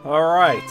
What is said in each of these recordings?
All right.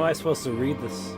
I supposed to read this?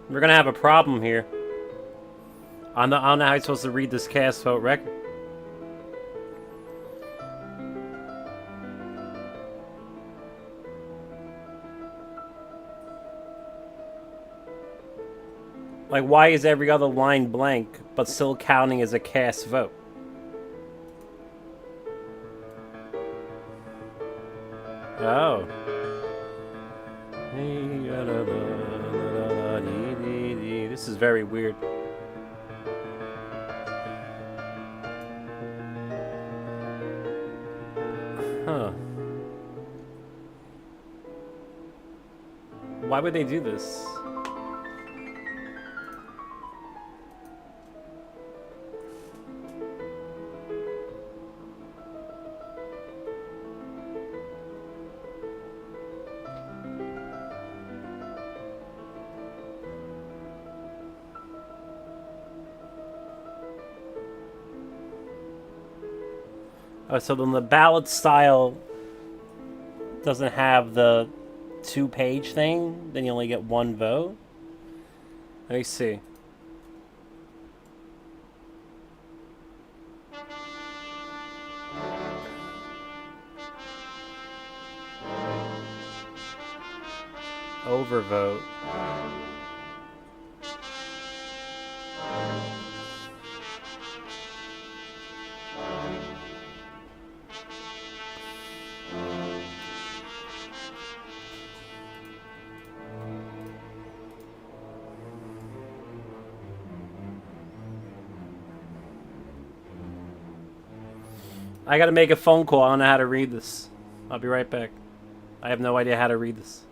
We're gonna have a problem here. I don't know how I'm supposed to read this cast vote record. Like, why is every other line blank, but still counting as a cast vote? Oh. This is very weird. Huh. Why would they do this? Oh, so then the ballot style doesn't have the 2-page thing? Then you only get 1 vote? Let me see. Overvote. I gotta make a phone call. I don't know how to read this. I'll be right back. I have no idea how to read this.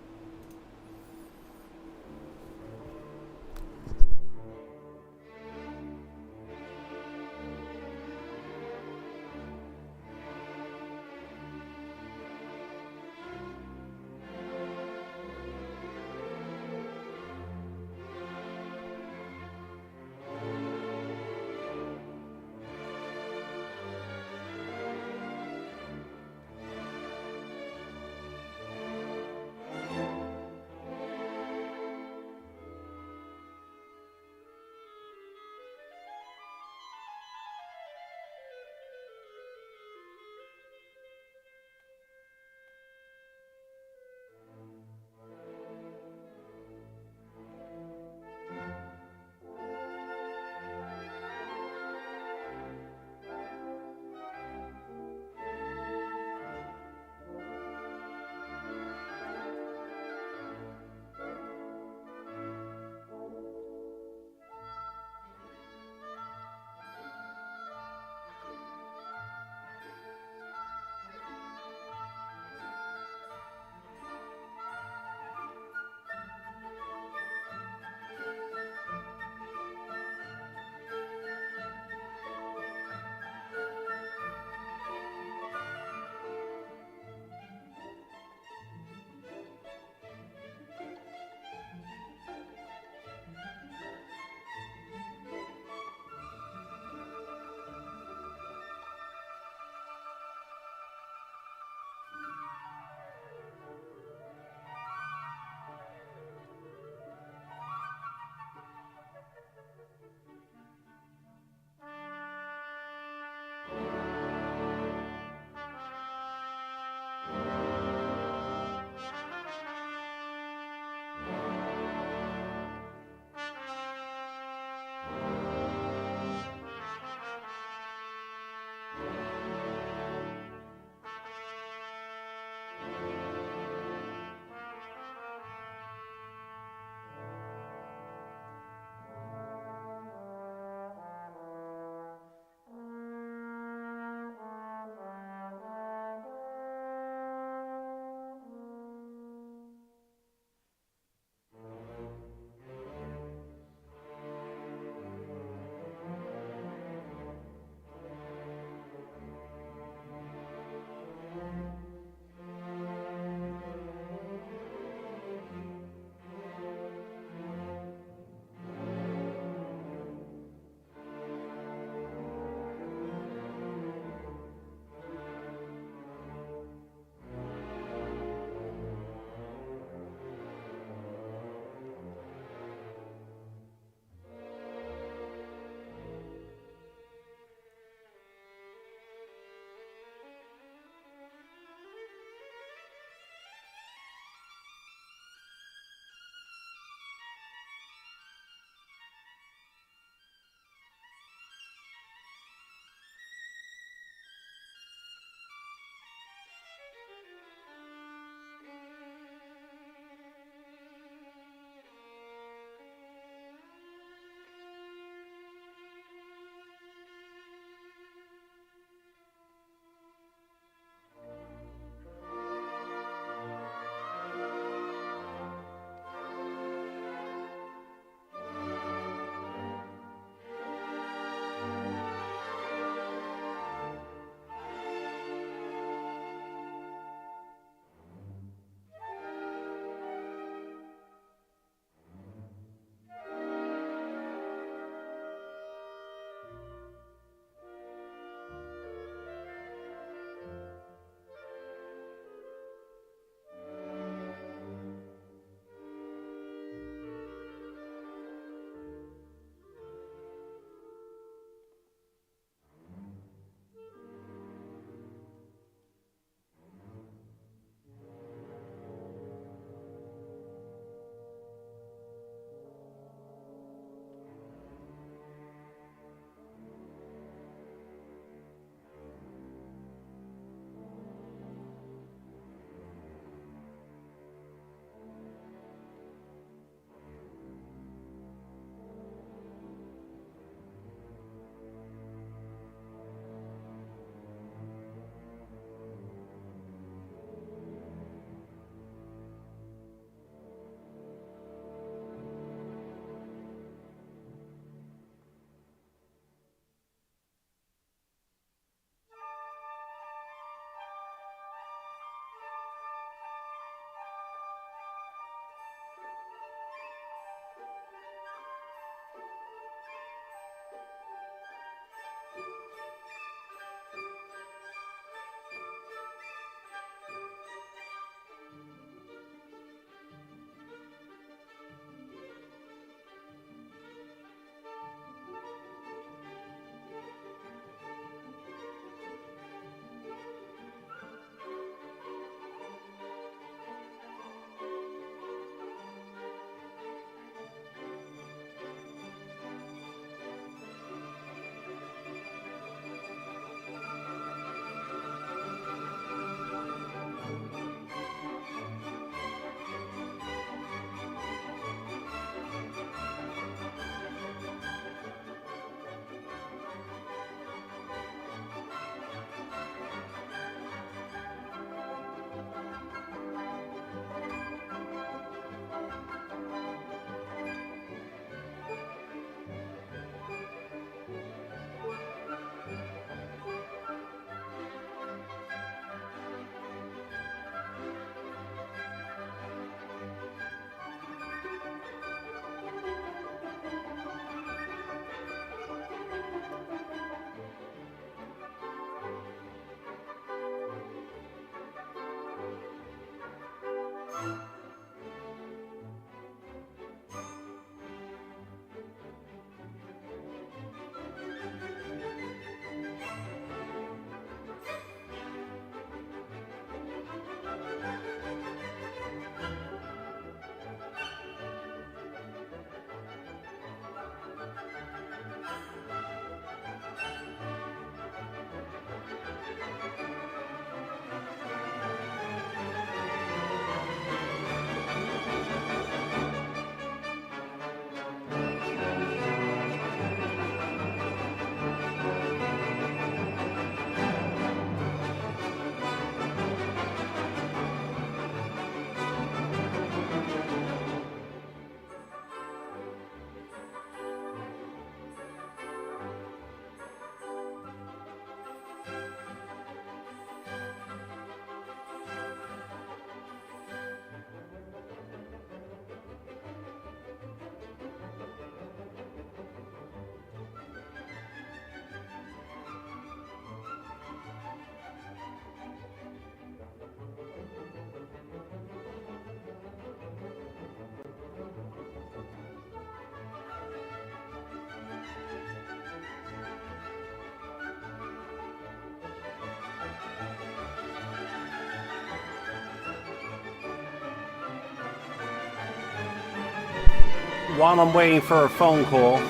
while I'm waiting for a phone call,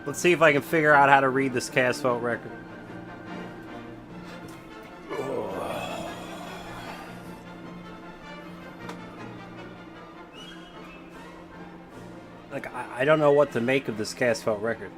let's see if I can figure out how to read this cast vote record. Like, I don't know what to make of this cast vote record.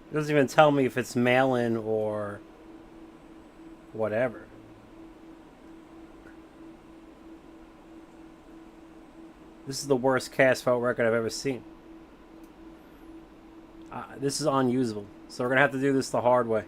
It doesn't even tell me if it's mail-in or whatever. This is the worst cast vote record I've ever seen. This is unusable. So we're going to have to do this the hard way.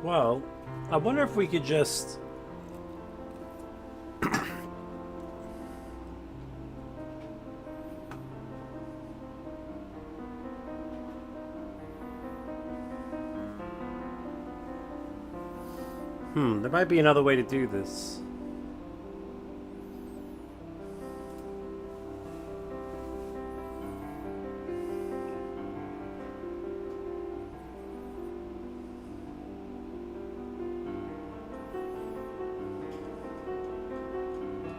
Well, I wonder if we could just... there might be another way to do this.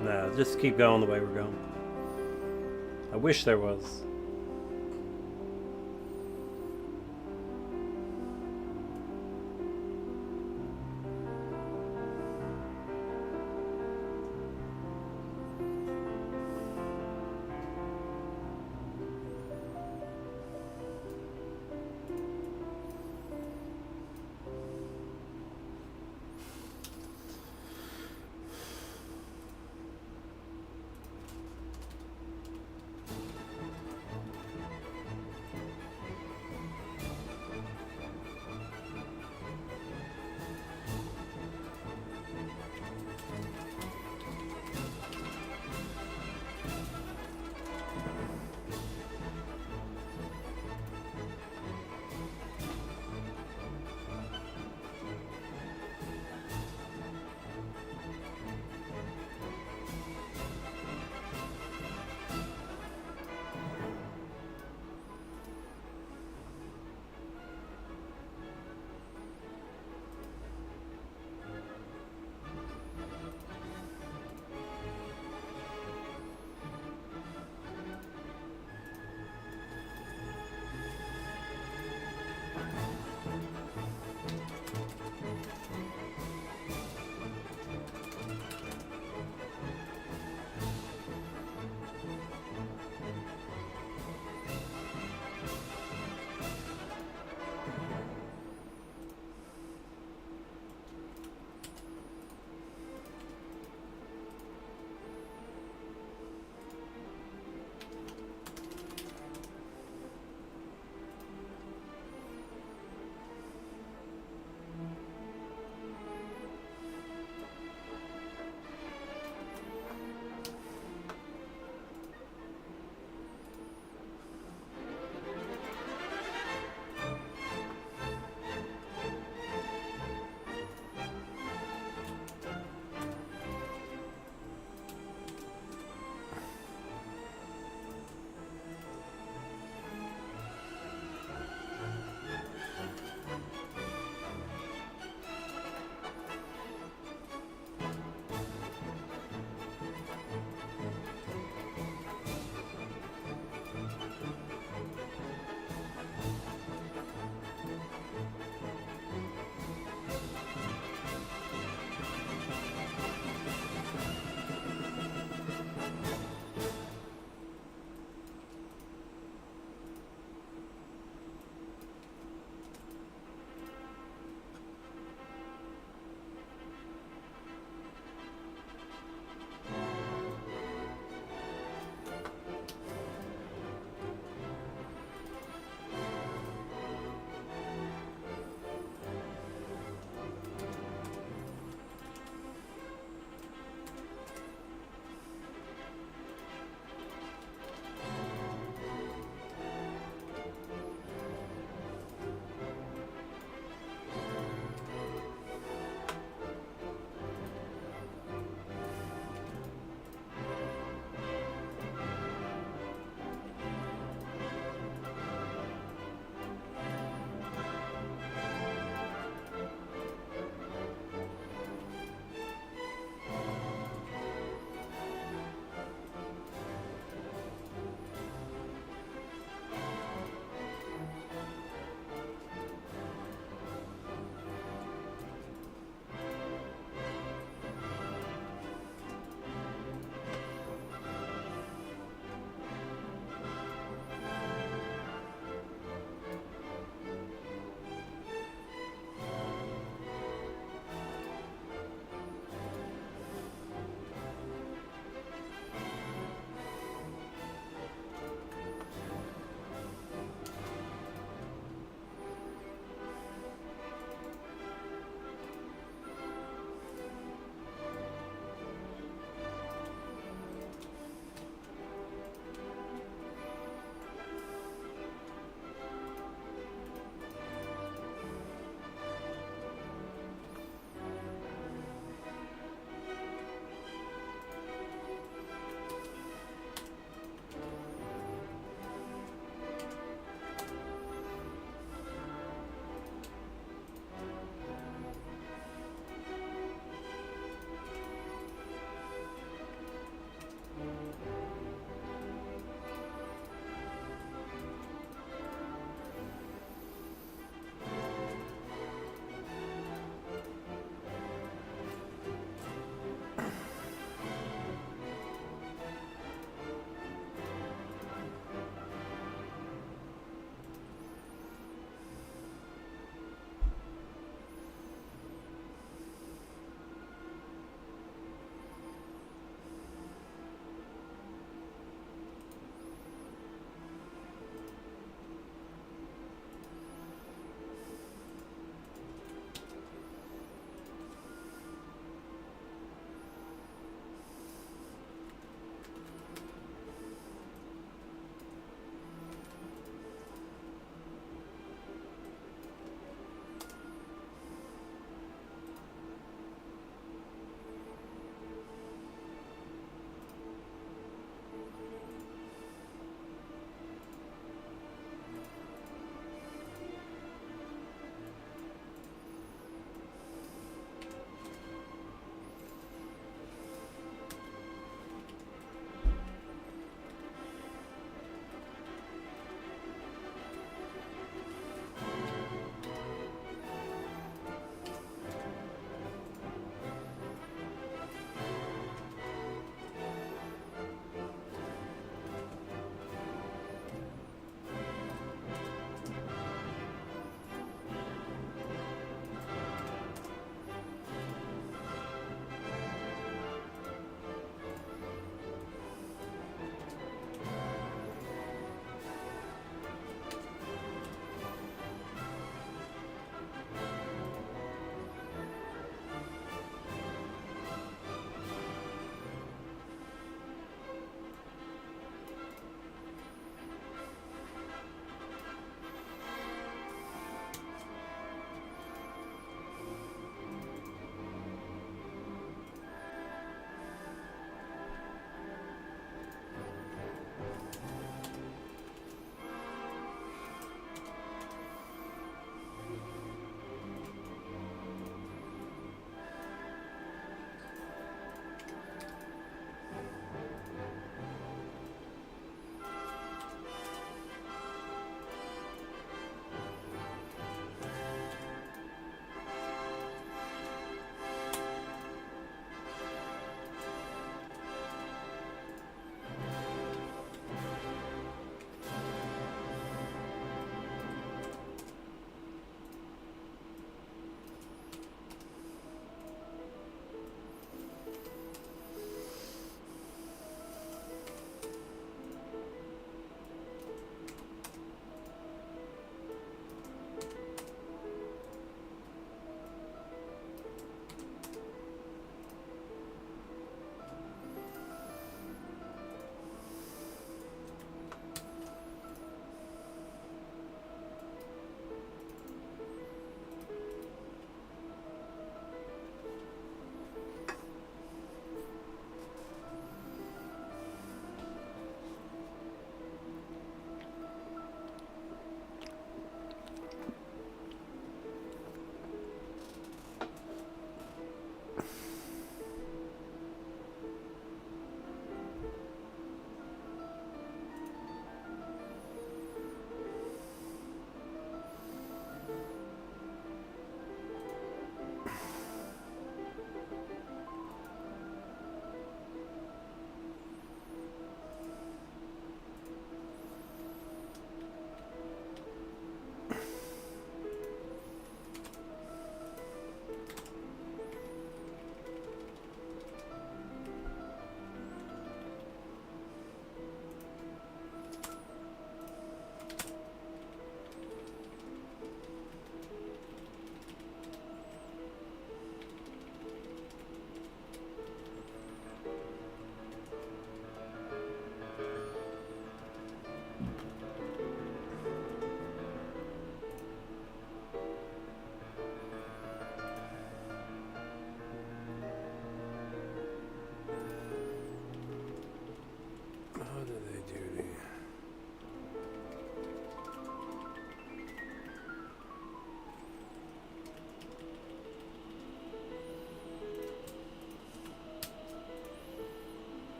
No, just keep going the way we're going. I wish there was.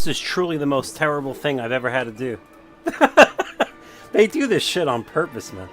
This is truly the most terrible thing I've ever had to do. They do this shit on purpose, man.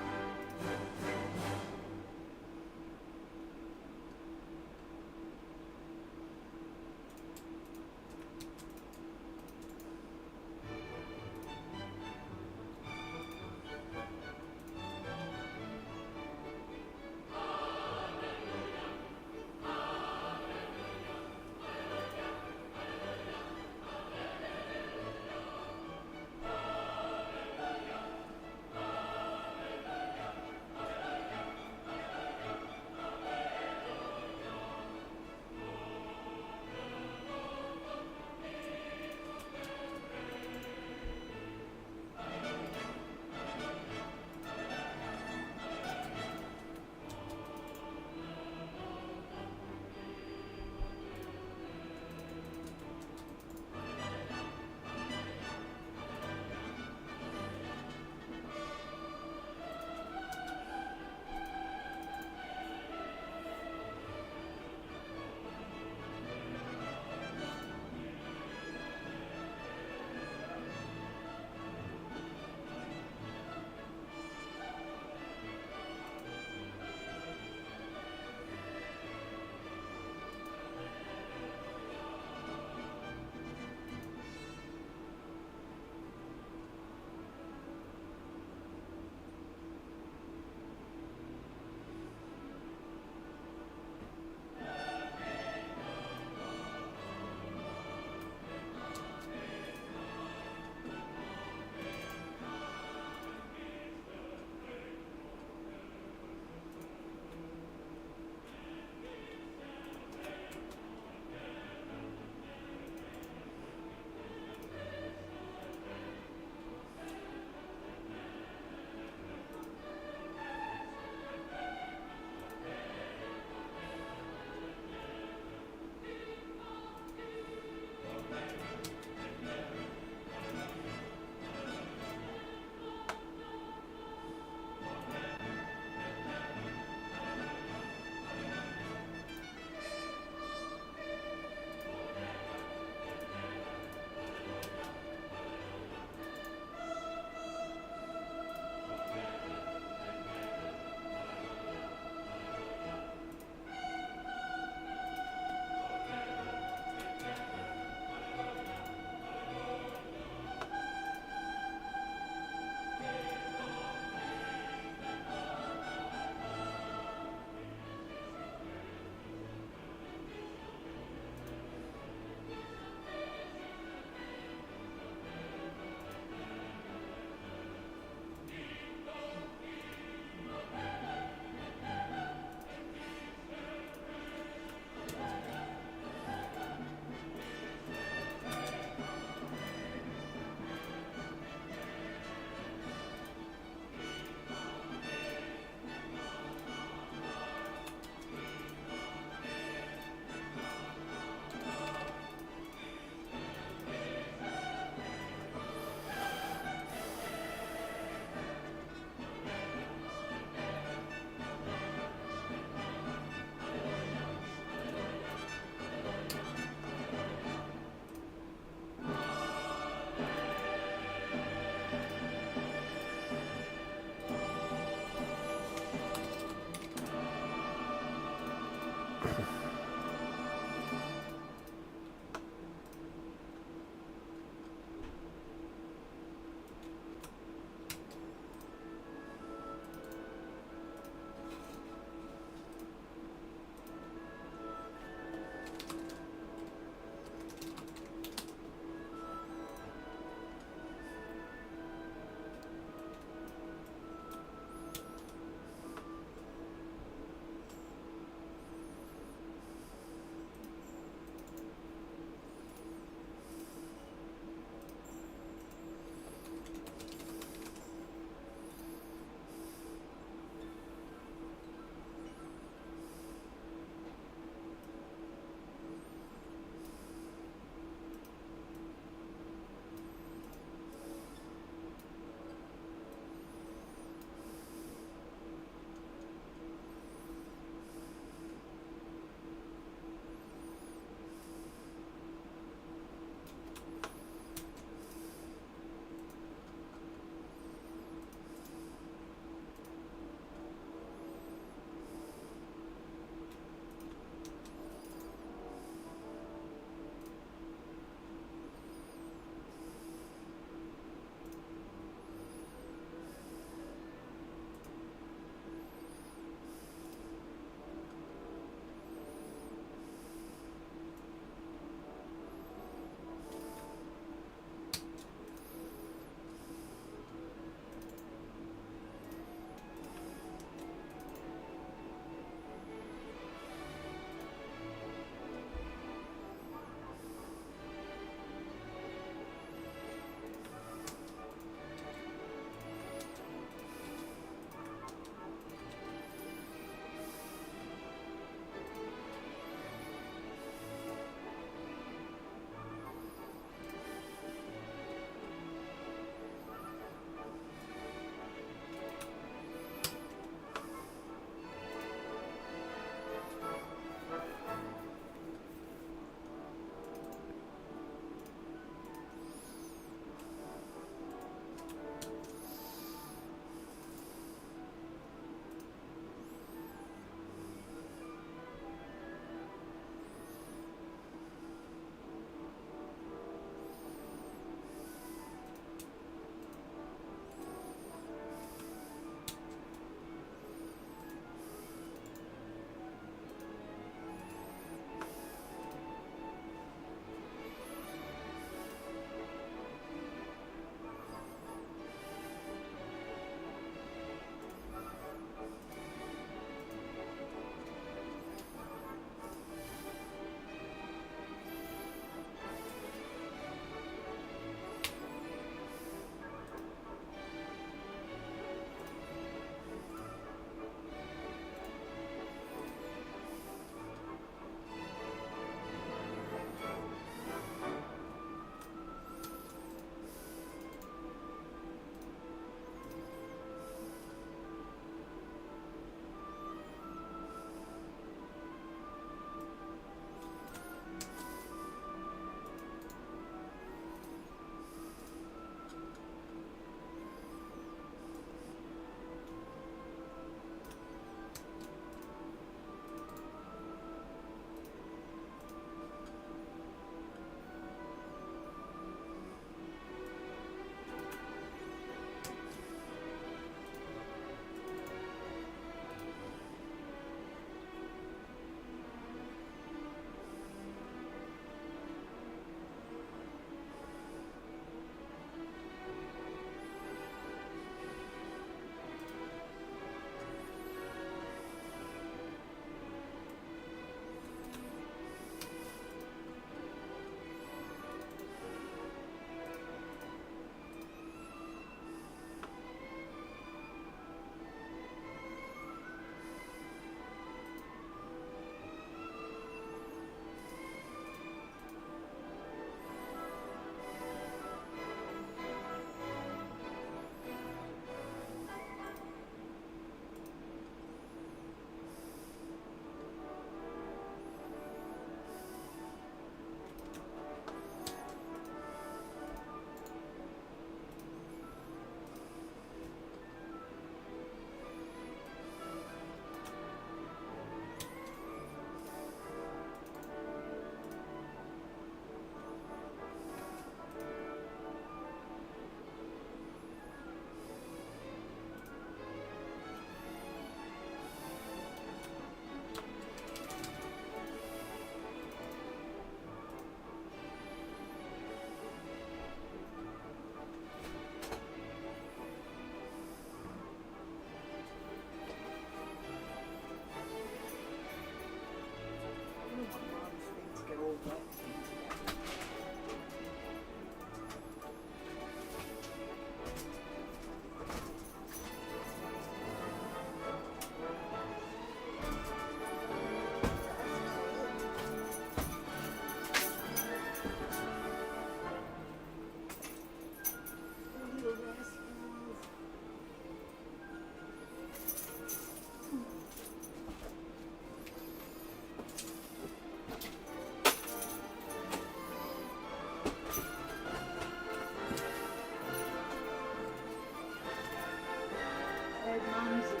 head mums in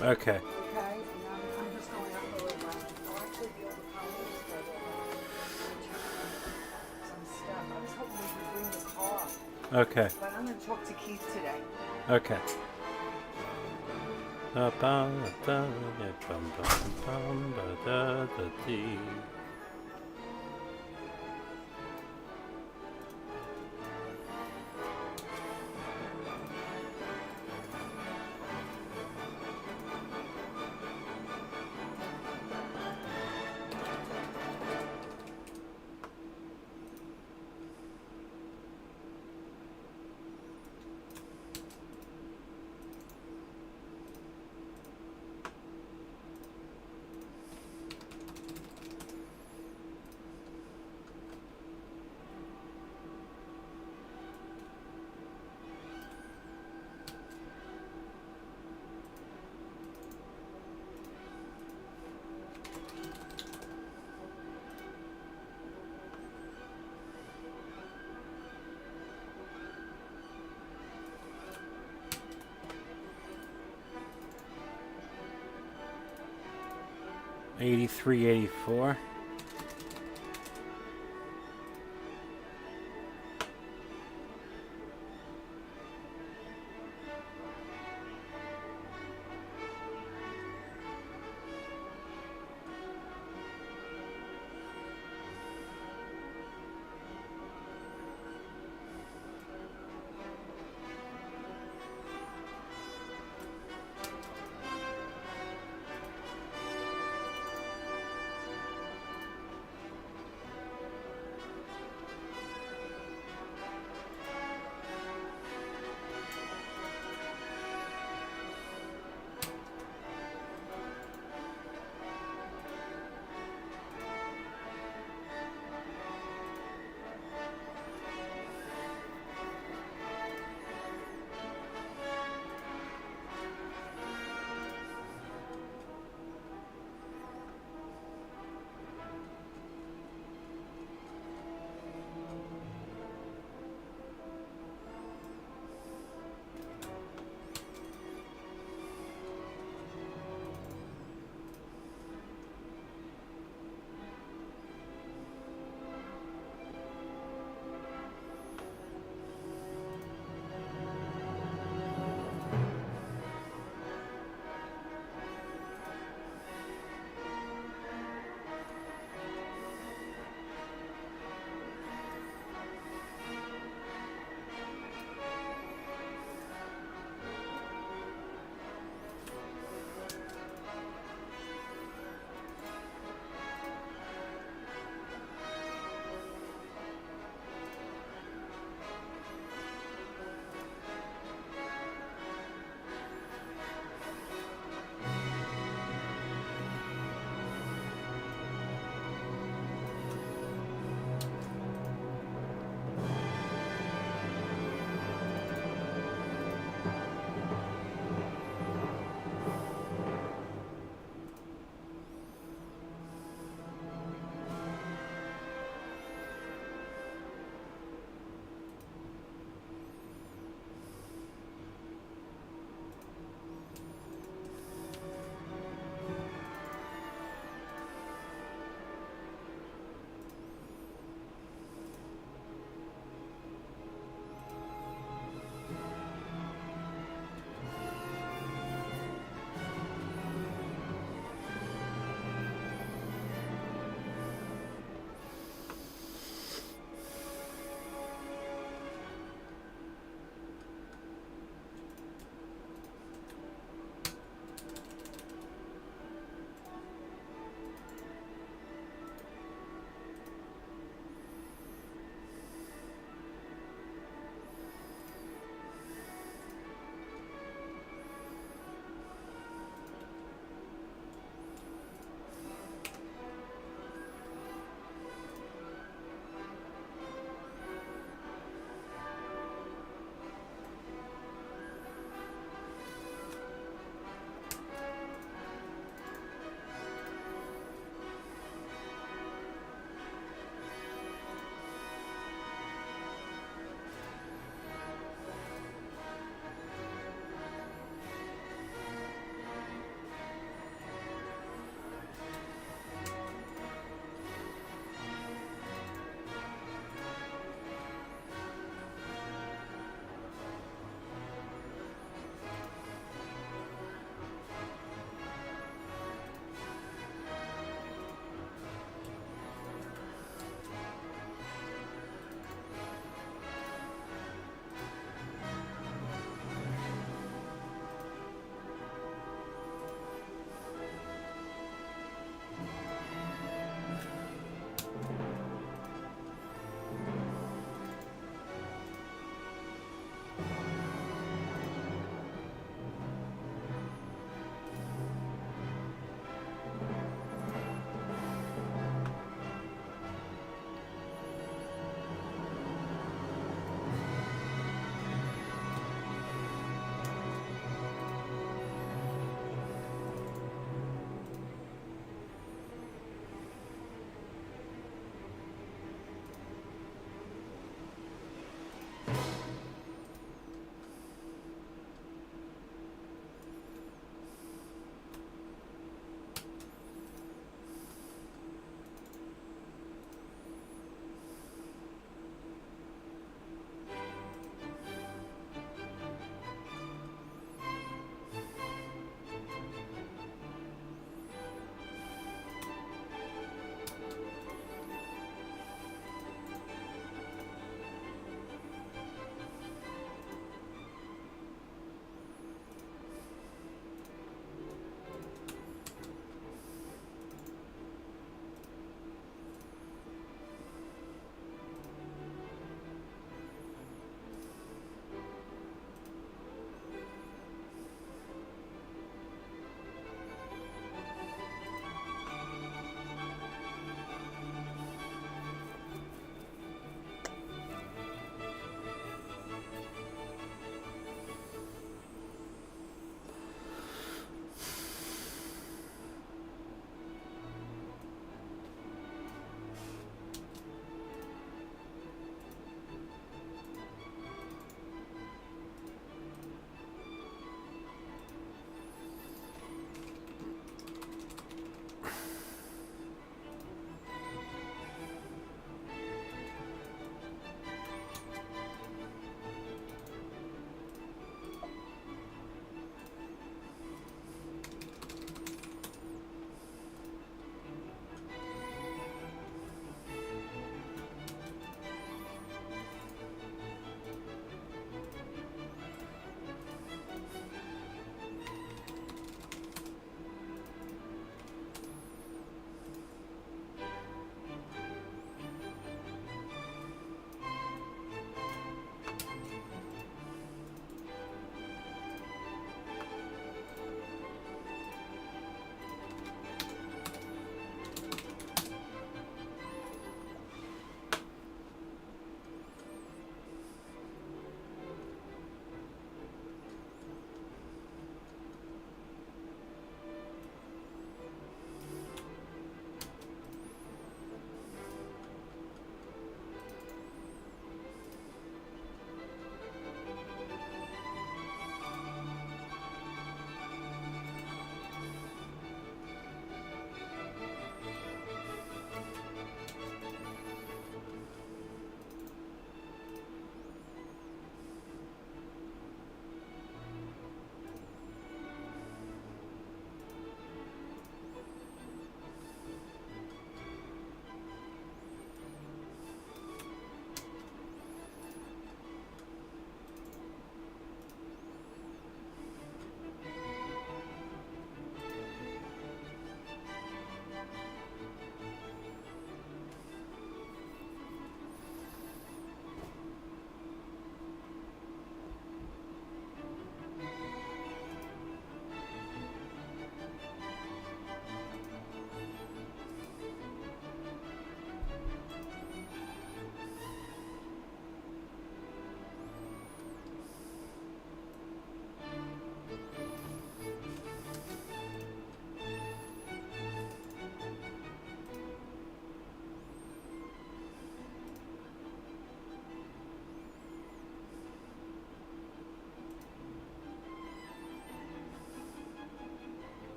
there. Okay. Okay, and I'm just going up the little line. Oh, actually, the old colonies got some stuff. I was hoping we could bring the car, Okay. but I'm going to talk to Keith today. Okay. $83, $84.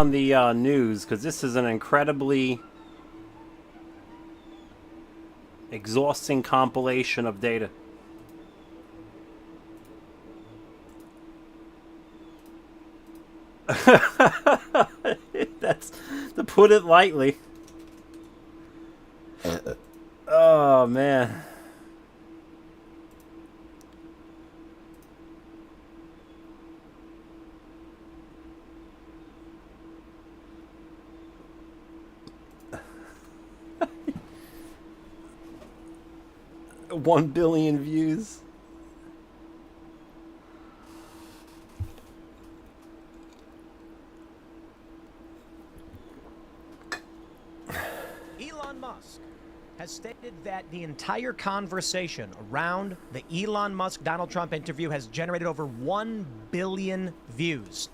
on the news because this is an incredibly exhausting compilation of data. That's to put it lightly. Oh man. One billion views. Elon Musk has stated that the entire conversation around the Elon Musk-Donald Trump interview has generated over 1 billion views.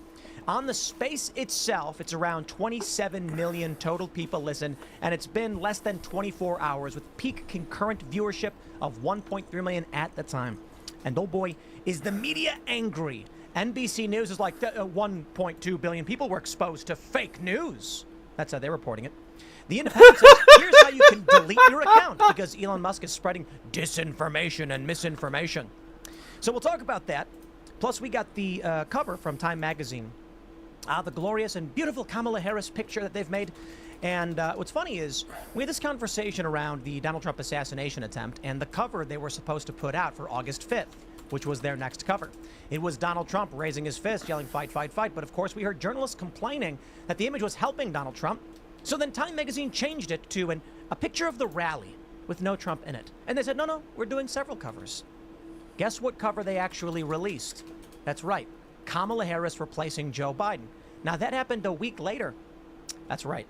On the space itself, it's around 27 million total people listen, and it's been less than 24 hours with peak concurrent viewership of 1.3 million at the time. And oh boy, is the media angry. NBC News is like 1.2 billion people were exposed to fake news. That's how they're reporting it. The Independent says, here's how you can delete your account because Elon Musk is spreading disinformation and misinformation. So we'll talk about that. Plus, we got the cover from Time Magazine. The glorious and beautiful Kamala Harris picture that they've made. And what's funny is we had this conversation around the Donald Trump assassination attempt and the cover they were supposed to put out for August 5th, which was their next cover. It was Donald Trump raising his fist, yelling, fight, fight, fight. But of course, we heard journalists complaining that the image was helping Donald Trump. So then Time Magazine changed it to a picture of the rally with no Trump in it. And they said, no, we're doing several covers. Guess what cover they actually released? That's right, Kamala Harris replacing Joe Biden. Now, that happened a week later. That's right.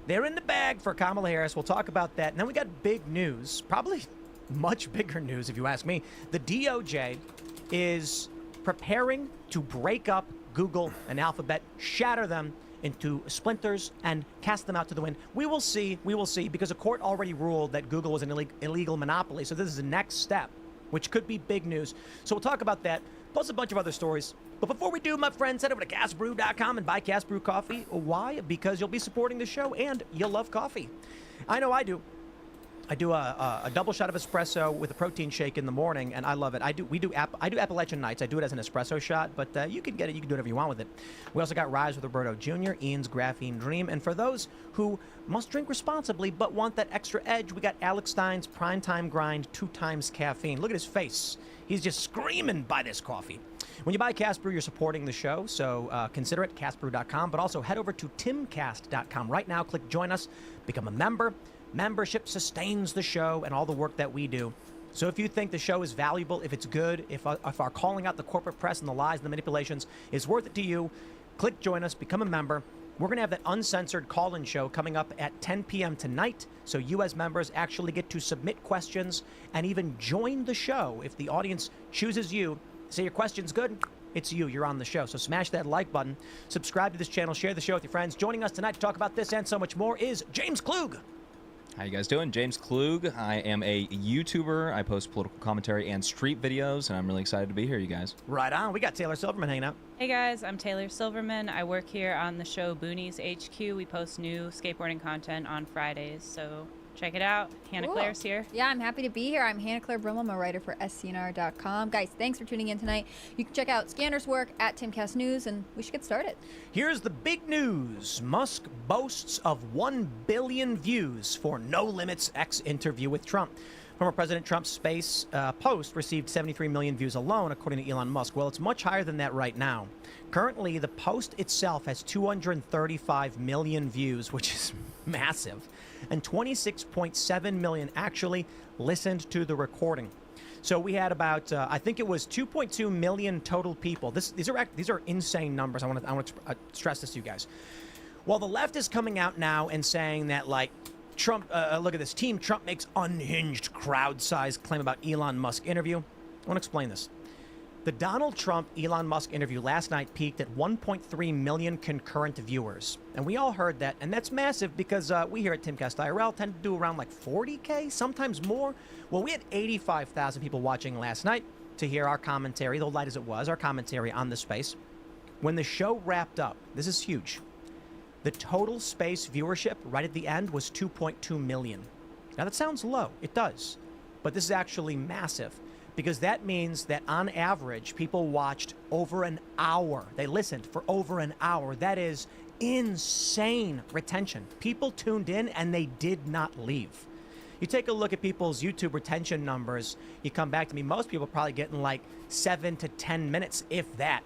They're in the bag for Kamala Harris. We'll talk about that. And then we got big news, probably much bigger news if you ask me. The DOJ is preparing to break up Google and Alphabet, shatter them into splinters and cast them out to the wind. We will see, because a court already ruled that Google was an illegal monopoly. So this is the next step, which could be big news. So we'll talk about that, plus a bunch of other stories. But before we do, my friends, head over to castbrew.com and buy Cast Brew coffee. Why? Because you'll be supporting the show and you'll love coffee. I know I do. I do a double shot of espresso with a protein shake in the morning, and I love it. I do Appalachian Nights. I do it as an espresso shot, but you can get it. You can do whatever you want with it. We also got Rise with Roberto Jr., Ian's Graphene Dream, and for those who must drink responsibly but want that extra edge, we got Alex Stein's Primetime Grind 2 times caffeine. Look at his face. He's just screaming by this coffee. When you buy Cast Brew, you're supporting the show, so consider it, castbrew.com, but also head over to timcast.com. Right now, click Join Us, become a member. Membership sustains the show and all the work that we do. So if you think the show is valuable, if it's good, if our calling out the corporate press and the lies and the manipulations is worth it to you, click Join Us, become a member. We're going to have that uncensored call-in show coming up at 10 p.m. tonight. So you as members actually get to submit questions and even join the show. If the audience chooses you, say your question's good, it's you. You're on the show. So smash that like button. Subscribe to this channel. Share the show with your friends. Joining us tonight to talk about this and so much more is James Klug. How you guys doing? James Klug. I am a YouTuber. I post political commentary and street videos, and I'm really excited to be here, you guys. Right on. We got Taylor Silverman hanging out. Hey guys, I'm Taylor Silverman. I work here on the show Boonies HQ. We post new skateboarding content on Fridays, so check it out. Hannah Cool. Claire's here. Yeah, I'm happy to be here. I'm Hannah Claire Brummel. I'm a writer for SCNR.com. Guys, thanks for tuning in tonight. You can check out Scanner's work at Timcast News, and we should get started. Here's the big news. Musk boasts of 1 billion views for No Limits X interview with Trump. Former President Trump's space post received 73 million views alone, according to Elon Musk. Well, it's much higher than that right now. Currently, the post itself has 235 million views, which is massive, and 26.7 million actually listened to the recording. So we had about, I think it was 2.2 million total people. These are insane numbers. I want to stress this to you guys. While the left is coming out now and saying that, like, Trump, look at this, Team Trump makes unhinged crowd-sized claim about Elon Musk interview. I want to explain this. The Donald Trump Elon Musk interview last night peaked at 1.3 million concurrent viewers. And we all heard that, and that's massive because we here at Timcast IRL tend to do around like 40K, sometimes more. Well, we had 85,000 people watching last night to hear our commentary, though light as it was, our commentary on the space. When the show wrapped up, this is huge, The total space viewership right at the end was 2.2 million. Now that sounds low. It does. But this is actually massive because that means that on average, people watched over an hour. They listened for over an hour. That is insane retention. People tuned in and they did not leave. You take a look at people's YouTube retention numbers, you come back to me, most people probably getting like 7 to 10 minutes, if that.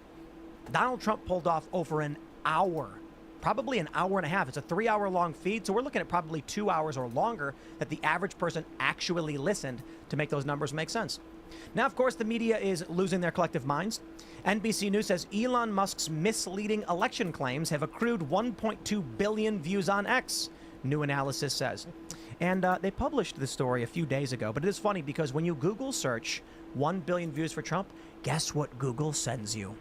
Donald Trump pulled off over an hour, probably an hour and a half. It's a 3-hour long feed, so we're looking at probably 2 hours or longer that the average person actually listened to make those numbers make sense. Now, of course, the media is losing their collective minds. NBC News says Elon Musk's misleading election claims have accrued 1.2 billion views on X, new analysis says. And they published this story a few days ago, but it is funny because when you Google search 1 billion views for Trump, guess what Google sends you?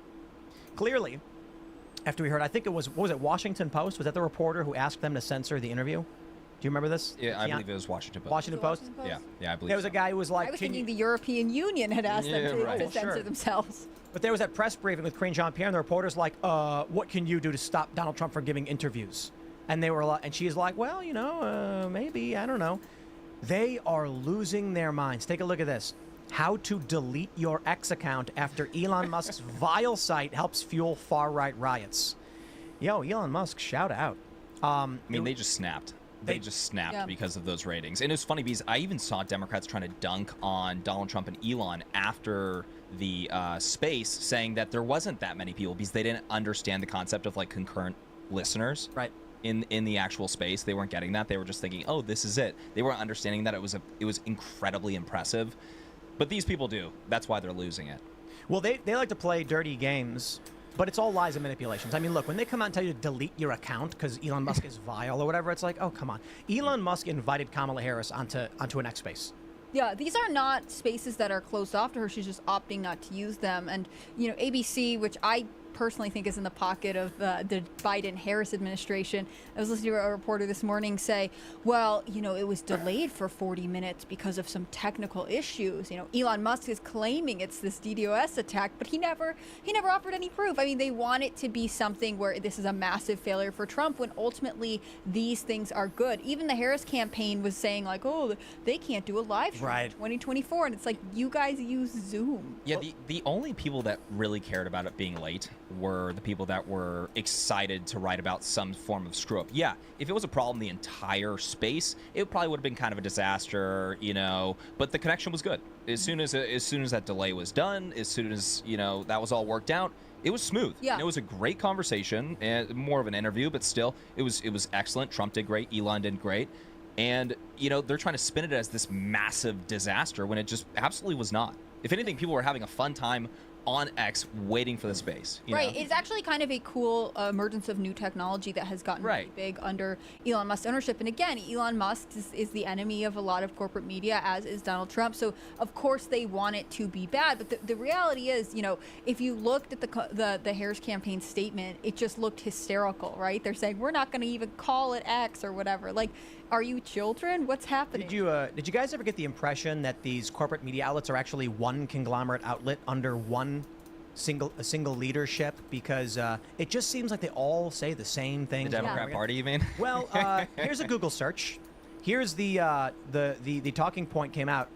Clearly, after we heard, I think it was, what was it, Washington Post? Was that the reporter who asked them to censor the interview? Do you remember this? Yeah, I believe it was Washington Post. Washington Post? Yeah, I believe There was a guy who was like, I was thinking the European Union had asked them to censor Sure. themselves. But there was that press briefing with Karine Jean-Pierre, and the reporter's like, what can you do to stop Donald Trump from giving interviews? And they were like, and she's like, well, you know, maybe, I don't know. They are losing their minds. Take a look at this. How to delete your X account after Elon Musk's vile site helps fuel far-right riots. Yo, Elon Musk, shout out. I mean, they just snapped. They just snapped Yeah. because of those ratings. And it was funny because I even saw Democrats trying to dunk on Donald Trump and Elon after the space, saying that there wasn't that many people because they didn't understand the concept of like concurrent listeners. Right. In the actual space, they weren't getting that. They were just thinking, "Oh, this is it." They weren't understanding that it was incredibly impressive. But these people do. That's why they're losing it. Well, they like to play dirty games, but it's all lies and manipulations. I mean, look, when they come out and tell you to delete your account because Elon Musk is vile or whatever, it's like, oh, come on. Elon Musk invited Kamala Harris onto an X space. Yeah, these are not spaces that are closed off to her. She's just opting not to use them. And, you know, ABC, which I personally think is in the pocket of the Biden-Harris administration. I was listening to a reporter this morning say, well, you know, it was delayed for 40 minutes because of some technical issues. You know, Elon Musk is claiming it's this DDoS attack, but he never offered any proof. I mean, they want it to be something where this is a massive failure for Trump when ultimately these things are good. Even the Harris campaign was saying like, oh, they can't do a live stream in 2024. And it's like, you guys use Zoom. Yeah, the only people that really cared about it being late were the people that were excited to write about some form of screw up. Yeah, if it was a problem the entire space, it probably would have been kind of a disaster, you know, but the connection was good. As soon as that delay was done, as soon as, you know, that was all worked out, it was smooth. Yeah. And it was a great conversation, and more of an interview, but still, it was excellent. Trump did great, Elon did great. And, you know, they're trying to spin it as this massive disaster when it just absolutely was not. If anything, people were having a fun time on X waiting for the space. You know? It's actually kind of a cool emergence of new technology that has gotten really big under Elon Musk's ownership. And again, Elon Musk is the enemy of a lot of corporate media, as is Donald Trump. So of course they want it to be bad. But the reality is, you know, if you looked at the Harris campaign statement, it just looked hysterical, right? They're saying we're not going to even call it X or whatever. Like, are you children? What's happening? Did you guys ever get the impression that these corporate media outlets are actually one conglomerate outlet under a single leadership? Because it just seems like they all say the same thing. The Democrat Party, you mean? Well, here's a Google search. Here's the talking point came out.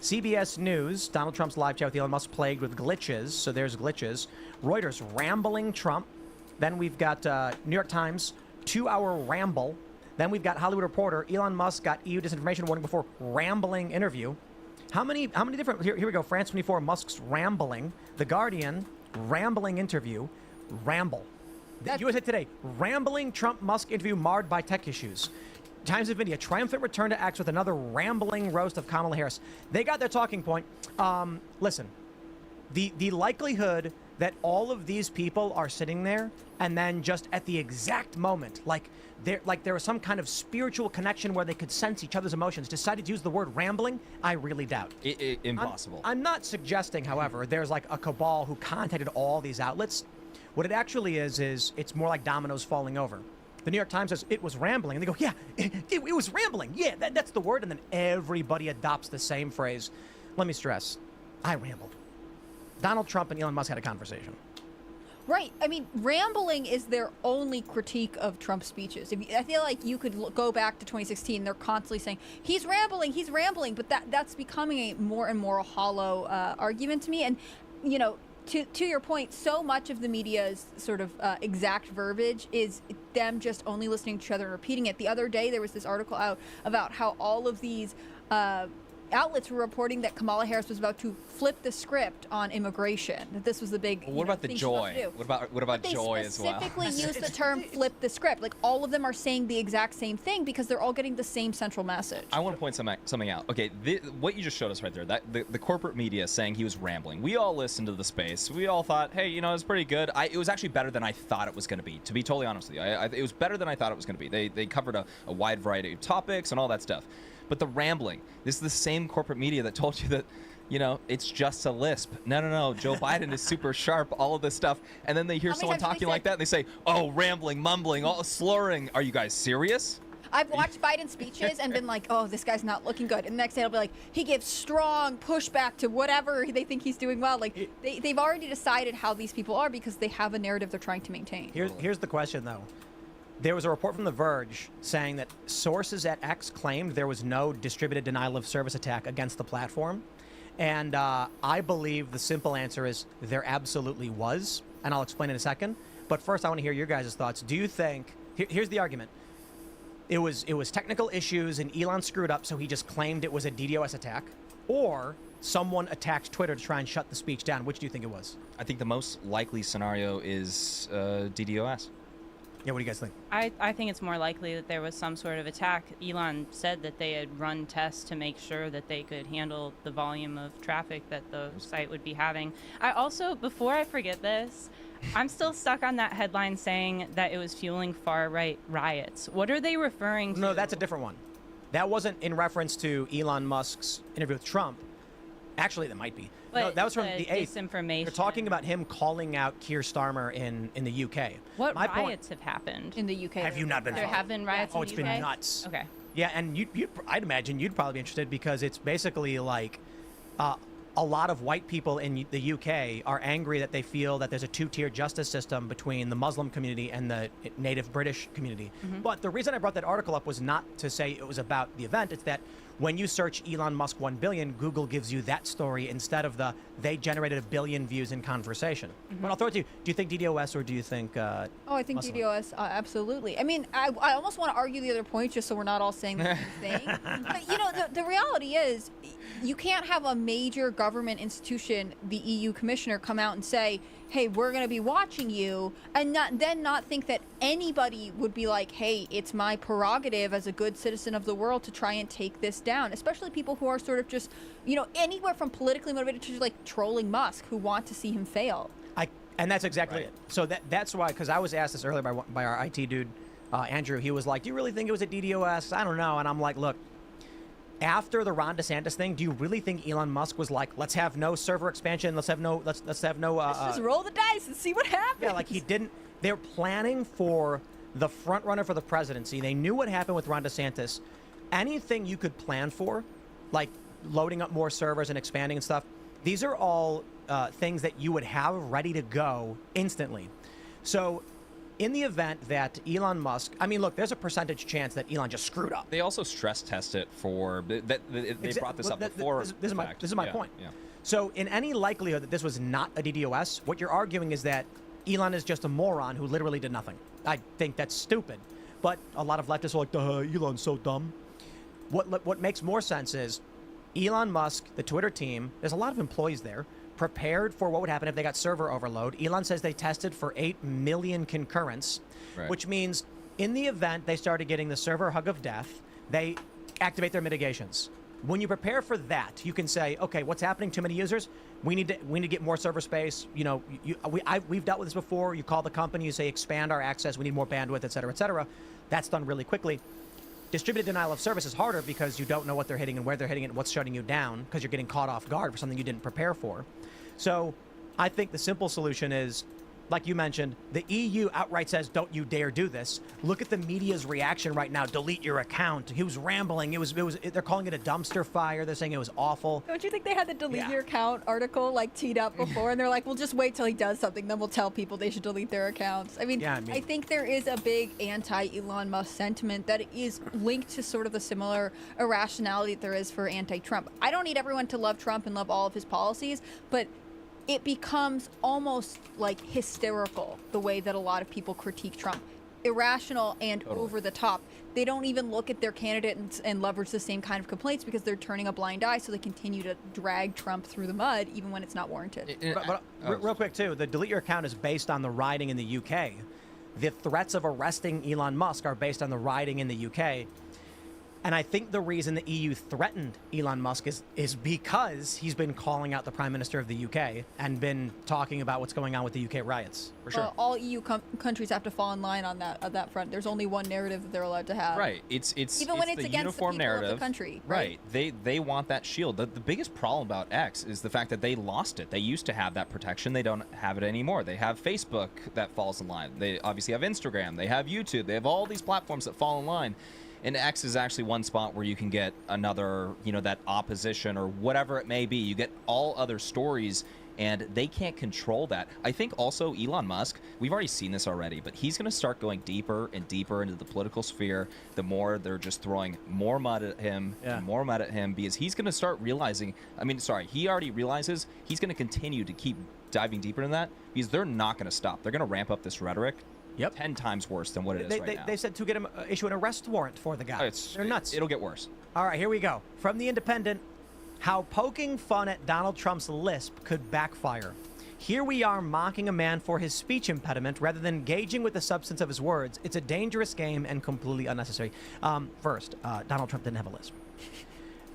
CBS News, Donald Trump's live chat with Elon Musk plagued with glitches. So there's glitches. Reuters, rambling Trump. Then we've got New York Times, 2-hour ramble. Then we've got Hollywood Reporter. Elon Musk got EU disinformation warning before rambling interview. How many different? Here we go. France 24. Musk's rambling. The Guardian, rambling interview. Ramble. The USA Today, rambling Trump Musk interview marred by tech issues. Times of India, triumphant return to X with another rambling roast of Kamala Harris. They got their talking point. Listen, the likelihood that all of these people are sitting there and then just at the exact moment, like there was some kind of spiritual connection where they could sense each other's emotions, decided to use the word rambling, I really doubt. Impossible. I'm not suggesting, however, there's like a cabal who contacted all these outlets. What it actually is it's more like dominoes falling over. The New York Times says it was rambling, and they go, yeah, it was rambling. Yeah, that's the word, and then everybody adopts the same phrase. Let me stress, I rambled. Donald Trump and Elon Musk had a conversation. Right. I mean, rambling is their only critique of Trump's speeches. I feel like you could go back to 2016. They're constantly saying he's rambling, but that's becoming a more and more hollow argument to me. And you know, to your point, so much of the media's sort of exact verbiage is them just only listening to each other and repeating it. The other day, there was this article out about how all of these outlets were reporting that Kamala Harris was about to flip the script on immigration. That this was the big. What about the thing she was about to joy? do. What about joy as well? They specifically use the term "flip the script." Like all of them are saying the exact same thing because they're all getting the same central message. I want to point something out. Okay, what you just showed us right there, that the corporate media saying he was rambling. We all listened to the space. We all thought, hey, you know, it's pretty good. It was actually better than I thought it was going to be. To be totally honest with you, it was better than I thought it was going to be. They covered a wide variety of topics and all that stuff. But the rambling, this is the same corporate media that told you that, you know, it's just a lisp. No. Joe Biden is super sharp, all of this stuff. And then they hear someone talking like that and they say, oh, rambling, mumbling, all slurring. Are you guys serious? I've watched Biden's speeches and been like, oh, this guy's not looking good. And the next day I'll be like, he gives strong pushback to whatever they think he's doing well. Like, they've already decided how these people are because they have a narrative they're trying to maintain. Here's the question, though. There was a report from The Verge saying that sources at X claimed there was no distributed denial of service attack against the platform. And I believe the simple answer is there absolutely was. And I'll explain in a second. But first, I want to hear your guys' thoughts. Do you think, here's the argument. It was technical issues and Elon screwed up, so he just claimed it was a DDoS attack. Or someone attacked Twitter to try and shut the speech down. Which do you think it was? I think the most likely scenario is DDoS. Yeah, what do you guys think? I think it's more likely that there was some sort of attack. Elon said that they had run tests to make sure that they could handle the volume of traffic that the site would be having. I also, before I forget this, I'm still stuck on that headline saying that it was fueling far-right riots. What are they referring to? No, that's a different one. That wasn't in reference to Elon Musk's interview with Trump. Actually, that might be. But no, that was from the 8th. Disinformation. They're talking about him calling out Keir Starmer in the UK. What My riots have happened? In the UK. Have you not been There following? have been riots Oh, in it's the been UK? nuts. Okay. Yeah, and I'd imagine you'd probably be interested because it's basically like a lot of white people in the UK are angry that they feel that there's a two-tier justice system between the Muslim community and the native British community. But the reason I brought that article up was not to say it was about the event. It's that when you search Elon Musk 1 billion, Google gives you that story instead of they generated 1 billion views in conversation. But I'll throw it to you. Do you think DDoS or do you think Oh, I think Muslim? DDoS, absolutely. I mean, I almost want to argue the other point just so we're not all saying the same thing. But, you know, the reality is you can't have a major government institution, the EU commissioner, come out and say, hey, we're going to be watching you, and not think that anybody would be like, hey, it's my prerogative as a good citizen of the world to try and take this down, especially people who are sort of just, you know, anywhere from politically motivated to like trolling Musk who want to see him fail. And that's exactly it. So that's why, because I was asked this earlier by our IT dude, Andrew. He was like, do you really think it was a DDoS? I don't know. And I'm like, look, after the Ron DeSantis thing, do you really think Elon Musk was like, let's have no server expansion, let's have no Let's just roll the dice and see what happens. Yeah, like he didn't. They're planning for the front runner for the presidency. They knew what happened with Ron DeSantis. Anything you could plan for, like loading up more servers and expanding and stuff, these are all things that you would have ready to go instantly. So in the event that Elon Musk, I mean, look, there's a percentage chance that Elon just screwed up. They also stress test it for they brought this up before. This is my point. Yeah. So in any likelihood that this was not a DDoS, what you're arguing is that Elon is just a moron who literally did nothing. I think that's stupid. But a lot of leftists are like, Elon's so dumb. What makes more sense is Elon Musk, the Twitter team, there's a lot of employees there, prepared for what would happen if they got server overload. Elon says they tested for 8 million concurrents, which means in the event they started getting the server hug of death, they activate their mitigations. When you prepare for that, you can say, okay, what's happening? Too many users. We need to get more server space. You know, we've dealt with this before. You call the company, you say expand our access. We need more bandwidth, et cetera, et cetera. That's done really quickly. Distributed denial of service is harder because you don't know what they're hitting and where they're hitting it and what's shutting you down because you're getting caught off guard for something you didn't prepare for. So I think the simple solution is like you mentioned, the EU outright says, don't you dare do this. Look at the media's reaction right now. Delete your account. He was rambling. They're calling it a dumpster fire. They're saying it was awful. Don't you think they had the delete Yeah. your account article like teed up before, and they're like, "We'll just wait till he does something, then we'll tell people they should delete their accounts." I mean, I think there is a big anti-Elon Musk sentiment that is linked to sort of the similar irrationality that there is for anti-Trump. I don't need everyone to love Trump and love all of his policies, but it becomes almost like hysterical the way that a lot of people critique Trump. Irrational and over the top. They don't even look at their candidate and leverage the same kind of complaints because they're turning a blind eye, so they continue to drag Trump through the mud even when it's not warranted. But real quick, too, the delete your account is based on the rioting in the UK. The threats of arresting Elon Musk are based on the rioting in the UK. And I think the reason the EU threatened Elon Musk is because he's been calling out the Prime Minister of the UK and been talking about what's going on with the UK riots. For sure. All EU countries have to fall in line on that front. There's only one narrative that they're allowed to have. Right. It's even when it's the against uniform the people narrative of the country. Right. They want that shield. The biggest problem about X is the fact that they lost it. They used to have that protection. They don't have it anymore. They have Facebook that falls in line. They obviously have Instagram. They have YouTube. They have all these platforms that fall in line. And X is actually one spot where you can get another, that opposition or whatever it may be. You get all other stories, and they can't control that. I think also Elon Musk, we've already seen this already, but he's going to start going deeper and deeper into the political sphere the more they're just throwing more mud at him and more mud at him, because he's going to start realizing, he already realizes he's going to continue to keep diving deeper into that because they're not going to stop. They're going to ramp up this rhetoric. 10 times worse than what it is right now. They said to get him issue an arrest warrant for the guy. They're nuts. It'll get worse. All right, here we go. From The Independent, how poking fun at Donald Trump's lisp could backfire. Here we are mocking a man for his speech impediment rather than engaging with the substance of his words. It's a dangerous game and completely unnecessary. First, Donald Trump didn't have a lisp.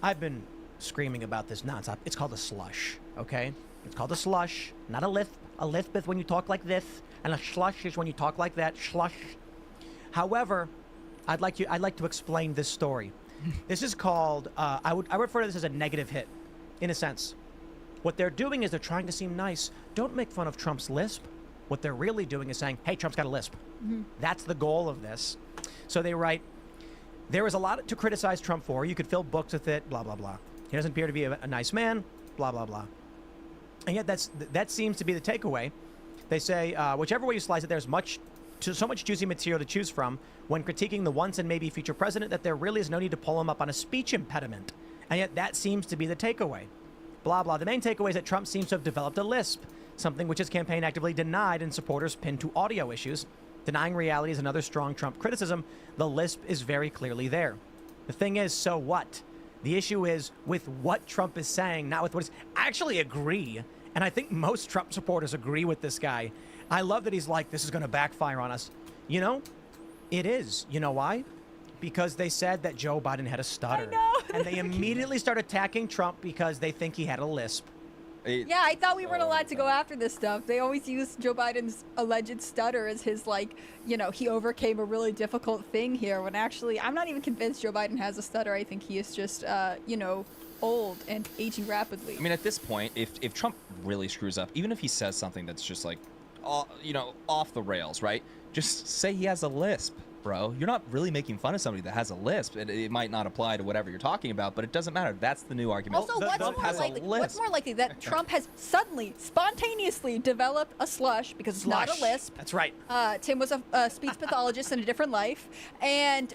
I've been screaming about this nonstop. It's called a slush, okay? It's called a slush, not a lisp. A lisp is when you talk like this, and a slush is when you talk like that. Slush. However, I'd like to explain this story. This is called. I would refer to this as a negative hit, in a sense. What they're doing is they're trying to seem nice. Don't make fun of Trump's lisp. What they're really doing is saying, "Hey, Trump's got a lisp." That's the goal of this. So they write, "There is a lot to criticize Trump for. You could fill books with it. Blah blah blah. He doesn't appear to be a nice man. Blah blah blah." And yet that seems to be the takeaway. They say, whichever way you slice it, there's so much juicy material to choose from when critiquing the once and maybe future president that there really is no need to pull him up on a speech impediment. And yet that seems to be the takeaway. Blah, blah. The main takeaway is that Trump seems to have developed a lisp, something which his campaign actively denied and supporters pinned to audio issues. Denying reality is another strong Trump criticism. The lisp is very clearly there. The thing is, so what? The issue is with what Trump is saying, not with what he's... I actually agree. And I think most Trump supporters agree with this guy. I love that he's like, this is going to backfire on us. It is. You know why? Because they said that Joe Biden had a stutter. I know. And they immediately start attacking Trump because they think he had a lisp. Yeah, I thought we weren't allowed to go after this stuff. They always use Joe Biden's alleged stutter as his, he overcame a really difficult thing here, when actually I'm not even convinced Joe Biden has a stutter. I think he is just, old and aging rapidly. I mean, at this point, if Trump really screws up, even if he says something that's just off the rails, right? Just say he has a lisp, bro. You're not really making fun of somebody that has a lisp. It might not apply to whatever you're talking about, but it doesn't matter. That's the new argument. Also, what's more likely that Trump has suddenly, spontaneously developed a slush because it's not a lisp. That's right. Tim was a speech pathologist in a different life, and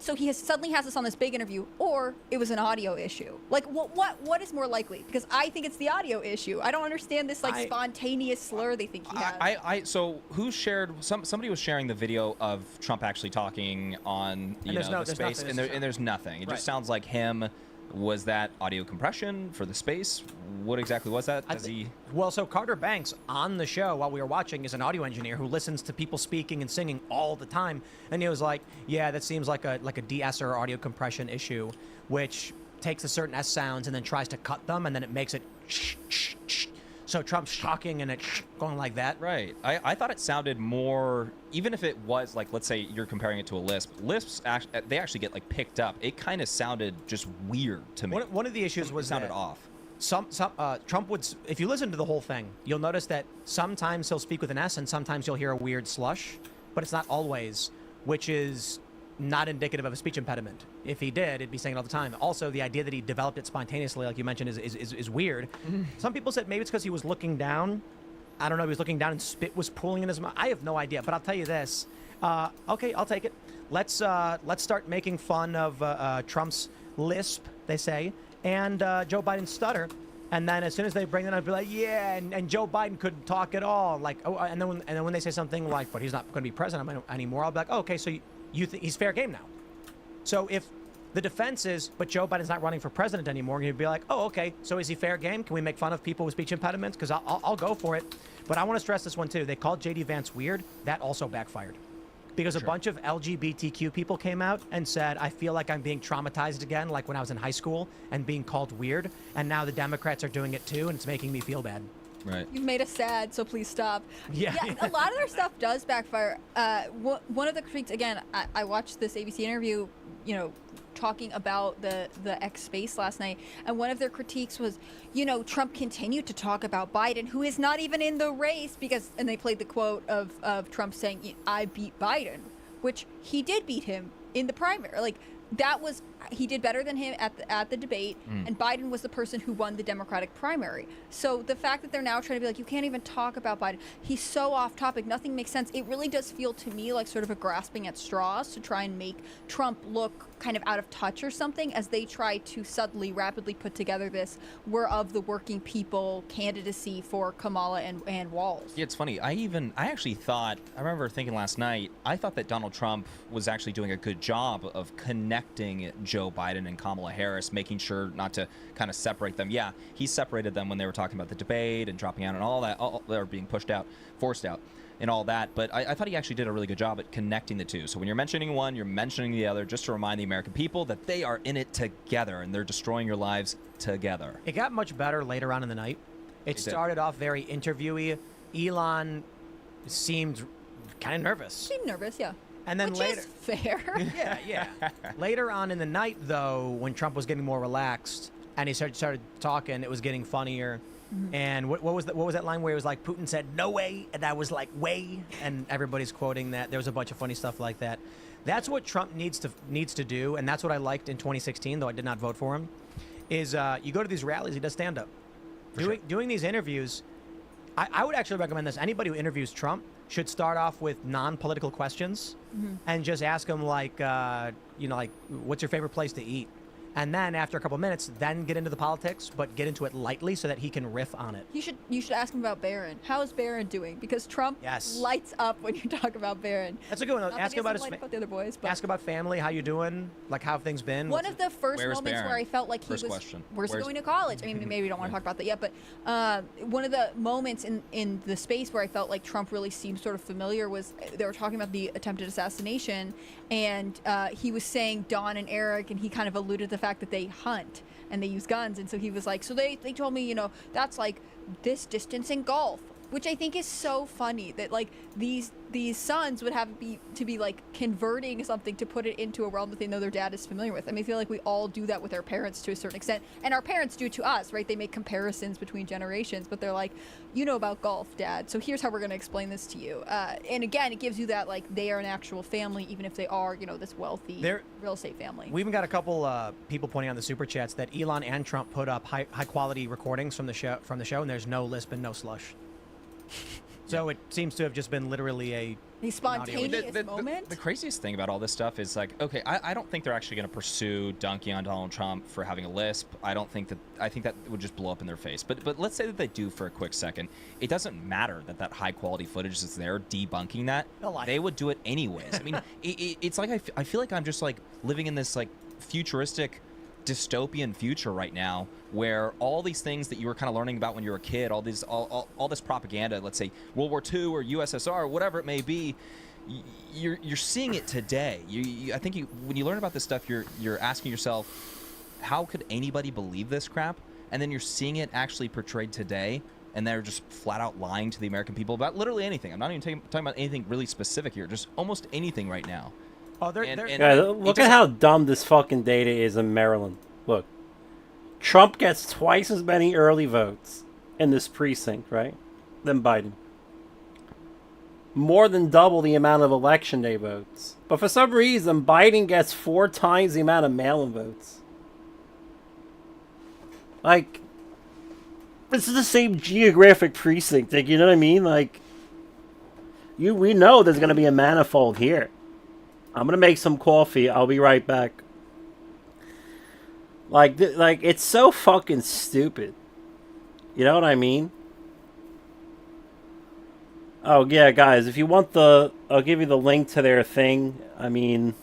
so he suddenly has this on this big interview, or it was an audio issue. What is more likely? Because I think it's the audio issue. I don't understand this spontaneous slur they think he has. So who shared? Somebody was sharing the video of Trump actually talking on the space, and there's nothing. It just sounds like him. Was that audio compression for the space? What exactly was that? Well, so Carter Banks on the show while we were watching is an audio engineer who listens to people speaking and singing all the time, and he was like, "Yeah, that seems like a de-esser or audio compression issue, which takes a certain S sounds and then tries to cut them, and then it makes it shh, shh, shh." So Trump's talking and it's going like that. Right. I thought it sounded more, even if it was let's say you're comparing it to a lisp. Lisps, they actually get picked up. It kind of sounded just weird to me. One of the issues was it sounded off. Trump would, if you listen to the whole thing, you'll notice that sometimes he'll speak with an S and sometimes you'll hear a weird slush, but it's not always, which is not indicative of a speech impediment. If he did, it'd be saying it all the time. Also, the idea that he developed it spontaneously, like you mentioned, is weird. Some people said maybe it's because he was looking down. I don't know, he was looking down and spit was pooling in his mouth. I have no idea, but I'll tell you this. Okay, I'll take it. Let's start making fun of Trump's lisp, they say, and Joe Biden's stutter. And then as soon as they bring it up, be like, yeah, and Joe Biden couldn't talk at all. Like, oh, and then when they say something like, but he's not going to be president anymore, I'll be like, oh, okay, so you think he's fair game now. So if the defense is, but Joe Biden's not running for president anymore, you'd be like, oh, okay, so is he fair game? Can we make fun of people with speech impediments? Because I'll go for it. But I want to stress this one too. They called J.D. Vance weird. That also backfired. Because a bunch of LGBTQ people came out and said, I feel like I'm being traumatized again, like when I was in high school, and being called weird. And now the Democrats are doing it too, and it's making me feel bad. Right. You've made us sad, so please stop. Yeah. A lot of their stuff does backfire. One of the critiques, again, I watched this ABC interview, talking about the X space last night, and one of their critiques was, Trump continued to talk about Biden, who is not even in the race, and they played the quote of Trump saying, I beat Biden, which he did beat him in the primary. Like, he did better than him at the debate, and Biden was the person who won the Democratic primary. So the fact that they're now trying to be like, you can't even talk about Biden, he's so off topic, nothing makes sense. It really does feel to me like sort of a grasping at straws to try and make Trump look kind of out of touch or something, as they try to subtly, rapidly put together this "we're of the working people" candidacy for Kamala and Walz. Yeah, it's funny. I remember thinking last night, I thought that Donald Trump was actually doing a good job of connecting Joe Biden and Kamala Harris, making sure not to kind of separate them. Yeah, he separated them when they were talking about the debate and dropping out and all that. They were being forced out and all that. But I thought he actually did a really good job at connecting the two. So when you're mentioning one, you're mentioning the other, just to remind the American people that they are in it together and they're destroying your lives together. It got much better later on in the night. It started off very interviewy. Elon seemed kind of nervous. Seemed nervous, yeah. And then Which later, is fair. yeah. Later on in the night, though, when Trump was getting more relaxed and he started talking, it was getting funnier. And what was that line where it was like Putin said no way, and I was like way, and everybody's quoting that. There was a bunch of funny stuff like that. That's what Trump needs to do, and that's what I liked in 2016, though I did not vote for him. Is you go to these rallies, he does stand up, doing these interviews. I would actually recommend this. Anybody who interviews Trump should start off with non-political questions and just ask him like what's your favorite place to eat? And then after a couple minutes, then get into the politics, but get into it lightly so that he can riff on it. You should ask him about Barron. How is Barron doing? Because Trump lights up when you talk about Barron. That's a good one. Ask him about the other boys. But ask about family. How you doing? Like, how have things been? One of the first moments Barron? where I felt like he was. Where's he going to college? I mean, maybe we don't want to talk about that yet, but one of the moments in the space where I felt like Trump really seemed sort of familiar was they were talking about the attempted assassination, and he was saying Don and Eric, and he kind of alluded to the fact that they hunt and they use guns, and so he was like, so they told me, that's like this distance in golf, which I think is so funny that like these sons would have to be like converting something to put it into a realm that they know their dad is familiar with. I mean, I feel like we all do that with our parents to a certain extent, and our parents do to us, right? They make comparisons between generations, but they're like, you know about golf, Dad, so here's how we're going to explain this to you. And again, it gives you that like they are an actual family, even if they are this wealthy real estate family. We even got a couple people pointing out in the super chats that Elon and Trump put up high quality recordings from the show, and there's no lisp and no slush. So it seems to have just been literally a spontaneous moment. The craziest thing about all this stuff is like, okay, I don't think they're actually going to pursue dunking on Donald Trump for having a lisp. I think that would just blow up in their face. But let's say that they do for a quick second. It doesn't matter that high quality footage is there debunking that. They would do it anyways. I mean, it's like I feel like I'm just like living in this like futuristic dystopian future right now, where all these things that you were kind of learning about when you were a kid, all this propaganda, let's say World War II or USSR or whatever it may be, you're seeing it today. I think when you learn about this stuff, you're asking yourself, how could anybody believe this crap? And then you're seeing it actually portrayed today, and they're just flat out lying to the American people about literally anything. I'm not even talking about anything really specific here, just almost anything right now. Oh, look at how dumb this fucking data is in Maryland. Look. Trump gets twice as many early votes in this precinct, right, than Biden. More than double the amount of election day votes. But for some reason, Biden gets 4 times the amount of mail-in votes. Like, this is the same geographic precinct. Like, you know what I mean? Like, we know there's gonna be a manifold here. I'm gonna make some coffee. I'll be right back. Like, it's so fucking stupid. You know what I mean? Oh yeah, guys. If you want I'll give you the link to their thing. I mean,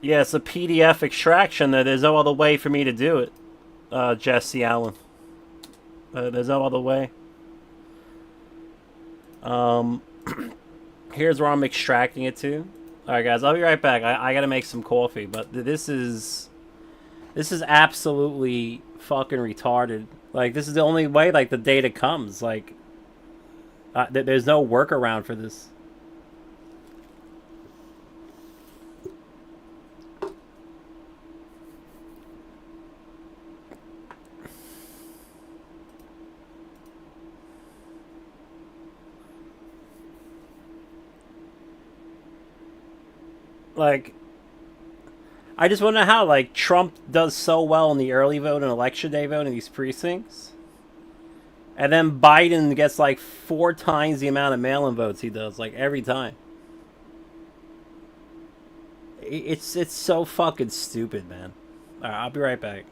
yeah, it's a PDF extraction. There's no other way for me to do it. Jesse Allen. There's no other way. Here's where I'm extracting it to. Alright guys, I'll be right back. I gotta make some coffee, but this is absolutely fucking retarded. Like, this is the only way, like, the data comes. Like, there's no workaround for this. Like, I just wonder how, like, Trump does so well in the early vote and election day vote in these precincts. And then Biden gets, like, 4 times the amount of mail-in votes he does, like, every time. It's so fucking stupid, man. Alright, I'll be right back.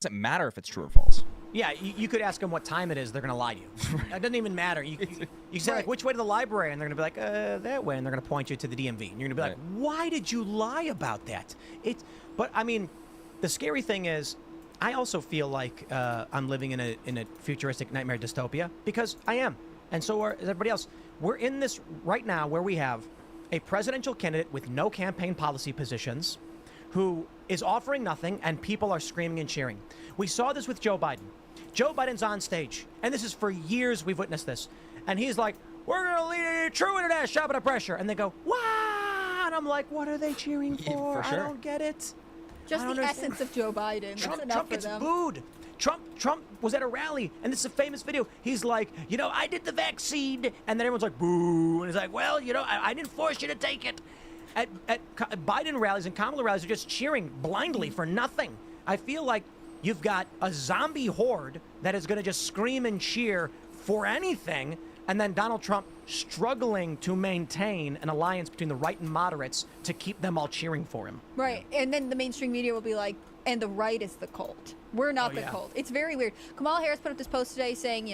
doesn't matter if it's true or false. Yeah, you could ask them what time it is. They're going to lie to you. It doesn't even matter. You say, like, which way to the library? And they're going to be like, that way. And they're going to point you to the DMV. And you're going to be like, why did you lie about that? But, I mean, the scary thing is, I also feel like I'm living in a futuristic nightmare dystopia, because I am. And so is everybody else. We're in this right now where we have a presidential candidate with no campaign policy positions who is offering nothing, and people are screaming and cheering. We saw this with Joe Biden. Joe Biden's on stage, and this is for years we've witnessed this. And he's like, we're going to lead true internet, shove it pressure. And they go, wow. And I'm like, what are they cheering for? For sure. I don't get it. Just the essence of Joe Biden. That's enough Trump for gets them. booed. Trump was at a rally, and this is a famous video. He's like, I did the vaccine. And then everyone's like, boo. And he's like, well, I didn't force you to take it. At Biden rallies and Kamala rallies are just cheering blindly for nothing. I feel like you've got a zombie horde that is going to just scream and cheer for anything, and then Donald Trump struggling to maintain an alliance between the right and moderates to keep them all cheering for him. Right, and then the mainstream media will be like, and the right is the cult. We're not the cult. It's very weird. Kamala Harris put up this post today saying,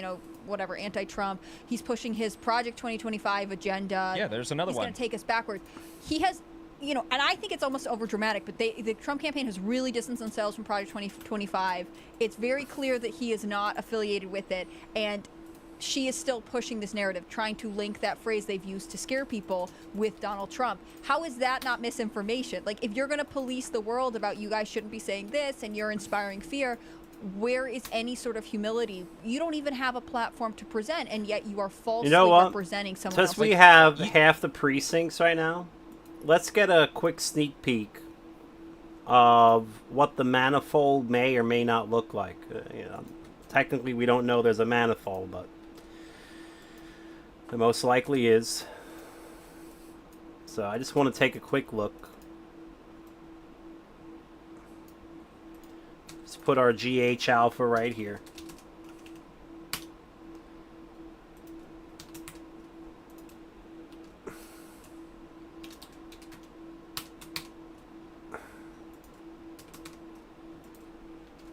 whatever, anti-Trump. He's pushing his Project 2025 agenda. Yeah, there's another He's one. going to take us backwards. He has, and I think it's almost overdramatic, but the Trump campaign has really distanced themselves from Project 2025. It's very clear that he is not affiliated with it, and she is still pushing this narrative, trying to link that phrase they've used to scare people with Donald Trump. How is that not misinformation? Like, if you're going to police the world about you guys shouldn't be saying this and you're inspiring fear, where is any sort of humility? You don't even have a platform to present, and yet you are falsely representing someone else. Since we have half the precincts right now, let's get a quick sneak peek of what the manifold may or may not look like. Technically, we don't know there's a manifold, but it most likely is. So I just want to take a quick look. Let's put our GH alpha right here.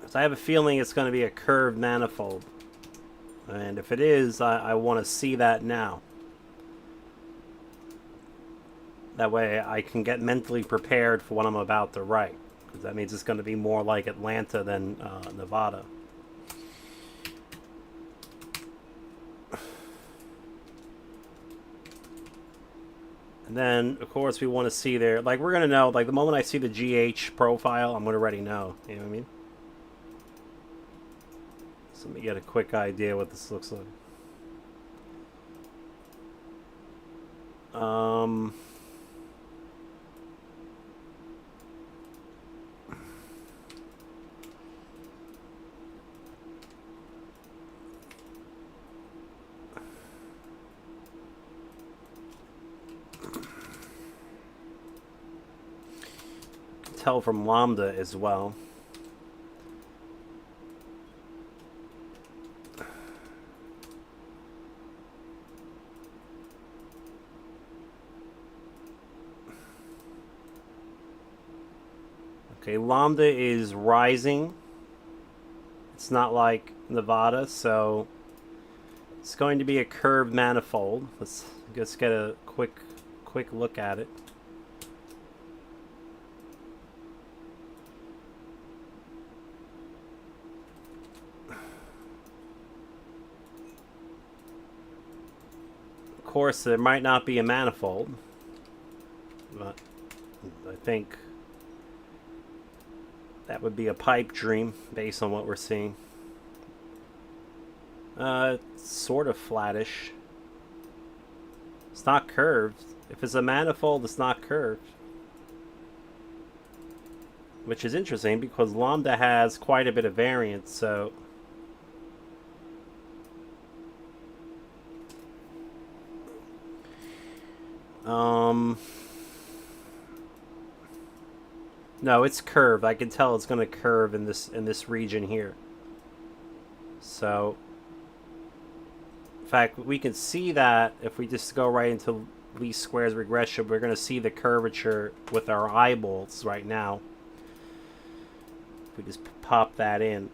So I have a feeling it's going to be a curved manifold. And if it is, I want to see that now. That way I can get mentally prepared for what I'm about to write. Because that means it's going to be more like Atlanta than Nevada. And then, of course, we want to see there. Like, we're going to know, like, the moment I see the GH profile, I'm going to already know. You know what I mean? So let me get a quick idea what this looks like. Tell from Lambda as well. Okay, Lambda is rising. It's not like Nevada, so it's going to be a curved manifold. Let's get a quick look at it. Of course, there might not be a manifold, but I think that would be a pipe dream based on what we're seeing. It's sort of flattish. It's not curved. If it's a manifold, it's not curved. Which is interesting because Lambda has quite a bit of variance, so no, it's curved. I can tell it's going to curve in this region here. So, in fact, we can see that if we just go right into least squares regression, we're going to see the curvature with our eyeballs right now. If We just pop that in.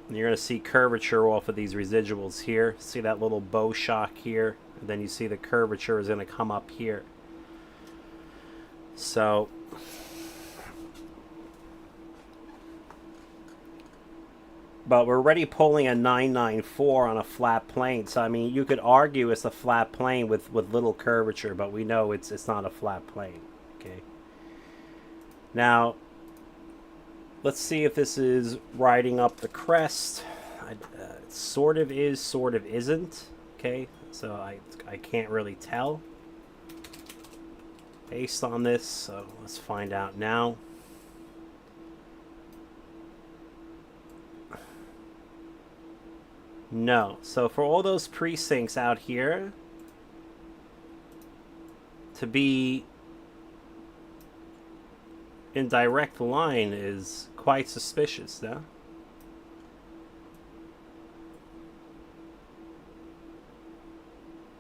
And you're going to see curvature off of these residuals here. See that little bow shock here? And then you see the curvature is going to come up here. So but we're already pulling a 994 on a flat plane. So I mean, you could argue it's a flat plane with little curvature, but we know it's not a flat plane. Okay. Now, let's see if this is riding up the crest. It sort of is, sort of isn't. Okay, so I can't really tell based on this. So let's find out now. No. So for all those precincts out here to be in direct line is quite suspicious, no?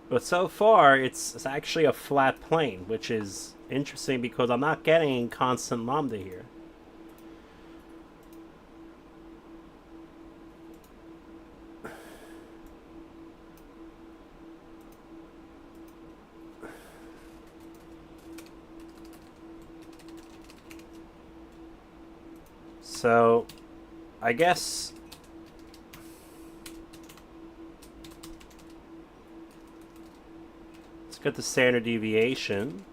But so far, it's actually a flat plane, which is interesting because I'm not getting constant lambda here. So, I guess let's get the standard deviation.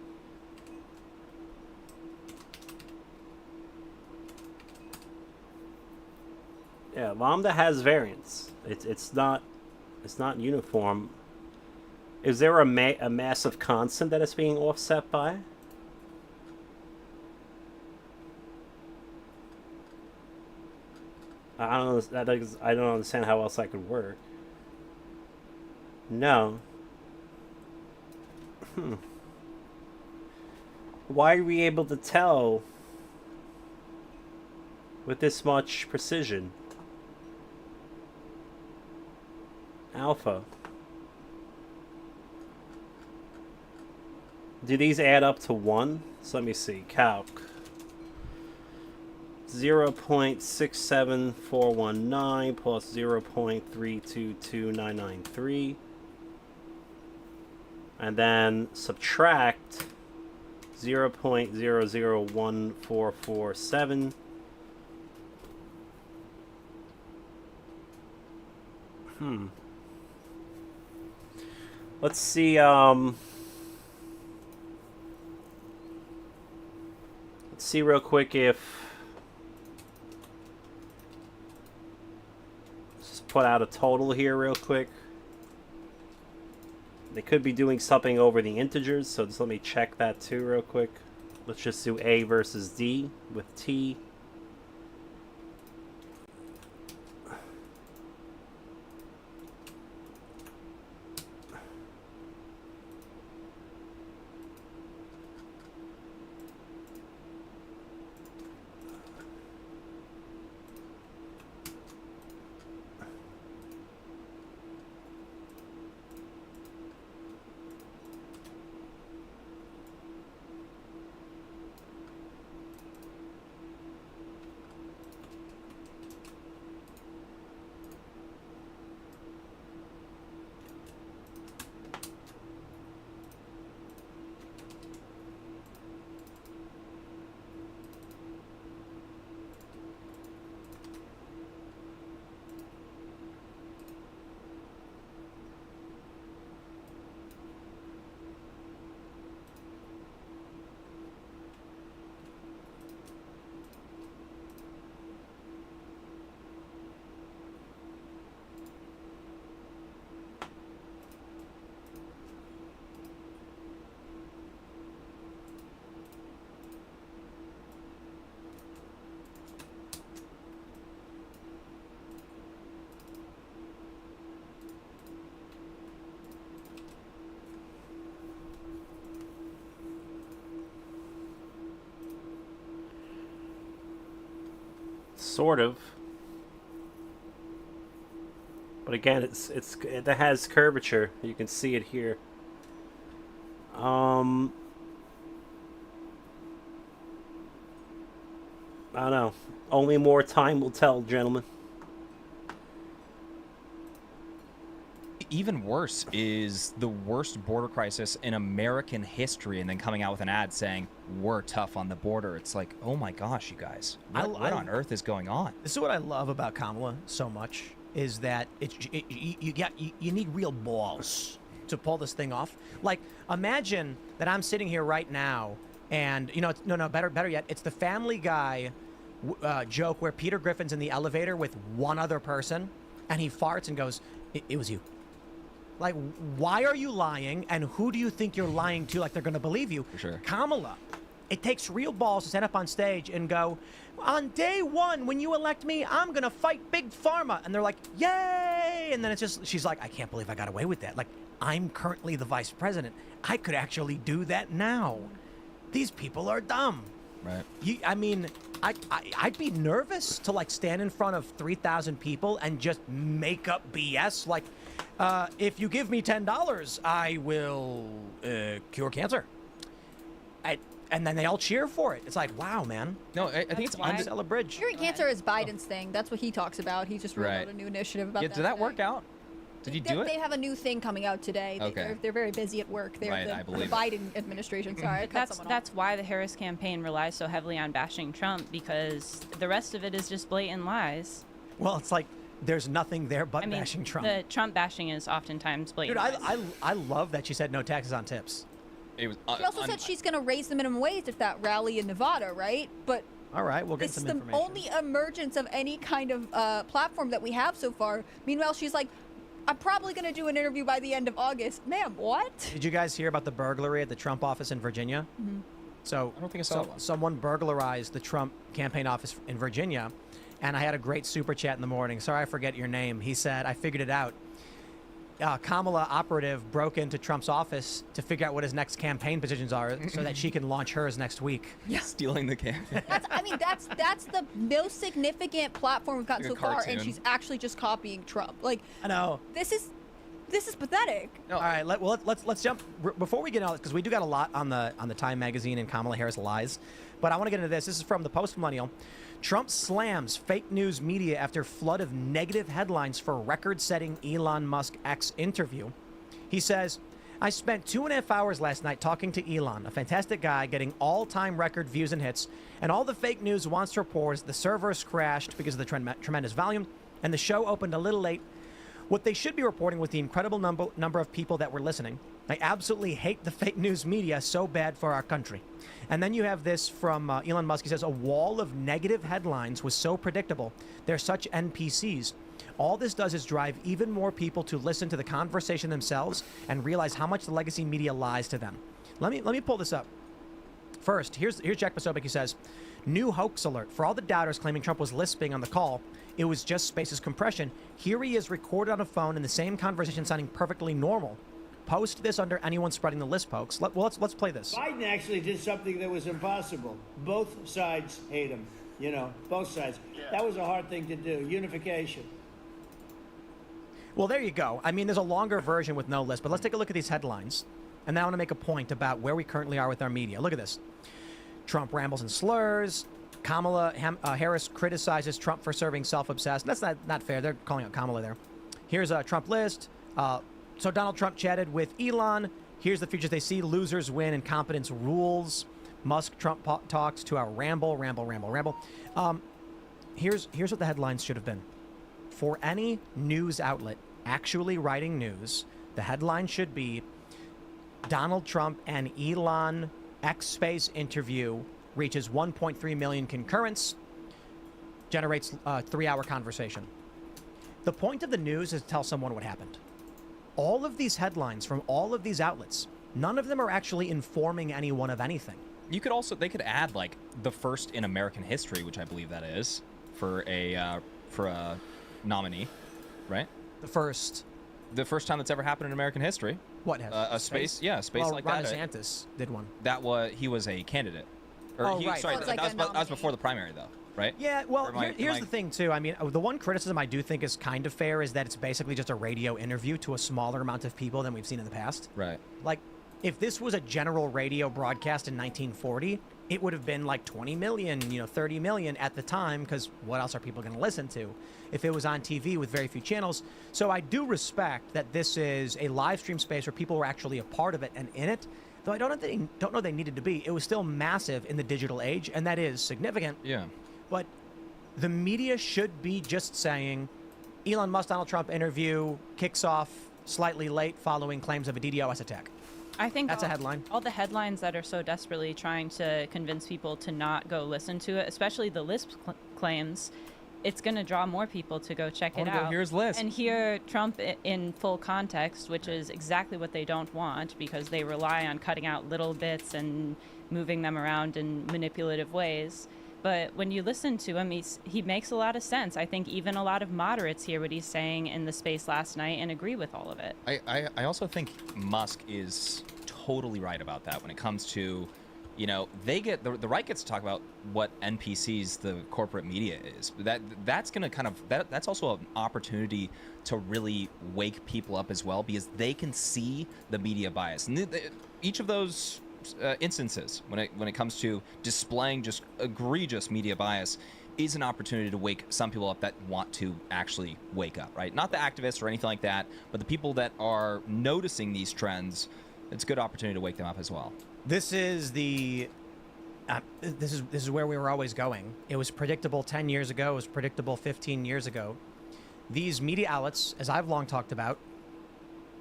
Yeah, lambda has variance. It's not uniform. Is there a massive constant that it's being offset by? I don't understand how else that could work. No. Why are we able to tell with this much precision? Alpha. Do these add up to 1? So let me see. Calc. 0.67419 plus 0.322993. And then subtract 0.001447. Let's see, let's see real quick if put out a total here real quick. They could be doing something over the integers, so just let me check that too real quick. Let's just do A versus D with T. Sort of. But again, it has curvature. You can see it here. I don't know. Only more time will tell, gentlemen. Even worse is the worst border crisis in American history, and then coming out with an ad saying we're tough on the border. It's like, oh my gosh, you guys, what on earth is going on? This is what I love about Kamala so much, is that you need real balls to pull this thing off. Like, imagine that I'm sitting here right now, and better yet, it's the Family Guy joke where Peter Griffin's in the elevator with one other person, and he farts and goes, "It was you." Like, why are you lying, and who do you think you're lying to? Like, they're going to believe you. For sure. Kamala, it takes real balls to stand up on stage and go, on day one, when you elect me, I'm going to fight Big Pharma. And they're like, yay! And then it's just, she's like, I can't believe I got away with that. Like, I'm currently the vice president. I could actually do that now. These people are dumb. Right. I'd be nervous to, like, stand in front of 3,000 people and just make up BS. Like, if you give me $10, I will cure cancer. And then they all cheer for it. It's like, wow, man. No, I think it's why- Sell a bridge. Curing cancer is Biden's thing. That's what he talks about. He just rolled Right. out a new initiative about Yeah, that. did that today. work out? Did you do it? They have a new thing coming out today. Okay. They're very busy at work. They're Right, I the believe it. Biden administration. Sorry, I cut someone off. That's why the Harris campaign relies so heavily on bashing Trump, because the rest of it is just blatant lies. Well, it's like there's nothing there but I mean, bashing Trump. the Trump bashing is oftentimes blatant Dude, lies. I love that she said no taxes on tips. It was. She also said she's going to raise the minimum wage at that rally in Nevada, right? But All right, we'll get it's some the information. only emergence of any kind of platform that we have so far. Meanwhile, she's like, I'm probably going to do an interview by the end of August. Ma'am, what? Did you guys hear about the burglary at the Trump office in Virginia? Mm-hmm. So I don't think I saw that one. Someone burglarized the Trump campaign office in Virginia, and I had a great super chat in the morning. Sorry, I forget your name. He said, I figured it out. Kamala operative broke into Trump's office to figure out what his next campaign positions are so that she can launch hers next week. Stealing the campaign. That's the most significant platform we've gotten Like so a far, and cartoon. she's actually just copying Trump. Like, I know. this is pathetic. All right, let's jump before we get on, because we do got a lot on the Time magazine and Kamala Harris lies, but I want to get into this. This is from the Post Millennial. Trump slams fake news media after flood of negative headlines for record-setting Elon Musk X interview. He says, I spent 2.5 hours last night talking to Elon, a fantastic guy, getting all-time record views and hits, and all the fake news wants to report is the servers crashed because of the tremendous volume, and the show opened a little late. What they should be reporting was the incredible number of people that were listening. I absolutely hate the fake news media so bad for our country. And then you have this from Elon Musk. He says, a wall of negative headlines was so predictable. They're such NPCs. All this does is drive even more people to listen to the conversation themselves and realize how much the legacy media lies to them. Let me pull this up. First, here's Jack Posobiec. He says, new hoax alert. For all the doubters claiming Trump was lisping on the call, it was just Space's compression. Here he is recorded on a phone in the same conversation sounding perfectly normal. Post this under anyone spreading the lisp hoax. Let's play this. Biden actually did something that was impossible. Both sides hate him. Both sides. That was a hard thing to do. Unification. Well, there you go. I mean, there's a longer version with no list, but let's take a look at these headlines. And then I want to make a point about where we currently are with our media. Look at this. Trump rambles and slurs. Kamala Harris criticizes Trump for serving self-obsessed. That's not fair. They're calling out Kamala there. Here's a Trump list. So Donald Trump chatted with Elon. Here's the futures they see. Losers win. Incompetence rules. Musk Trump talks to our ramble. Here's what the headlines should have been. For any news outlet actually writing news, the headline should be Donald Trump and Elon X Space interview reaches 1.3 million concurrents, generates a 3-hour conversation. The point of the news is to tell someone what happened. All of these headlines from all of these outlets, none of them are actually informing anyone of anything. They could add like the first in American history, which I believe that is, for a nominee, right? The first time that's ever happened in American history. What has A space well, like Ron that. DeSantis did one. He was a candidate. Or Oh, right. Sorry, So it's like that a was nominee. before the primary, though, right? Yeah, well, Or am I- here's am I- the thing, too. I mean, the one criticism I do think is kind of fair is that it's basically just a radio interview to a smaller amount of people than we've seen in the past. Right. Like, if this was a general radio broadcast in 1940, it would have been like 20 million, 30 million at the time, because what else are people going to listen to if it was on TV with very few channels? So I do respect that this is a live stream space where people were actually a part of it and in it. Though I don't know they needed to be. It was still massive in the digital age, and that is significant. Yeah. But the media should be just saying, Elon Musk Donald Trump interview kicks off slightly late following claims of a DDoS attack. I think That's a headline. All the headlines that are so desperately trying to convince people to not go listen to it, especially the Lisp claims, it's going to draw more people to go check it out. Here's Lisp. And hear Trump in full context, which is exactly what they don't want, because they rely on cutting out little bits and moving them around in manipulative ways. But when you listen to him, he makes a lot of sense. I think even a lot of moderates hear what he's saying in the space last night and agree with all of it. I also think Musk is totally right about that when it comes to, they get the right gets to talk about what NPCs the corporate media is. That's going to that's also an opportunity to really wake people up as well, because they can see the media bias. And each of those instances, when it comes to displaying just egregious media bias, is an opportunity to wake some people up that want to actually wake up, right? Not the activists or anything like that, but the people that are noticing these trends. It's a good opportunity to wake them up as well. This is this is where we were always going. It was predictable 10 years ago. It was predictable 15 years ago. These media outlets, as I've long talked about,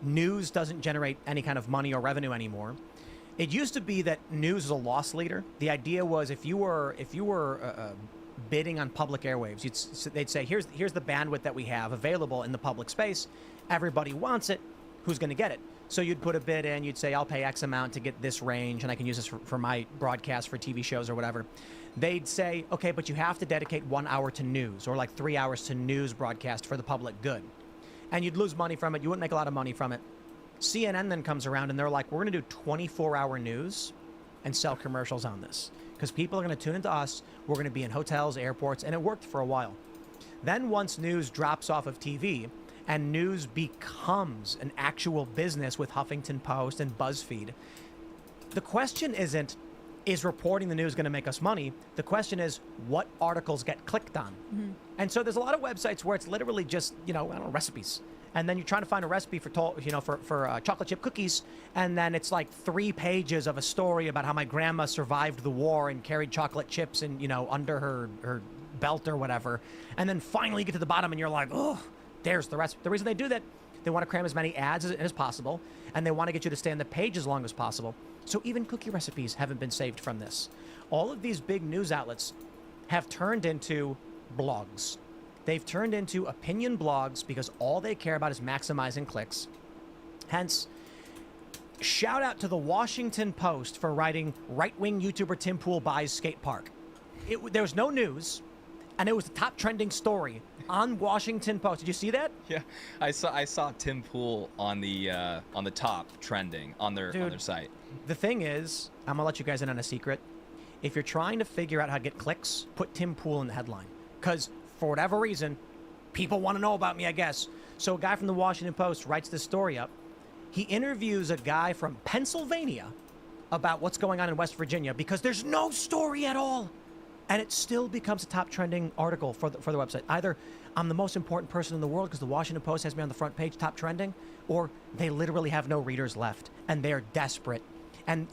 news doesn't generate any kind of money or revenue anymore. It used to be that news was a loss leader. The idea was if you were bidding on public airwaves, they'd say, here's the bandwidth that we have available in the public space. Everybody wants it. Who's going to get it? So you'd put a bid in. You'd say, I'll pay X amount to get this range, and I can use this for my broadcast for TV shows or whatever. They'd say, okay, but you have to dedicate 1 hour to news, or like 3 hours to news broadcast for the public good. And you'd lose money from it. You wouldn't make a lot of money from it. CNN then comes around and they're like, we're going to do 24-hour news and sell commercials on this, because people are going to tune into us. We're going to be in hotels, airports, and it worked for a while. Then once news drops off of TV and news becomes an actual business with Huffington Post and BuzzFeed, the question isn't, is reporting the news going to make us money? The question is, what articles get clicked on? Mm-hmm. And so there's a lot of websites where it's literally just, recipes. And then you're trying to find a recipe for chocolate chip cookies, and then it's like 3 pages of a story about how my grandma survived the war and carried chocolate chips and under her belt or whatever. And then finally you get to the bottom and you're like, oh, there's the recipe. The reason they do that, they want to cram as many ads as possible, and they want to get you to stay on the page as long as possible. So even cookie recipes haven't been saved from this. All of these big news outlets have turned into blogs. They've turned into opinion blogs because all they care about is maximizing clicks. Hence, shout out to the Washington Post for writing right-wing YouTuber Tim Pool buys skate park. There was no news, and it was the top trending story on Washington Post. Did you see that? Yeah, I saw Tim Pool on the top trending on their site. The thing is, I'm gonna let you guys in on a secret. If you're trying to figure out how to get clicks, put Tim Pool in the headline, because for whatever reason, people want to know about me, I guess. So a guy from the Washington Post writes this story up. He interviews a guy from Pennsylvania about what's going on in West Virginia, because there's no story at all. And it still becomes a top trending article for the website. Either I'm the most important person in the world because the Washington Post has me on the front page, top trending, or they literally have no readers left and they're desperate. And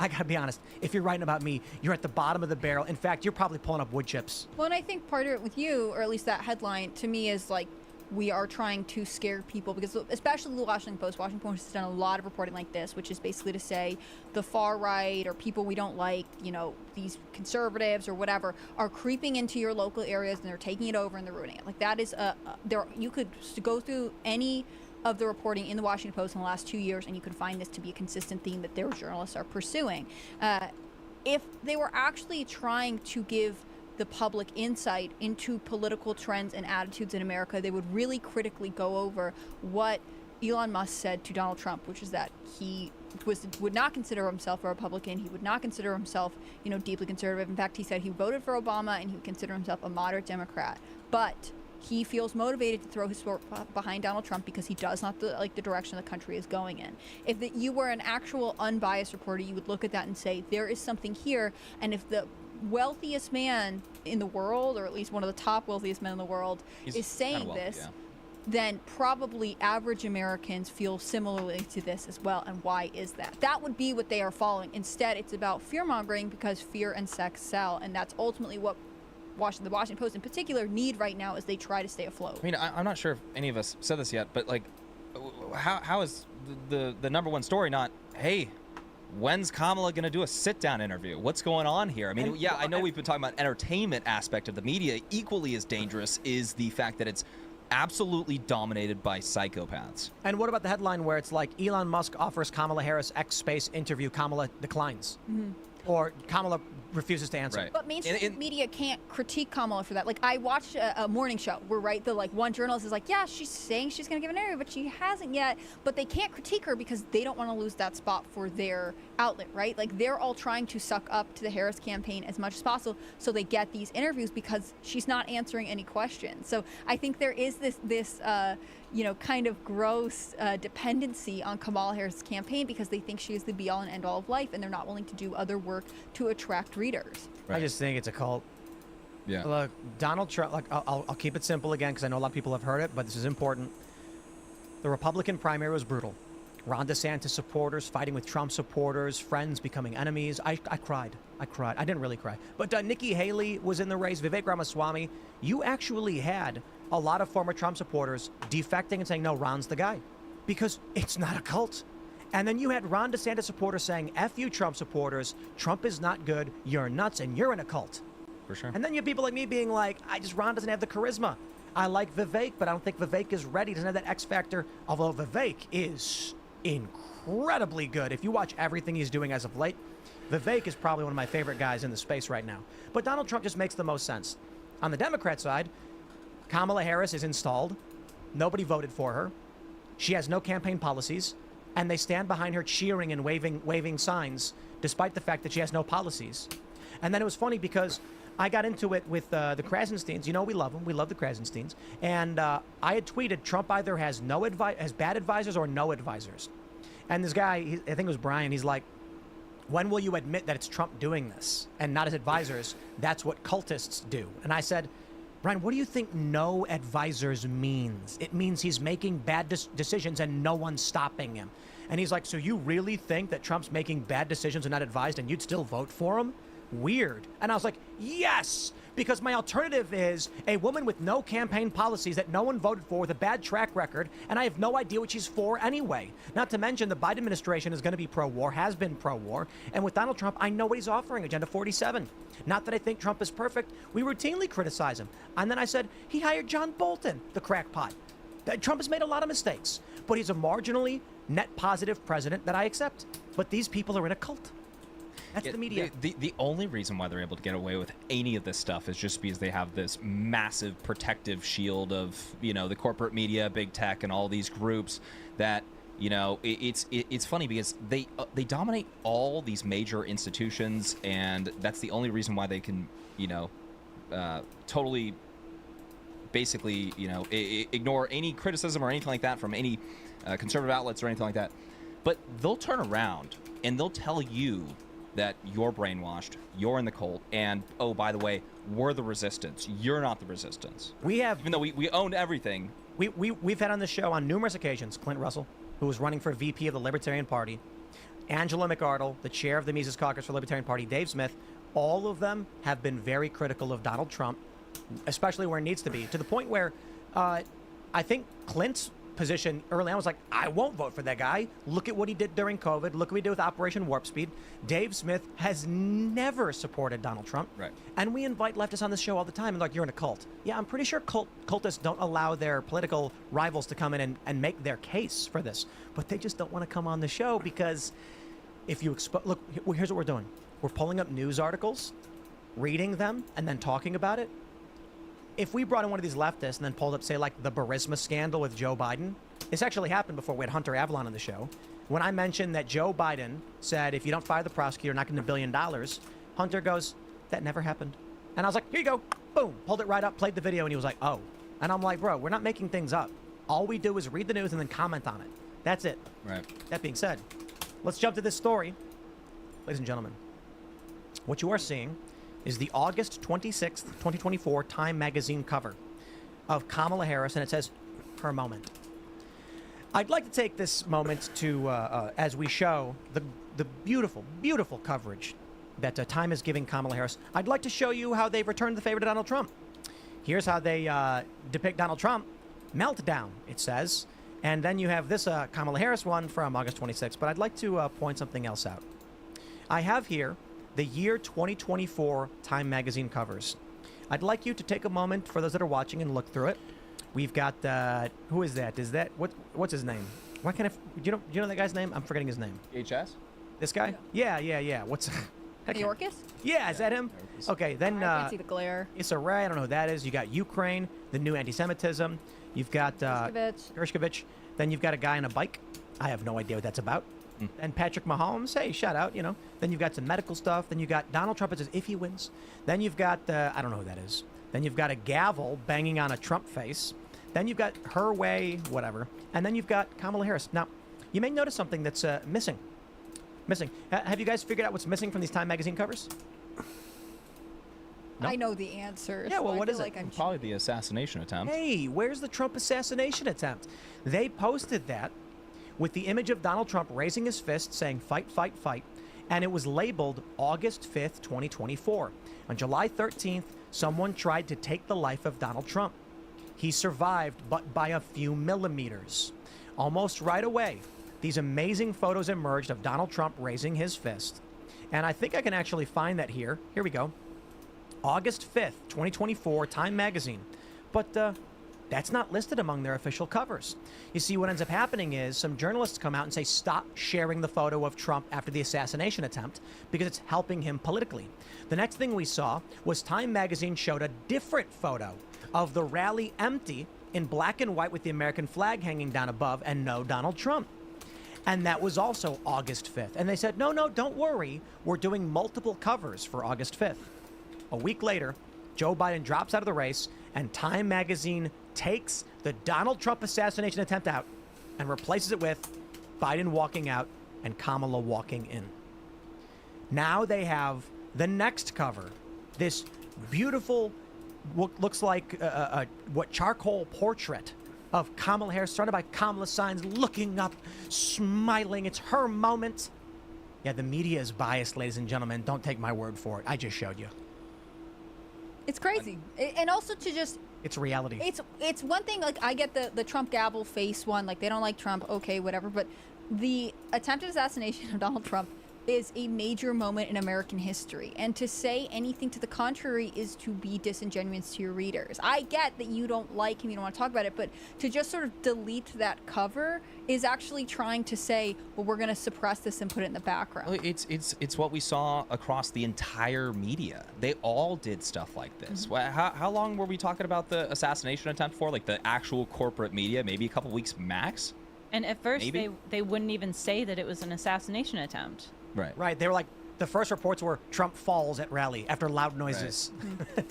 I gotta be honest, if you're writing about me, you're at the bottom of the barrel. In fact, you're probably pulling up wood chips. Well, and I think part of it with you, or at least that headline, to me is like, we are trying to scare people, because especially the Washington Post has done a lot of reporting like this, which is basically to say the far right or people we don't like, these conservatives or whatever, are creeping into your local areas and they're taking it over and they're ruining it. Like that is you could go through any of the reporting in the Washington Post in the last 2 years, and you can find this to be a consistent theme that their journalists are pursuing. If they were actually trying to give the public insight into political trends and attitudes in America, they would really critically go over what Elon Musk said to Donald Trump, which is that he would not consider himself a Republican. He would not consider himself, deeply conservative. In fact, he said he voted for Obama and he would consider himself a moderate Democrat. But He feels motivated to throw his support behind Donald Trump because he does not like the direction the country is going in. If you were an actual unbiased reporter, you would look at that and say, there is something here. And if the wealthiest man in the world, or at least one of the top wealthiest men in the world, is saying kinda wealthy, this, yeah. then probably average Americans feel similarly to this as well. And why is that? That would be what they are following. Instead, it's about fear-mongering because fear and sex sell. And that's ultimately what the Washington Post in particular need right now as they try to stay afloat. I mean, I'm not sure if any of us said this yet, but like, how is the number one story not, hey, when's Kamala going to do a sit-down interview? What's going on here? I mean, yeah, I know we've been talking about entertainment aspect of the media. Equally as dangerous is the fact that it's absolutely dominated by psychopaths. And what about the headline where it's like Elon Musk offers Kamala Harris X space interview, Kamala declines, or Kamala refuses to answer? Right. But mainstream media can't critique Kamala for that. Like, I watched a morning show where, right, the one journalist is like, yeah, she's saying she's going to give an interview, but she hasn't yet. But they can't critique her because they don't want to lose that spot for their outlet, right? Like, they're all trying to suck up to the Harris campaign as much as possible so they get these interviews because she's not answering any questions. So I think there is this kind of gross dependency on Kamala Harris' campaign because they think she is the be-all and end-all of life, and they're not willing to do other work to attract readers. I just think it's a cult. Yeah. Look, Donald Trump, like, I'll keep it simple again because I know a lot of people have heard it, but this is important. The Republican primary was brutal. Ron DeSantis supporters fighting with Trump supporters, friends becoming enemies. I cried. I didn't really cry. But Nikki Haley was in the race. Vivek Ramaswamy. You actually had a lot of former Trump supporters defecting and saying, no, Ron's the guy. Because it's not a cult. And then you had Ron DeSantis supporters saying, F you Trump supporters, Trump is not good, you're nuts, and you're in a cult. For sure. And then you have people like me being like, Ron doesn't have the charisma. I like Vivek, but I don't think Vivek is ready. He doesn't have that X factor. Although Vivek is incredibly good. If you watch everything he's doing as of late, Vivek is probably one of my favorite guys in the space right now. But Donald Trump just makes the most sense. On the Democrat side, Kamala Harris is installed. Nobody voted for her. She has no campaign policies. And they stand behind her cheering and waving signs, despite the fact that she has no policies. And then it was funny because I got into it with the Krasensteins. You know, we love them. We love the Krasensteins. And I had tweeted Trump either has bad advisors or no advisors. And this guy, I think it was Brian, he's like, when will you admit that it's Trump doing this and not his advisors? That's what cultists do. And I said, Brian, what do you think no advisors means? It means he's making bad decisions and no one's stopping him. And he's like, so you really think that Trump's making bad decisions and not advised and you'd still vote for him? Weird. And I was like, yes, because my alternative is a woman with no campaign policies that no one voted for with a bad track record, and I have no idea what she's for anyway. Not to mention the Biden administration is going to be pro-war, has been pro-war, and with Donald Trump, I know what he's offering, Agenda 47. Not that I think Trump is perfect. We routinely criticize him. And then I said, he hired John Bolton, the crackpot. Trump has made a lot of mistakes, but he's a marginally net positive president that I accept. But these people are in a cult. That's the media. The only reason why they're able to get away with any of this stuff is just because they have this massive protective shield of, the corporate media, big tech, and all these groups that, it's funny because they dominate all these major institutions, and that's the only reason why they can, totally, basically, ignore any criticism or anything like that from any conservative outlets or anything like that. But they'll turn around and they'll tell you that you're brainwashed, you're in the cult, and, oh, by the way, we're the resistance. You're not the resistance. Even though we owned everything. We've had on the show on numerous occasions Clint Russell, who was running for VP of the Libertarian Party, Angela McArdle, the chair of the Mises Caucus for the Libertarian Party, Dave Smith. All of them have been very critical of Donald Trump, especially where it needs to be, to the point where I think Clint's position early on was like, I won't vote for that guy. Look at what he did during COVID. Look what he did with Operation Warp Speed. Dave Smith has never supported Donald Trump. Right. And we invite leftists on this show all the time and like, you're in a cult. Yeah, I'm pretty sure cultists don't allow their political rivals to come in and make their case for this. But they just don't want to come on the show because if you look, here's what we're doing. We're pulling up news articles, reading them, and then talking about it. If we brought in one of these leftists and then pulled up, say, like the Burisma scandal with Joe Biden, this actually happened before. We had Hunter Avalon on the show. When I mentioned that Joe Biden said, if you don't fire the prosecutor, you're not getting $1 billion, Hunter goes, that never happened. And I was like, here you go. Boom. Pulled it right up, played the video, and he was like, oh. And I'm like, bro, we're not making things up. All we do is read the news and then comment on it. That's it. Right. That being said, let's jump to this story. Ladies and gentlemen, what you are seeing is the August 26th, 2024 Time magazine cover of Kamala Harris, and it says, her moment. I'd like to take this moment to, as we show the beautiful, beautiful coverage that Time is giving Kamala Harris, I'd like to show you how they've returned the favor to Donald Trump. Here's how they depict Donald Trump. Meltdown, it says. And then you have this Kamala Harris one from August 26th. But I'd like to point something else out. I have here the year 2024 Time magazine covers. I'd like you to take a moment, for those that are watching, and look through it. We've got, who is that? Is that, what's his name? Why can't I, do you know that guy's name? I'm forgetting his name. HS? This guy? Yeah. What's... Mayorkas? Yeah, is that him? Okay, then I can't see the glare. Issa Rae, I don't know who that is. You got Ukraine, the new anti-Semitism. You've got Gershkovich. Then you've got a guy on a bike. I have no idea what that's about. And Patrick Mahomes, hey, shout out, you know. Then you've got some medical stuff. Then you got Donald Trump, it says if he wins. Then you've got, I don't know who that is. Then you've got a gavel banging on a Trump face. Then you've got her way, whatever. And then you've got Kamala Harris. Now, you may notice something that's missing. Have you guys figured out what's missing from these Time magazine covers? No? I know the answer. Yeah, so well, I what feel is it? like I'm Probably the assassination attempt. Hey, where's the Trump assassination attempt? They posted that with the image of Donald Trump raising his fist saying, fight, fight, fight. And it was labeled August 5th, 2024. On July 13th, someone tried to take the life of Donald Trump. He survived, but by a few millimeters. Almost right away, these amazing photos emerged of Donald Trump raising his fist. And I think I can actually find that here. Here we go. August 5th, 2024, Time magazine. But that's not listed among their official covers. You see, what ends up happening is some journalists come out and say, stop sharing the photo of Trump after the assassination attempt because it's helping him politically. The next thing we saw was Time magazine showed a different photo of the rally empty in black and white with the American flag hanging down above and no Donald Trump. And that was also August 5th. And they said, no, don't worry. We're doing multiple covers for August 5th. A week later, Joe Biden drops out of the race, and Time magazine takes the Donald Trump assassination attempt out and replaces it with Biden walking out and Kamala walking in. Now they have the next cover, this beautiful, what looks like what charcoal portrait of Kamala Harris, surrounded by Kamala signs, looking up, smiling. It's her moment. Yeah, the media is biased, ladies and gentlemen. Don't take my word for it. I just showed you. It's crazy. And also to just... It's reality. It's one thing, like, I get the Trump gavel face one, like, they don't like Trump, okay, whatever, but the attempted assassination of Donald Trump is a major moment in American history. And to say anything to the contrary is to be disingenuous to your readers. I get that you don't like him, you don't want to talk about it, but to just sort of delete that cover is actually trying to say, well, we're going to suppress this and put it in the background. Well, it's what we saw across the entire media. They all did stuff like this. How long were we talking about the assassination attempt for? Like the actual corporate media, maybe a couple weeks max? And at first, Maybe? they wouldn't even say that it was an assassination attempt. Right. They were like, the first reports were Trump falls at rally after loud noises.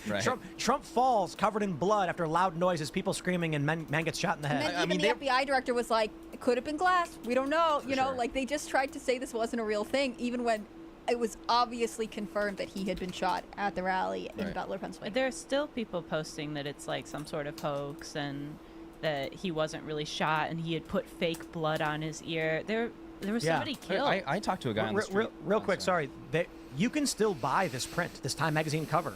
Right. Trump falls covered in blood after loud noises, people screaming, and man gets shot in the head. And then even the FBI director was like, it could have been glass. We don't know. You know, sure. like they just tried to say this wasn't a real thing, even when it was obviously confirmed that he had been shot at the rally in Butler, Pennsylvania. There are still people posting that it's like some sort of hoax and that he wasn't really shot and he had put fake blood on his ear. There was somebody killed. I talked to a guy on the street. Real quick, sorry. You can still buy this print, this Time magazine cover.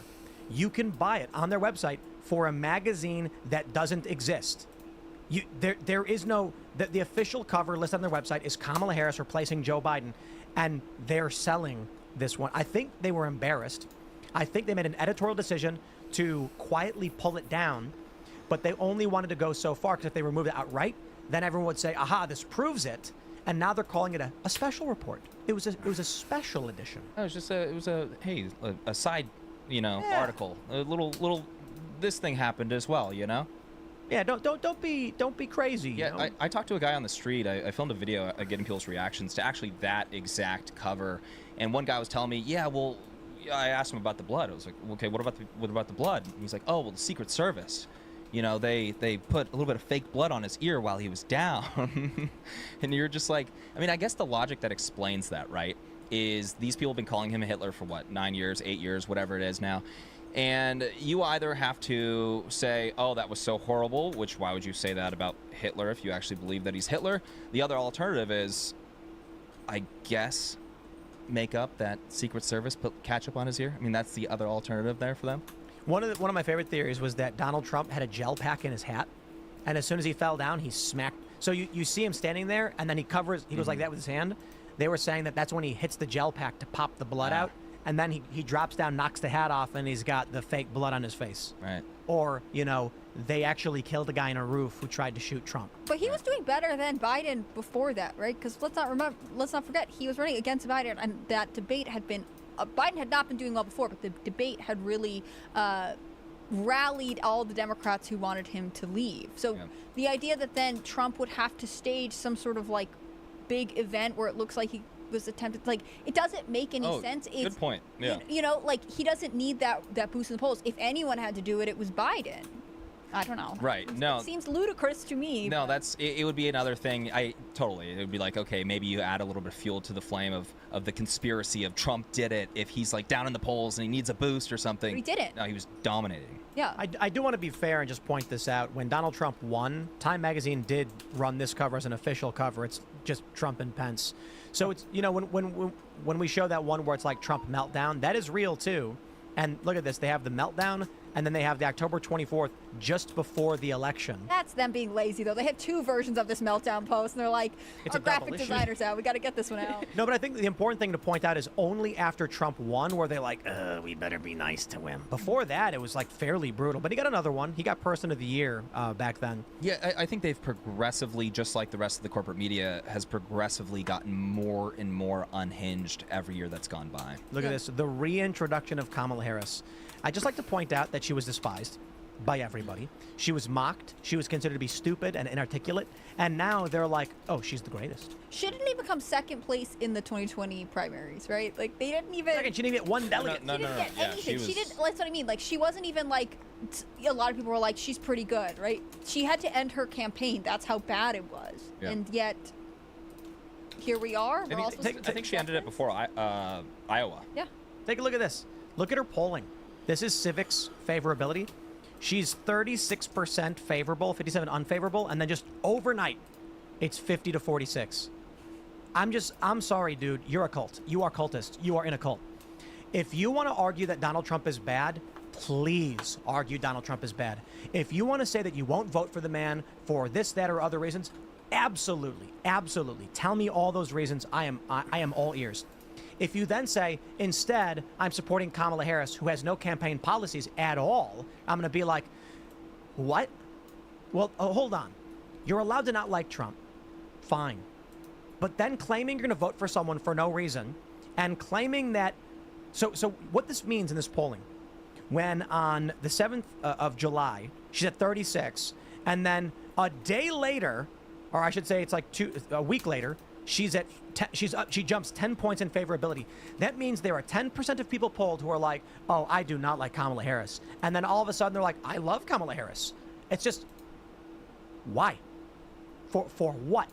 You can buy it on their website for a magazine that doesn't exist. There is no... The official cover listed on their website is Kamala Harris replacing Joe Biden, and they're selling this one. I think they were embarrassed. I think they made an editorial decision to quietly pull it down, but they only wanted to go so far, because if they removed it outright, then everyone would say, aha, this proves it. And now they're calling it a special report. It was a special edition. Oh, it was a side, article. A little this thing happened as well, you know? Yeah, don't be crazy. Yeah, you know? I talked to a guy on the street. I filmed a video getting people's reactions to actually that exact cover. And one guy was telling me, yeah, well, I asked him about the blood. I was like, okay, what about the blood? And he's like, oh, well, the Secret Service. you know, they put a little bit of fake blood on his ear while he was down. And you're just like, I mean, I guess the logic that explains that, right, is these people have been calling him a Hitler for what, 9 years, 8 years, whatever it is now. And you either have to say, oh, that was so horrible, which why would you say that about Hitler if you actually believe that he's Hitler? The other alternative is, I guess, make up that Secret Service put ketchup on his ear. I mean, that's the other alternative there for them. One of my favorite theories was that Donald Trump had a gel pack in his hat, and as soon as he fell down, he smacked. So you see him standing there, and then he goes like that with his hand. They were saying that that's when he hits the gel pack to pop the blood out. And then he drops down, knocks the hat off, and he's got the fake blood on his face. Right. Or, you know, they actually killed a guy on a roof who tried to shoot Trump. But he was doing better than Biden before that, right? Because let's not forget, he was running against Biden, and that debate had been, Biden had not been doing well before, but the debate had really rallied all the Democrats who wanted him to leave. So the idea that then Trump would have to stage some sort of like big event where it looks like he was attempted, like, it doesn't make any sense. It's, good point. Yeah. you know, like, he doesn't need that boost in the polls. If anyone had to do it, it was Biden. I don't know. Right. No. It seems ludicrous to me. No, it would be another thing. It would be like, okay, maybe you add a little bit of fuel to the flame of the conspiracy of Trump did it if he's like down in the polls and he needs a boost or something. But he didn't. No, he was dominating. Yeah. I do want to be fair and just point this out. When Donald Trump won, Time Magazine did run this cover as an official cover. It's just Trump and Pence. So it's, you know, when we show that one where it's like Trump meltdown, that is real too. And look at this. They have the meltdown, and then they have the October 24th just before the election. That's them being lazy, though. They had two versions of this meltdown post, and they're like, It's our a double graphic issue. designer's out. We got to get this one out. No, but I think the important thing to point out is only after Trump won were they like, we better be nice to him. Before that, it was like fairly brutal. But he got another one. He got Person of the Year back then. Yeah, I think they've progressively, just like the rest of the corporate media, has progressively gotten more and more unhinged every year that's gone by. Look at this. The reintroduction of Kamala Harris. I'd just like to point out that she was despised by everybody. She was mocked. She was considered to be stupid and inarticulate. And now they're like, oh, she's the greatest. She didn't even come second place in the 2020 primaries, right? Like, they didn't even... Second, she didn't get one delegate. She didn't get Yeah, anything. she She was- didn't... That's what I mean. Like, she wasn't even, like... A lot of people were like, she's pretty good, right? She had to end her campaign. That's how bad it was. Yeah. And yet... Here we are. We're all supposed to I think she ended it before Iowa. Yeah. Take a look at this. Look at her polling. This is Civic's favorability. She's 36% favorable, 57 unfavorable, and then just overnight, it's 50 to 46. I'm sorry, dude. You're a cult. You are cultist. You are in a cult. If you want to argue that Donald Trump is bad, please argue Donald Trump is bad. If you want to say that you won't vote for the man for this, that, or other reasons, absolutely, absolutely. Tell me all those reasons. I am all ears. If you then say, instead, I'm supporting Kamala Harris, who has no campaign policies at all, I'm going to be like, what? Well, hold on. You're allowed to not like Trump. Fine. But then claiming you're going to vote for someone for no reason, and claiming that... So what this means in this polling, when on the 7th of July, she's at 36, and then a day later, or I should say it's like a week later, she jumps 10 points in favorability. That means there are 10% of people polled who are like, oh, I do not like Kamala Harris. And then all of a sudden they're like, I love Kamala Harris. It's just, why? For what?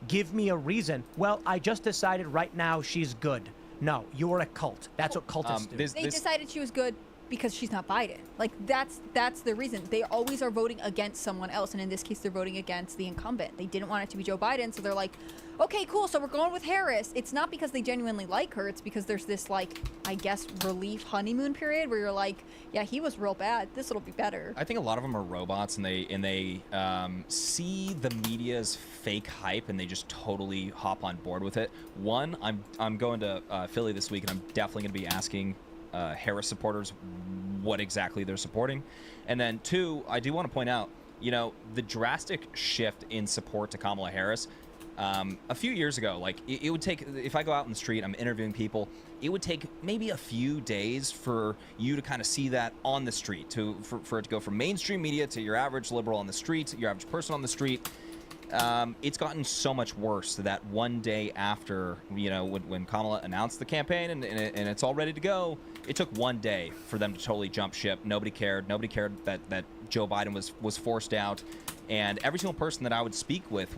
Give me a reason. Well, I just decided right now she's good. No, you're a cult. That's what cultists do. They decided she was good because she's not Biden. Like, that's the reason. They always are voting against someone else, and in this case, they're voting against the incumbent. They didn't want it to be Joe Biden, so they're like, okay, cool, so we're going with Harris. It's not because they genuinely like her. It's because there's this, like, I guess, relief honeymoon period where you're like, yeah, he was real bad. This will be better. I think a lot of them are robots, and they see the media's fake hype, and they just totally hop on board with it. One, I'm going to Philly this week, and I'm definitely going to be asking Harris supporters what exactly they're supporting. And then two, I do want to point out, you know, the drastic shift in support to Kamala Harris. A few years ago, like, it would take, if I go out in the street, I'm interviewing people, it would take maybe a few days for you to kind of see that on the street, for it to go from mainstream media to your average liberal on the street, your average person on the street. It's gotten so much worse that one day after, you know, when Kamala announced the campaign and it's all ready to go, it took one day for them to totally jump ship. Nobody cared. Nobody cared that Joe Biden was forced out. And every single person that I would speak with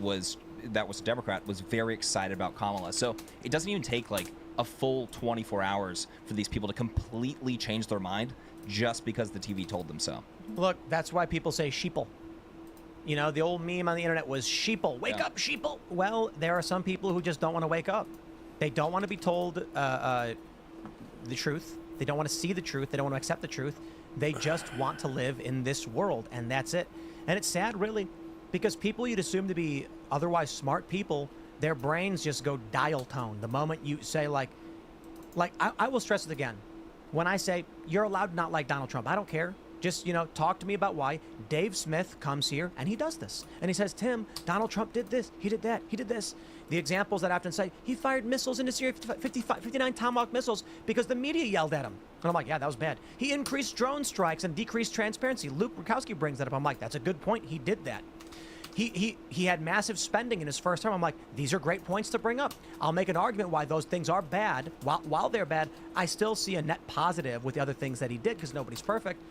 that was a Democrat was very excited about Kamala. So it doesn't even take like a full 24 hours for these people to completely change their mind just because the TV told them so. Look, that's why people say sheeple. You know, the old meme on the internet was sheeple. Wake up, sheeple. Well, there are some people who just don't want to wake up. They don't want to be told the truth. They don't want to see the truth. They don't want to accept the truth. They just want to live in this world, and that's it. And it's sad, really, because people you'd assume to be otherwise smart people, their brains just go dial tone the moment you say, like I will stress it again. When I say, you're allowed to not like Donald Trump, I don't care. Just, talk to me about why. Dave Smith comes here, and he does this. And he says, Tim, Donald Trump did this, he did that, he did this. The examples that I often say, he fired missiles into Syria, 59 Tomahawk missiles, because the media yelled at him. And I'm like, yeah, that was bad. He increased drone strikes and decreased transparency. Luke Rukowski brings that up. I'm like, that's a good point. He did that. He had massive spending in his first term. I'm like, these are great points to bring up. I'll make an argument why those things are bad. While they're bad, I still see a net positive with the other things that he did, because nobody's perfect.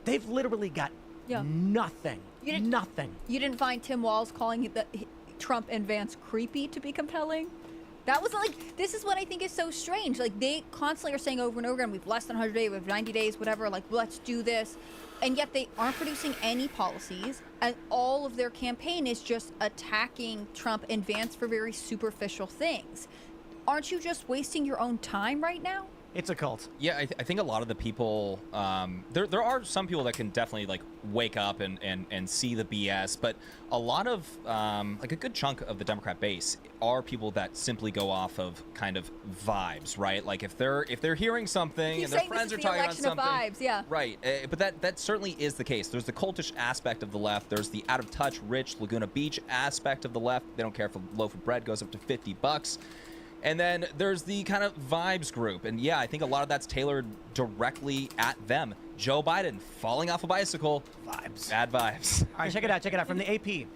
They've literally got nothing. Nothing. You didn't find Tim Walz calling Trump and Vance creepy to be compelling? That was like, this is what I think is so strange. Like, they constantly are saying over and over again, we have less than 100 days, we have 90 days, whatever, like, let's do this. And yet they aren't producing any policies, and all of their campaign is just attacking Trump and Vance for very superficial things. Aren't you just wasting your own time right now? It's a cult. Yeah, I think a lot of the people, there are some people that can definitely like wake up and see the BS, but a lot of, like a good chunk of the Democrat base are people that simply go off of kind of vibes, right? Like if they're hearing something and their friends are talking about something, vibes, yeah. Right? But that certainly is the case. There's the cultish aspect of the left. There's the out of touch, rich Laguna Beach aspect of the left. They don't care if a loaf of bread goes up to $50. And then there's the kind of vibes group. And yeah, I think a lot of that's tailored directly at them. Joe Biden falling off a bicycle. Vibes. Bad vibes. All right, check it out. From the AP.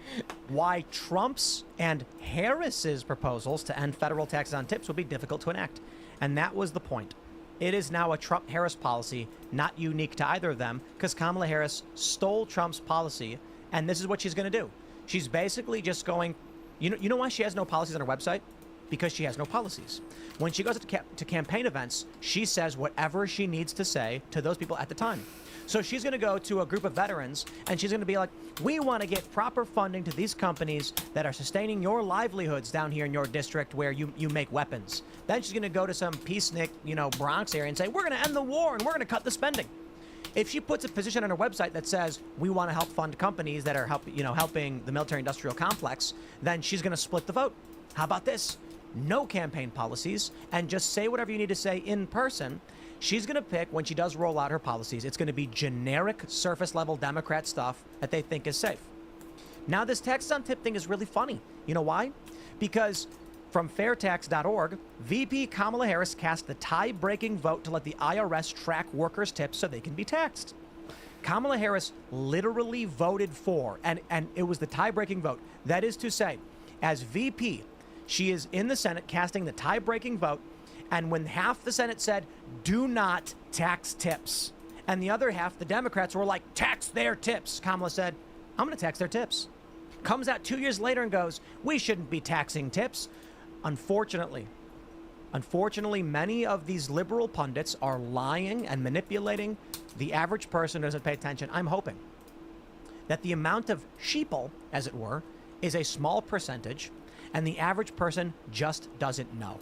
Why Trump's and Harris's proposals to end federal taxes on tips would be difficult to enact. And that was the point. It is now a Trump-Harris policy, not unique to either of them, because Kamala Harris stole Trump's policy, and this is what she's going to do. She's basically just going, you know why she has no policies on her website? Because she has no policies. When she goes to campaign events, she says whatever she needs to say to those people at the time. So she's going to go to a group of veterans, and she's going to be like, we want to get proper funding to these companies that are sustaining your livelihoods down here in your district where you make weapons. Then she's going to go to some peacenik, Bronx area and say, we're going to end the war and we're going to cut the spending. If she puts a position on her website that says we want to help fund companies that are helping the military-industrial complex, then she's going to split the vote. How about this? No campaign policies, and just say whatever you need to say in person. She's going to pick, when she does roll out her policies, it's going to be generic surface-level Democrat stuff that they think is safe. Now, this taxes on tip thing is really funny. You know why? Because from fairtax.org, VP Kamala Harris cast the tie-breaking vote to let the IRS track workers' tips so they can be taxed. Kamala Harris literally voted for, and it was the tie-breaking vote. That is to say, as VP, she is in the Senate casting the tie-breaking vote, and when half the Senate said, do not tax tips, and the other half, the Democrats, were like, tax their tips, Kamala said, I'm going to tax their tips. Comes out 2 years later and goes, we shouldn't be taxing tips. Unfortunately, many of these liberal pundits are lying and manipulating the average person who doesn't pay attention. I'm hoping that the amount of sheeple, as it were, is a small percentage, and the average person just doesn't know.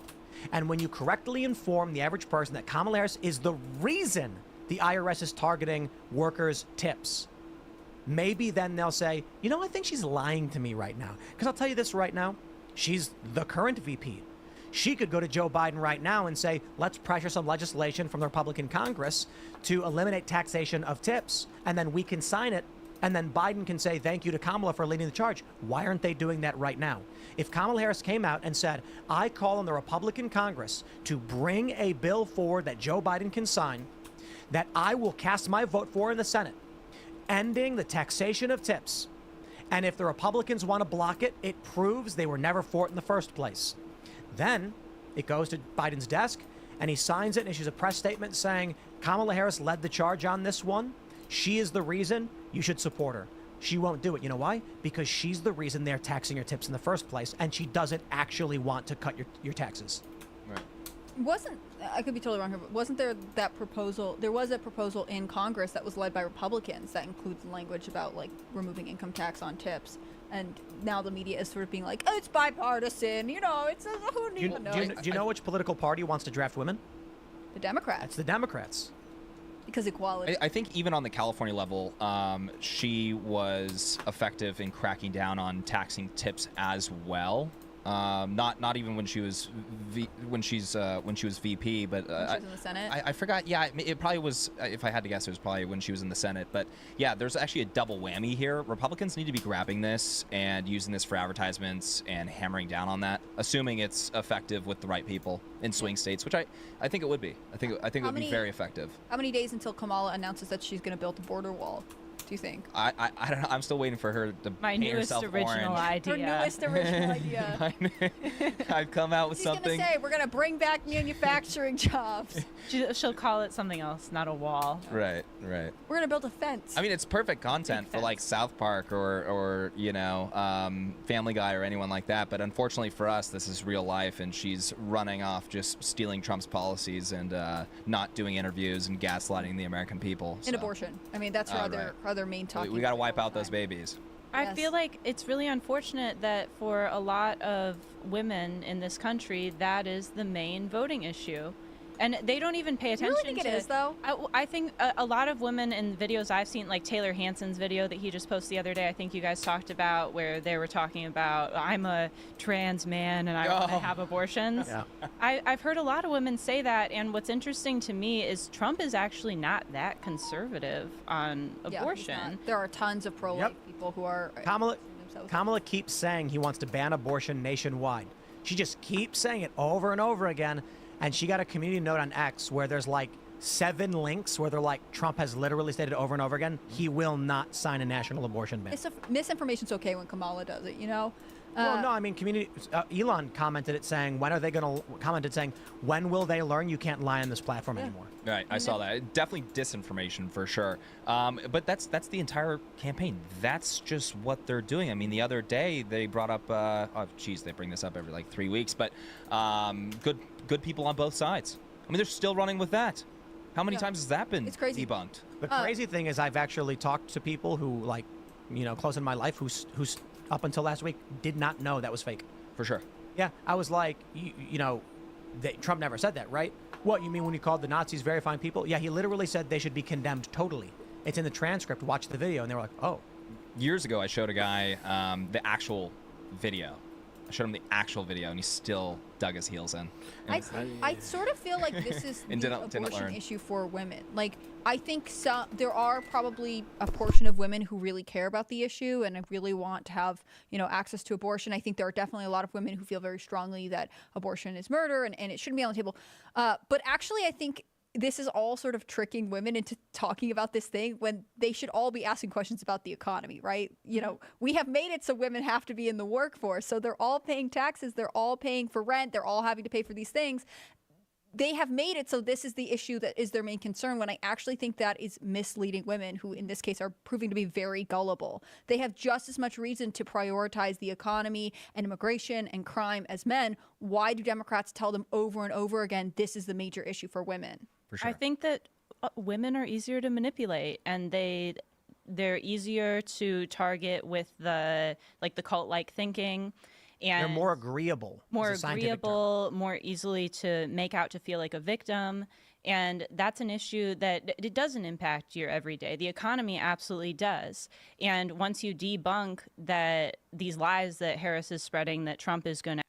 And when you correctly inform the average person that Kamala Harris is the reason the IRS is targeting workers' tips, maybe then they'll say, I think she's lying to me right now. Because I'll tell you this right now, she's the current VP. She could go to Joe Biden right now and say, let's pressure some legislation from the Republican Congress to eliminate taxation of tips, and then we can sign it. And then Biden can say thank you to Kamala for leading the charge. Why aren't they doing that right now? If Kamala Harris came out and said, I call on the Republican Congress to bring a bill forward that Joe Biden can sign, that I will cast my vote for in the Senate, ending the taxation of tips. And if the Republicans want to block it, it proves they were never for it in the first place. Then it goes to Biden's desk, and he signs it and issues a press statement saying Kamala Harris led the charge on this one. She is the reason you should support her. She won't do it. You know why? Because she's the reason they're taxing your tips in the first place, and she doesn't actually want to cut your taxes. Right. Wasn't, I could be totally wrong here, but wasn't there that proposal? There was a proposal in Congress that was led by Republicans that includes language about like removing income tax on tips. And now the media is sort of being like, oh, it's bipartisan, you know, it's who Do you, even knows? do you know which political party wants to draft women? The Democrats, It's the Democrats. because equality. I think even on the California level, she was effective in cracking down on taxing tips as well. Not even when she was when she was VP, but When she was in the Senate? I forgot. Yeah, it probably was. If I had to guess, it was probably when she was in the Senate. But yeah, there's actually a double whammy here. Republicans need to be grabbing this and using this for advertisements and hammering down on that, assuming it's effective with the right people in swing states, which I think it would be. I think it would be very effective. How many days until Kamala announces that she's going to build a border wall? Do you think? I don't know. I'm still waiting for her to My paint newest herself original orange. Her idea. newest original idea. I've come out with She's something. gonna say we're gonna bring back manufacturing jobs. She'll call it something else, not a wall. Right. Right. We're gonna build a fence. I mean, it's perfect content for like South Park or you know, Family Guy or anyone like that. But unfortunately for us, this is real life, and she's running off just stealing Trump's policies and not doing interviews and gaslighting the American people. in so. abortion. I mean, that's her Right. other main talking. We got to point wipe all out the those time. babies. I Yes. feel like it's really unfortunate that for a lot of women in this country, that is the main voting issue. And they don't even pay You attention really think to it is, though? I think a lot of women in videos I've seen, like Taylor Hanson's video that he just posted the other day, I think you guys talked about, where they were talking about, I'm a trans man and I want to have abortions. Yeah. I've heard a lot of women say that, and what's interesting to me is Trump is actually not that conservative on Yeah, he's abortion. not. There are tons of pro-life Yep. people who are themselves. Kamala keeps saying he wants to ban abortion nationwide. She just keeps saying it over and over again. And she got a community note on X where there's like 7 links where they're like, Trump has literally stated over and over again, he will not sign a national abortion ban. Misinformation's okay when Kamala does it, you know? Well, no, I mean, Elon commented it saying, when will they learn you can't lie on this platform anymore? Right, I saw that. Definitely disinformation for sure. But that's the entire campaign. That's just what they're doing. I mean, the other day they brought up, they bring this up every like 3 weeks, but good people on both sides. I mean, they're still running with that. How many times has that been It's crazy. debunked? The crazy thing is I've actually talked to people who, like, you know, close in my life who's up until last week did not know that was fake. For sure. Yeah, I was like, you know, Trump never said that, right? What, you mean when he called the Nazis very fine people? Yeah, he literally said they should be condemned totally. It's in the transcript. Watch the video. And they were like, oh. Years ago, I showed a guy the actual video. I showed him the actual video, and he still dug his heels in. I sort of feel like this is And the didn't abortion learn. issue for women. Like, I think there are probably a portion of women who really care about the issue and really want to have, you know, access to abortion. I think there are definitely a lot of women who feel very strongly that abortion is murder and it shouldn't be on the table. But actually, I think this is all sort of tricking women into talking about this thing when they should all be asking questions about the economy, right? You know, we have made it so women have to be in the workforce. So they're all paying taxes. They're all paying for rent. They're all having to pay for these things. They have made it so this is the issue that is their main concern, when I actually think that is misleading women who, in this case, are proving to be very gullible. They have just as much reason to prioritize the economy and immigration and crime as men. Why do Democrats tell them over and over again, this is the major issue for women? For sure. I think that women are easier to manipulate, and they're easier to target with the cult-like thinking, and They're more agreeable. more is a scientific term. agreeable, more easily to make out to feel like a victim. And that's an issue that it doesn't impact your everyday. The economy absolutely does. And once you debunk that these lies that Harris is spreading, that Trump is going to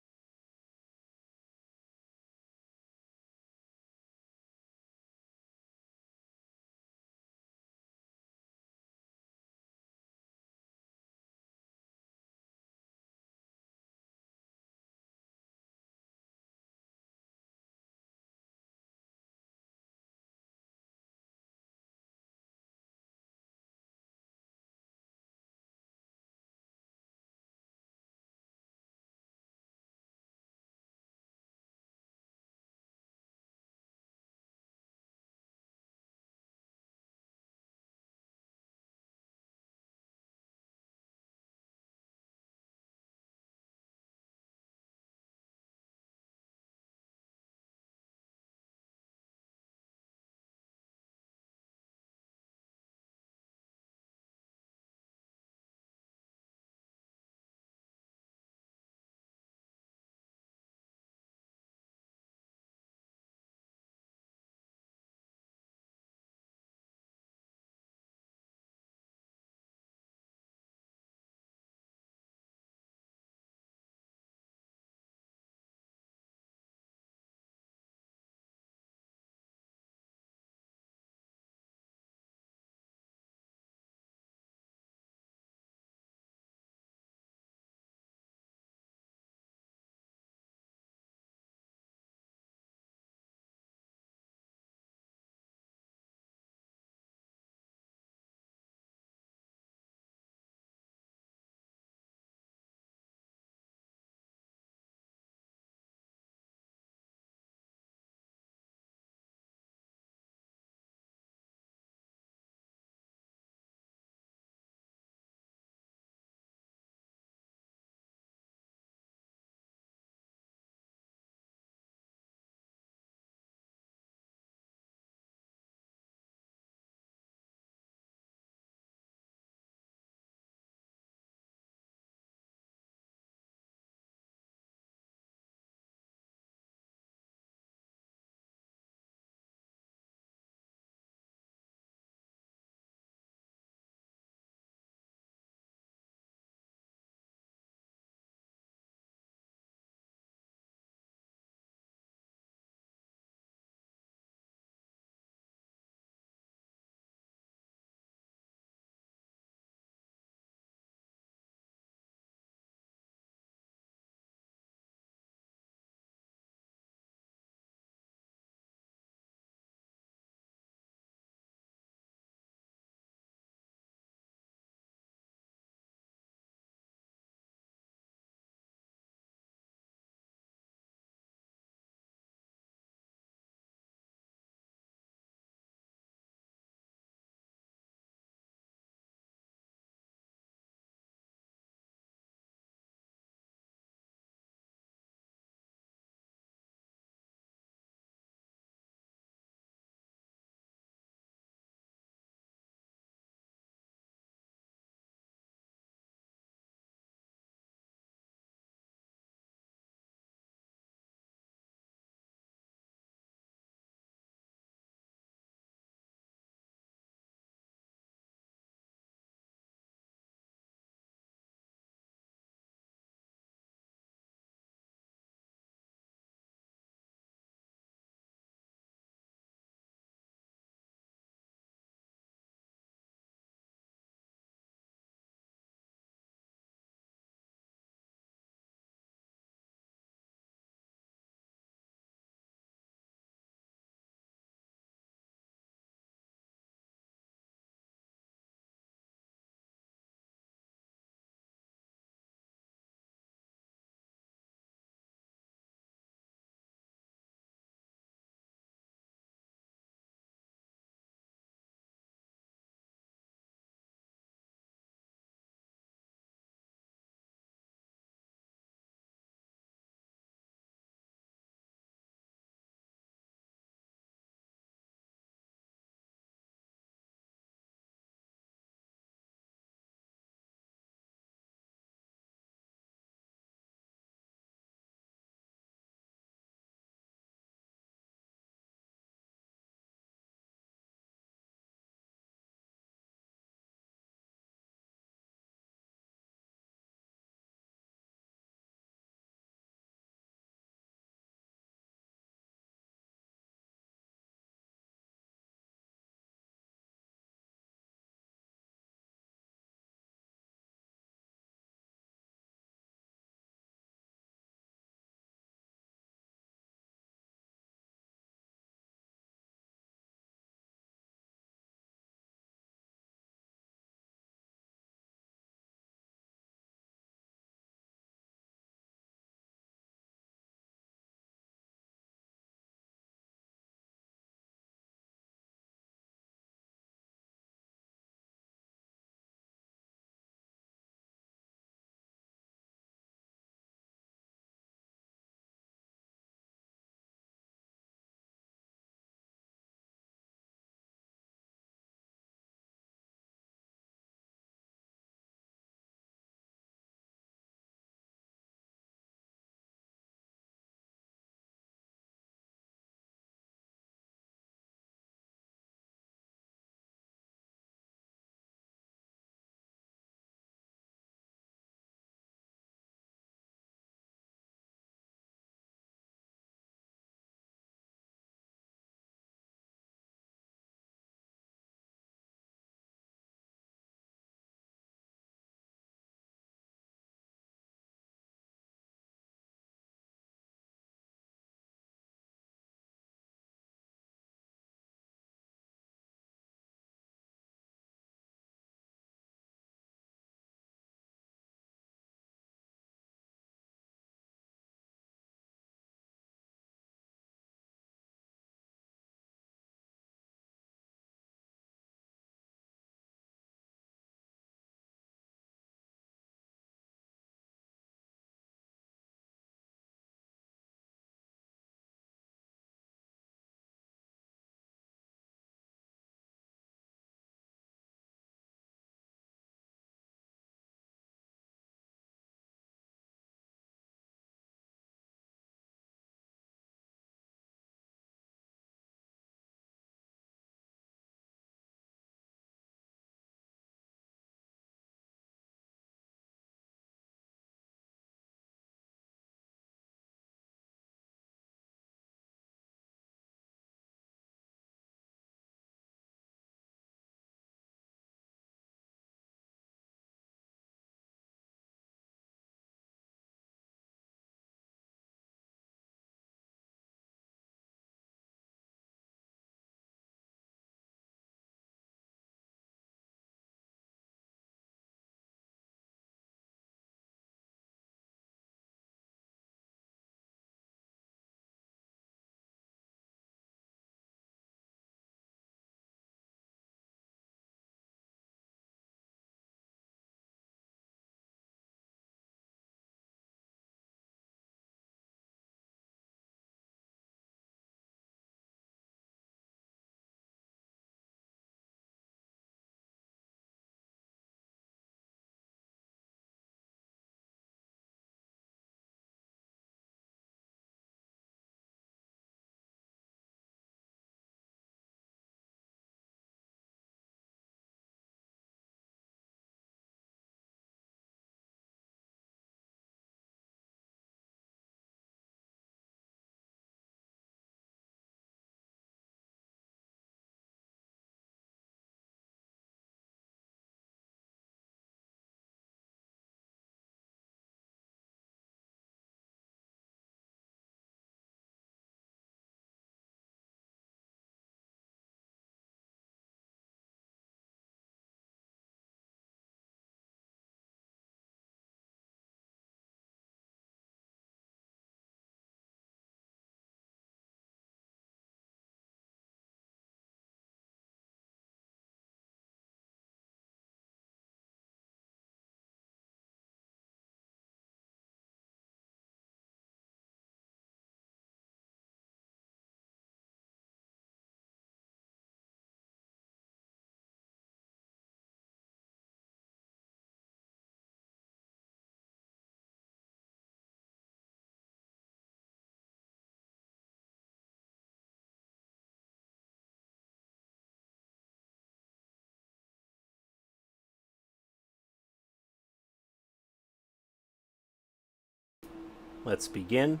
Let's begin.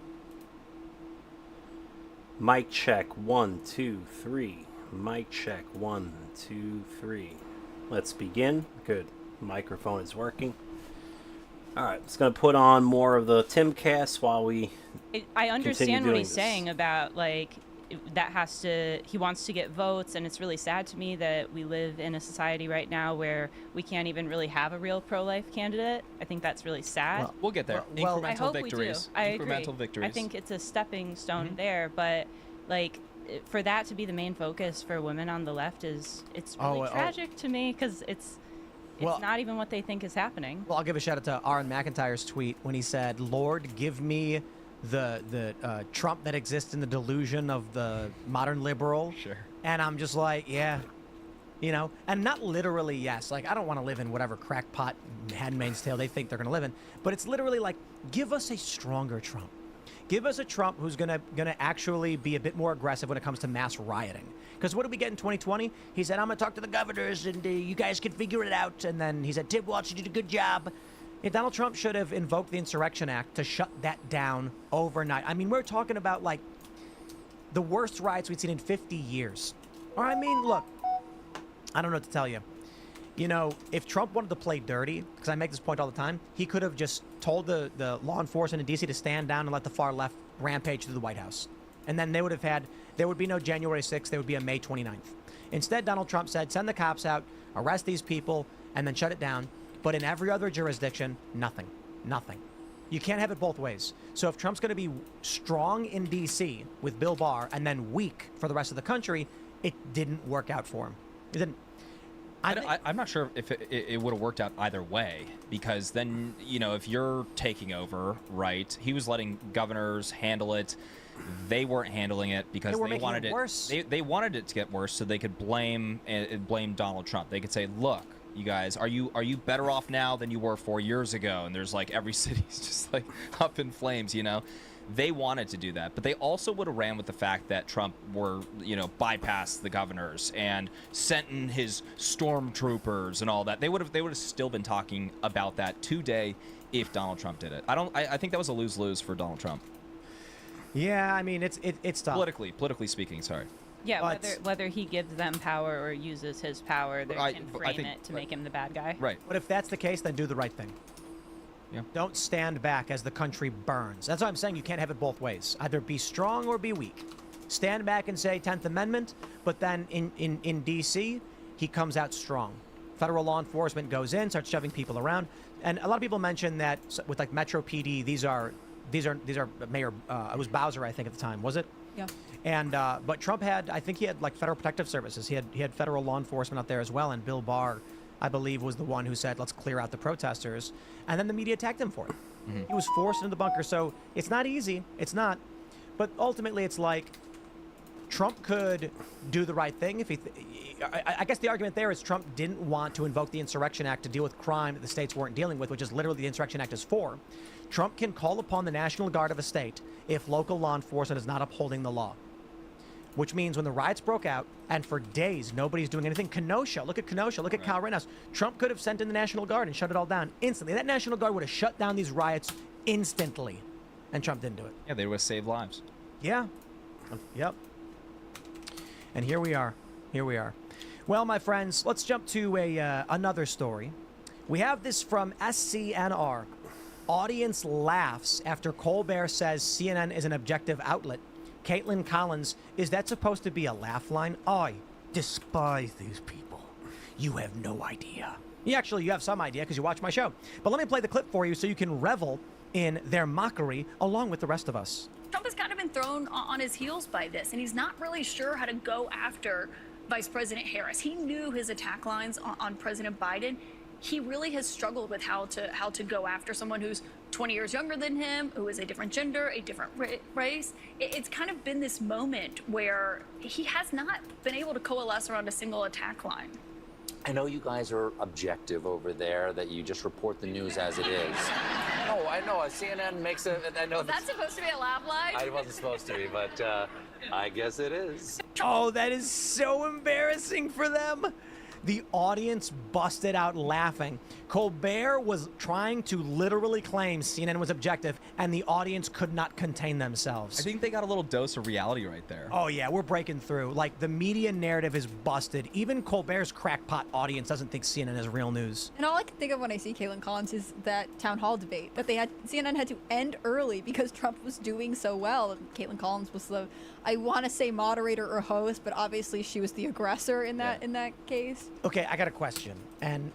Mic check 1, 2, 3. Mic check 1, 2, 3. Let's begin. Good. Microphone is working. Alright, it's going to put on more of the Timcast while we I understand what he's this. saying about, like, he wants to get votes, and it's really sad to me that we live in a society right now where we can't even really have a real pro-life candidate. I think that's really sad. Well, We'll get there. Well, I Incremental hope victories. we do. I agree. Incremental victories. I think it's a stepping stone there, but like for that to be the main focus for women on the left it's really tragic to me because it's Well- not even what they think is happening. Well, I'll give a shout out to Aaron McIntyre's tweet when he said, "Lord, give me the Trump that exists in the delusion of the modern liberal." Sure. And I'm just like, yeah, and not literally, yes. Like, I don't want to live in whatever crackpot Handmaid's Tale they think they're going to live in, but it's literally like, give us a stronger Trump. Give us a Trump who's gonna actually be a bit more aggressive when it comes to mass rioting. Because what did we get in 2020? He said, "I'm gonna talk to the governors and you guys can figure it out." And then he said, "Tim Walsh, you did a good job." Yeah, Donald Trump should have invoked the Insurrection Act to shut that down overnight. I mean, we're talking about like the worst riots we've seen in 50 years. Or I mean, look, I don't know what to tell you. If Trump wanted to play dirty, because I make this point all the time, he could have just told the law enforcement in D.C. to stand down and let the far left rampage through the White House. And then there would be no January 6th, there would be a May 29th. Instead, Donald Trump said, send the cops out, arrest these people, and then shut it down. But in every other jurisdiction, nothing. Nothing. You can't have it both ways. So if Trump's going to be strong in D.C. with Bill Barr and then weak for the rest of the country, it didn't work out for him. It didn't. I'm not sure if it would have worked out either way, because then, if you're taking over, right, he was letting governors handle it. They weren't handling it because They were they making wanted it worse. They wanted it to get worse so they could blame Donald Trump. They could say, look, you guys, are you better off now than you were 4 years ago? And there's like every city's just like up in flames, They wanted to do that, but they also would have ran with the fact that Trump bypassed the governors and sent in his stormtroopers and all that. They would have still been talking about that today if Donald Trump did it. I think that was a lose-lose for Donald Trump. Yeah, I mean, it's tough. Politically speaking, sorry. Yeah, But- whether he gives them power or uses his power, they I can think- frame it to make him the bad guy. Right. But if that's the case, then do the right thing. Yeah. Don't stand back as the country burns. That's why I'm saying you can't have it both ways. Either be strong or be weak. Stand back and say 10th Amendment, but then in D.C., he comes out strong. Federal law enforcement goes in, starts shoving people around. And a lot of people mention that with like Metro PD, these are Mayor, it was Bowser, I think, at the time, was it? Yeah. And but Trump had like Federal Protective Services. He had federal law enforcement out there as well. And Bill Barr, I believe, was the one who said, let's clear out the protesters. And then the media attacked him for it. Mm-hmm. He was forced into the bunker. So it's not easy. It's not. But ultimately, it's like Trump could do the right thing if I guess the argument there is Trump didn't want to invoke the Insurrection Act to deal with crime that the states weren't dealing with, which is literally the Insurrection Act is for. Trump can call upon the National Guard of a state if local law enforcement is not upholding the law. Which means when the riots broke out, and for days nobody's doing anything, Kenosha, look at Kyle Rittenhouse. Trump could have sent in the National Guard and shut it all down instantly. That National Guard would have shut down these riots instantly. And Trump didn't do it. Yeah, they would have saved lives. Yeah. Yep. And here we are. Well, my friends, let's jump to another story. We have this from SCNR. Audience laughs after Colbert says CNN is an objective outlet. Caitlin Collins, is that supposed to be a laugh line? I despise these people. You have no idea. You have some idea because you watch my show. But let me play the clip for you so you can revel in their mockery along with the rest of us. Trump has kind of been thrown on his heels by this, and he's not really sure how to go after Vice President Harris. He knew his attack lines on President Biden. He really has struggled with how to go after someone who's 20 years younger than him, who is a different gender, a different race. It's kind of been this moment where he has not been able to coalesce around a single attack line. I know you guys are objective over there, that you just report the news as it is. No, I know. CNN makes a... I know Was that supposed to be a laugh line? I wasn't supposed to be, but I guess it is. Oh, that is so embarrassing for them. The audience busted out laughing. Colbert was trying to literally claim CNN was objective, and the audience could not contain themselves. I think they got a little dose of reality right there. Oh, yeah, we're breaking through. Like, the media narrative is busted. Even Colbert's crackpot audience doesn't think CNN is real news. And all I can think of when I see Caitlin Collins is that town hall debate that CNN had to end early because Trump was doing so well. And Caitlin Collins was the, I want to say moderator or host, but obviously she was the aggressor in that case. Okay, I got a question, and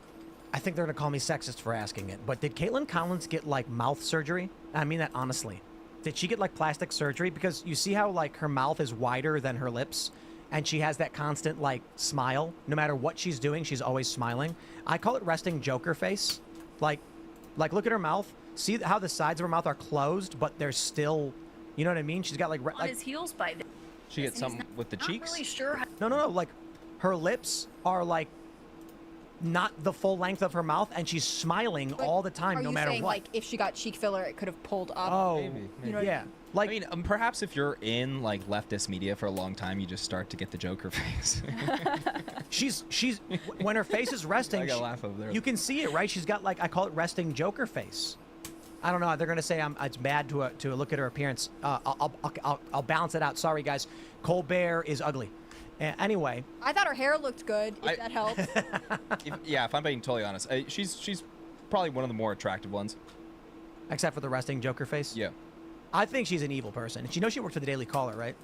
I think they're gonna call me sexist for asking it, but did Caitlin Collins get like mouth surgery? I mean that honestly. Did she get like plastic surgery? Because you see how like her mouth is wider than her lips, and she has that constant like smile. No matter what she's doing, she's always smiling. I call it resting Joker face. Like look at her mouth. See how the sides of her mouth are closed, but they're still, you know what I mean? She's got like On his heels by this. She gets something with the Not cheeks. really sure how no, like her lips are like not the full length of her mouth, and she's smiling But all the time, are no you matter saying, what. like, if she got cheek filler, it could have pulled up? Oh, Maybe. You know what I yeah. mean? Like, I mean, perhaps if you're in like leftist media for a long time, you just start to get the Joker face. she's when her face is resting, I gotta laugh over there. you can see it, right? She's got like, I call it resting Joker face. I don't know. They're gonna say it's bad to look at her appearance. I'll balance it out. Sorry, guys. Colbert is ugly. Anyway, I thought her hair looked good, if that helps. if I'm being totally honest, she's probably one of the more attractive ones. except for the resting Joker face. Yeah, I think she's an evil person. You know she worked for the Daily Caller, right?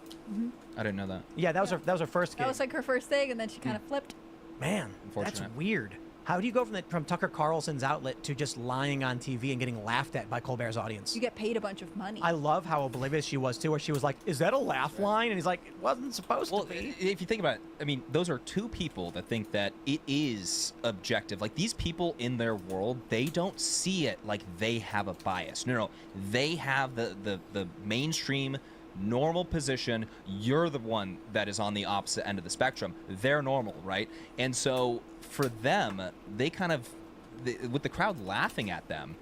I didn't know that. Yeah, that was her first gig. That was like her first thing, and then she kind of flipped. Man, that's Unfortunate. weird. How do you go from Tucker Carlson's outlet to just lying on TV and getting laughed at by Colbert's audience? You get paid a bunch of money. I love how oblivious she was too, where she was like, "Is that a laugh line?" And he's like, "It wasn't supposed Well, to be." if you think about it, I mean, those are two people that think that it is objective. Like, these people in their world, they don't see it like they have a bias. No. They have the mainstream normal position. You're the one that is on the opposite end of the spectrum. They're normal, right? And so for them, they kind of, with the crowd laughing at them,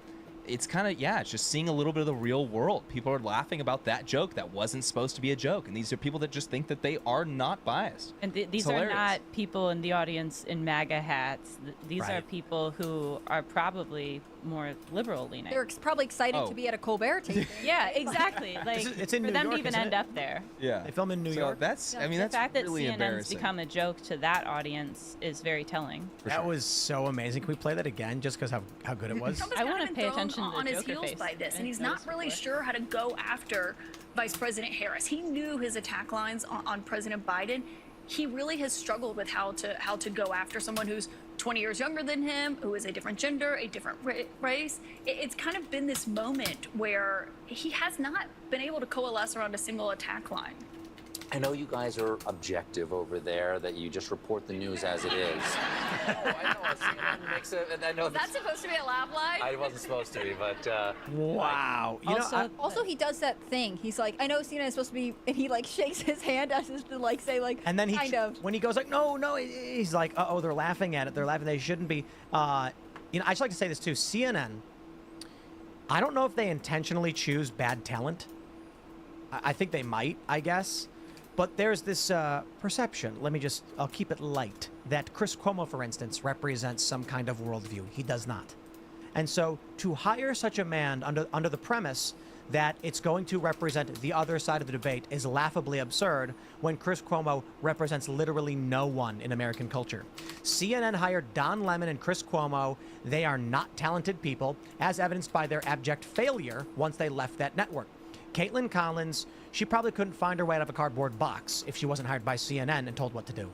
it's kind of, it's just seeing a little bit of the real world. People are laughing about that joke that wasn't supposed to be a joke. And these are people that just think that they are not biased. And these It's are hilarious. not people in the audience in MAGA hats. These are Right. people who are probably more liberal leaning. They're probably excited Oh. to be at a Colbert taping. Yeah, exactly. Like, It's in for New them York, to even isn't end it? up there. Yeah. They film in New So York. that's, I mean, The that's fact that really CNN's embarrassing. become a joke to that audience is very telling. That was so amazing. Can we play that again, just because how good it was? Trump has I kind wanna of been pay thrown attention to the on his Joker heels face. by this, I and he's didn't not notice really before. sure how to go after Vice President Harris. He knew his attack lines on President Biden. He really has struggled with how to go after someone who's 20 years younger than him, who is a different gender, a different race. It's kind of been this moment where he has not been able to coalesce around a single attack line. I know you guys are objective over there, that you just report the news as it is. No, I know. CNN makes it. I know Is that supposed to be a laugh line? I wasn't supposed to be, but Wow. You Also, know, Also, he does that thing. He's like, I know CNN is supposed to be, and he like shakes his hand as if to like say like, and then kind of. when he goes like, no, he's like, oh, they're laughing at it. They're laughing. They shouldn't be. I just like to say this too. CNN. I don't know if they intentionally choose bad talent. I think they might, I guess. But there's this perception, I'll keep it light, that Chris Cuomo, for instance, represents some kind of worldview. He does not. And so to hire such a man under the premise that it's going to represent the other side of the debate is laughably absurd when Chris Cuomo represents literally no one in American culture. CNN hired Don Lemon and Chris Cuomo. They are not talented people, as evidenced by their abject failure once they left that network. Caitlin Collins, she probably couldn't find her way out of a cardboard box if she wasn't hired by CNN and told what to do.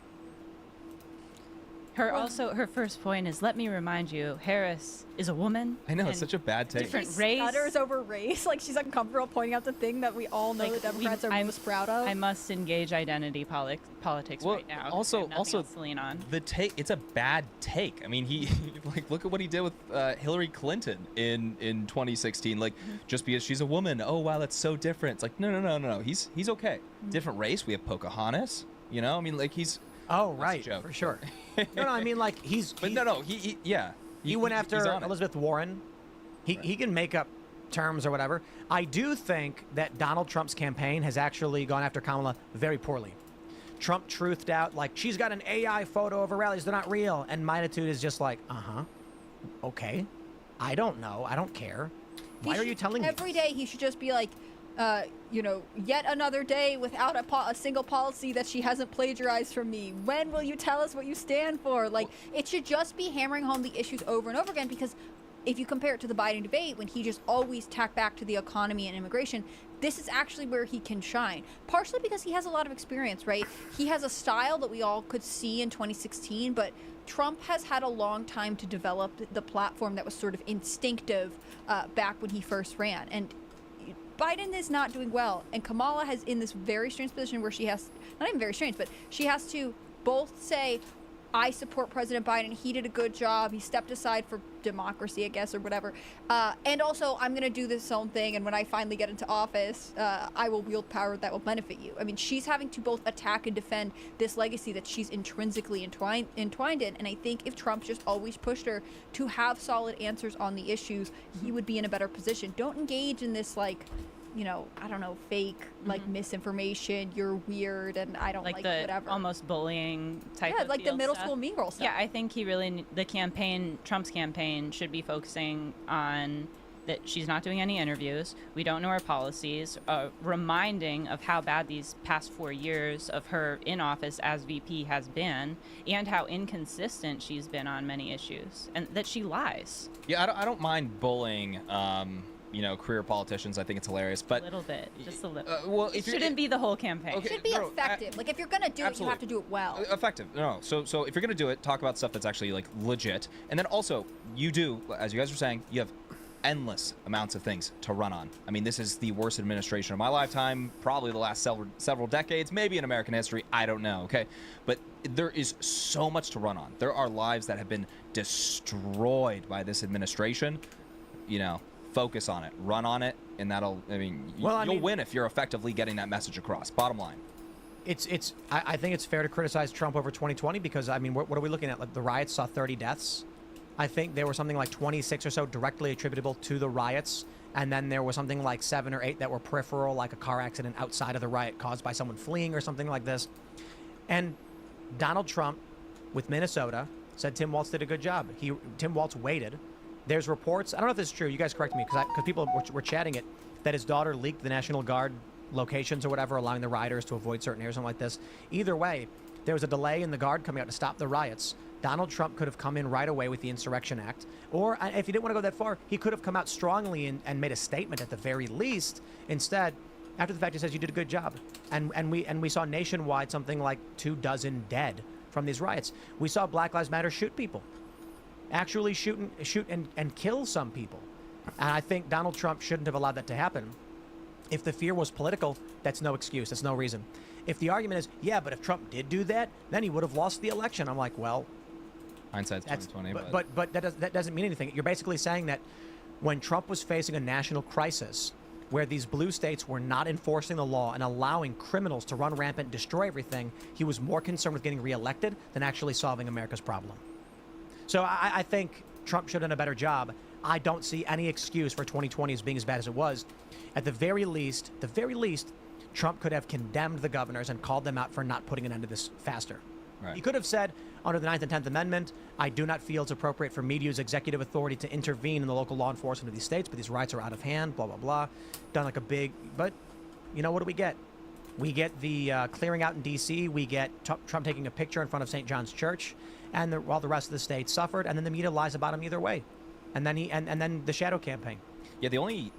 Her first point is, let me remind you, Harris is a woman. I know, it's and such a bad take. different She race. stutters over race. Like she's uncomfortable pointing out the thing that we all know Like, the Democrats are I'm- most proud of. I must engage identity politics Well, right now. also- I have nothing also- else to lean on. The take, it's a bad take. I mean, he like, look at what he did with Hillary Clinton in 2016. Like, just because she's a woman, oh wow, that's so different. It's like, no. He's okay. Different race. We have Pocahontas. You know, I mean, like he's. Oh, That's a right, joke. for sure. No, I mean, like, But no, he yeah. He went he's after on it. Elizabeth Warren. He can make up terms or whatever. I do think that Donald Trump's campaign has actually gone after Kamala very poorly. Trump truthed out, like, she's got an AI photo of her rallies. They're not real. And my attitude is just like, okay. I don't know. I don't care. Why are you telling me? Every day he should just be like, yet another day without a single policy that she hasn't plagiarized from me. When will you tell us what you stand for? Like, it should just be hammering home the issues over and over again, because if you compare it to the Biden debate, when he just always tacked back to the economy and immigration, this is actually where he can shine. Partially because he has a lot of experience, right? He has a style that we all could see in 2016, but Trump has had a long time to develop the platform that was sort of instinctive back when he first ran. And Biden is not doing well. And Kamala is in this very strange position where she has, not even very strange, but she has to both say, I support President Biden. He did a good job. He stepped aside for democracy, I guess, or whatever. And also, I'm going to do this own thing. And when I finally get into office, I will wield power that will benefit you. I mean, she's having to both attack and defend this legacy that she's intrinsically entwined in. And I think if Trump just always pushed her to have solid answers on the issues, he would be in a better position. Don't engage in this, like, I don't know, fake, like, misinformation, you're weird, and I don't like the whatever. almost bullying type Yeah, of like the field middle stuff. school mean girl stuff. Yeah, I think he really, Trump's campaign should be focusing on that she's not doing any interviews. We don't know her policies, reminding of how bad these past 4 years of her in office as VP has been, and how inconsistent she's been on many issues, and that she lies. Yeah, I don't mind bullying, career politicians. I think it's hilarious, but A little bit, just a little. well, It shouldn't be the whole campaign. It should be effective. Like, if you're gonna do it, you have to do it well. Effective. No. So if you're gonna do it, talk about stuff that's actually, like, legit. And then also, you do, as you guys were saying, you have endless amounts of things to run on. I mean, this is the worst administration of my lifetime, probably the last several decades, maybe in American history. I don't know. Okay, but there is so much to run on. There are lives that have been destroyed by this administration. Focus on it, run on it, and that'll, you'll win if you're effectively getting that message across. Bottom line. I think it's fair to criticize Trump over 2020 because, what are we looking at? Like, the riots saw 30 deaths. I think there were something like 26 or so directly attributable to the riots, and then there was something like 7 or 8 that were peripheral, like a car accident outside of the riot caused by someone fleeing or something like this. And Donald Trump, with Minnesota, said Tim Walz did a good job. Tim Walz waited. There's reports, I don't know if this is true, you guys correct me, because people were chatting it, that his daughter leaked the National Guard locations or whatever, allowing the rioters to avoid certain areas, something like this. Either way, there was a delay in the Guard coming out to stop the riots. Donald Trump could have come in right away with the Insurrection Act, or if he didn't want to go that far, he could have come out strongly and made a statement at the very least. Instead, after the fact, he says, you did a good job. And we saw nationwide something like 24 dead from these riots. We saw Black Lives Matter shoot people. Actually shoot and kill some people. And I think Donald Trump shouldn't have allowed that to happen. If the fear was political, that's no excuse. That's no reason. If the argument is, yeah, but if Trump did do that, then he would have lost the election. I'm like, well, hindsight's 2020. But that doesn't mean anything. You're basically saying that when Trump was facing a national crisis where these blue states were not enforcing the law and allowing criminals to run rampant and destroy everything, he was more concerned with getting reelected than actually solving America's problem. So I think Trump should have done a better job. I don't see any excuse for 2020 as being as bad as it was. At the very least, Trump could have condemned the governors and called them out for not putting an end to this faster. Right. He could have said, under the 9th and 10th Amendment, I do not feel it's appropriate for me to use executive authority to intervene in the local law enforcement of these states, but these riots are out of hand, blah, blah, blah. Done like a big, but, what do we get? We get the clearing out in D.C., we get Trump taking a picture in front of St. John's Church, and while the rest of the state suffered, and then the media lies about him either way. And then then the shadow campaign. Yeah, the only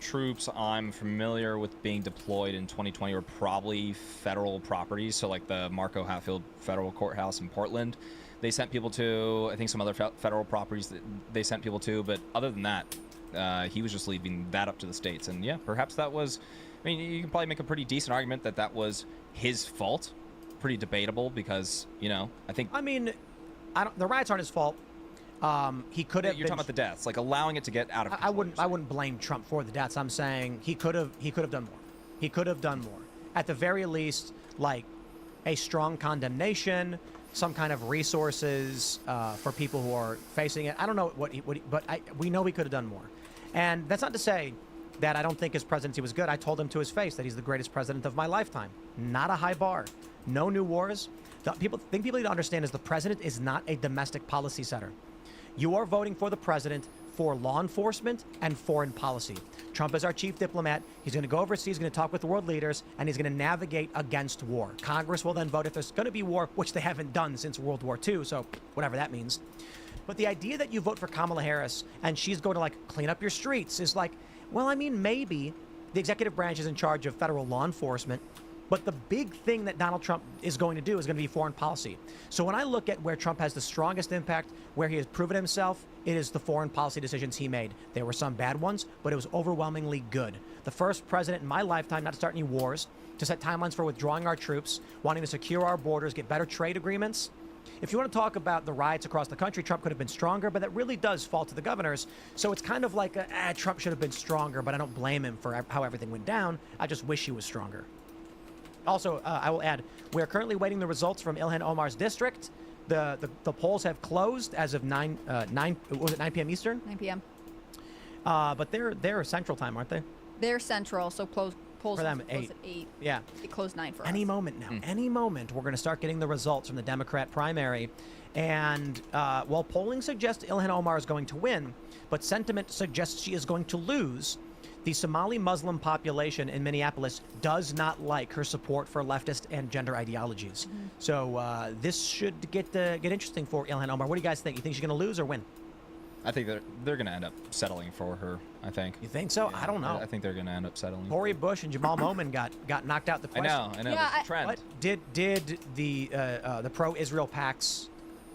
troops I'm familiar with being deployed in 2020 were probably federal properties, so like the Marco Hatfield Federal Courthouse in Portland. They sent people to, I think, some other federal properties that they sent people to, but other than that, he was just leaving that up to the states. And yeah, perhaps that was, you can probably make a pretty decent argument that was his fault. Pretty debatable because, I think... the riots aren't his fault. He could have. You're talking about the deaths, like allowing it to get out of control. I wouldn't blame Trump for the deaths. I'm saying he could have done more. He could have done more. At the very least, like a strong condemnation, some kind of resources for people who are facing it. I don't know we know he could have done more. And that's not to say that I don't think his presidency was good. I told him to his face that he's the greatest president of my lifetime. Not a high bar. No new wars. The people need to understand is the president is not a domestic policy setter. You are voting for the president for law enforcement and foreign policy. Trump is our chief diplomat. He's going to go overseas, he's going to talk with the world leaders, and he's going to navigate against war. Congress will then vote if there's going to be war, which they haven't done since World War II, so whatever that means. But the idea that you vote for Kamala Harris and she's going to like clean up your streets is like, well, I mean, maybe the executive branch is in charge of federal law enforcement, but the big thing that Donald Trump is going to do is going to be foreign policy. So when I look at where Trump has the strongest impact, where he has proven himself, it is the foreign policy decisions he made. There were some bad ones, but it was overwhelmingly good. The first president in my lifetime not to start any wars, to set timelines for withdrawing our troops, wanting to secure our borders, get better trade agreements. If you want to talk about the riots across the country, Trump could have been stronger, but that really does fall to the governors. So it's kind of like, Trump should have been stronger, but I don't blame him for how everything went down. I just wish he was stronger. Also, I will add, we are currently waiting the results from Ilhan Omar's district. The polls have closed as of 9 p.m. Eastern? 9 p.m. But they're Central Time, aren't they? They're Central, so polls For them, close 8. at 8. Yeah. It closed 9 for us. Any moment now, any moment, we're going to start getting the results from the Democrat primary. And while polling suggests Ilhan Omar is going to win, but sentiment suggests she is going to lose, the Somali Muslim population in Minneapolis does not like her support for leftist and gender ideologies. So this should get interesting for Ilhan Omar. What do you guys think? You think she's going to lose or win? I think they're going to end up settling for her, I think. You think so? Yeah, I don't know. I think they're going to end up settling. Cory Bush and Jamal Bowman got knocked out the question. I know. Yeah, There's a trend. What did the pro-Israel PACs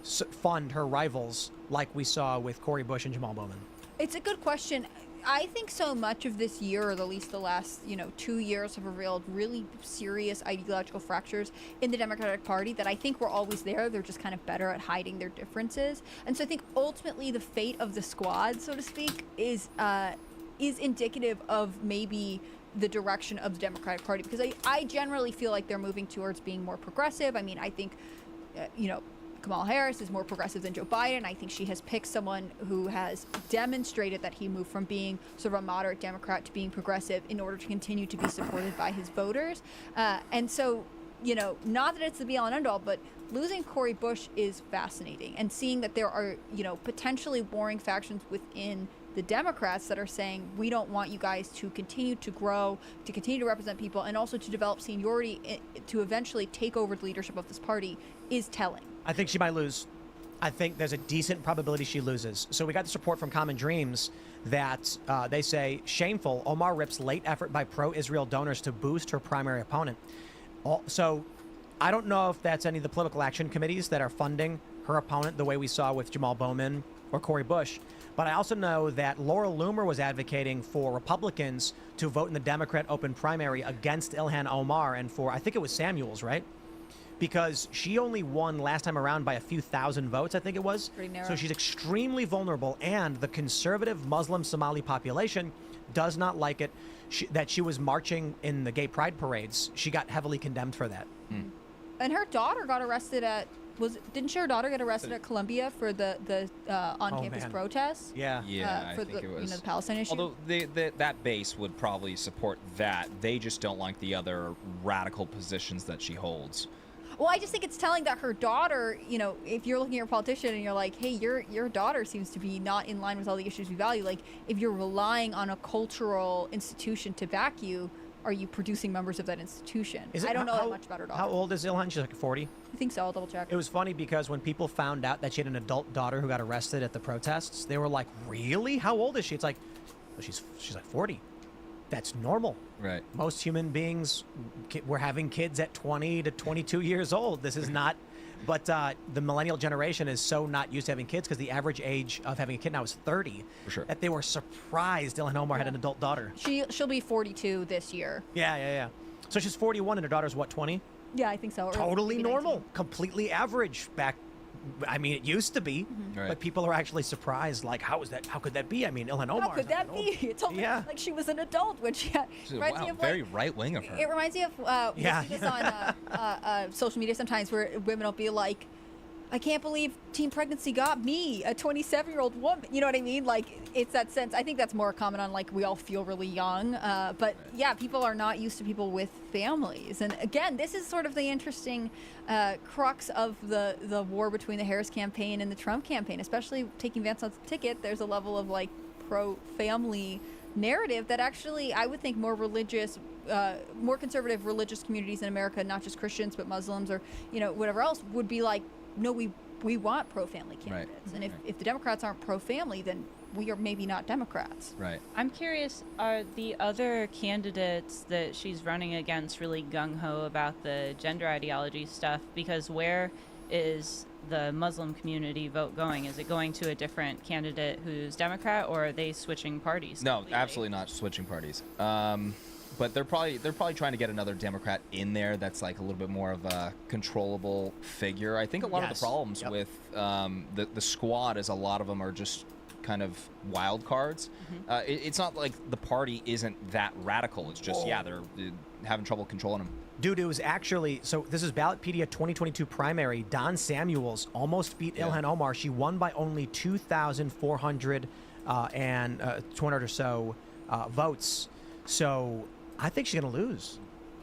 fund her rivals like we saw with Cory Bush and Jamal Bowman? It's a good question. I think so much of this year, or at least the last, 2 years, have revealed really serious ideological fractures in the Democratic Party that I think were always there. They're just kind of better at hiding their differences. And so I think ultimately the fate of the squad, so to speak, is indicative of maybe the direction of the Democratic Party, because I generally feel like they're moving towards being more progressive. I mean, I think, Kamala Harris is more progressive than Joe Biden. I think she has picked someone who has demonstrated that he moved from being sort of a moderate Democrat to being progressive in order to continue to be supported by his voters. And so, not that it's the be-all and end-all, but losing Cory Bush is fascinating. And seeing that there are, potentially warring factions within the Democrats that are saying, we don't want you guys to continue to grow, to continue to represent people, and also to develop seniority to eventually take over the leadership of this party is telling. I think she might lose. I think there's a decent probability she loses. So we got this report from Common Dreams that they say, shameful, Omar rips late effort by pro-Israel donors to boost her primary opponent. So I don't know if that's any of the political action committees that are funding her opponent the way we saw with Jamal Bowman or Cory Bush. But I also know that Laura Loomer was advocating for Republicans to vote in the Democrat open primary against Ilhan Omar and for, I think it was Samuels, right? Because she only won last time around by a few thousand votes, I think it was. Pretty narrow. So she's extremely vulnerable, and the conservative Muslim Somali population does not like it that she was marching in the gay pride parades. She got heavily condemned for that. And her daughter got arrested at didn't her daughter get arrested at Columbia for the on-campus protests? Yeah. Yeah, for I think it was. the Palestine issue. Although that base would probably support that. They just don't like the other radical positions that she holds. Well, I just think it's telling that her daughter, if you're looking at a politician and you're like, hey, your daughter seems to be not in line with all the issues we value. Like, if you're relying on a cultural institution to back you, are you producing members of that institution? I don't know that much about her daughter. How old is Ilhan? She's like 40? I think so. I'll double check. It was funny because when people found out that she had an adult daughter who got arrested at the protests, they were like, really? How old is she? It's like, well, she's like 40. That's normal. Right. Most human beings were having kids at 20 to 22 years old. This is not, but the millennial generation is so not used to having kids because the average age of having a kid now is 30. For sure. That they were surprised Ilhan Omar had an adult daughter. She'll be 42 this year. Yeah. So she's 41 and her daughter's what, 20? Yeah, I think so. Or Totally maybe normal. 19. Completely average back. I mean, it used to be, Right. but people are actually surprised. Like, how is that? How could that be? I mean, Ilhan Omar. How could that be? It's almost like she was an adult when she had. Wow, very right wing of her. It reminds me of we see this on social media sometimes where women will be like, I can't believe teen pregnancy got me, a 27-year-old woman. You know what I mean? Like, it's that sense. I think that's more common on, like, we all feel really young. But, yeah, people are not used to people with families. And, again, this is sort of the interesting crux of the war between the Harris campaign and the Trump campaign, especially taking Vance off the ticket. There's a level of, like, pro-family narrative that actually I would think more religious, more conservative religious communities in America, not just Christians, but Muslims or, you know, whatever else, would be like, no, we want pro-family candidates. Right. And if the Democrats aren't pro-family, then we are maybe not Democrats. Right. I'm curious, are the other candidates that she's running against really gung-ho about the gender ideology stuff? Because where is the Muslim community vote going? Is it going to a different candidate who's Democrat, or are they switching parties? No, completely? absolutely not switching parties. But they're probably trying to get another Democrat in there that's like a little bit more of a controllable figure. I think a lot of the problems with the squad is a lot of them are just kind of wild cards. It's not like the party isn't that radical. It's just they're having trouble controlling them. Dude, it was actually, so this is Ballotpedia 2022 primary. Don Samuels almost beat Ilhan Omar. She won by only 2,400 and 200 or so votes. So I think she's going to lose.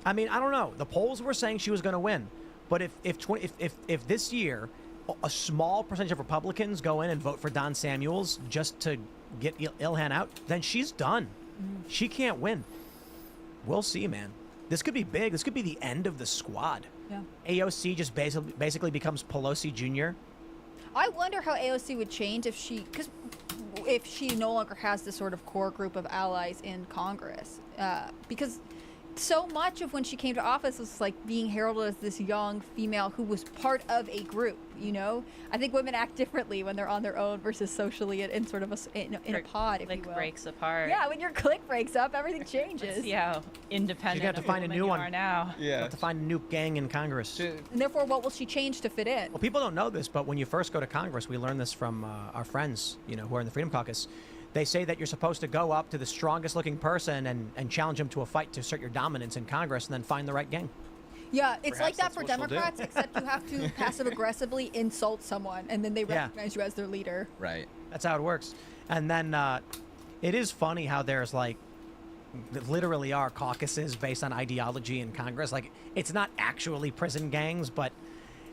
I mean, I don't know. The polls were saying she was going to win. But if this year a small percentage of Republicans go in and vote for Don Samuels just to get Ilhan out, then she's done. She can't win. We'll see, man. This could be big. This could be the end of the squad. Yeah. AOC just basically becomes Pelosi Jr. I wonder how AOC would change if she no longer has this sort of core group of allies in Congress. Because so much of when she came to office was like being heralded as this young female who was part of a group, you know? I think women act differently when they're on their own versus socially in sort of in a pod, if you will. breaks apart. Yeah, when your clique breaks up, everything changes. See how independent She's got to find a new one now. Yeah. Have to find a new gang in Congress. And therefore, what will she change to fit in? Well, people don't know this, but when you first go to Congress, we learned this from our friends, you know, who are in the Freedom Caucus. They say that you're supposed to go up to the strongest looking person and challenge him to a fight to assert your dominance in Congress and then find the right gang. Yeah, it's Perhaps like that that's for what she'll do. Democrats, except you have to passive aggressively insult someone and then they recognize you as their leader. Right. That's how it works. And then it is funny how there's like literally are caucuses based on ideology in Congress. Like, it's not actually prison gangs, but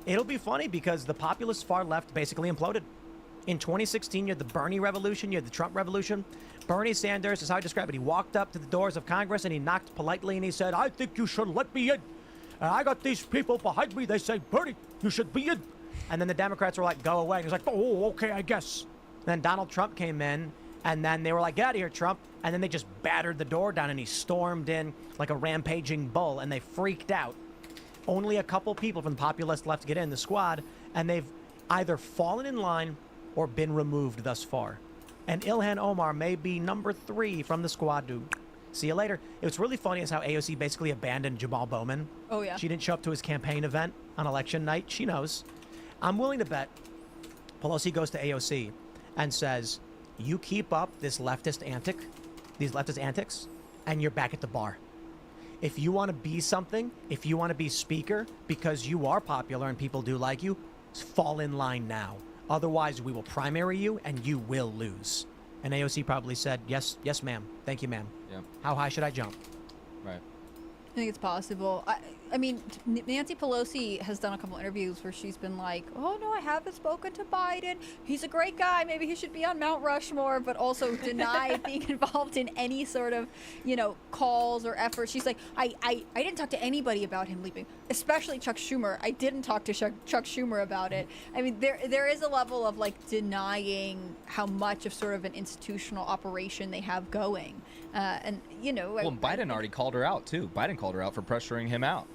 it'll be funny because the populist far left basically imploded. In 2016, you had the Bernie revolution, you had the Trump revolution. Bernie Sanders is how I describe it. He walked up to the doors of Congress and he knocked politely and he said, "I think you should let me in. I got these people behind me. They say, Bernie, you should be in." And then the Democrats were like, "Go away." And he was like, "Oh, okay, I guess." Then Donald Trump came in and then they were like, "Get out of here, Trump." And then they just battered the door down and he stormed in like a rampaging bull and they freaked out. Only a couple people from the populist left get in, the squad, and they've either fallen in line or been removed thus far. And Ilhan Omar may be number 3 from the squad, dude. See you later. It was really funny is how AOC basically abandoned Jamal Bowman. Oh, yeah. She didn't show up to his campaign event on election night. She knows. I'm willing to bet Pelosi goes to AOC and says, "You keep up this leftist antic, these leftist antics, and you're back at the bar. If you want to be something, if you want to be speaker, because you are popular and people do like you, fall in line now. Otherwise, we will primary you and you will lose." And AOC probably said, yes, ma'am. Thank you, ma'am. Yeah. How high should I jump? Right. I think it's possible. I mean, Nancy Pelosi has done a couple interviews where she's been like, "Oh no, I haven't spoken to Biden. He's a great guy. Maybe he should be on Mount Rushmore," but also denied being involved in any sort of, you know, calls or efforts. She's like, I didn't talk to anybody about him leaving, especially Chuck Schumer. I didn't talk to Chuck Schumer about it. I mean, there is a level of like denying how much of sort of an institutional operation they have going, and you know. Well, Biden already called her out too. Biden called her out for pressuring him out.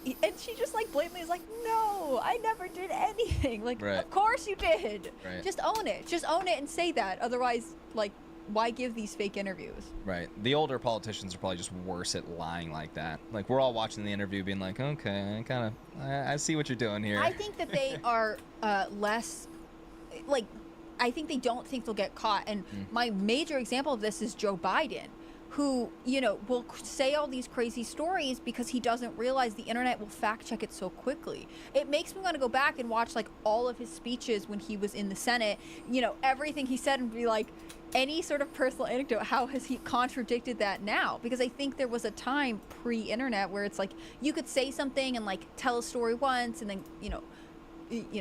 And she just like blatantly is like, "No, I never did anything." Like, Right. Of course you did. Right. Just own it. Just own it and say that. Otherwise, like, why give these fake interviews? Right. The older politicians are probably just worse at lying like that. Like, we're all watching the interview being like, "Okay, I see what you're doing here." I think that they are less, like, I think they don't think they'll get caught. And my major example of this is Joe Biden. who, will say all these crazy stories because he doesn't realize the internet will fact check it so quickly. It makes me want to go back and watch like all of his speeches when he was in the Senate, everything he said, and be like, any sort of personal anecdote, how has he contradicted that now? Because I think there was a time pre-internet where it's like you could say something and like tell a story once and then,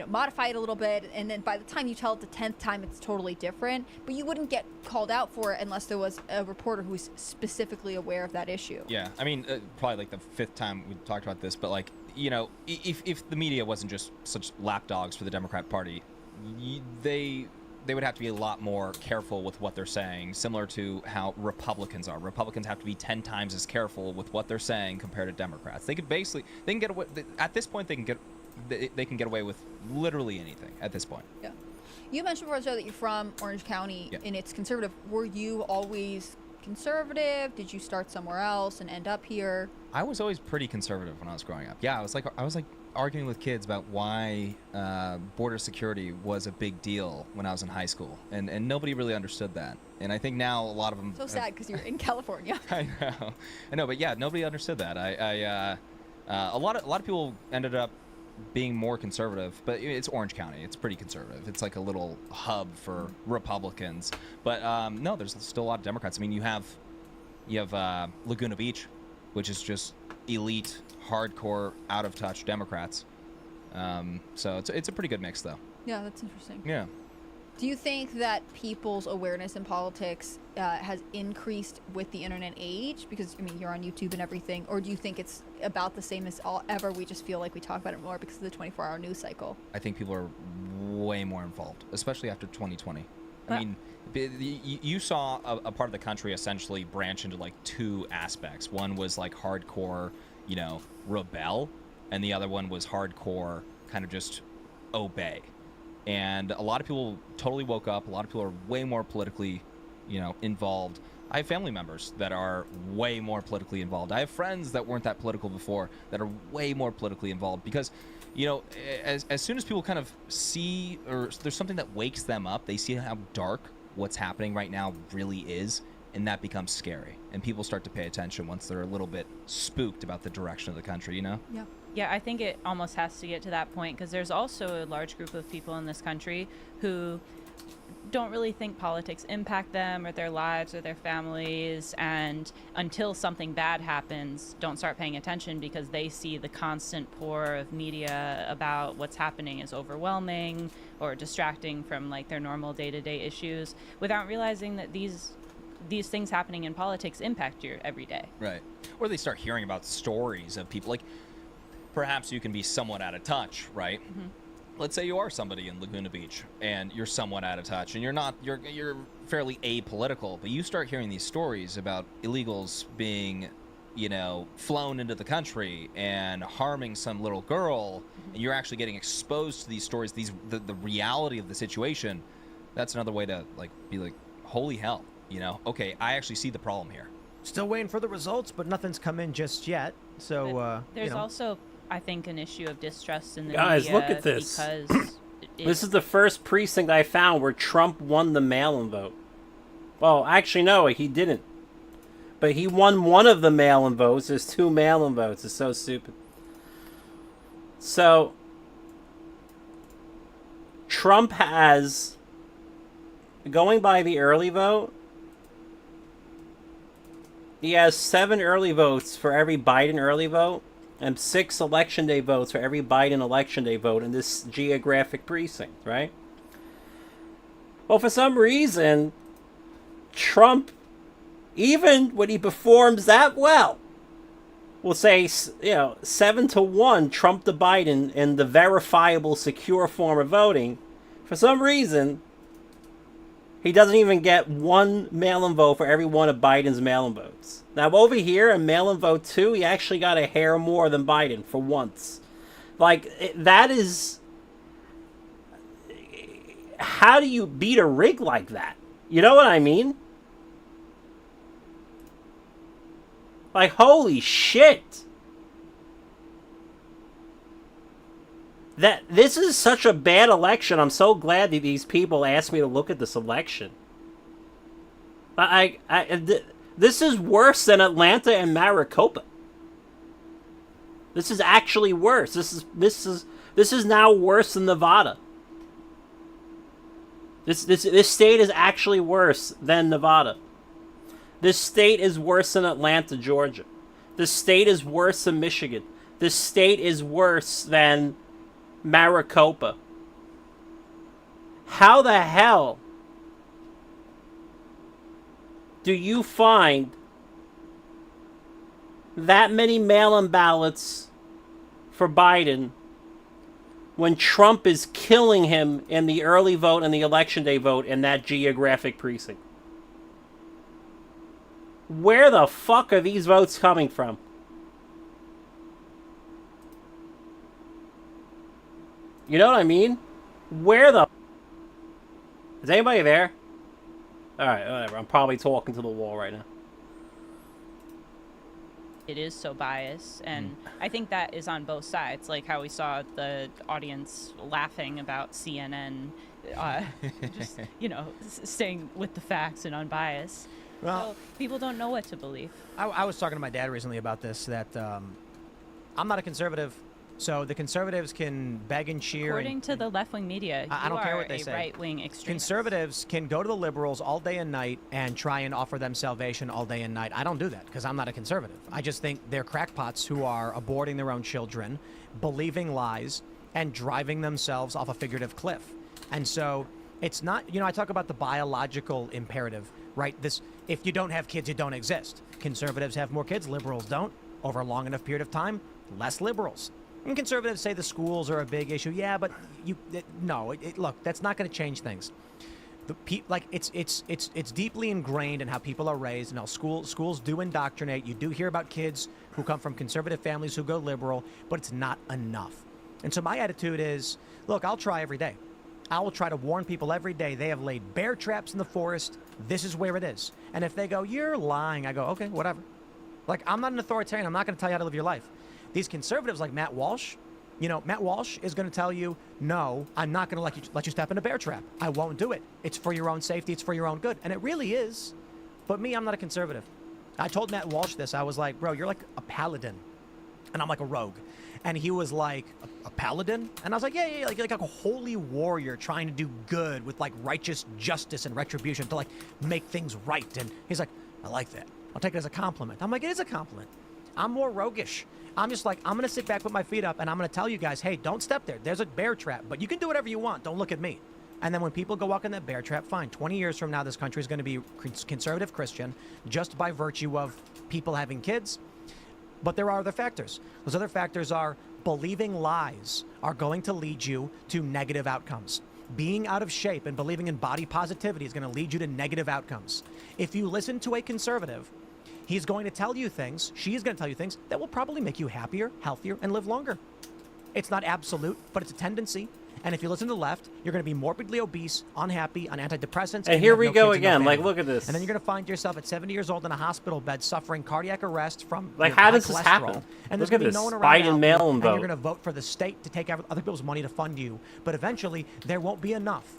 modify it a little bit, and then by the time you tell it the 10th time, it's totally different. But you wouldn't get called out for it unless there was a reporter who was specifically aware of that issue. Yeah, I mean, probably like the 5th time we talked about this, but like, if the media wasn't just such lapdogs for the Democrat Party, they would have to be a lot more careful with what they're saying, similar to how Republicans are. Republicans have to be 10 times as careful with what they're saying compared to Democrats. They can get away, at this point, they can get away with literally anything at this point. Yeah. You mentioned before, Joe, that you're from Orange County, and it's conservative. Were you always conservative? Did you start somewhere else and end up here? I was always pretty conservative when I was growing up. Yeah, I was like arguing with kids about why border security was a big deal when I was in high school, and nobody really understood that. And I think now a lot of them. So sad because you're in California. I know, but yeah, nobody understood that. A lot of people ended up being more conservative, but it's Orange County. It's pretty conservative. It's like a little hub for Republicans. But no, there's still a lot of Democrats. I mean, you have Laguna Beach, which is just elite, hardcore, out of touch Democrats. So it's a pretty good mix, though. Yeah, that's interesting. Yeah. Do you think that people's awareness in politics has increased with the internet age? Because, I mean, you're on YouTube and everything. Or do you think it's about the same as ever? We just feel like we talk about it more because of the 24-hour news cycle. I think people are way more involved, especially after 2020. I mean, you saw a part of the country essentially branch into like 2 aspects. One was like hardcore, rebel, and the other one was hardcore kind of just obey. And a lot of people totally woke up. A lot of people are way more politically, involved. I have family members that are way more politically involved. I have friends that weren't that political before that are way more politically involved because, as soon as people kind of see, or there's something that wakes them up, they see how dark what's happening right now really is, and that becomes scary. And people start to pay attention once they're a little bit spooked about the direction of the country, Yeah. Yeah, I think it almost has to get to that point because there's also a large group of people in this country who don't really think politics impact them or their lives or their families, and until something bad happens, don't start paying attention because they see the constant pour of media about what's happening as overwhelming or distracting from like their normal day-to-day issues without realizing that these things happening in politics impact your everyday. Right. Or they start hearing about stories of people like, perhaps you can be somewhat out of touch, right? Mm-hmm. Let's say you are somebody in Laguna Beach and you're somewhat out of touch and you're fairly apolitical, but you start hearing these stories about illegals being, flown into the country and harming some little girl, mm-hmm. and you're actually getting exposed to these stories, the reality of the situation. That's another way to be like, holy hell, okay, I actually see the problem here. Still waiting for the results, but nothing's come in just yet. So there's also, I think, an issue of distrust in the Guys, media. look at this. Because this is the first precinct I found where Trump won the mail-in vote. Well, actually, no, he didn't. But he won one of the mail-in votes. There's 2 mail-in votes. It's so stupid. So, Trump has, going by the early vote, he has 7 early votes for every Biden early vote, and 6 election day votes for every Biden election day vote in this geographic precinct, right? Well, for some reason, Trump, even when he performs that well, will say, 7-1 Trump to Biden in the verifiable, secure form of voting. For some reason, he doesn't even get 1 mail-in vote for every one of Biden's mail-in votes. Now, over here in mail-in vote 2, he actually got a hair more than Biden for once. That is... How do you beat a rig like that? You know what I mean? Holy shit! This is such a bad election. I'm so glad that these people asked me to look at this election. This is worse than Atlanta and Maricopa. This is actually worse. This is now worse than Nevada. This state is actually worse than Nevada. This state is worse than Atlanta, Georgia. This state is worse than Michigan. This state is worse than Maricopa. How the hell do you find that many mail-in ballots for Biden when Trump is killing him in the early vote and the election day vote in that geographic precinct? Where the fuck are these votes coming from? You know what I mean? Where the... Is anybody there? Alright, whatever. I'm probably talking to the wall right now. It is so biased, and I think that is on both sides, like how we saw the audience laughing about CNN, just, staying with the facts and unbiased. Well, so people don't know what to believe. I was talking to my dad recently about this, that I'm not a conservative, so the conservatives can beg and cheer. According to the left-wing media, I don't care what they you say. are a right-wing extremist. Conservatives can go to the liberals all day and night and try and offer them salvation all day and night. I don't do that because I'm not a conservative. I just think they're crackpots who are aborting their own children, believing lies, and driving themselves off a figurative cliff. And so it's not, I talk about the biological imperative, right? If you don't have kids, you don't exist. Conservatives have more kids, liberals don't. Over a long enough period of time, less liberals. And conservatives say the schools are a big issue. Yeah, but look, that's not going to change things. It's deeply ingrained in how people are raised and how schools do indoctrinate. You do hear about kids who come from conservative families who go liberal, but it's not enough. And so my attitude is, look, I'll try every day. I will try to warn people every day. They have laid bear traps in the forest. This is where it is. And if they go, you're lying, I go, okay, whatever. Like, I'm not an authoritarian. I'm not going to tell you how to live your life. These conservatives like Matt Walsh, Matt Walsh is going to tell you, no, I'm not going to let you step in a bear trap. I won't do it. It's for your own safety. It's for your own good. And it really is. But me, I'm not a conservative. I told Matt Walsh this. I was like, bro, you're like a paladin. And I'm like a rogue. And he was like, a paladin? And I was like, yeah, like a holy warrior trying to do good with like righteous justice and retribution to like make things right. And he's like, I like that. I'll take it as a compliment. I'm like, it is a compliment. I'm more roguish. I'm just like, I'm going to sit back, put my feet up, and I'm going to tell you guys, hey, don't step there. There's a bear trap, but you can do whatever you want. Don't look at me. And then when people go walk in that bear trap, fine. 20 years from now, this country is going to be conservative Christian just by virtue of people having kids. But there are other factors. Those other factors are believing lies are going to lead you to negative outcomes. Being out of shape and believing in body positivity is going to lead you to negative outcomes. If you listen to a conservative, he's going to tell you things, she is going to tell you things that will probably make you happier, healthier, and live longer. It's not absolute, but it's a tendency. And if you listen to the left, you're going to be morbidly obese, unhappy, on antidepressants. And here we go again. Like, look at this. And then you're going to find yourself at 70 years old in a hospital bed suffering cardiac arrest from like, how does this cholesterol. happen? And look there's at going to be this. no one around Biden mail-in vote. and you're going to vote for the state to take other people's money to fund you. But eventually, there won't be enough.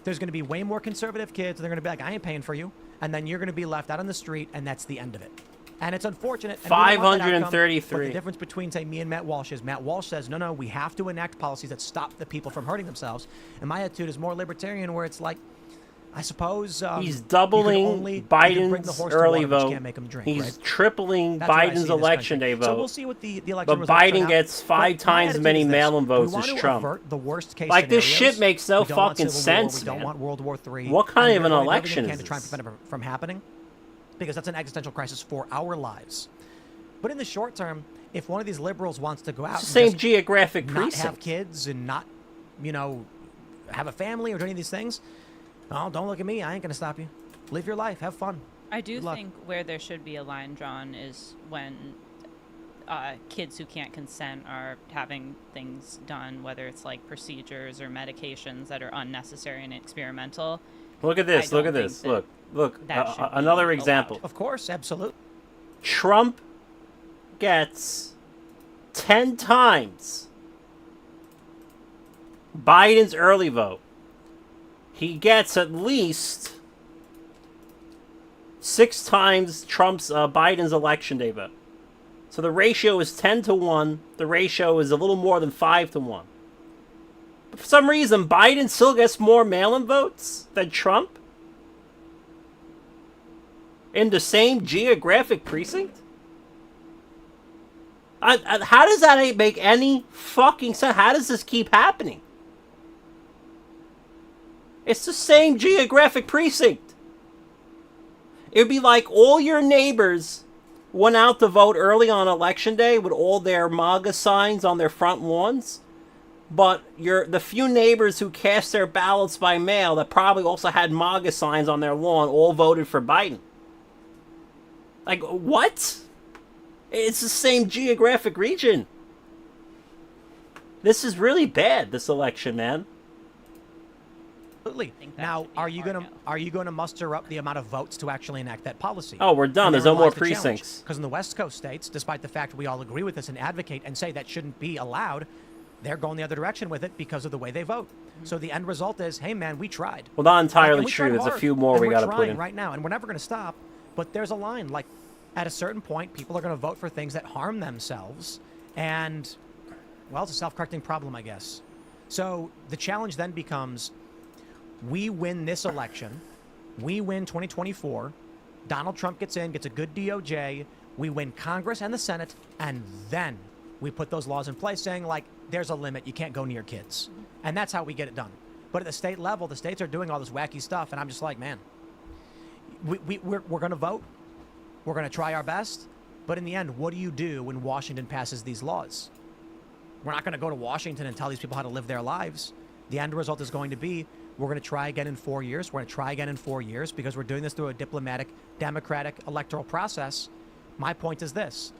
There's going to be way more conservative kids. They're going to be like, I ain't paying for you. And then you're going to be left out on the street, and that's the end of it. And it's unfortunate. And 533. But the difference between, say, me and Matt Walsh is Matt Walsh says, no, we have to enact policies that stop the people from hurting themselves. And my attitude is more libertarian, where it's like, I suppose he's doubling Biden's early vote. He's right? tripling Biden's election day vote. So we'll see what the election but Biden gets 5 times as many mail-in votes as Trump. The worst case like, this scenarios. shit makes no fucking sense, man. We don't want World War III. What kind of an election is this? To try and prevent it from happening, because that's an existential crisis for our lives. But in the short term, if one of these liberals wants to go out, same geographic not precinct, have kids and not, have a family or do any of these things, oh, don't look at me. I ain't gonna stop you. Live your life. Have fun. I do think where there should be a line drawn is when kids who can't consent are having things done, whether it's like procedures or medications that are unnecessary and experimental. Look at this. Look at this. Look. Another example. Of course, absolutely. Trump gets 10 times Biden's early vote. He gets at least 6 times Biden's election day vote. So the ratio is 10-1. The ratio is a little more than 5-1. But for some reason, Biden still gets more mail-in votes than Trump in the same geographic precinct. How does that make any fucking sense? How does this keep happening? It's the same geographic precinct. It would be like all your neighbors went out to vote early on election day with all their MAGA signs on their front lawns, but the few neighbors who cast their ballots by mail that probably also had MAGA signs on their lawn all voted for Biden. Like, what? It's the same geographic region. This is really bad, this election, man. Absolutely. Now, are you going to muster up the amount of votes to actually enact that policy? Oh, we're done. There's no more precincts. Because in the West Coast states, despite the fact we all agree with this and advocate and say that shouldn't be allowed, they're going the other direction with it because of the way they vote. So the end result is, hey man, we tried. Well, not entirely we true. tried There's a hard, few more and we we're got to put trying in right now, and we're never going to stop. But there's a line. Like, at a certain point, people are going to vote for things that harm themselves, and well, it's a self-correcting problem, I guess. So the challenge then becomes: we win this election, we win 2024, Donald Trump gets in, gets a good DOJ, we win Congress and the Senate, and then we put those laws in place saying, like, there's a limit, you can't go near kids. And that's how we get it done. But at the state level, the states are doing all this wacky stuff, and I'm just like, man, we're going to vote, we're going to try our best, but in the end, what do you do when Washington passes these laws? We're not going to go to Washington and tell these people how to live their lives. The end result is going to be, we're going to try again in 4 years. We're going to try again in 4 years because we're doing this through a diplomatic, democratic, electoral process. My point is this.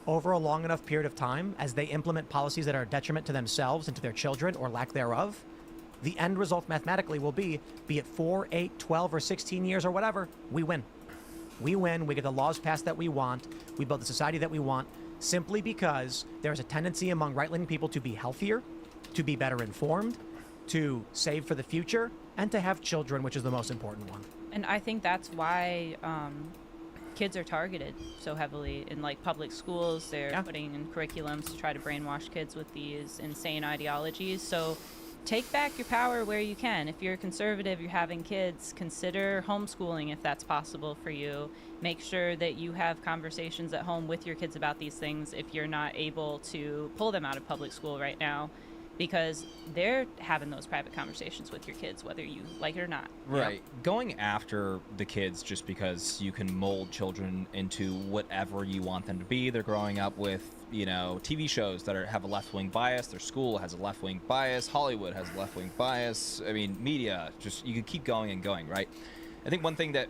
Over a long enough period of time, as they implement policies that are a detriment to themselves and to their children or lack thereof, the end result mathematically will be it 4, 8, 12, or 16 years or whatever, we win. We win. We get the laws passed that we want. We build the society that we want simply because there's a tendency among right-leaning people to be healthier, to be better informed, to save for the future, and to have children, which is the most important one. And I think that's why kids are targeted so heavily in like public schools. They're putting in curriculums to try to brainwash kids with these insane ideologies. So take back your power where you can. If you're a conservative, you're having kids, consider homeschooling if that's possible for you. Make sure that you have conversations at home with your kids about these things if you're not able to pull them out of public school right now, because they're having those private conversations with your kids, whether you like it or not. Right. Going after the kids just because you can mold children into whatever you want them to be. They're growing up with, you know, TV shows that have a left-wing bias. Their school has a left-wing bias. Hollywood has a left-wing bias. I mean, media, just, you could keep going and going, right? I think one thing that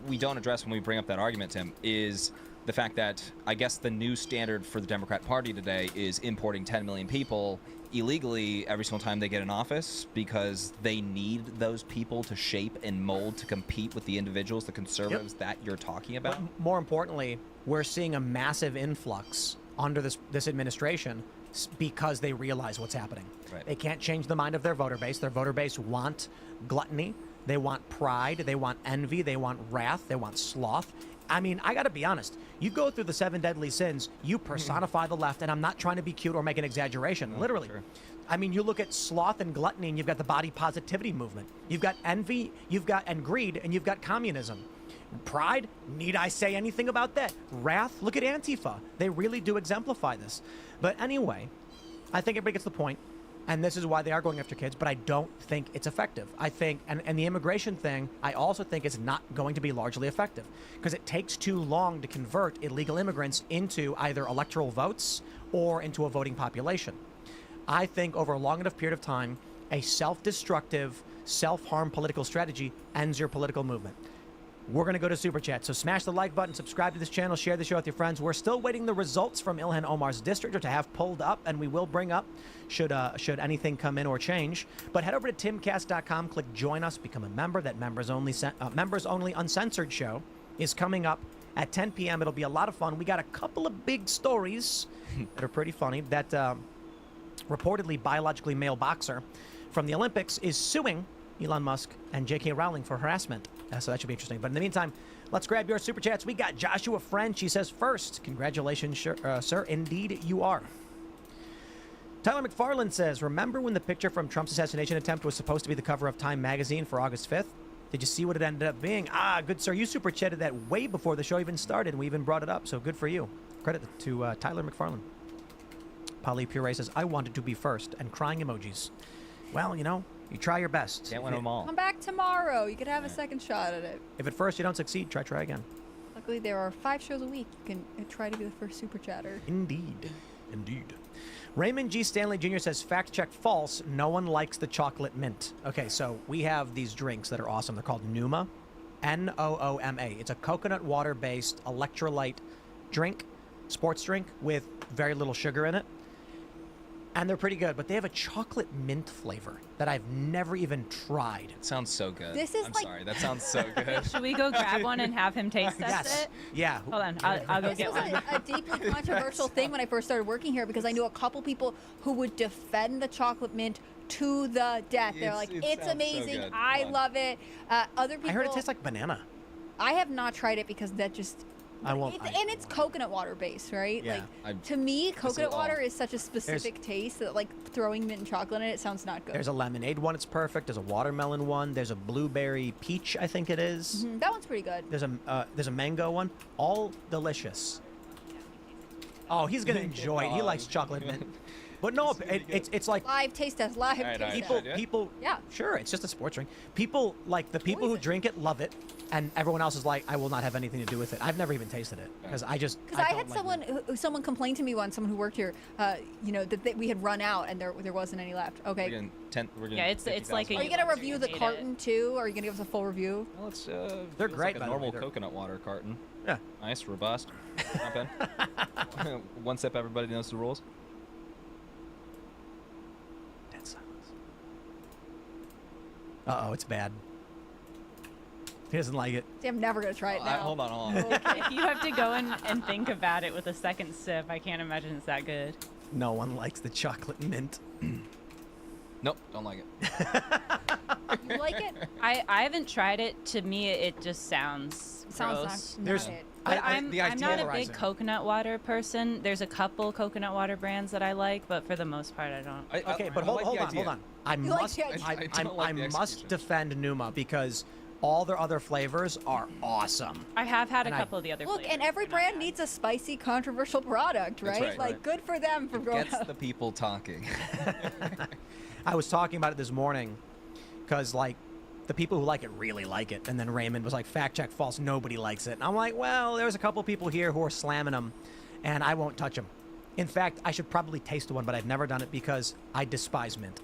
we don't address when we bring up that argument, Tim, is the fact that I guess the new standard for the Democrat Party today is importing 10 million people illegally every single time they get in office because they need those people to shape and mold to compete with the individuals, the conservatives that you're talking about. But more importantly, we're seeing a massive influx under this administration because they realize what's happening. Right. They can't change the mind of their voter base. Their voter base want gluttony. They want pride. They want envy. They want wrath. They want sloth. I mean, I got to be honest. You go through the 7 deadly sins, you personify the left, and I'm not trying to be cute or make an exaggeration. Literally. Sure. I mean, you look at sloth and gluttony, and you've got the body positivity movement. You've got envy, you've got and greed, and you've got communism. Pride, need I say anything about that? Wrath, look at Antifa. They really do exemplify this. But anyway, I think everybody gets the point. And this is why they are going after kids, but I don't think it's effective. I think, and the immigration thing, I also think is not going to be largely effective because it takes too long to convert illegal immigrants into either electoral votes or into a voting population. I think over a long enough period of time, a self-destructive, self-harm political strategy ends your political movement. We're going to go to Super Chat, so smash the like button, subscribe to this channel, share the show with your friends. We're still waiting the results from Ilhan Omar's district or to have pulled up, and we will bring up should anything come in or change. But head over to timcast.com, click join us, become a member. That members only uncensored show is coming up at 10 p.m. It'll be a lot of fun. We got a couple of big stories that are pretty funny. That reportedly biologically male boxer from the Olympics is suing Elon Musk and J.K. Rowling for harassment. So that should be interesting. But in the meantime, let's grab your super chats. We got Joshua French. He says, first, congratulations, sir. Indeed, you are. Tyler McFarland says, remember when the picture from Trump's assassination attempt was supposed to be the cover of Time magazine for August 5th? Did you see what it ended up being? Ah, good sir. You super chatted that way before the show even started, and we even brought it up, so good for you. Credit to Tyler McFarland. Polly Puree says, I wanted to be first, and crying emojis. Well, you know, you try your best. Can't win them all. Come back tomorrow. You could have a second shot at it. If at first you don't succeed, try again. Luckily, there are 5 shows a week. You can try to be the first super chatter. Indeed. Raymond G. Stanley Jr. says, fact check false. No one likes the chocolate mint. Okay, so we have these drinks that are awesome. They're called Nooma. N-O-O-M-A. It's a coconut water-based electrolyte drink, sports drink, with very little sugar in it. And they're pretty good, but they have a chocolate mint flavor that I've never even tried. It sounds so good. This is I'm like- sorry. That sounds so good. Should we go grab one and have him taste test Yes. it? Yeah. Hold on, I'll go This get was one. a deeply controversial thing when I first started working here because I knew a couple people who would defend the chocolate mint to the death. They're like, It it's sounds so amazing. good. I Come on. love it. Other people. I heard it tastes like banana. I have not tried it because that just. I won't. And it's coconut water based, right? Yeah, To me, coconut all. water is such a specific taste that like throwing mint and chocolate in it sounds not good. There's a lemonade one. It's perfect. There's a watermelon one. There's a blueberry peach. I think it is. That one's pretty good. There's a mango one. All delicious. Oh, he's gonna enjoy it. He likes chocolate mint. But no, it's like Live taste test. Live All right, taste all right, test. people Yeah. people. Yeah. Sure, it's just a sports drink. People like the people who drink it love it, and everyone else is like, I will not have anything to do with it. I've never even tasted it because I just. Because I don't had like someone mint. someone complain to me once, someone who worked here, that we had run out and there wasn't any left. Okay. We're getting Yeah, it's like 50,000. Are you gonna Use review it. the Hate it. carton too? Or are you gonna give us a full review? Well, it's They're feels great, Like by a the way. normal They're- coconut water carton. Yeah. Nice, robust. Not bad. One sip, everybody knows the rules. Dead silence. Uh-oh, it's bad. He doesn't like it. See, I'm never gonna try it now. Hold on. If you have to go and think about it with a second sip, I can't imagine it's that good. No one likes the chocolate mint. Nope, don't like it. You like it? I haven't tried it. To me, it just sounds Sounds gross. not There's- it. But I- I'm the not a idea- big coconut water person. There's a couple coconut water brands that I like, but for the most part, I don't. Okay, but I hold like on, the hold idea. on. I You like must, the idea. I don't like the must execution. defend Numa because all their other flavors are awesome. I have had And a I- couple of the other Look, flavors. and every They're not brand bad. needs a spicy, controversial product, right? right. Like, good for them for growing Gets up. the people talking. I was talking about it this morning because, like, the people who like it really like it. And then Raymond was like, fact check false, nobody likes it. And I'm like, well, there's a couple people here who are slamming them, and I won't touch them. In fact, I should probably taste one, but I've never done it because I despise mint.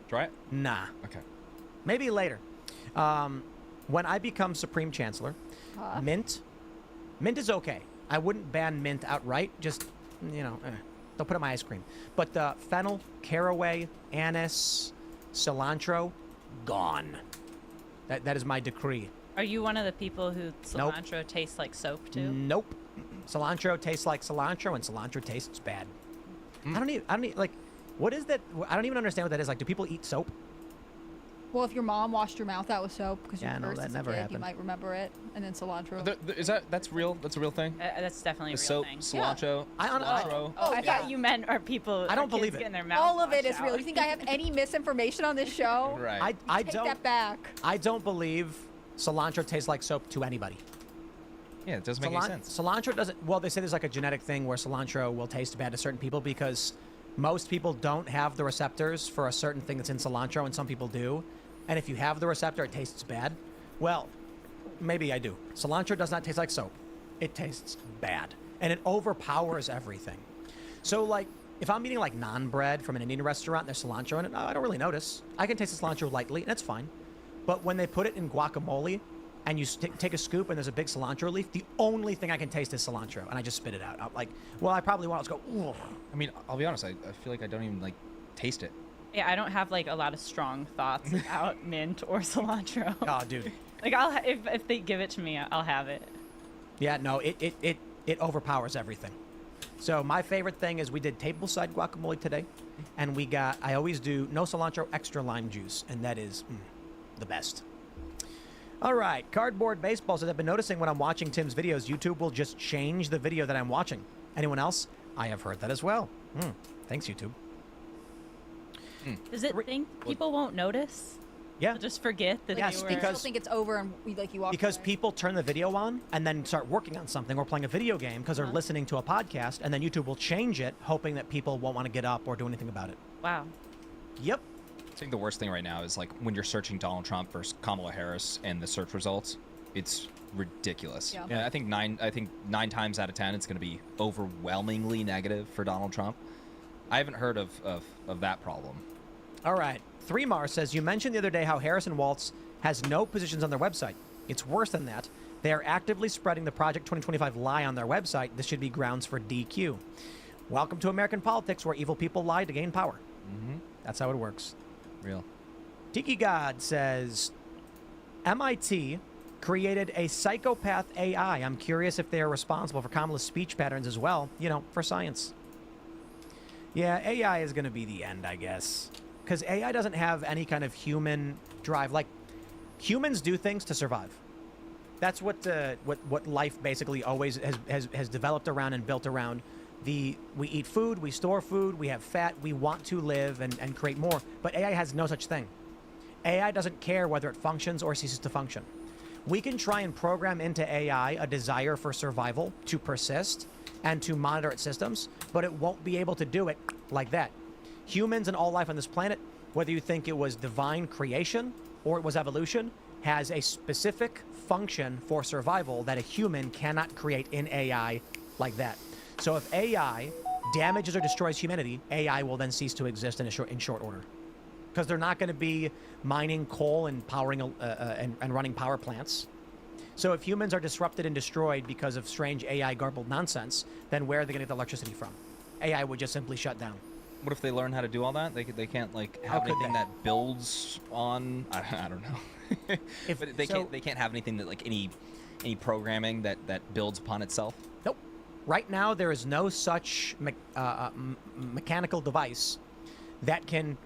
Try it. Nah. Okay. Maybe later. When I become Supreme Chancellor, mint is okay. I wouldn't ban mint outright. Just, don't put it in my ice cream. But fennel, caraway, anise, cilantro, gone. That is my decree. Are you one of the people who cilantro tastes like soap too? Nope. Cilantro tastes like cilantro, and cilantro tastes bad. I don't even like. What is that? I don't even understand what that is. Like, do people eat soap? Well, if your mom washed your mouth out with soap because Yeah, you're no, cursed that as a never kid, you happened. might remember it. And then cilantro. That's real? That's a real thing? That's definitely a The real soap, thing. cilantro, I Oh, I yeah. thought you meant are people. I don't are kids believe it. Getting their mouths All of it washed is real. out. You think I have any misinformation on this show? Right. I Take don't. that back. I don't believe cilantro tastes like soap to anybody. Yeah, it doesn't make any sense. Cilantro doesn't. Well, they say there's like a genetic thing where cilantro will taste bad to certain people because most people don't have the receptors for a certain thing that's in cilantro, and some people do. And if you have the receptor, it tastes bad. Well, maybe I do. Cilantro does not taste like soap. It tastes bad, and it overpowers everything. So, like, if I'm eating like naan bread from an Indian restaurant, and there's cilantro in it. I don't really notice. I can taste the cilantro lightly, and that's fine. But when they put it in guacamole, and you take a scoop and there's a big cilantro leaf, the only thing I can taste is cilantro, and I just spit it out. I'm like, well, I probably want to go. Ugh. I mean, I'll be honest. I feel like I don't even like taste it. Yeah, I don't have like a lot of strong thoughts about mint or cilantro. Oh, dude. Like if they give it to me, I'll have it. Yeah, no, it overpowers everything. So my favorite thing is we did tableside guacamole today, and I always do no cilantro, extra lime juice, and that is the best. All right, Cardboard Baseball says, I've been noticing when I'm watching Tim's videos, YouTube will just change the video that I'm watching. Anyone else? I have heard that as well. Thanks, YouTube. Does it think people won't notice? Yeah. They'll just forget that Yes, they were... People because- think it's over and you walk Because away. people turn the video on and then start working on something or playing a video game because they're listening to a podcast, and then YouTube will change it, hoping that people won't want to get up or do anything about it. Wow. Yep. I think the worst thing right now is like when you're searching Donald Trump versus Kamala Harris and the search results, it's ridiculous. Yeah. I think nine times out of 10 it's going to be overwhelmingly negative for Donald Trump. I haven't heard of that problem. All right. 3Mar says, you mentioned the other day how Harrison Waltz has no positions on their website. It's worse than that. They are actively spreading the Project 2025 lie on their website. This should be grounds for DQ. Welcome to American politics, where evil people lie to gain power. That's how it works. Real. Tiki God says, MIT created a psychopath AI. I'm curious if they are responsible for Kamala's speech patterns as well, for science. Yeah, AI is going to be the end, I guess. Because AI doesn't have any kind of human drive. Like, humans do things to survive. That's what life basically always has developed around and built around. We eat food, we store food, we have fat, we want to live and create more. But AI has no such thing. AI doesn't care whether it functions or ceases to function. We can try and program into AI a desire for survival, to persist, and to monitor its systems, but it won't be able to do it like that. Humans and all life on this planet, whether you think it was divine creation or it was evolution, has a specific function for survival that a human cannot create in AI like that. So if AI damages or destroys humanity, AI will then cease to exist in short order. Because they're not going to be mining coal and powering and running power plants. So if humans are disrupted and destroyed because of strange AI garbled nonsense, then where are they going to get the electricity from? AI would just simply shut down. What if they learn how to do all that? They can't like have could anything they? that builds on. I don't know. But they can't have anything that like any programming that builds upon itself. Nope. Right now, there is no such mechanical device that can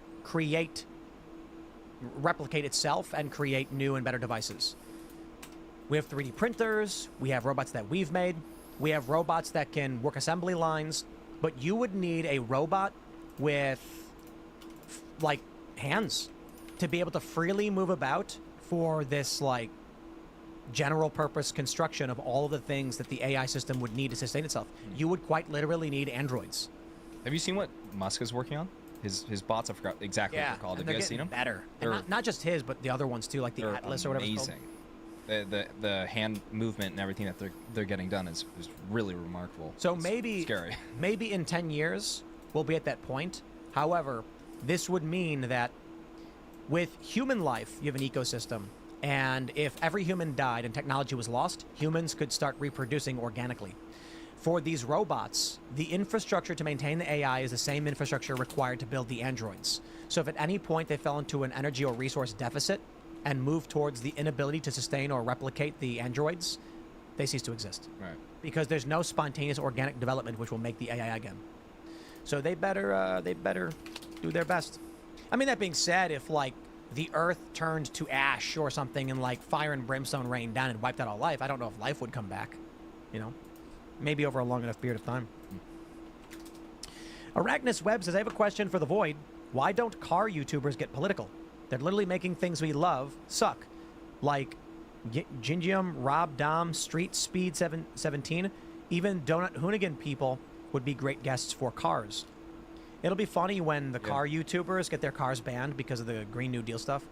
replicate itself and create new and better devices. We have 3D printers. We have robots that we've made. We have robots that can work assembly lines. But you would need a robot with, like, hands to be able to freely move about for this, like, general purpose construction of all of the things that the AI system would need to sustain itself. You would quite literally need androids. Have you seen what Musk is working on? His bots, I forgot exactly what they're called. and Have you they're guys seen getting them? better. And not just his, but the other ones too, like the They're Atlas or whatever it's called. amazing. The hand movement and everything that they're getting done is really remarkable. So It's maybe scary. maybe in 10 years we'll be at that point. However, this would mean that with human life, you have an ecosystem, and if every human died and technology was lost, humans could start reproducing organically. For these robots, the infrastructure to maintain the AI is the same infrastructure required to build the androids. So if at any point they fell into an energy or resource deficit and moved towards the inability to sustain or replicate the androids, they cease to exist. Right. Because there's no spontaneous organic development which will make the AI again. So they better do their best. I mean, that being said, if like the Earth turned to ash or something and like fire and brimstone rained down and wiped out all life, I don't know if life would come back. Maybe over a long enough period of time. Arachnus Webb says, I have a question for the Void. Why don't car YouTubers get political? They're literally making things we love suck. Like Gingium, Rob Dom, Street Speed 17. Even Donut Hoonigan people would be great guests for cars. It'll be funny when the car YouTubers get their cars banned because of the Green New Deal stuff.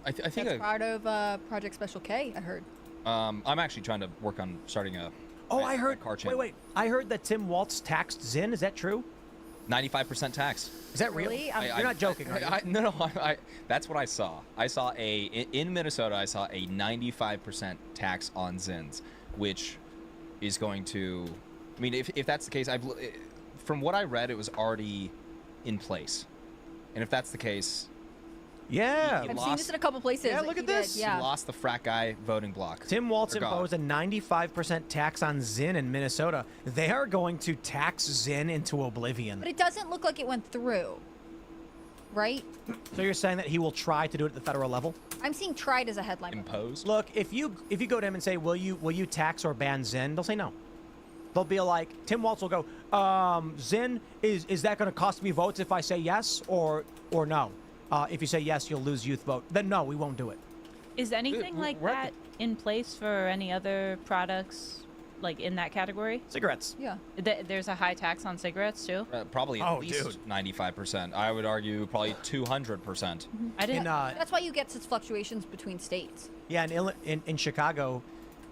I think That's part of Project Special K, I heard. I'm actually trying to work on starting a. I heard. car channel. Wait. I heard that Tim Waltz taxed Zinn. Is that true? 95% tax. Is that real? Really? You're not joking, are you? No. That's what I saw. I saw in Minnesota. I saw a 95% tax on Zins, which is going to. I mean, if that's the case, from what I read, it was already in place, and if that's the case. Yeah. I've seen this in a couple places. Yeah, that look he at this. did, Yeah. He lost the frat guy voting block. Tim Waltz Or God. imposed a 95% tax on Zinn in Minnesota. They are going to tax Zinn into oblivion. But it doesn't look like it went through. right? So you're saying that he will try to do it at the federal level? I'm seeing tried as a headline. Imposed? Look, if you go to him and say, will you tax or ban Zyn? They'll say no. They'll be like, Tim Walz will go, Zyn, is that going to cost me votes if I say yes or no? If you say yes, you'll lose youth vote. Then no, we won't do it. Is anything like that in place for any other products, like in that category? Cigarettes. Yeah. There's a high tax on cigarettes too. Probably at least 95%. I would argue probably 200%. I didn't. That's why you get such fluctuations between states. Yeah, in Chicago,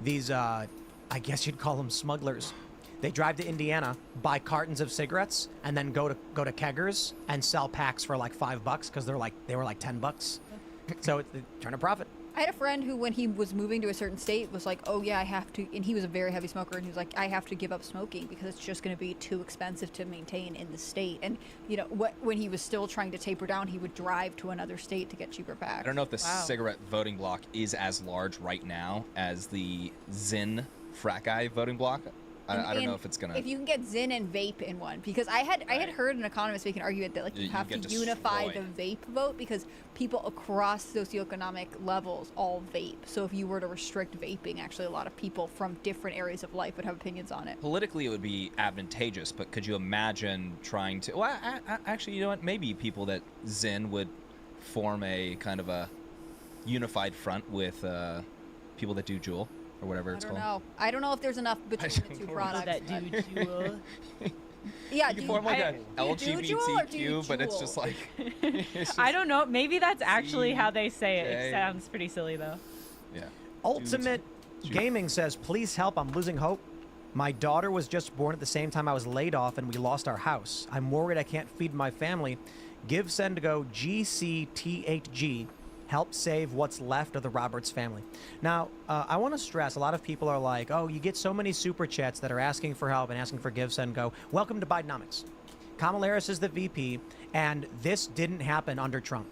these, I guess you'd call them smugglers. They drive to Indiana, buy cartons of cigarettes, and then go to keggers and sell packs for like $5 because they were like $10. So they turn a profit. I had a friend who, when he was moving to a certain state, was like, oh yeah, I have to, and he was a very heavy smoker, and he was like, I have to give up smoking because it's just going to be too expensive to maintain in the state. And, you know, when he was still trying to taper down, he would drive to another state to get cheaper packs. I don't know if the cigarette voting block is as large right now as the Zyn frat guy voting block. I don't know if it's gonna. If you can get Zyn and vape in one, because I had heard an economist make an argument that like you have to unify the vape vote because people across socioeconomic levels all vape. So if you were to restrict vaping, actually a lot of people from different areas of life would have opinions on it. Politically, it would be advantageous, but could you imagine trying to? Well, actually, you know what? Maybe people that Zyn would form a kind of a unified front with people that do Juul. Or whatever it's called. I don't know if there's enough between the two products. That dude, Juul. Yeah, you can form like a LGBTQ, but it's just like. I don't know. Maybe that's actually how they say it. It sounds pretty silly though. Yeah. Ultimate Gaming says, please help. I'm losing hope. My daughter was just born at the same time I was laid off, and we lost our house. I'm worried I can't feed my family. Give Send Go GCT8G. Help save what's left of the Roberts family. Now, I want to stress, a lot of people are like, oh, you get so many super chats that are asking for help and asking for Give, Send, Go. Welcome to Bidenomics. Kamala Harris is the VP, and this didn't happen under Trump.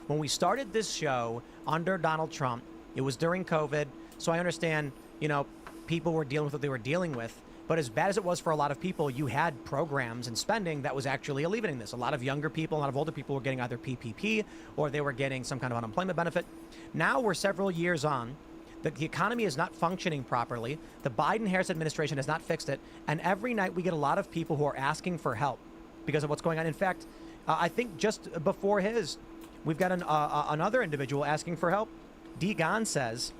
When we started this show under Donald Trump, it was during COVID, so I understand, you know, people were dealing with what they were dealing with. But as bad as it was for a lot of people, you had programs and spending that was actually alleviating this. A lot of younger people, a lot of older people were getting either PPP or they were getting some kind of unemployment benefit. Now we're several years on. The economy is not functioning properly. The Biden-Harris administration has not fixed it. And every night we get a lot of people who are asking for help because of what's going on. In fact, I think just before his, we've got another individual asking for help. D. Gon says,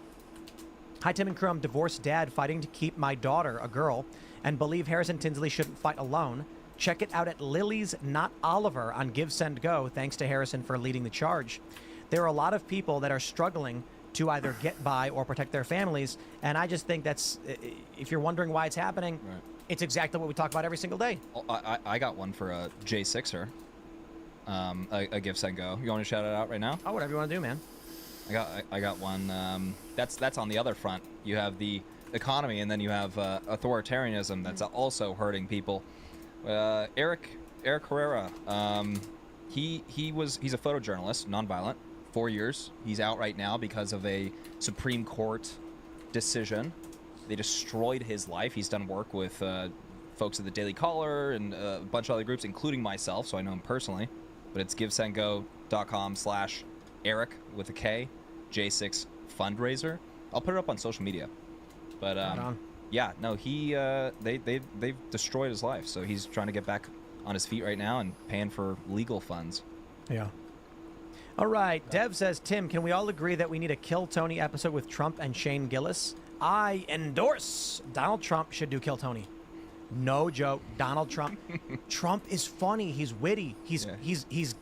hi, Tim and crew. I'm divorced dad fighting to keep my daughter, a girl, and believe Harrison Tinsley shouldn't fight alone. Check it out at Lily's Not Oliver on Give, Send, Go. Thanks to Harrison for leading the charge. There are a lot of people that are struggling to either get by or protect their families, and I just think that's, if you're wondering why it's happening, it's exactly what we talk about every single day. I got one for a J6er, a Give, Send, Go. You want to shout it out right now? Oh, whatever you want to do, man. I got one. That's on the other front. You have the economy, and then you have authoritarianism that's also hurting people. Eric Herrera. He's a photojournalist, nonviolent. 4 years. He's out right now because of a Supreme Court decision. They destroyed his life. He's done work with folks at the Daily Caller and a bunch of other groups, including myself, so I know him personally. But it's givesendgo.com/Eric with a K, J6 fundraiser. I'll put it up on social media. But yeah, no, they've destroyed his life, so he's trying to get back on his feet right now and paying for legal funds. Yeah. All right, Dev says, Tim, can we all agree that we need a Kill Tony episode with Trump and Shane Gillis? I endorse. Donald Trump should do Kill Tony. No joke. Donald Trump. Trump is funny. He's witty. He's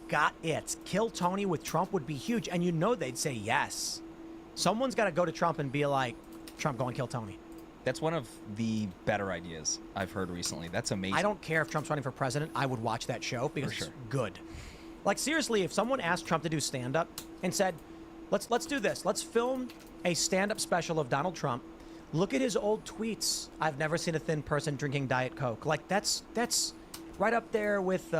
got it. Kill Tony with Trump would be huge, and you know they'd say yes. Someone's got to go to Trump and be like, Trump, go and kill Tony. That's one of the better ideas I've heard recently. That's amazing. I don't care if Trump's running for president. I would watch that show because it's good. Like, seriously, if someone asked Trump to do stand-up and said, let's do this. Let's film a stand-up special of Donald Trump. Look at his old tweets. I've never seen a thin person drinking Diet Coke. Like, that's right up there with,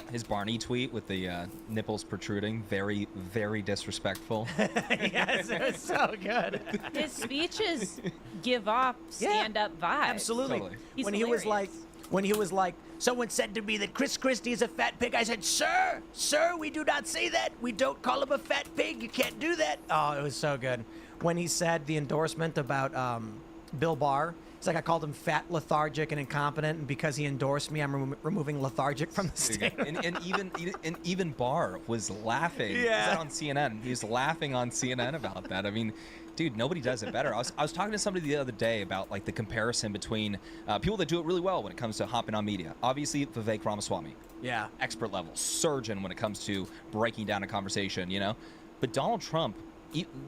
his Barney tweet with the nipples protruding. Very, very disrespectful. Yes, it was so good. His speeches give off stand-up vibes. Absolutely. Totally. He's when hilarious. he was like, When he was like, someone said to me that Chris Christie is a fat pig. I said, sir, we do not say that. We don't call him a fat pig. You can't do that. Oh, it was so good. When he said the endorsement about Bill Barr, it's like I called him fat, lethargic, and incompetent, and because he endorsed me, I'm removing lethargic from the statement. and even Barr was laughing. Yeah. He said on CNN. He was laughing on CNN about that. I mean, dude, nobody does it better. I was talking to somebody the other day about like the comparison between people that do it really well when it comes to hopping on media. Obviously, Vivek Ramaswamy. Yeah. Expert level, surgeon when it comes to breaking down a conversation, you know? But Donald Trump,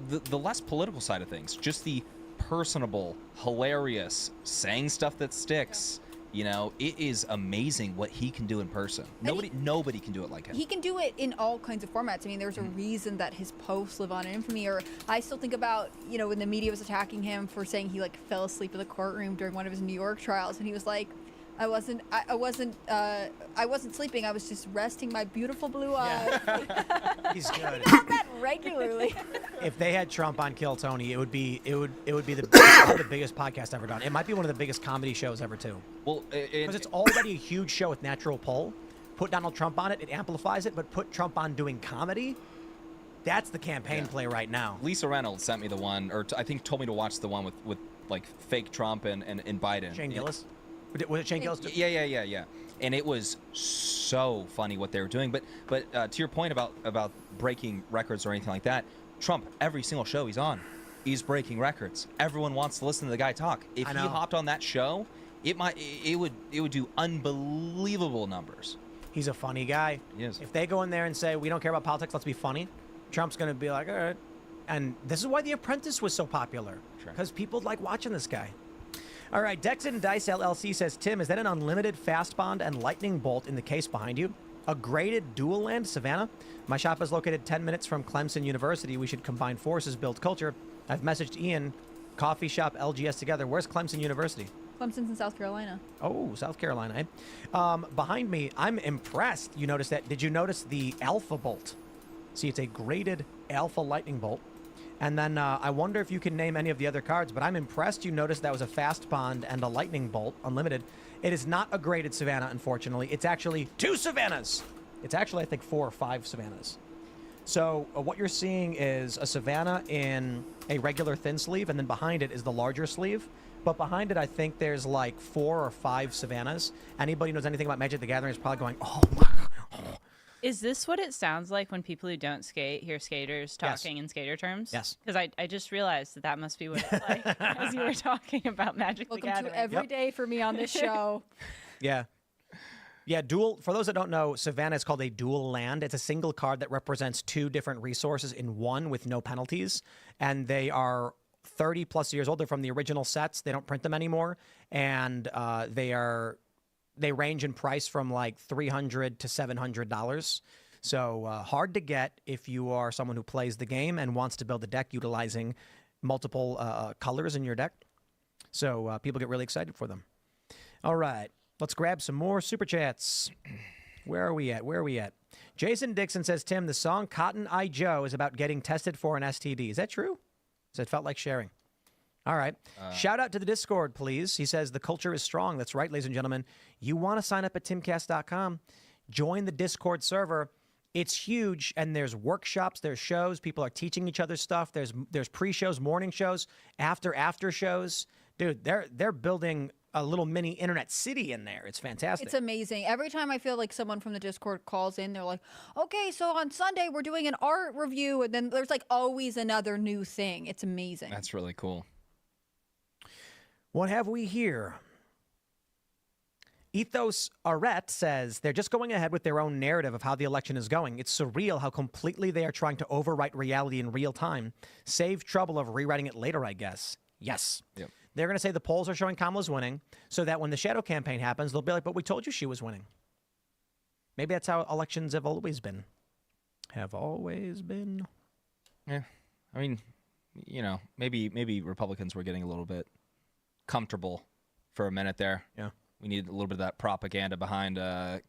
the less political side of things, just the personable, hilarious, saying stuff that sticks. You know, it is amazing what he can do in person. Nobody can do it like him. He can do it in all kinds of formats. I mean, there's a reason that his posts live on in infamy. Or I still think about, you know, when the media was attacking him for saying he like fell asleep in the courtroom during one of his New York trials, and he was like, I wasn't sleeping. I was just resting my beautiful blue eyes. He's good. He does that regularly. If they had Trump on Kill Tony, it would be the biggest podcast ever done. It might be one of the biggest comedy shows ever too. Well, because it's already a huge show with natural pull. Put Donald Trump on it, it amplifies it. But put Trump on doing comedy, that's the campaign play right now. Lisa Reynolds sent me the one, or I think told me to watch the one with like fake Trump and Biden. Shane Gillis. Was it Shane Gillis? Yeah. And it was so funny what they were doing. But to your point about breaking records or anything like that, Trump, every single show he's on, he's breaking records. Everyone wants to listen to the guy talk. If he hopped on that show, it would do unbelievable numbers. He's a funny guy. He is. If they go in there and say, we don't care about politics, let's be funny, Trump's going to be like, all right. And this is why The Apprentice was so popular. Because people like watching this guy. All right, Dex and Dice LLC says, Tim, is that an unlimited fast bond and lightning bolt in the case behind you? A graded dual land, Savannah? My shop is located 10 minutes from Clemson University. We should combine forces, build culture. I've messaged Ian, coffee shop, LGS together. Where's Clemson University? Clemson's in South Carolina. Oh, South Carolina, eh? Behind me, I'm impressed. You noticed that? Did you notice the Alpha Bolt? See, it's a graded Alpha lightning bolt. And then I wonder if you can name any of the other cards, but I'm impressed you noticed that was a fast bond and a lightning bolt, unlimited. It is not a graded Savannah, unfortunately. It's actually 2 Savannahs. It's actually, I think, 4 or 5 Savannahs. So what you're seeing is a Savannah in a regular thin sleeve, and then behind it is the larger sleeve. But behind it, I think there's like 4 or 5 Savannahs. Anybody who knows anything about Magic the Gathering is probably going, oh my God. Is this what it sounds like when people who don't skate hear skaters talking in skater terms? Yes. Because I just realized that must be what it's like as you were talking about Magic the Gathering. Welcome to every day for me on this show. Yeah. Yeah, dual. For those that don't know, Savannah is called a dual land. It's a single card that represents 2 different resources in one with no penalties. And they are 30 plus years old. They're from the original sets. They don't print them anymore. And they range in price from like $300 to $700. So hard to get if you are someone who plays the game and wants to build a deck utilizing multiple colors in your deck. So people get really excited for them. All right, let's grab some more super chats. Where are we at? Jason Dixon says, Tim, the song Cotton Eye Joe is about getting tested for an STD. Is that true? So it felt like sharing. All right. Shout out to the Discord, please. He says, the culture is strong. That's right, ladies and gentlemen. You want to sign up at timcast.com. Join the Discord server. It's huge, and there's workshops, there's shows. People are teaching each other stuff. There's pre-shows, morning shows, after shows. Dude, they're building a little mini internet city in there. It's fantastic. It's amazing. Every time I feel like someone from the Discord calls in, they're like, okay, so on Sunday we're doing an art review, and then there's like always another new thing. It's amazing. That's really cool. What have we here? Ethos Arette says, they're just going ahead with their own narrative of how the election is going. It's surreal how completely they are trying to overwrite reality in real time. Save trouble of rewriting it later, I guess. Yes. Yep. They're going to say the polls are showing Kamala's winning, so that when the shadow campaign happens, they'll be like, but we told you she was winning. Maybe that's how elections have always been. Yeah. I mean, you know, maybe Republicans were getting a little bit comfortable for a minute there. Yeah. We need a little bit of that propaganda behind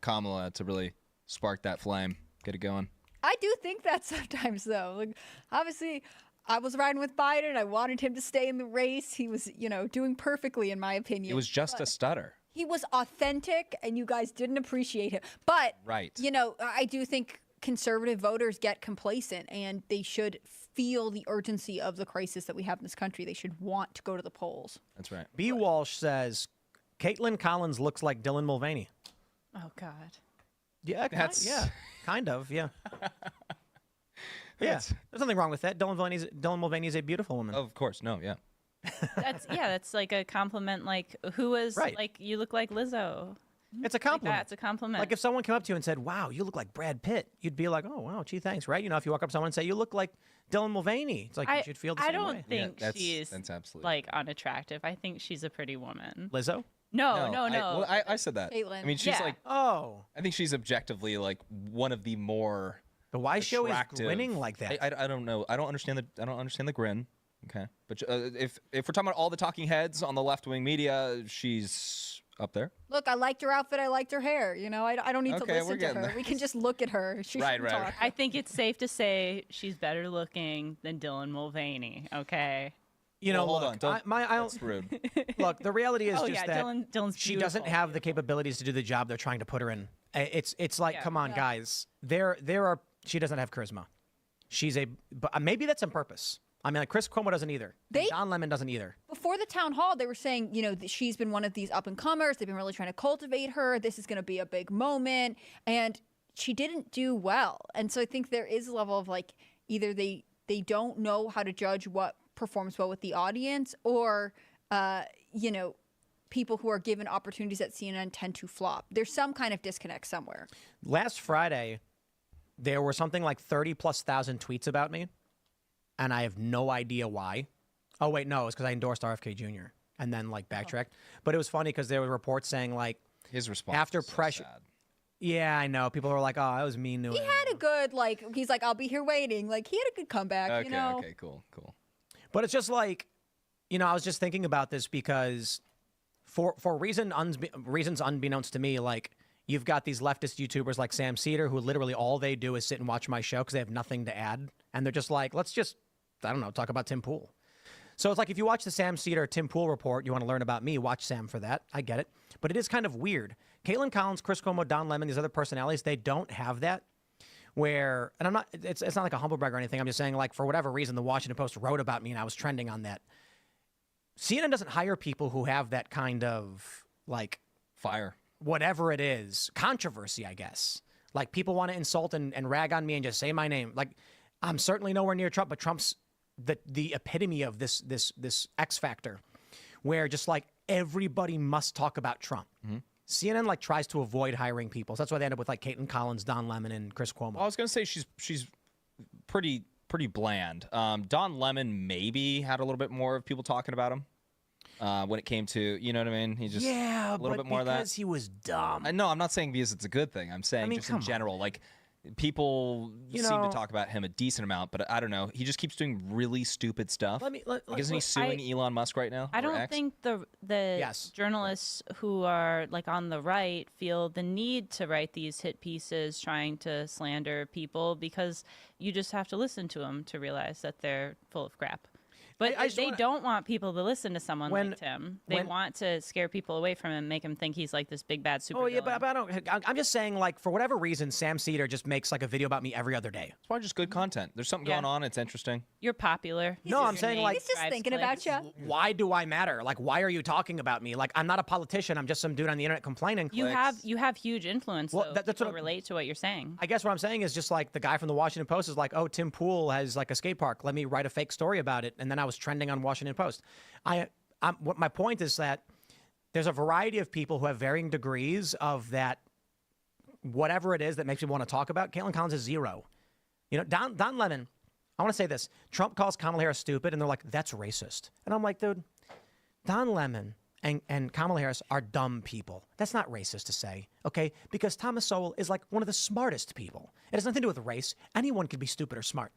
Kamala to really spark that flame, get it going. I do think that sometimes, though. Like, obviously, I was riding with Biden. I wanted him to stay in the race. He was, doing perfectly, in my opinion. It was just a stutter. he was authentic, and you guys didn't appreciate him. But Right. you know, I do think conservative voters get complacent, and they should feel the urgency of the crisis that we have in this country. They should want to go to the polls. That's right. B. Walsh says, Caitlin Collins looks like Dylan Mulvaney. Oh God. Yeah, kind of, yeah. Yeah, there's nothing wrong with that. Dylan Mulvaney is a beautiful woman. Of course, no, yeah. That's like a compliment. Like, who was Right. like, you look like Lizzo. It's a compliment. That's a compliment. Like if someone came up to you and said, "Wow, you look like Brad Pitt," you'd be like, "Oh, wow, gee, thanks." Right? You know, if you walk up to someone and say, "You look like Dylan Mulvaney," it's like you should feel the I same don't way. think Yeah, she's that's absolutely like unattractive. I think she's a pretty woman. Lizzo? No. I said that. Caitlyn. I mean, she's Yeah. like, Oh, I think she's objectively like one of the more the Washoe is attractive. grinning like that. I don't know. I don't understand the grin. Okay, but if we're talking about all the talking heads on the left wing media, she's up there. Look, I liked her outfit. I liked her hair. You know, I don't need to Okay, we're listen to getting her. there. We can just look at her. She Right, can right, talk. right. I think it's safe to say she's better looking than Dylan Mulvaney. Okay. You know, Well, hold look, on. don't, That's rude. look. The reality is Oh, just yeah, that Dylan's she doesn't beautiful, have the capabilities to do the job they're trying to put her in. It's like, Yeah. come on, guys. There are. She doesn't have charisma. But maybe that's on purpose. I mean, like Chris Cuomo doesn't either. And Don Lemon doesn't either. Before the town hall, they were saying, you know, that she's been one of these up and comers. They've been really trying to cultivate her. This is going to be a big moment. And she didn't do well. And so I think there is a level of like, either they don't know how to judge what performs well with the audience, or, you know, people who are given opportunities at CNN tend to flop. There's some kind of disconnect somewhere. Last Friday, there were something like 30,000+ tweets about me, and I have no idea why. Oh, wait, no, it's because I endorsed RFK Jr. and then, like, backtracked. But it was funny because there were reports saying, like, His response after was so pressure. sad. Yeah, I know. People were like, oh, I was mean to He him. had a good, like, he's like, I'll be here waiting. Like, he had a good comeback, Okay, you know? okay, cool. But it's just like, you know, I was just thinking about this because for reasons unbeknownst to me, like, you've got these leftist YouTubers like Sam Cedar who literally all they do is sit and watch my show because they have nothing to add. And they're just like, let's just, I don't know, talk about Tim Pool. So it's like if you watch the Sam Cedar Tim Pool report, you want to learn about me, watch Sam for that. I get it. But it is kind of weird. Caitlin Collins, Chris Cuomo, Don Lemon, these other personalities, they don't have that. Where, and I'm not, it's not like a humble brag or anything. I'm just saying, like, for whatever reason, the Washington Post wrote about me and I was trending on that. CNN doesn't hire people who have that kind of, like, Fire. whatever it is, controversy, I guess. Like, people want to insult and rag on me and just say my name. Like, I'm certainly nowhere near Trump, but Trump's the epitome of this X factor, where just like everybody must talk about Trump. CNN like tries to avoid hiring people. So that's why they end up with like Caitlin Collins, Don Lemon, and Chris Cuomo. Well, I was gonna say she's pretty bland. Don Lemon maybe had a little bit more of people talking about him when it came to, you know what I mean? He just yeah, a little but bit more of that. because he was dumb. No, I'm not saying because it's a good thing. I'm saying mean, just come in on. general, like people You seem to know- talk about him a decent amount, but I don't know. He just keeps doing really stupid stuff. Let me- let- Like, isn't he suing Elon Musk right now? I or don't X? think the Yes. journalists who are like on the right feel the need to write these hit pieces trying to slander people, because you just have to listen to them to realize that they're full of crap. But I just they wanna- don't want people to listen to someone When- like Tim. They when- want to scare people away from him, make him think he's like this big bad super. Oh yeah, but I don't. I'm just saying, like, for whatever reason, Sam Cedar just makes like a video about me every other day. It's probably just good content. There's something Yeah. going on. It's interesting. You're popular. No, I'm Your saying, name like- He's just drives thinking about clicks. you. Why do I matter? Like, why are you talking about me? Like, I'm not a politician. I'm just some dude on the internet complaining. You have huge influence. Well, though. that's People what I'm- relate to what you're saying. I guess what I'm saying is just like the guy from the Washington Post is like, oh, Tim Pool has like a skate park. Let me write a fake story about it. And then I was trending on Washington Post. What my point is that there's a variety of people who have varying degrees of that, whatever it is that makes people want to talk about. Caitlin Collins is zero. You know, Don Lemon, I want to say this. Trump calls Kamala Harris stupid, and they're like, that's racist. And I'm like, dude, Don Lemon and Kamala Harris are dumb people. That's not racist to say, okay? Because Thomas Sowell is like one of the smartest people. It has nothing to do with race. Anyone can be stupid or smart.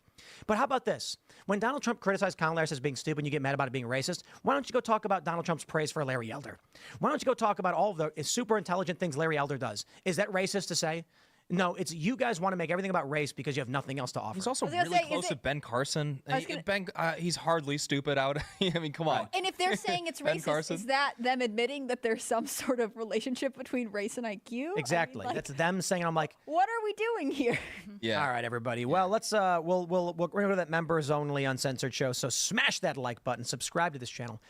But how about this? When Donald Trump criticized Kamala Harris as being stupid and you get mad about it being racist, why don't you go talk about Donald Trump's praise for Larry Elder? Why don't you go talk about all of the super intelligent things Larry Elder does? Is that racist to say? No, it's you guys want to make everything about race because you have nothing else to offer. He's also I was gonna really say, close is to it- Ben Carson. I was gonna- He's hardly stupid out. I mean, come on. And if they're saying it's Ben racist, Carson. is that them admitting that there's some sort of relationship between race and IQ? Exactly. I mean, like, That's them saying. I'm like, what are we doing here? Yeah. all right, everybody. Well, let's we'll we're going to go to that members only uncensored show. So smash that like button, subscribe to this channel.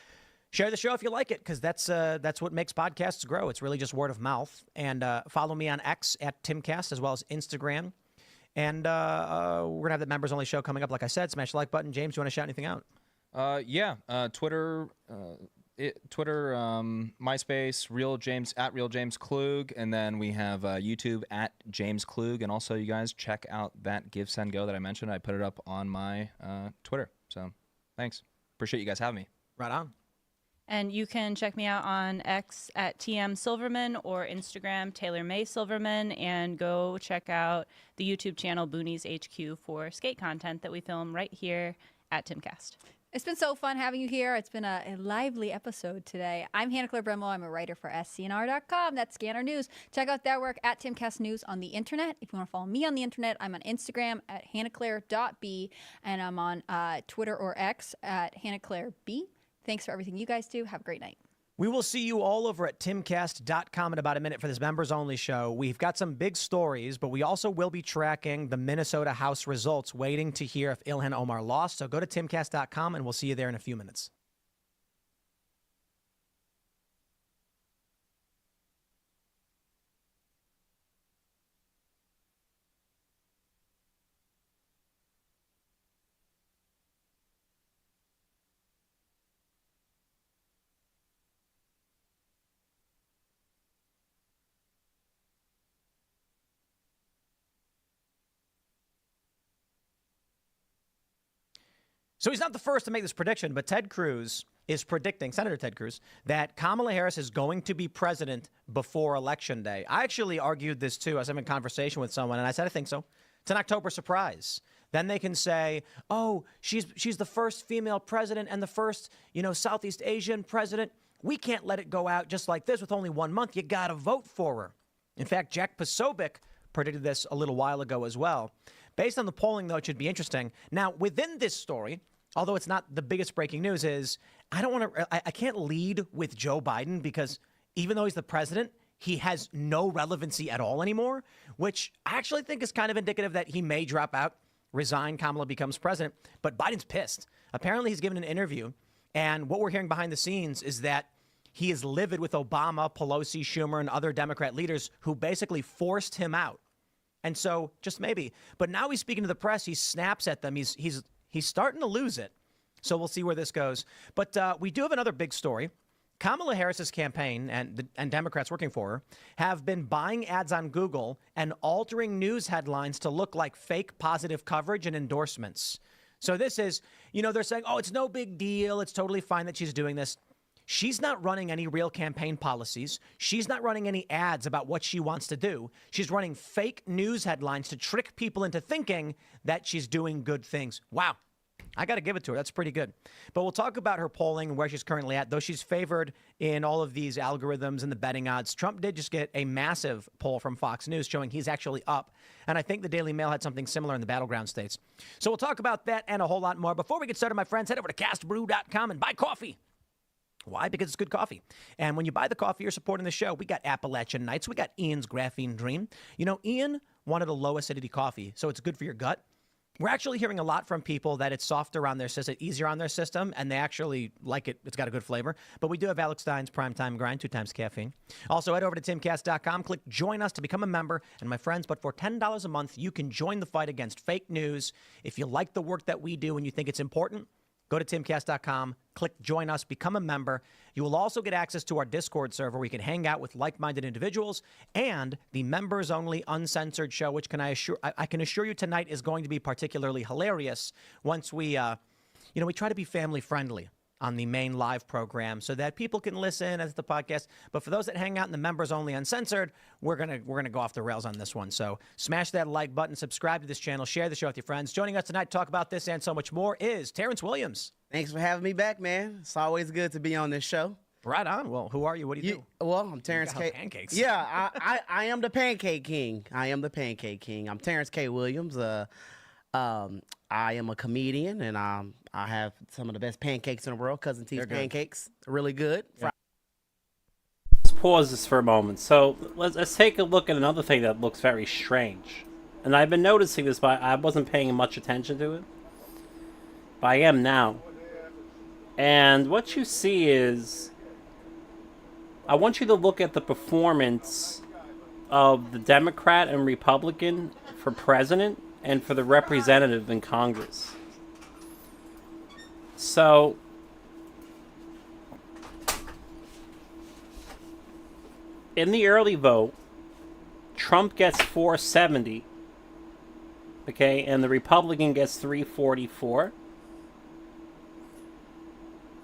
Share the show if you like it, because that's what makes podcasts grow. It's really just word of mouth. And follow me on X at Timcast, as well as Instagram. And we're going to have the members-only show coming up, like I said. Smash the like button. James, do you want to shout anything out? Twitter, MySpace, Real James Klug, and then we have YouTube at James Klug. And also, you guys check out that Give, Send, Go that I mentioned. I put it up on my Twitter. So thanks. Appreciate you guys having me. Right on. And you can check me out on X at TM Silverman or Instagram Taylor May Silverman, and go check out the YouTube channel Boonies HQ for skate content that we film right here at Timcast. It's been so fun having you here. It's been a lively episode today. I'm Hannah Claire Bremlo. I'm a writer for SCNR.com. That's Scanner News. Check out their work at Timcast News on the internet. If you want to follow me on the internet, I'm on Instagram at hannahclaire.b, and I'm on Twitter or X at hannahclaireb. Thanks for everything you guys do. Have a great night. We will see you all over at timcast.com in about a minute for this members-only show. We've got some big stories, but we also will be tracking the Minnesota House results, waiting to hear if Ilhan Omar lost. So go to timcast.com, and we'll see you there in a few minutes. So he's not the first to make this prediction, but Ted Cruz is predicting, Senator Ted Cruz, that Kamala Harris is going to be president before Election Day. I actually argued this, too. I was having a conversation with someone, and I said, I think so. It's an October surprise. Then they can say, oh, she's the first female president and the first, Southeast Asian president. We can't let it go out just like this with only 1 month. You got to vote for her. In fact, Jack Posobiec predicted this a little while ago as well. Based on the polling, though, it should be interesting. Now, within this story, although it's not the biggest breaking news, is I can't lead with Joe Biden, because even though he's the president, he has no relevancy at all anymore, which I actually think is kind of indicative that he may drop out, resign, Kamala becomes president. But Biden's pissed. Apparently, he's given an interview, and what we're hearing behind the scenes is that he is livid with Obama, Pelosi, Schumer, and other Democrat leaders who basically forced him out. And so, just maybe. But now he's speaking to the press. He snaps at them. He's starting to lose it. So we'll see where this goes. But we do have another big story. Kamala Harris's campaign and Democrats working for her have been buying ads on Google and altering news headlines to look like fake positive coverage and endorsements. So this is, they're saying, oh, it's no big deal. It's totally fine that she's doing this. She's not running any real campaign policies. She's not running any ads about what she wants to do. She's running fake news headlines to trick people into thinking that she's doing good things. Wow. I got to give it to her. That's pretty good. But we'll talk about her polling and where she's currently at. Though she's favored in all of these algorithms and the betting odds, Trump did just get a massive poll from Fox News showing he's actually up. And I think the Daily Mail had something similar in the battleground states. So we'll talk about that and a whole lot more. Before we get started, my friends, head over to castbrew.com and buy coffee. Why? Because it's good coffee. And when you buy the coffee, you're supporting the show. We got Appalachian Nights. We got Ian's Graphene Dream. Ian wanted a low acidity coffee, so it's good for your gut. We're actually hearing a lot from people that it's softer on their system, easier on their system, and they actually like it. It's got a good flavor. But we do have Alex Stein's Primetime Grind, 2 times caffeine. Also, head over to timcast.com, click Join Us to become a member. And my friends, but for $10 a month, you can join the fight against fake news. If you like the work that we do and you think it's important, go to timcast.com, click Join Us, become a member. You will also get access to our Discord server where you can hang out with like-minded individuals, and the members-only uncensored show, which I can assure you tonight is going to be particularly hilarious once we try to be family-friendly on the main live program so that people can listen as the podcast. But for those that hang out in the members only uncensored, we're gonna go off the rails on this one. So smash that like button, subscribe to this channel, share the show with your friends. Joining us tonight to talk about this and so much more is Terrence Williams. Thanks for having me back, man. It's always good to be on this show. Right on. Well, who are you? What do you do? Well, I'm Terrence K. Pancakes. Yeah, I am the Pancake King. I am the Pancake King. I'm Terrence K. Williams. I am a comedian, and I have some of the best pancakes in the world. Cousin T's pancakes, really good. Let's pause this for a moment. So let's take a look at another thing that looks very strange. And I've been noticing this, but I wasn't paying much attention to it. But I am now. And what you see is, I want you to look at the performance of the Democrat and Republican for president and for the representative in Congress. So, in the early vote, Trump gets 470, okay, and the Republican gets 344.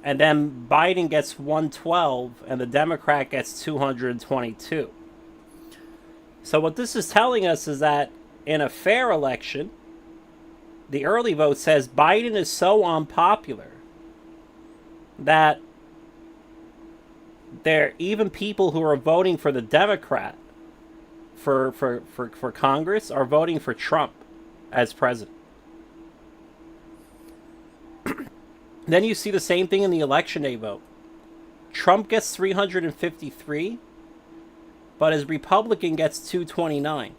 And then Biden gets 112, and the Democrat gets 222. So what this is telling us is that in a fair election, the early vote says Biden is so unpopular that even people who are voting for the Democrat for Congress are voting for Trump as president. Then you see the same thing in the election day vote. Trump gets 353, but his Republican gets 229.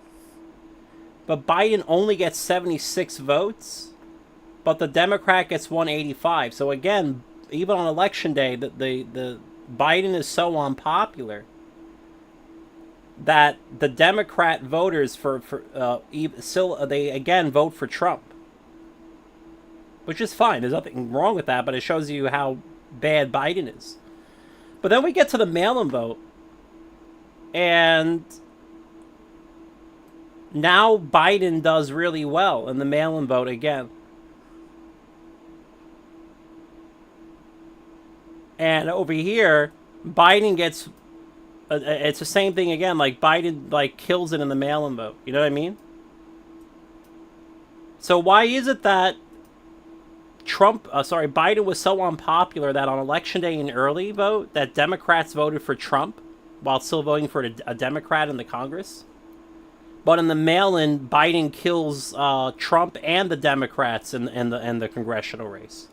But Biden only gets 76 votes, but the Democrat gets 185. So again, even on election day, the Biden is so unpopular that the Democrat voters they again vote for Trump. Which is fine. There's nothing wrong with that, but it shows you how bad Biden is. But then we get to the mail-in vote, and now Biden does really well in the mail-in vote again. And over here, Biden gets... it's the same thing again. Like, Biden, kills it in the mail-in vote. You know what I mean? So why is it that Biden was so unpopular that on election day in early vote that Democrats voted for Trump while still voting for a Democrat in the Congress? But in the mail-in, Biden kills Trump and the Democrats in the congressional race.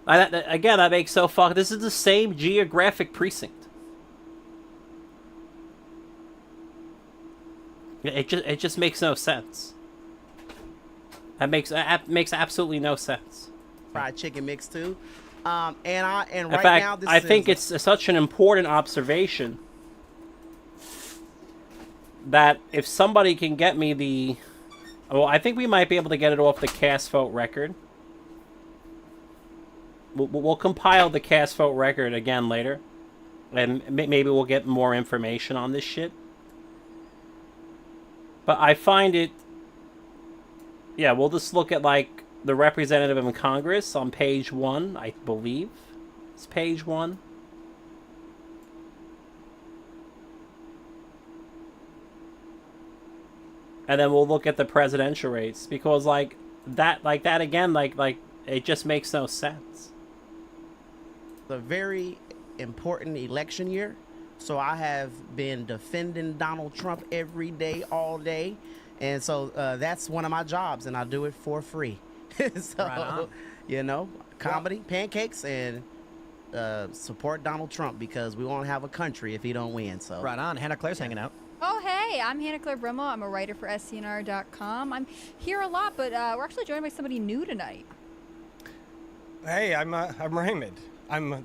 That makes so fuck. This is the same geographic precinct. It just makes no sense. That makes absolutely no sense. Fried chicken mix too. And right in fact, now this I think it's such an important observation that if somebody can get me I think we might be able to get it off the cast vote record. We'll compile the cast vote record again later, and maybe we'll get more information on this shit. But I find it... Yeah, we'll just look at, the representative in Congress on page 1, I believe. It's page 1. And then we'll look at the presidential race, because, that again, it just makes no sense. a very important election year. So I have been defending Donald Trump every day, all day. And so that's one of my jobs, and I do it for free. So, Right on. comedy, pancakes, and support Donald Trump, because we won't have a country if he don't win. So Right on. Hannah Claire's hanging out. Oh, hey, I'm Hannah Claire Brimmel. I'm a writer for SCNR.com. I'm here a lot, but we're actually joined by somebody new tonight. Hey, I'm Raymond. I'm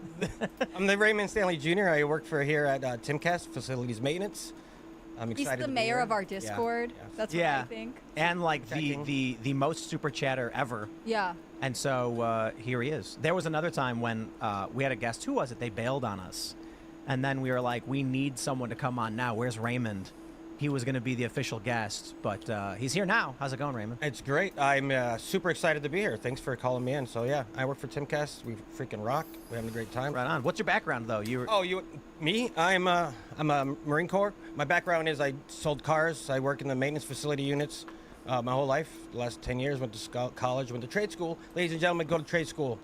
the Raymond Stanley Jr. I work for here at Timcast Facilities Maintenance. I'm He's excited the to be mayor here. of our Discord. Yeah. That's what I think. And like Checking. the most super chatter ever. Yeah. And so here he is. There was another time when we had a guest. Who was it? They bailed on us. And then we were like, we need someone to come on now. Where's Raymond? He was going to be the official guest, but he's here now. How's it going, Raymond? It's great. I'm super excited to be here. Thanks for calling me in. So yeah, I work for Timcast. We freaking rock. We're having a great time. Right on. What's your background, though? Me? I'm a Marine Corps. My background is I sold cars. I work in the maintenance facility units my whole life. The last 10 years, went to college, went to trade school. Ladies and gentlemen, go to trade school,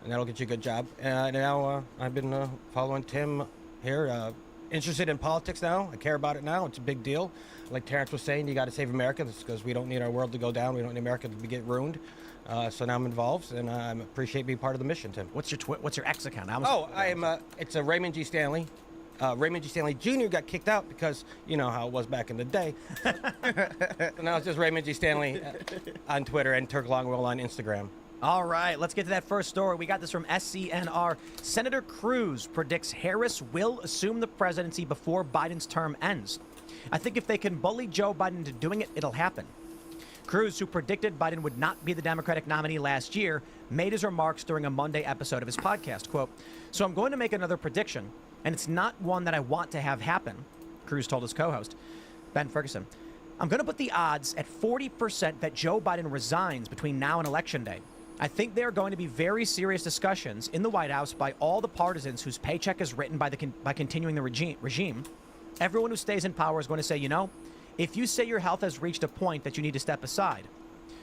and that'll get you a good job. And now I've been following Tim here. interested in politics now. I care about it now. It's a big deal. Like Terrence was saying, you got to save America because we don't need our world to go down. We don't need America to get ruined. So now I'm involved, and I appreciate being part of the mission, Tim. What's your X account? It's a Raymond G. Stanley. Raymond G. Stanley Jr. got kicked out because you know how it was back in the day. So now it's just Raymond G. Stanley on Twitter and Turk Longwell on Instagram. All right, let's get to that first story. We got this from SCNR. Senator Cruz predicts Harris will assume the presidency before Biden's term ends. I think if they can bully Joe Biden into doing it, it'll happen. Cruz, who predicted Biden would not be the Democratic nominee last year, made his remarks during a Monday episode of his podcast. Quote, "So I'm going to make another prediction, and it's not one that I want to have happen," Cruz told his co-host, Ben Ferguson. "I'm going to put the odds at 40% that Joe Biden resigns between now and Election Day. I think there are going to be very serious discussions in the White House by all the partisans whose paycheck is written by continuing the regime. Everyone who stays in power is going to say, you know, if you say your health has reached a point that you need to step aside."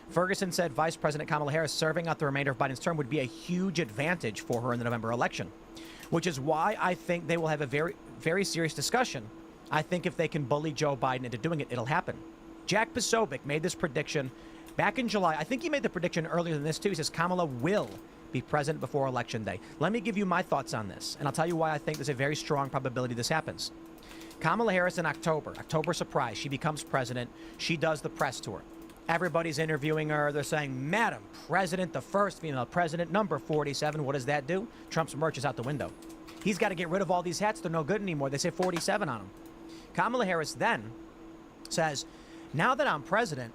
Ferguson said Vice President Kamala Harris serving out the remainder of Biden's term would be a huge advantage for her in the November election, which is why I think they will have a very, very serious discussion. I think if they can bully Joe Biden into doing it, it'll happen. Jack Posobiec made this prediction back in July. I think he made the prediction earlier than this, too. He says Kamala will be president before Election Day. Let me give you my thoughts on this, and I'll tell you why I think there's a very strong probability this happens. Kamala Harris in October surprise, she becomes president. She does the press tour. Everybody's interviewing her. They're saying, Madam President, the first female president, number 47. What does that do? Trump's merch is out the window. He's got to get rid of all these hats. They're no good anymore. They say 47 on them. Kamala Harris then says, now that I'm president,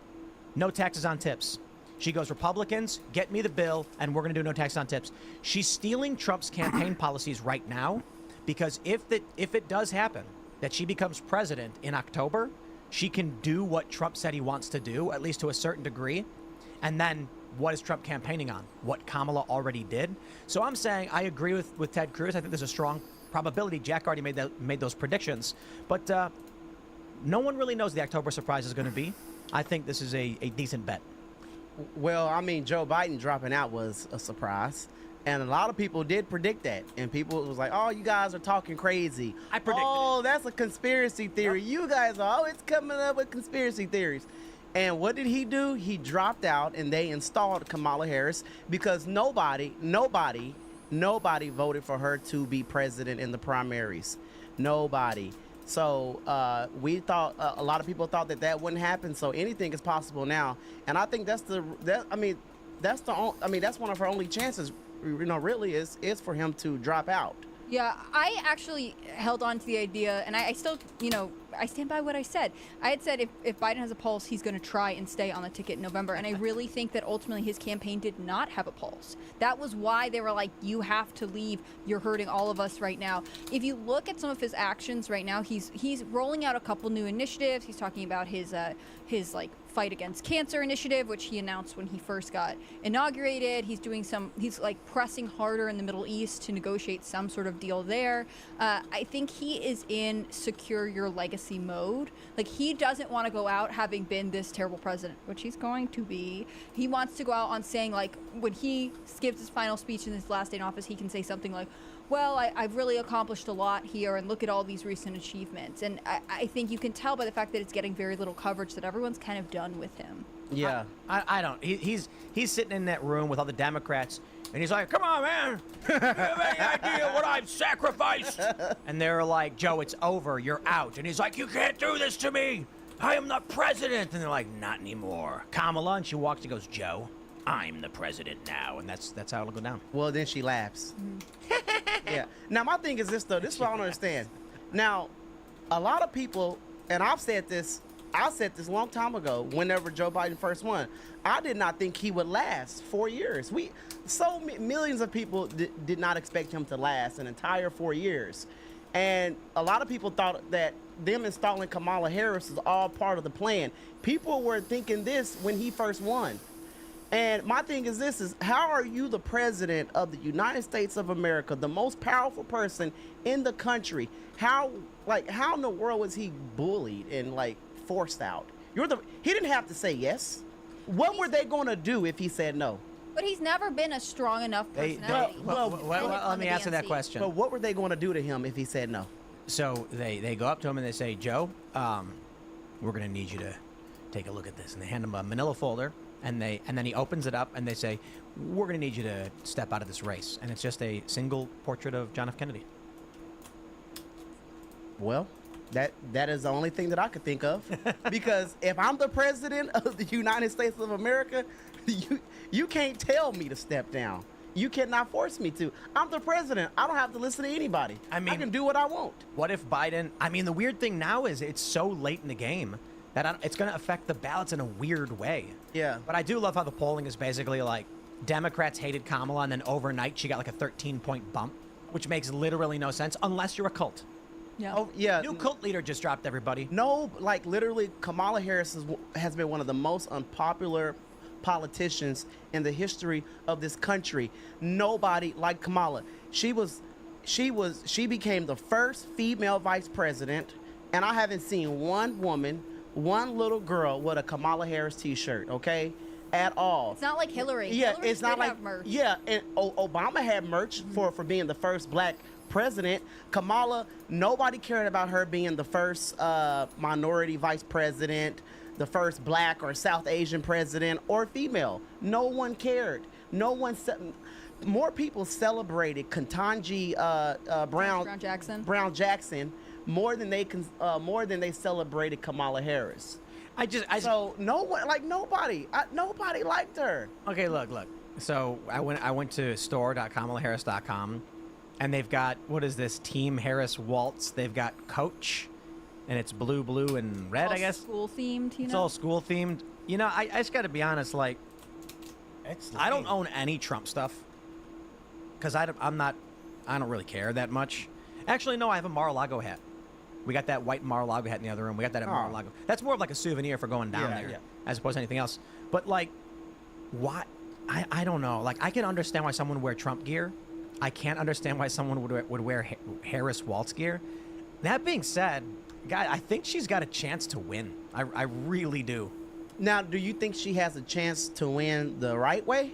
no taxes on tips. She goes, Republicans, get me the bill, and we're going to do no tax on tips. She's stealing Trump's campaign policies right now, because if it does happen that she becomes president in October, she can do what Trump said he wants to do, at least to a certain degree. And then what is Trump campaigning on? What Kamala already did. So I'm saying I agree with Ted Cruz. I think there's a strong probability. Jack already made those predictions. But no one really knows the October surprise is going to be. I think this is a decent bet. Well, I mean, Joe Biden dropping out was a surprise. And a lot of people did predict that. And people was like, oh, you guys are talking crazy. I predicted Oh, that's a conspiracy theory. Yep. You guys are always coming up with conspiracy theories. And what did he do? He dropped out and they installed Kamala Harris because nobody voted for her to be president in the primaries. Nobody. So we thought, a lot of people thought that wouldn't happen. So anything is possible now. And I think that's one of her only chances, really is for him to drop out. Yeah, I actually held on to the idea, and I still, I stand by what I said. I had said if Biden has a pulse, he's going to try and stay on the ticket in November, and I really think that ultimately his campaign did not have a pulse. That was why they were like, you have to leave. You're hurting all of us right now. If you look at some of his actions right now, he's rolling out a couple new initiatives. He's talking about his fight against cancer initiative, which he announced when he first got inaugurated. He's pressing harder in the Middle East to negotiate some sort of deal there. I think he is in secure your legacy mode. Like, he doesn't want to go out having been this terrible president, which he's going to be. He wants to go out on saying, like, when he gives his final speech in his last day in office, he can say something like, well, I've really accomplished a lot here, and look at all these recent achievements. And I think you can tell by the fact that it's getting very little coverage that everyone's kind of done with him. Yeah. I don't. He's sitting in that room with all the Democrats, and he's like, come on, man. You have any idea what I've sacrificed? And they're like, Joe, it's over. You're out. And he's like, you can't do this to me. I am the president. And they're like, not anymore. Kamala, and she walks and goes, Joe, I'm the president now. And that's how it'll go down. Well, then she laughs. Yeah. Now, my thing is this, though. This is what I don't understand. Now, a lot of people, and I said this a long time ago, whenever Joe Biden first won. I did not think he would last 4 years. Millions of people did not expect him to last an entire 4 years. And a lot of people thought that them installing Kamala Harris was all part of the plan. People were thinking this when he first won. And my thing is this, is how are you the president of the United States of America, the most powerful person in the country? How in the world was he bullied and forced out? He didn't have to say yes. What were they going to do if he said no? But he's never been a strong enough personality. Well, let me answer that question. But what were they going to do to him if he said no? So they go up to him and they say, Joe, we're going to need you to take a look at this. And they hand him a manila folder, and then he opens it up, and they say, we're going to need you to step out of this race. And it's just a single portrait of John F. Kennedy. Well, that is the only thing that I could think of. Because if I'm the president of the United States of America, you can't tell me to step down. You cannot force me to. I'm the president. I don't have to listen to anybody. I can do what I want. What if Biden... I mean, the weird thing now is it's so late in the game that it's going to affect the ballots in a weird way. Yeah. But I do love how the polling is basically like Democrats hated Kamala, and then overnight she got like a 13-point bump, which makes literally no sense unless you're a cult. Yeah. Oh, yeah. New cult leader just dropped everybody. No, like literally, Kamala Harris has been one of the most unpopular politicians in the history of this country. Nobody like Kamala. She became the first female vice president, and I haven't seen one woman, one little girl with a Kamala Harris t-shirt, okay? At all. It's not like Hillary. Yeah, Hillary it's not did like have merch. Yeah, and Obama had merch for being the first black president. Kamala, nobody cared about her being the first minority vice president, the first black or South Asian president or female. No one cared. No one more people celebrated Ketanji Brown Jackson more than they celebrated Kamala Harris. So no one, like nobody liked her. Okay, look. So I went to store.kamalaharris.com, and they've got, what is this, Team Harris Waltz. They've got Coach, and it's blue, and red, I guess. School themed, It's all school themed. You know, I just got to be honest, like, I don't own any Trump stuff because I don't really care that much. Actually, no, I have a Mar-a-Lago hat. We got that white Mar-a-Lago hat in the other room. We got that at Mar-a-Lago. That's more of like a souvenir for going down there, as opposed to anything else. But like, why? I don't know. Like, I can understand why someone would wear Trump gear. I can't understand why someone would wear Harris Waltz gear. That being said, guy, I think she's got a chance to win. I really do. Now, do you think she has a chance to win the right way?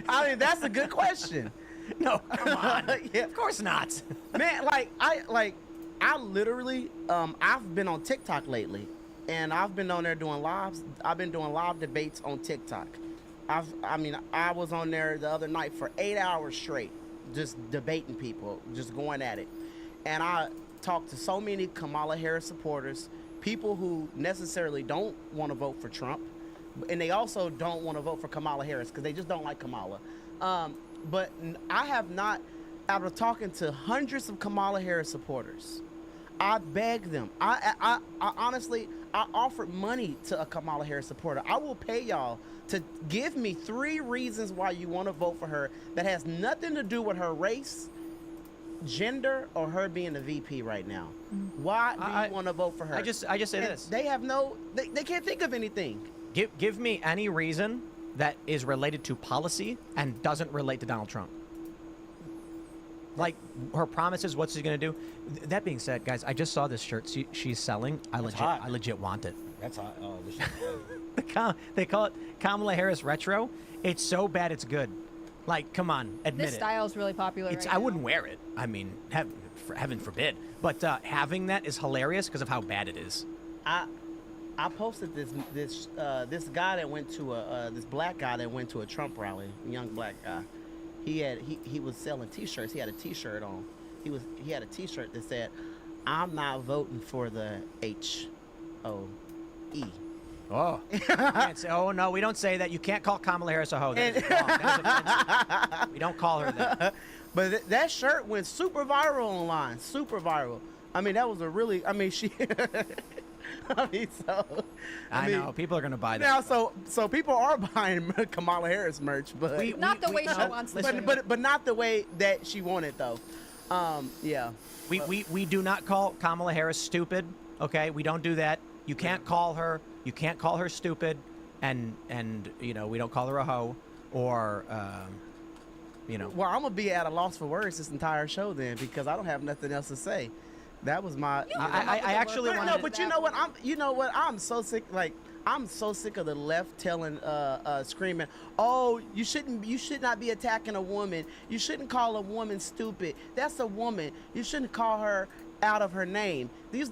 I mean, that's a good question. No, come on. Yeah. Of course not. Man, I literally, I've been on TikTok lately, and I've been on there doing lives. I've been doing live debates on TikTok. I was on there the other night for 8 hours straight, just debating people, just going at it. And I talked to so many Kamala Harris supporters, people who necessarily don't want to vote for Trump, and they also don't want to vote for Kamala Harris because they just don't like Kamala. But I have not, after talking to hundreds of Kamala Harris supporters, I begged them. I honestly, I offered money to a Kamala Harris supporter. I will pay y'all to give me 3 reasons why you want to vote for her that has nothing to do with her race, gender, or her being the VP right now. Why do you want to vote for her? I just say this. They have they can't think of anything. Give me any reason that is related to policy and doesn't relate to Donald Trump. Like her promises, what she's going to do. That being said, guys, I just saw this shirt she's selling. I legit want it. That's hot. Oh, this shit. They call it Kamala Harris Retro. It's so bad it's good. Like, come on, admit This it. style is really popular right I now. wouldn't wear it. I mean, heaven forbid. But having that is hilarious because of how bad it is. I posted this guy that went to this black guy that went to a Trump rally, a young black guy. He was selling T-shirts. He had a T-shirt on. He had a T-shirt that said, "I'm not voting for the HOE." Oh. Can't say, oh no, we don't say that. You can't call Kamala Harris a hoe. That is wrong. That is offensive. We don't call her that. But that shirt went super viral online. Super viral. I mean, that was a really. I mean, she. I know people are gonna buy that. Now, so people are buying Kamala Harris merch, but Not the way she wants to. but not the way that she wanted though. Yeah. We do not call Kamala Harris stupid. Okay, we don't do that. You can't call her. You can't call her stupid, and we don't call her a hoe or. Well, I'm gonna be at a loss for words this entire show then because I don't have nothing else to say. That was my. I actually want. No, but you know what? I'm so sick. Like I'm so sick of the left telling, screaming, "Oh, you should not be attacking a woman. You shouldn't call a woman stupid. That's a woman. You shouldn't call her out of her name." These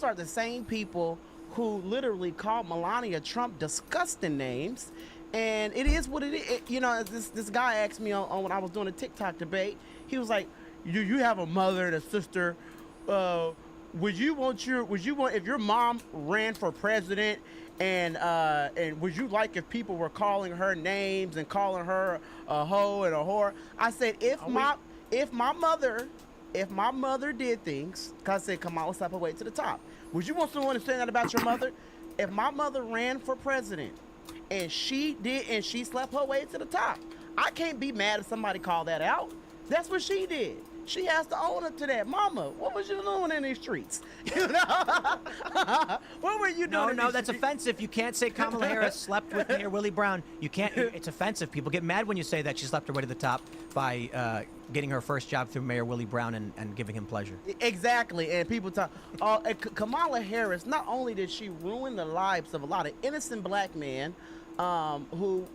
are the same people who literally called Melania Trump disgusting names, and it is what it is. You know, this guy asked me on when I was doing a TikTok debate. He was like, "You have a mother and a sister. Would you want if your mom ran for president?" And would you like if people were calling her names and calling her a hoe and a whore? I said, if my mother did things, cause I said, come on, let's step away to the top. Would you want someone to say that about your mother? If my mother ran for president and she slept her way to the top, I can't be mad if somebody called that out. That's what she did. She has to own up to that. Mama, what was you doing in these streets? You know? What were you doing? No, that's offensive. You can't say Kamala Harris slept with Mayor Willie Brown. You can't. It's offensive. People get mad when you say that she slept her way to the top by getting her first job through Mayor Willie Brown and giving him pleasure. Exactly. And people talk. Kamala Harris, not only did she ruin the lives of a lot of innocent black men who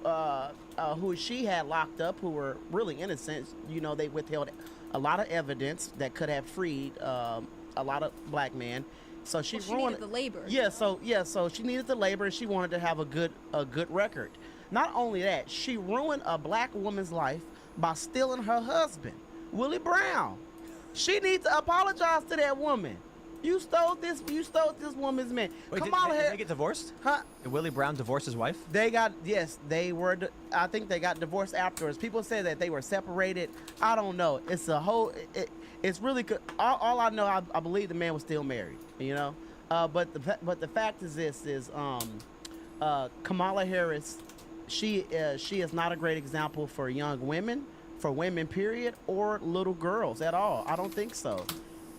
she had locked up, who were really innocent. You know, they withheld a lot of evidence that could have freed a lot of black men. So she ruined needed the labor. So she needed the labor, and she wanted to have a good record. Not only that, she ruined a black woman's life by stealing her husband, Willie Brown. She needs to apologize to that woman. You stole this woman's man. Wait, Kamala did Harris, they get divorced? huh? Did Willie Brown divorce his wife? I think they got divorced afterwards. People say that they were separated. I don't know. It's a whole. It's really good. All I know, I believe the man was still married. You know, but the fact is this is Kamala Harris. She is not a great example for young women, for women period, or little girls at all. I don't think so.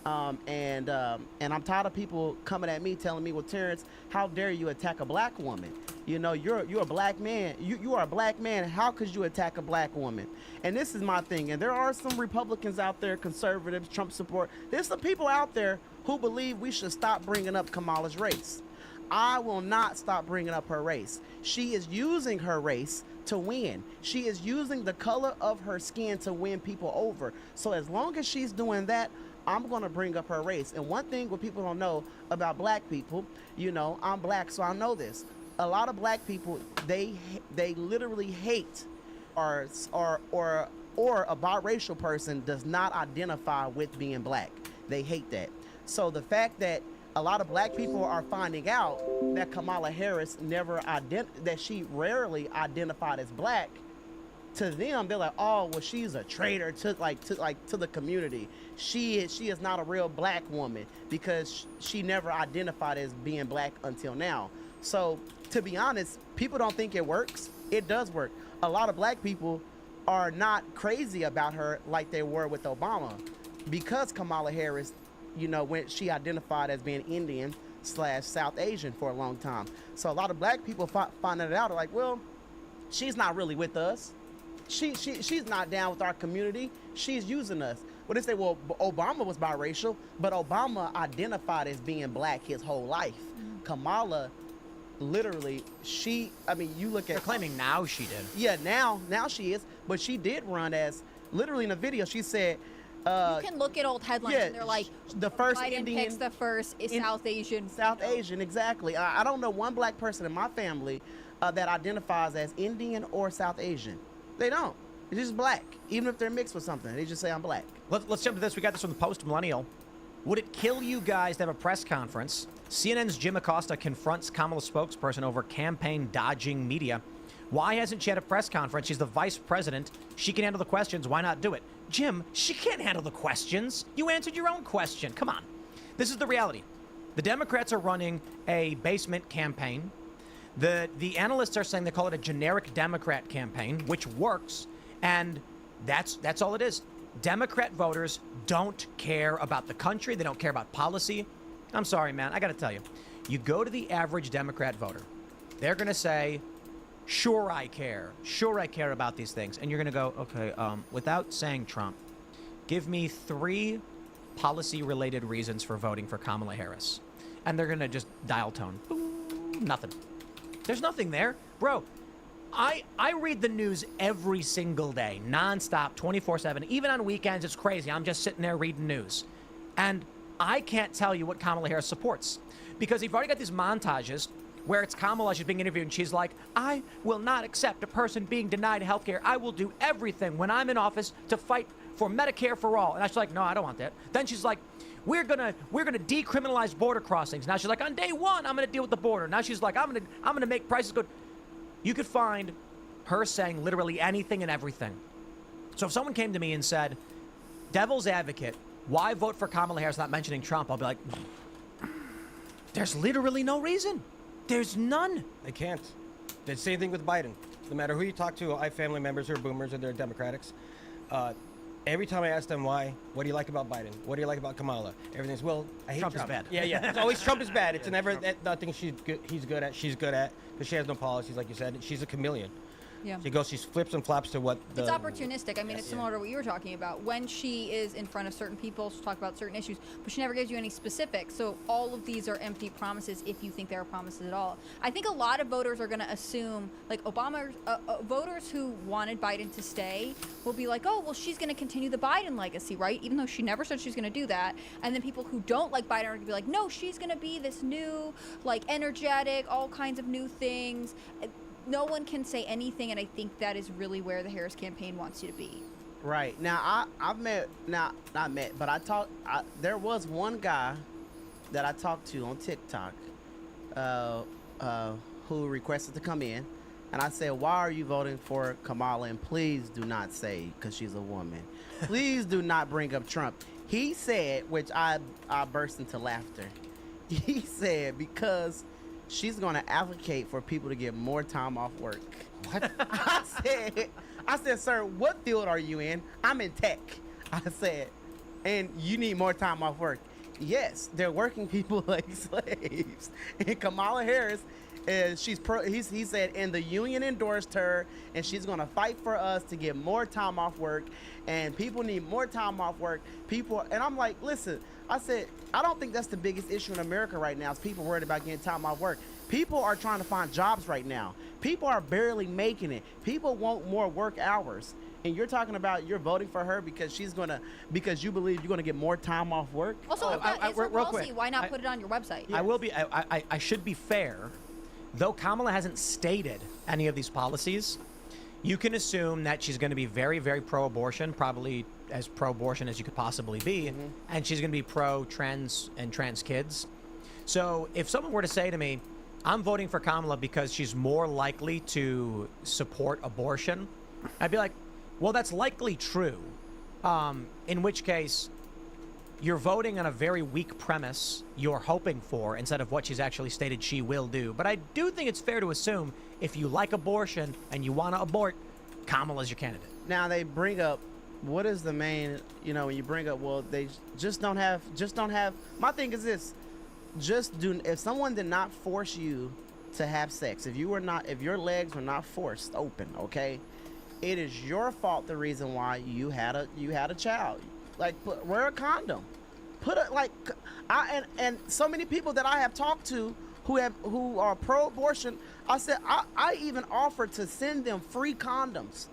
And I'm tired of people coming at me telling me, well, Terrence, how dare you attack a black woman? You know, you're a black man. You are a black man. How could you attack a black woman? And this is my thing. And there are some Republicans out there, conservatives, Trump support. There's some people out there who believe we should stop bringing up Kamala's race. I will not stop bringing up her race. She is using her race to win. She is using the color of her skin to win people over. So as long as she's doing that, I'm going to bring up her race. And one thing what people don't know about black people, you know, I'm black, so I know this. A lot of black people, they literally hate or a biracial person does not identify with being black. They hate that. So the fact that a lot of black people are finding out that Kamala Harris that she rarely identified as black, to them, they're like, oh, well, she's a traitor to the community. She is not a real black woman because she never identified as being black until now. So to be honest, people don't think it works. It does work. A lot of black people are not crazy about her like they were with Obama, because Kamala Harris, you know, when she identified as being Indian / South Asian for a long time. So a lot of black people finding it out are like, well, she's not really with us. She's not down with our community. She's using us. Well, they say, well, Obama was biracial, but Obama identified as being black his whole life. Kamala, literally, you look at... They're claiming now she did. Yeah, now she is. But she did run as, literally in a video, she said... you can look at old headlines and they're like, the first Biden Indian... picks the first South Asian. South Asian, exactly. I don't know one black person in my family that identifies as Indian or South Asian. They don't. It's just black. Even if they're mixed with something, they just say I'm black. Let's jump to this. We got this from the Post Millennial. Would it kill you guys to have a press conference? CNN's Jim Acosta confronts Kamala's spokesperson over campaign dodging media. Why hasn't she had a press conference? She's the vice president. She can handle the questions. Why not do it? Jim, she can't handle the questions. You answered your own question. Come on. This is the reality. The Democrats are running a basement campaign. The analysts are saying they call it a generic Democrat campaign, which works, and that's all it is. Democrat voters don't care about the country. They don't care about policy. I'm sorry, man. I got to tell you, you go to the average Democrat voter, they're going to say, sure I care. Sure I care about these things. And you're going to go, okay, without saying Trump, give me 3 policy-related reasons for voting for Kamala Harris. And they're going to just dial tone. Boom, nothing. There's nothing there. Bro, I read the news every single day, nonstop, 24/7. Even on weekends, it's crazy. I'm just sitting there reading news. And I can't tell you what Kamala Harris supports. Because you've already got these montages where it's Kamala, she's being interviewed, and she's like, I will not accept a person being denied health care. I will do everything when I'm in office to fight for Medicare for all. And I was like, no, I don't want that. Then she's like, we're gonna decriminalize border crossings. Now she's like, on day one, I'm gonna deal with the border. Now she's like, I'm gonna make prices good. You could find her saying literally anything and everything. So if someone came to me and said, devil's advocate, why vote for Kamala Harris not mentioning Trump? I'll be like, there's literally no reason. There's none. They can't. The same thing with Biden. No matter who you talk to, I have family members who are boomers and they're Democrats. Every time I ask them why, what do you like about Biden? What do you like about Kamala? Everything's, well, I hate Trump is bad. Yeah. It's always Trump is bad. It's never nothing he's good at, she's good at, because she has no policies, like you said. She's a chameleon. Yeah. She flips and flops to what the... It's opportunistic. I mean, it's similar to what you were talking about. When she is in front of certain people, she'll talk about certain issues, but she never gives you any specifics. So all of these are empty promises if you think there are promises at all. I think a lot of voters are going to assume, like voters who wanted Biden to stay will be like, oh, well, she's going to continue the Biden legacy, right? Even though she never said she's going to do that. And then people who don't like Biden are going to be like, no, she's going to be this new, like, energetic, all kinds of new things. No one can say anything, and I think that is really where the Harris campaign wants you to be. Right. Now, there was one guy that I talked to on TikTok who requested to come in, and I said, why are you voting for Kamala? And please do not say, because she's a woman. Please do not bring up Trump. He said, which I burst into laughter. He said, because she's going to advocate for people to get more time off work. What? I said, sir, what field are you in? I'm in tech. I said, and you need more time off work. Yes, they're working people like slaves. And Kamala Harris, he said, and the union endorsed her, and she's going to fight for us to get more time off work, and people need more time off work. And I'm like, listen, I said, I don't think that's the biggest issue in America right now is people worried about getting time off work. People are trying to find jobs right now. People are barely making it. People want more work hours. And you're talking about you're voting for her because because you believe you're going to get more time off work? Also, if that is her policy, why not put it on your website? Yes. I should be fair. Though Kamala hasn't stated any of these policies, you can assume that she's going to be very, very pro-abortion, probably as pro-abortion as you could possibly be, and she's going to be pro-trans and trans kids. So if someone were to say to me, I'm voting for Kamala because she's more likely to support abortion, I'd be like, well, that's likely true. In which case, you're voting on a very weak premise you're hoping for instead of what she's actually stated she will do. But I do think it's fair to assume if you like abortion and you want to abort, Kamala's your candidate. Now they bring up, what is the main, when you bring up, well, they just don't have, my thing is this, if someone did not force you to have sex, if your legs were not forced open, okay, it is your fault the reason why you had a child. Like, wear a condom. And so many people that I have talked to who are pro-abortion, I said, I even offered to send them free condoms.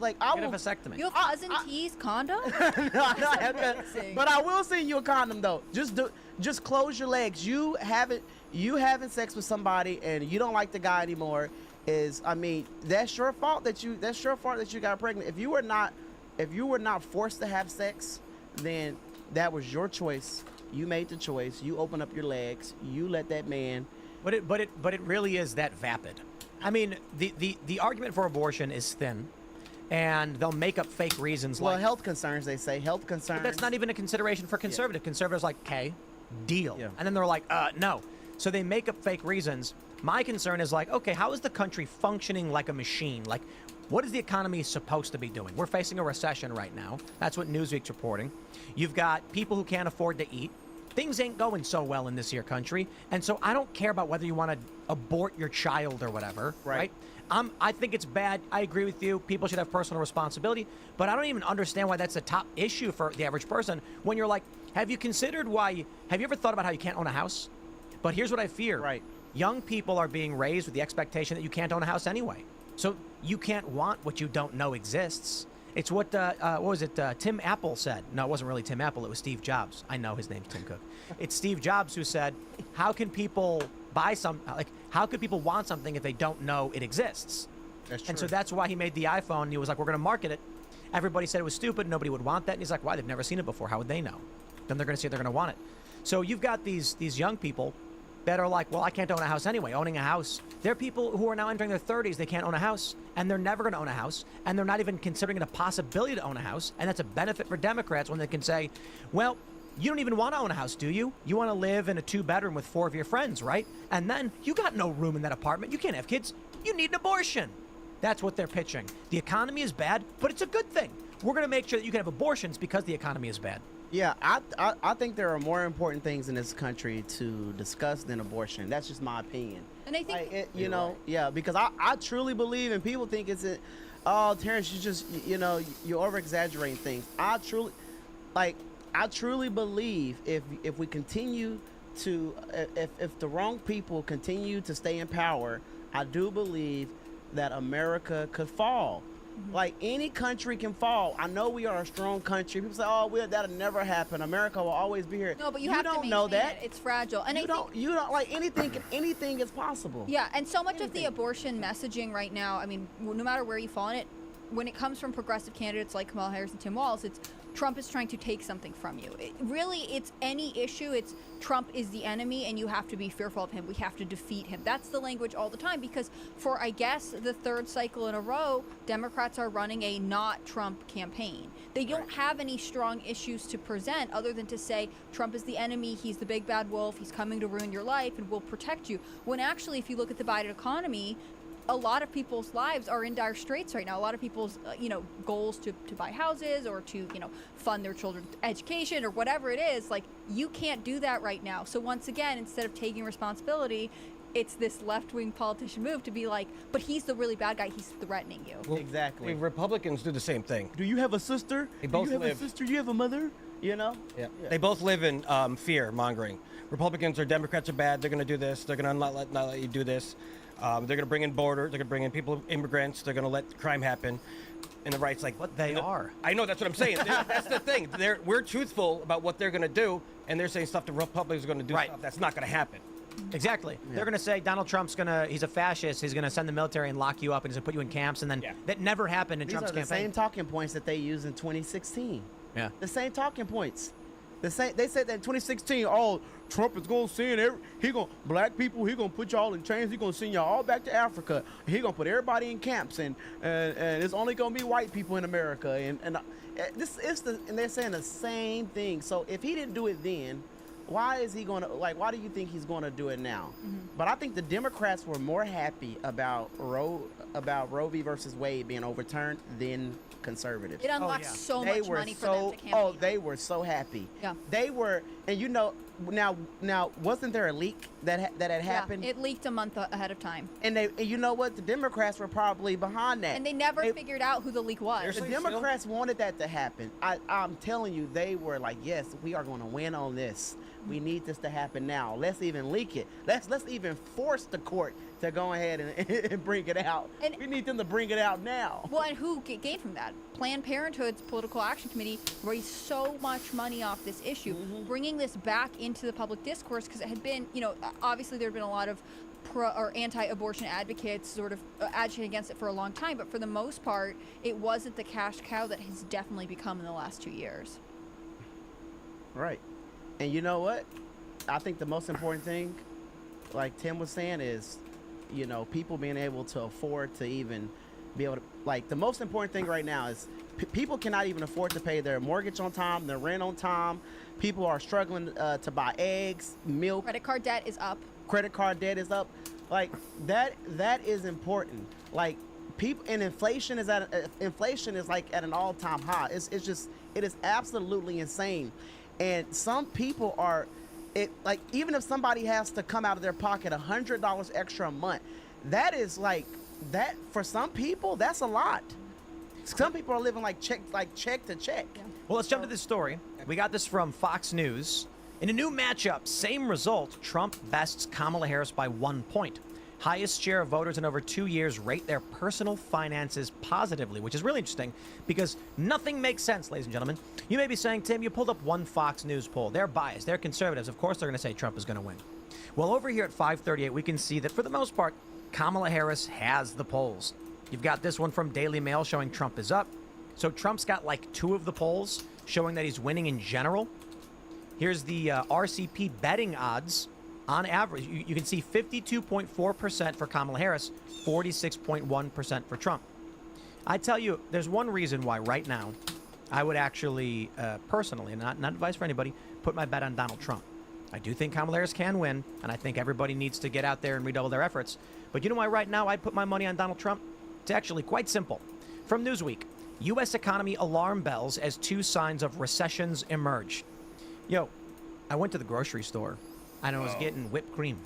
Like, I Get will. a vasectomy. You have cousin T's condom? But I will send you a condom though. Just close your legs. You having sex with somebody and you don't like the guy anymore that's your fault that you got pregnant. If you were not forced to have sex, then that was your choice. You made the choice. You open up your legs. You let that man. But it really is that vapid. I mean, the argument for abortion is thin, and they'll make up fake reasons like health concerns. They say health concerns. But that's not even a consideration for conservative. Conservatives like, okay, deal, and then they're like, no. So they make up fake reasons. My concern is like, okay, how is the country functioning like a machine? Like, what is the economy supposed to be doing? We're facing a recession right now. That's what Newsweek's reporting. You've got people who can't afford to eat. Things ain't going so well in this here country. And so I don't care about whether you want to abort your child or whatever, right? I think it's bad. I agree with you. People should have personal responsibility. But I don't even understand why that's a top issue for the average person when you're like, have you ever thought about how you can't own a house? But here's what I fear. Right. Young people are being raised with the expectation that you can't own a house anyway. So you can't want what you don't know exists. It's what was it? Tim Apple said. No, it wasn't really Tim Apple. It was Steve Jobs. I know his name's Tim Cook. It's Steve Jobs who said, "How can people buy how could people want something if they don't know it exists?" That's true. And so that's why he made the iPhone. And he was like, "We're going to market it." Everybody said it was stupid. Nobody would want that. And he's like, "Why? They've never seen it before. How would they know?" Then they're going to say they're going to want it. So you've got these young people that are like, "Well, I can't own a house anyway." Owning a house. There are people who are now entering their 30s. They can't own a house, and they're never going to own a house, and they're not even considering it a possibility to own a house. And that's a benefit for Democrats when they can say, "Well, you don't even want to own a house, do you? You want to live in a 2-bedroom with 4 of your friends, right? And then you got no room in that apartment. You can't have kids. You need an abortion." That's what they're pitching. The economy is bad, but it's a good thing. We're going to make sure that you can have abortions because the economy is bad. Yeah, I think there are more important things in this country to discuss than abortion. That's just my opinion. And I think, Like, yeah, because I truly believe, and people think oh, Terrence, you just, you're over exaggerating things. I truly believe if we continue to, if the wrong people continue to stay in power, I do believe that America could fall. Like, any country can fall. I know we are a strong country. People say, "Oh, that'll never happen. America will always be here." no, but you have to don't maintain know that. it. It's fragile. And You don't like anything is possible. Yeah, and so much of the abortion messaging right now, I mean, no matter where you fall in it, when it comes from progressive candidates like Kamala Harris and Tim Walz, it's Trump is trying to take something from you. It's any issue. It's Trump is the enemy, and you have to be fearful of him. We have to defeat him. That's the language all the time, because for, I guess, the 3rd cycle in a row, Democrats are running a not Trump campaign. They don't have any strong issues to present other than to say Trump is the enemy, he's the big bad wolf, he's coming to ruin your life, and will protect you. When actually, if you look at the Biden economy, a lot of people's lives are in dire straits right now. A lot of people's, goals to buy houses or to, fund their children's education or whatever it is, like, you can't do that right now. So once again, instead of taking responsibility, it's this left-wing politician move to be like, but he's the really bad guy. He's threatening you. Well, Exactly. Republicans do the same thing. Do you have a sister? They both Do you have live- a sister? Do you have a mother? Yeah. They both live in fear mongering. Republicans or Democrats are bad. They're going to do this. They're going to not let you do this. They're going to bring in borders. They're going to bring in people, immigrants. They're going to let crime happen. And the right's like, What they are. I know, that's what I'm saying. That's the thing. We're truthful about what they're going to do, and they're saying stuff the Republicans are going to do stuff that's not going to happen. Exactly. They're going to say Donald Trump's he's a fascist. He's going to send the military and lock you up and he's going to put you in camps. And then that never happened in These Trump's are the campaign. same talking points that they used in 2016. Yeah. The same talking points. They said that in 2016, oh, Trump is going to send black people, he going to put y'all in chains, he going to send y'all all back to Africa. He going to put everybody in camps, and it's only going to be white people in America. And they're saying the same thing. So if he didn't do it then, why is he going to, why do you think he's going to do it now? But I think the Democrats were more happy about Roe v. versus Wade being overturned than conservatives. It unlocks so much money for them to campaign. Oh, they were so happy. Yeah. They were, and now wasn't there a leak that had happened? Yeah, it leaked a month ahead of time. And you know what? The Democrats were probably behind that. And they never figured out who the leak was. The Democrats wanted that to happen. I'm telling you, they were like, yes, we are going to win on this. We need this to happen now. Let's even leak it. Let's even force the court to go ahead and bring it out. And we need them to bring it out now. Well, and who gained from that? Planned Parenthood's Political Action Committee raised so much money off this issue, bringing this back into the public discourse, because it had been, obviously there had been a lot of pro or anti-abortion advocates sort of agitating against it for a long time, but for the most part, it wasn't the cash cow that has definitely become in the last 2 years. Right. And you know what? I think the most important thing, like Tim was saying, is, people being able to afford to even be able to, the most important thing right now is people cannot even afford to pay their mortgage on time, their rent on time. People are struggling to buy eggs, milk. Credit card debt is up. Credit card debt is up. That is important. People, and inflation is at an all-time high. It is absolutely insane. And some people even if somebody has to come out of their pocket $100 extra a month, that is that for some people, that's a lot. Some people are living check to check. Well, let's jump to this story. We got this from Fox News. In a new matchup, same result, Trump bests Kamala Harris by 1 point. Highest share of voters in over 2 years rate their personal finances positively, which is really interesting because nothing makes sense, ladies and gentlemen. You may be saying, Tim, you pulled up one Fox News poll. They're biased. They're conservatives. Of course they're going to say Trump is going to win. Well, over here at 538, we can see that for the most part, Kamala Harris has the polls. You've got this one from Daily Mail showing Trump is up. So Trump's got like 2 of the polls showing that he's winning in general. Here's the RCP betting odds. On average, you can see 52.4% for Kamala Harris, 46.1% for Trump. I tell you, there's one reason why right now I would actually, personally, and not advice for anybody, put my bet on Donald Trump. I do think Kamala Harris can win, and I think everybody needs to get out there and redouble their efforts. But you know why right now I'd put my money on Donald Trump? It's actually quite simple. From Newsweek, U.S. economy alarm bells as 2 signs of recessions emerge. Yo, I went to the grocery store. And I was getting whipped cream.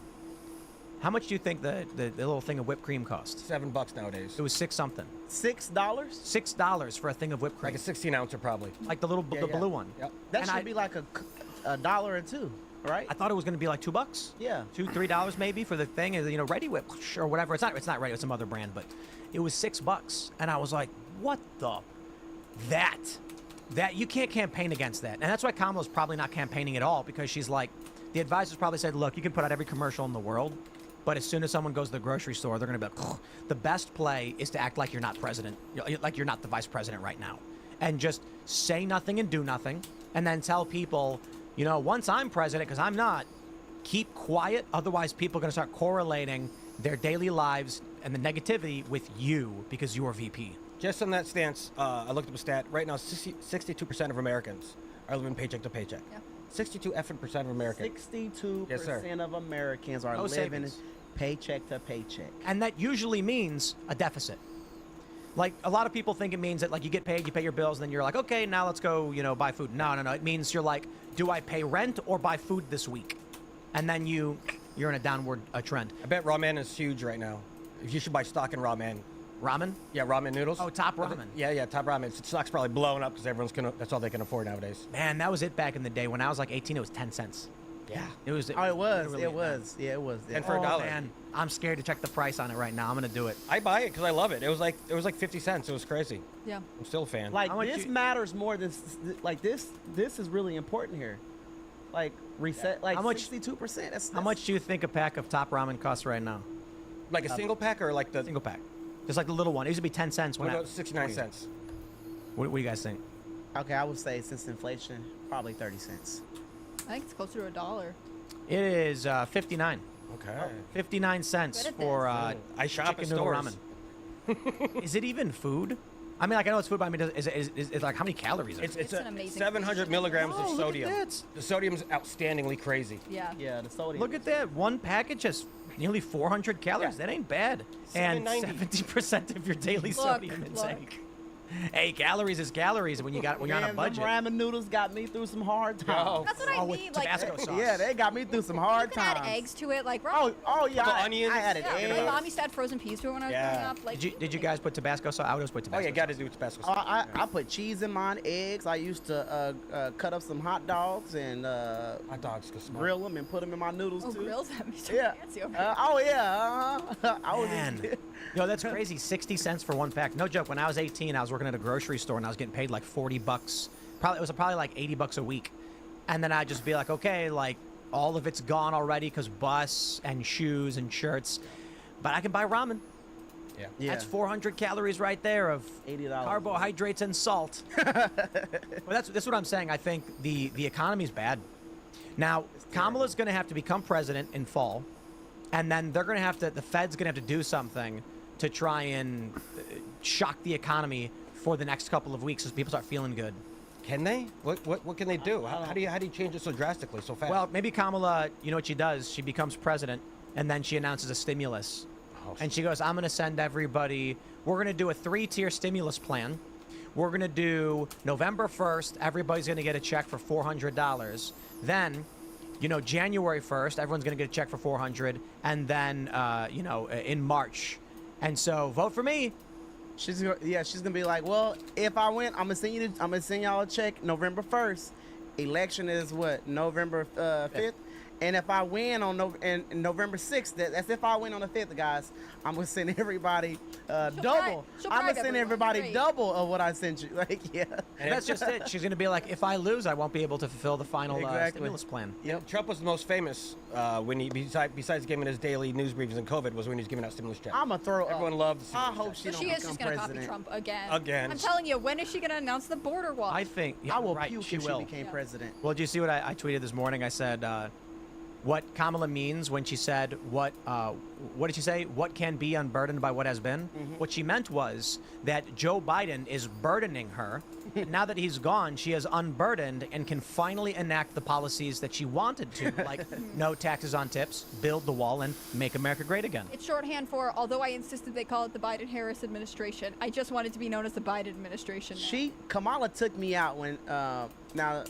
How much do you think the little thing of whipped cream cost? $7 nowadays. It was 6 something. $6? $6 for a thing of whipped cream. Like a 16 ouncer probably. Like the little the blue one. Yep. That And should be like a dollar or two, right? I thought it was going to be like $2. Yeah. $2, $3 maybe for the thing, Ready Whip or whatever. It's not Ready. It's some other brand, but it was $6, and I was like, what the? That you can't campaign against that, and that's why Kamala's probably not campaigning at all because she's like. The advisors probably said, look, you can put out every commercial in the world, but as soon as someone goes to the grocery store, they're going to be like, the best play is to act like you're not president, like you're not the vice president right now. And just say nothing and do nothing, and then tell people, once I'm president, because I'm not, keep quiet, otherwise people are going to start correlating their daily lives and the negativity with you because you're VP. Just on that stance, I looked up a stat. Right now, 62% of Americans are living paycheck to paycheck. Yeah. 62% of Americans. 62% Yes, sir. of Americans are No living savings. paycheck to paycheck. And that usually means a deficit. Like, a lot of people think it means that, like, you get paid, you pay your bills, and then you're like, okay, now let's go, buy food. No. It means you're like, do I pay rent or buy food this week? And then you're in a downward trend. I bet ramen is huge right now. You should buy stock in ramen. Ramen? Yeah, ramen noodles. Oh, Top Ramen. Yeah, Top Ramen. Stock's probably blowing up because that's all they can afford nowadays. Man, that was it back in the day. When I was like 18, it was 10 cents. Yeah. It was. Oh, it was. literally It was. Yeah, it was. And for Oh, $1. man. I'm scared to check the price on it right now. I'm going to do it. I buy it because I love it. It was like 50 cents. It was crazy. Yeah. I'm still a fan. Like How much this you- matters more than like this. This is really important here. Like reset. Like How much- 62%. That's How much do you think a pack of Top Ramen costs right now? like a single pack or like the Single pack. Just like the little one. It used to be 10 cents. what When about 69 cents? What do you guys think? Okay, I would say since inflation, probably 30 cents. I think it's closer to $1. It is 59. Okay. 59 cents Good at for I shop at chicken noodle stores. ramen. Is it even food? I mean, like, I know it's food, but I mean, is like, how many calories are It's an amazing 700 milligrams Oh, of look at sodium. that. The sodium's outstandingly crazy. Yeah. Yeah, the sodium. Look at that. One package has nearly 400 calories. Yeah. That ain't bad. And 790. 70% of your daily sodium intake. Hey, calories is calories when you're on a Man, budget. them ramen noodles got me through some hard times. That's what I Oh, with mean. Like, Tabasco sauce. Yeah, they got me through some hard you can times. add eggs to it. Like, Oh yeah, Couple I onions. I added yeah. eggs. My mom used to add frozen peas to it when I was Yeah. growing up. Like, Did you guys put Tabasco sauce? I would always put Oh Tabasco yeah, got to sauce. do Tabasco. I put cheese in mine, eggs. I used to cut up some hot dogs and Hot dogs can smell. grill them and put them in my noodles oh, too. grills that me so Yeah. fancy over Oh yeah. I was. Man. Yo, that's crazy. 60 cents for one pack. No joke. When I was 18, I was working at a grocery store and I was getting paid like $40. It was probably like $80 a week. And then I'd just be like, okay, like all of it's gone already because bus and shoes and shirts. But I can buy ramen. Yeah. Yeah. That's 400 calories right there of $80. carbohydrates and salt. But that's what I'm saying. I think the economy's bad. Now, Kamala's going to have to become president in fall. And then they're going to have to, the Fed's going to have to do something to try and shock the economy for the next couple of weeks as people start feeling good. Can they? What can they do? How do you change it so drastically, so fast? Well, maybe Kamala, you know what she does? She becomes president, and then she announces a stimulus. Oh, And she goes, I'm going to send everybody, we're going to do a 3-tier stimulus plan. We're going to do November 1st, everybody's going to get a check for $400. Then, January 1st, everyone's going to get a check for $400. And then, in March. And so, vote for me. She's gonna be like, well, if I win, I'm gonna send y'all a check November 1st, election is what, November 5th? And if I win on November 6th, that's if I win on the 5th, guys, I'm going to send everybody double. I'm going to send everybody double of what I sent you. Like, yeah. And that's just it. She's going to be like, if I lose, I won't be able to fulfill the final stimulus plan. Yep. Trump was the most famous when he, besides giving his daily news briefings in COVID, was when he was giving out stimulus checks. I'm going to throw Everyone loved the stimulus I hope checks. she don't She is become just going to copy president. Trump again. Again. I'm telling you, when is she going to announce the border wall? I think I will right, puke she if will. she became president. Well, do you see what I tweeted this morning? I said, what Kamala means when she said, what did she say? What can be unburdened by what has been? What she meant was that Joe Biden is burdening her. Now that he's gone, she is unburdened and can finally enact the policies that she wanted to, like no taxes on tips, build the wall, and make America great again. It's shorthand for, although I insisted they call it the Biden-Harris administration, I just wanted to be known as the Biden administration now. Kamala took me out when, now,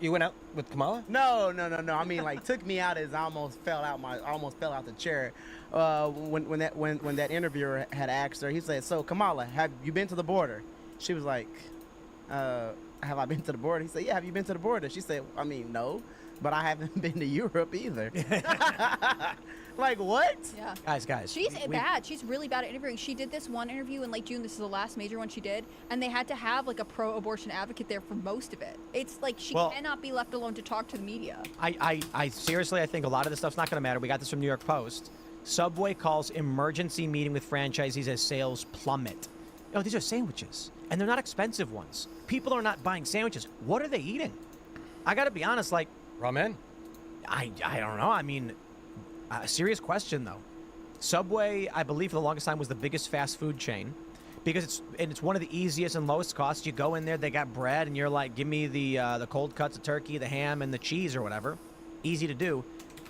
You went out with Kamala? No. I mean, like, took me out as I almost fell out the chair. When that interviewer had asked her, he said, "So Kamala, have you been to the border?" She was like, "Have I been to the border?" He said, "Yeah, have you been to the border?" She said, "I mean, no, but I haven't been to Europe either." Like, what? Yeah. Guys. She's bad. She's really bad at interviewing. She did this one interview in late June. This is the last major one she did. And they had to have, like, a pro-abortion advocate there for most of it. It's like she cannot be left alone to talk to the media. I seriously, I think a lot of this stuff's not going to matter. We got this from New York Post. Subway calls emergency meeting with franchisees as sales plummet. Oh, these are sandwiches. And they're not expensive ones. People are not buying sandwiches. What are they eating? I got to be honest, like... Ramen? I don't know. I mean... A serious question, though. Subway, I believe, for the longest time was the biggest fast food chain because it's one of the easiest and lowest costs. You go in there, they got bread, and you're like, give me the cold cuts of turkey, the ham, and the cheese or whatever. Easy to do.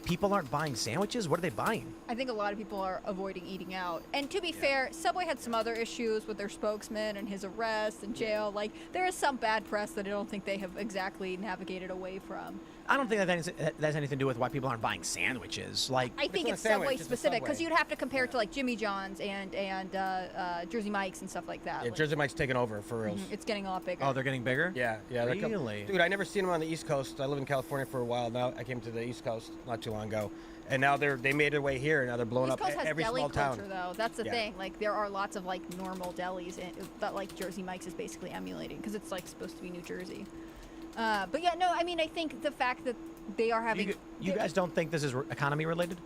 People aren't buying sandwiches. What are they buying? I think a lot of people are avoiding eating out. And to be fair, Subway had some other issues with their spokesman and his arrest and jail. Like, there is some bad press that I don't think they have exactly navigated away from. I don't think that has anything to do with why people aren't buying sandwiches. Like, I think it's Subway specific because you'd have to compare it to like Jimmy John's and Jersey Mike's and stuff like that. Yeah, like, Jersey Mike's taking over for reals. It's getting a lot bigger. Oh, they're getting bigger? Yeah. Really? Dude, I never seen them on the East Coast. I live in California for a while now. I came to the East Coast not too long ago, and now they made their way here. Now they're blowing East Coast up has every deli small town. culture, though. That's the thing. Like, there are lots of like normal delis that like Jersey Mike's is basically emulating because it's like supposed to be New Jersey. But yeah, no, I mean, I think the fact that they are having... You guys don't think this is economy related?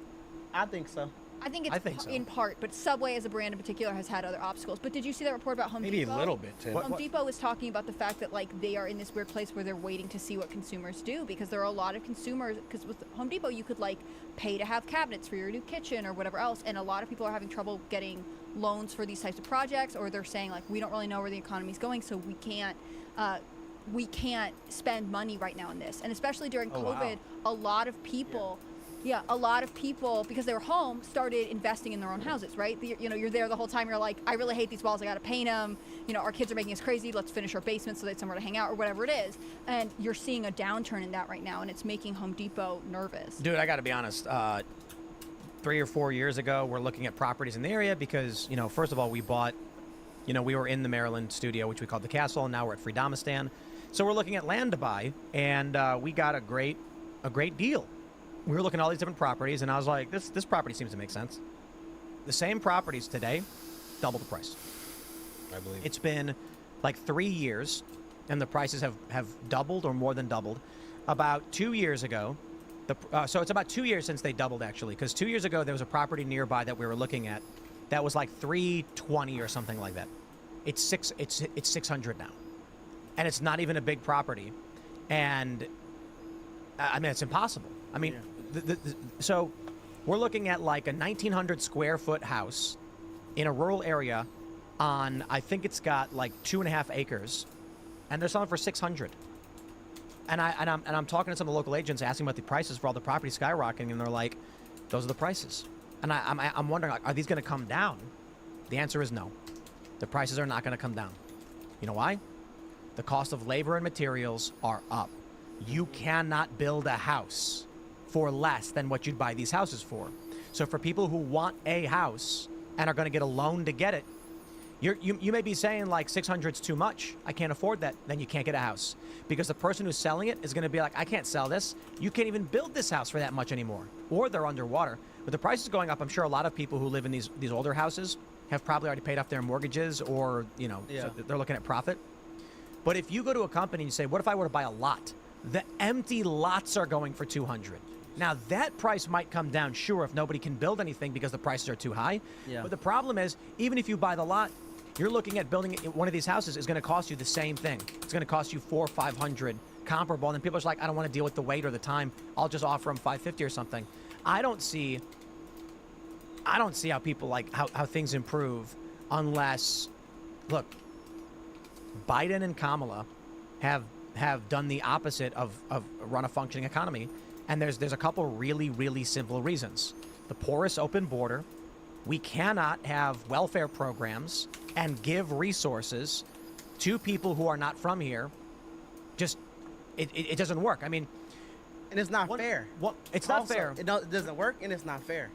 I think so. I think it's so. in part, but Subway as a brand in particular has had other obstacles. But did you see that report about Home Depot? Maybe a little bit, too. Home Depot was talking about the fact that like they are in this weird place where they're waiting to see what consumers do because there are a lot of consumers. Because with Home Depot, you could like pay to have cabinets for your new kitchen or whatever else, and a lot of people are having trouble getting loans for these types of projects, or they're saying like we don't really know where the economy's going, so we can't spend money right now on this. And especially during COVID, a lot of people, because they were home, started investing in their own houses, right? You're there the whole time. You're like, I really hate these walls. I got to paint them. Our kids are making us crazy. Let's finish our basement so they have somewhere to hang out or whatever it is. And you're seeing a downturn in that right now, and it's making Home Depot nervous. Dude, I got to be honest. 3 or 4 years ago, we're looking at properties in the area because, first of all, we bought, we were in the Maryland studio, which we called the Castle, and now we're at Freedomistan. So we're looking at land to buy, and we got a great deal. We were looking at all these different properties, and I was like, this property seems to make sense. The same properties today, double the price. I believe. It's been like 3 years, and the prices have doubled or more than doubled. About 2 years ago, so it's about 2 years since they doubled, actually, because 2 years ago there was a property nearby that we were looking at that was like $320 or something like that. It's 600 now. And it's not even a big property. And I mean, it's impossible. I mean, so we're looking at like a 1,900 square foot house in a rural area on, I think it's got like 2.5 acres, and they're selling for 600. And I'm talking to some of the local agents asking about the prices for all the property skyrocketing, and they're like, those are the prices. And I'm wondering, like, are these going to come down? The answer is no. The prices are not going to come down. You know why? The cost of labor and materials are up. You cannot build a house for less than what you'd buy these houses for. So for people who want a house and are going to get a loan to get it, You may be saying like 600's too much. I can't afford that. Then you can't get a house because the person who's selling it is going to be like, I can't sell this. You can't even build this house for that much anymore. Or they're underwater. With the prices going up, I'm sure a lot of people who live in these older houses have probably already paid off their mortgages or, so they're looking at profit. But if you go to a company and you say, what if I were to buy a lot? The empty lots are going for 200. Now, that price might come down, sure, if nobody can build anything because the prices are too high. Yeah. But the problem is, even if you buy the lot, you're looking at building one of these houses is going to cost you the same thing. It's going to cost you $400 or $500 comparable. And then people are just like, I don't want to deal with the wait or the time. I'll just offer them $550 or something. I don't see how people how things improve unless, look, Biden and Kamala have done the opposite of run a functioning economy. And there's a couple really, really simple reasons. The porous open border. We cannot have welfare programs and give resources to people who are not from here. Just, it doesn't work. I mean... And it's not fair. It's not fair. It doesn't work, and it's not fair.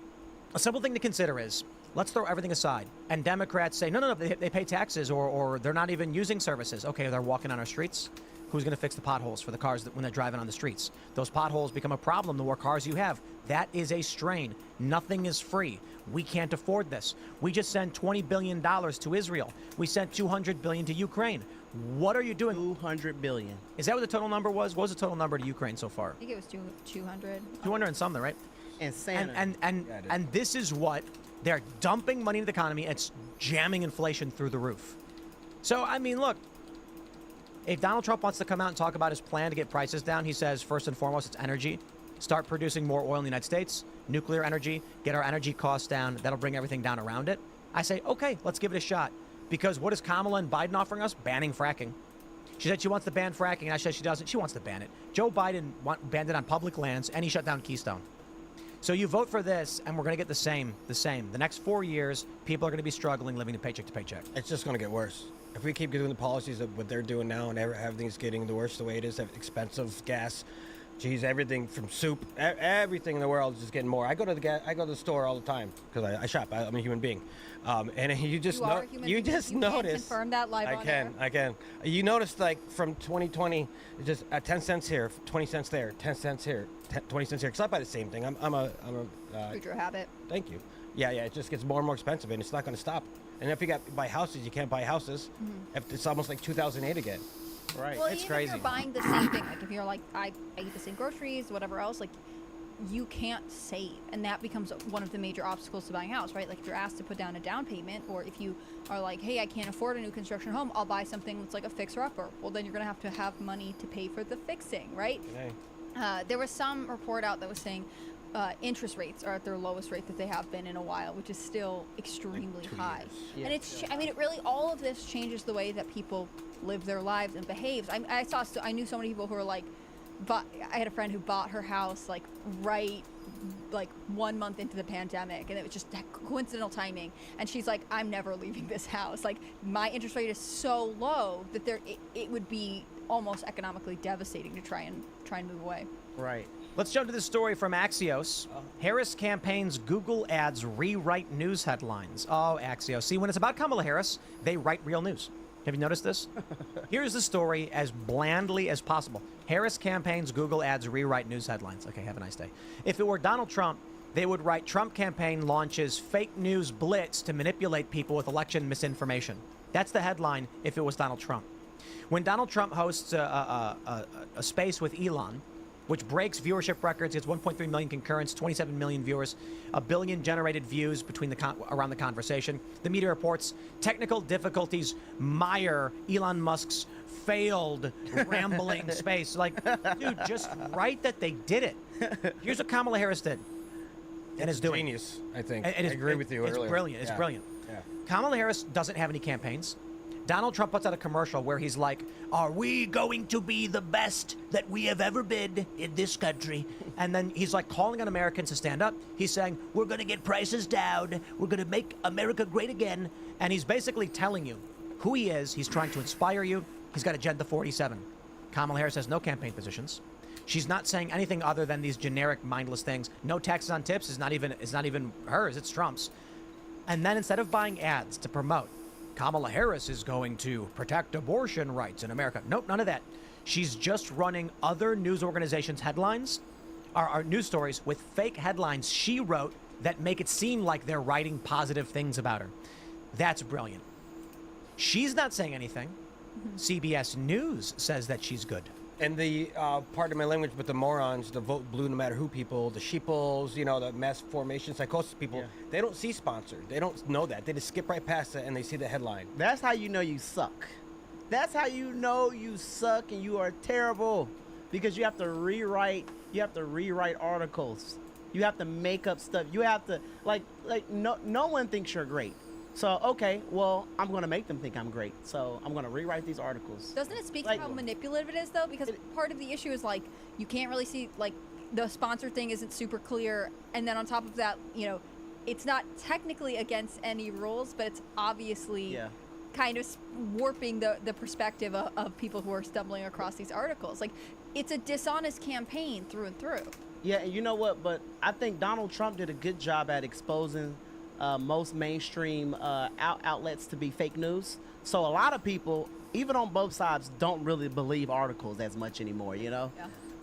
A simple thing to consider is, let's throw everything aside. And Democrats say, no, they pay taxes, or they're not even using services. Okay, they're walking on our streets. Who's going to fix the potholes for the cars when they're driving on the streets? Those potholes become a problem the more cars you have. That is a strain. Nothing is free. We can't afford this. We just sent $20 billion to Israel. We sent $200 billion to Ukraine. What are you doing? $200 billion. Is that what the total number was? What was the total number to Ukraine so far? I think it was 200. 200 and something, right? Insanity. And this is what they're dumping money into the economy. And it's jamming inflation through the roof. So, I mean, look. If Donald Trump wants to come out and talk about his plan to get prices down, he says, first and foremost, it's energy. Start producing more oil in the United States, nuclear energy, get our energy costs down. That'll bring everything down around it. I say, okay, let's give it a shot. Because what is Kamala and Biden offering us? Banning fracking. She said she wants to ban fracking, and I said she doesn't. She wants to ban it. Joe Biden banned it on public lands, and he shut down Keystone. So you vote for this, and we're going to get the same. The next 4 years, people are going to be struggling living to paycheck to paycheck. It's just going to get worse. If we keep doing the policies of what they're doing now and everything's getting the worse the way it is, expensive gas, geez, everything from soup, everything in the world is just getting more. I go to the store all the time because I shop. I'm a human being, and you just You notice. Can't confirm that live on air. I can. You notice like from 2020, it's just 10 cents here, 20 cents there, 10 cents here, 20 cents here. Because I buy the same thing. I'm a Creature habit. Thank you. Yeah. It just gets more and more expensive, and it's not going to stop. And if you buy houses, you can't buy houses. If it's almost like 2008 again. Right. Well, It's even crazy. if you're buying the same thing, like if you're like, I eat the same groceries, whatever else, like you can't save. And that becomes one of the major obstacles to buying a house, right? Like if you're asked to put down a down payment, or if you are like, hey, I can't afford a new construction home, I'll buy something that's like a fixer-upper. Well, then you're going to have money to pay for the fixing, right? Okay. There was some report out that was saying interest rates are at their lowest rate that they have been in a while, which is still extremely high. Yeah. And it's, I mean, it really, all of this changes the way that people live their lives and behaves. I knew so many people who were like, but I had a friend who bought her house like 1 month into the pandemic, and it was just coincidental timing. And she's like, I'm never leaving this house. Like my interest rate is so low that it would be almost economically devastating to try and move away. Right. Let's jump to this story from Axios. Harris campaign's Google ads rewrite news headlines. Oh, Axios. See, when it's about Kamala Harris, they write real news. Have you noticed this? Here's the story as blandly as possible. Harris campaign's Google ads rewrite news headlines. Okay, have a nice day. If it were Donald Trump, they would write Trump campaign launches fake news blitz to manipulate people with election misinformation. That's the headline if it was Donald Trump. When Donald Trump hosts a space with Elon, which breaks viewership records, gets 1.3 million concurrents, 27 million viewers, 1 billion generated views between around the conversation. The media reports technical difficulties mire Elon Musk's failed rambling space. Like, dude, just write that they did it. Here's what Kamala Harris did and is doing. Genius, I think. I agree with you It's earlier. brilliant. It's Yeah. brilliant. Yeah. Kamala Harris doesn't have any campaigns. Donald Trump puts out a commercial where he's like, are we going to be the best that we have ever been in this country? And then he's like calling on Americans to stand up. He's saying, we're going to get prices down. We're going to make America great again. And he's basically telling you who he is. He's trying to inspire you. He's got Agenda 47. Kamala Harris has no campaign positions. She's not saying anything other than these generic, mindless things. No taxes on tips is not even hers. It's Trump's. And then instead of buying ads to promote, Kamala Harris is going to protect abortion rights in America. Nope, none of that. She's just running other news organizations' headlines, or news stories with fake headlines she wrote that make it seem like they're writing positive things about her. That's brilliant. She's not saying anything. CBS News says that she's good. And the pardon my language, but the morons, the vote blue no matter who people, the sheeples, the mass formation psychosis people, they don't see sponsored. They don't know that. They just skip right past it and they see the headline. That's how you know you suck. That's how you know you suck and you are terrible, because you have to rewrite. You have to rewrite articles. You have to make up stuff. You have to no one thinks you're great. So, okay, well, I'm going to make them think I'm great. So I'm going to rewrite these articles. Doesn't it speak to how manipulative it is, though? Because part of the issue is, you can't really see, the sponsor thing isn't super clear. And then on top of that, it's not technically against any rules, but it's obviously kind of warping the perspective of people who are stumbling across these articles. It's a dishonest campaign through and through. Yeah, and you know what? But I think Donald Trump did a good job at exposing most mainstream outlets to be fake news. So a lot of people, even on both sides, don't really believe articles as much anymore, Yeah.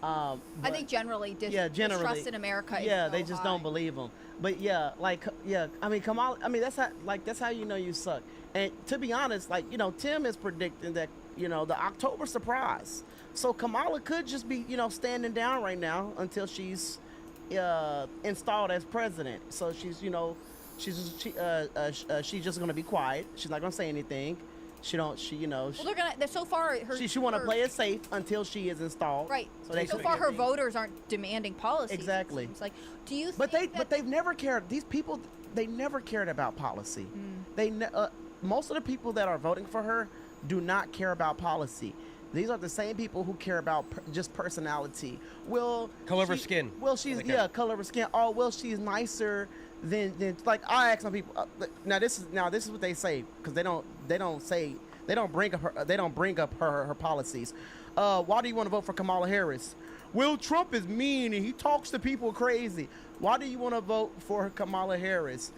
I think generally, distrust in America is they just don't believe them. But I mean, Kamala, that's how you know you suck. And to be honest, Tim is predicting that, the October surprise. So Kamala could just be, standing down right now until she's installed as president. So she's, she's just gonna be quiet. She's not gonna say anything. Well, they're so far. She want to play it safe until she is installed. Right. So far, her voters aren't demanding policy. Exactly. It's like, do you? But they've never cared. These people, they never cared about policy. Most of the people that are voting for her do not care about policy. These are the same people who care about just personality. Color of her skin. Well, she's color of her skin. Oh, well, she's nicer than I ask some people. Now this is what they say, because they don't bring up her policies. Why do you want to vote for Kamala Harris? Well, Trump is mean and he talks to people crazy. Why do you want to vote for Kamala Harris?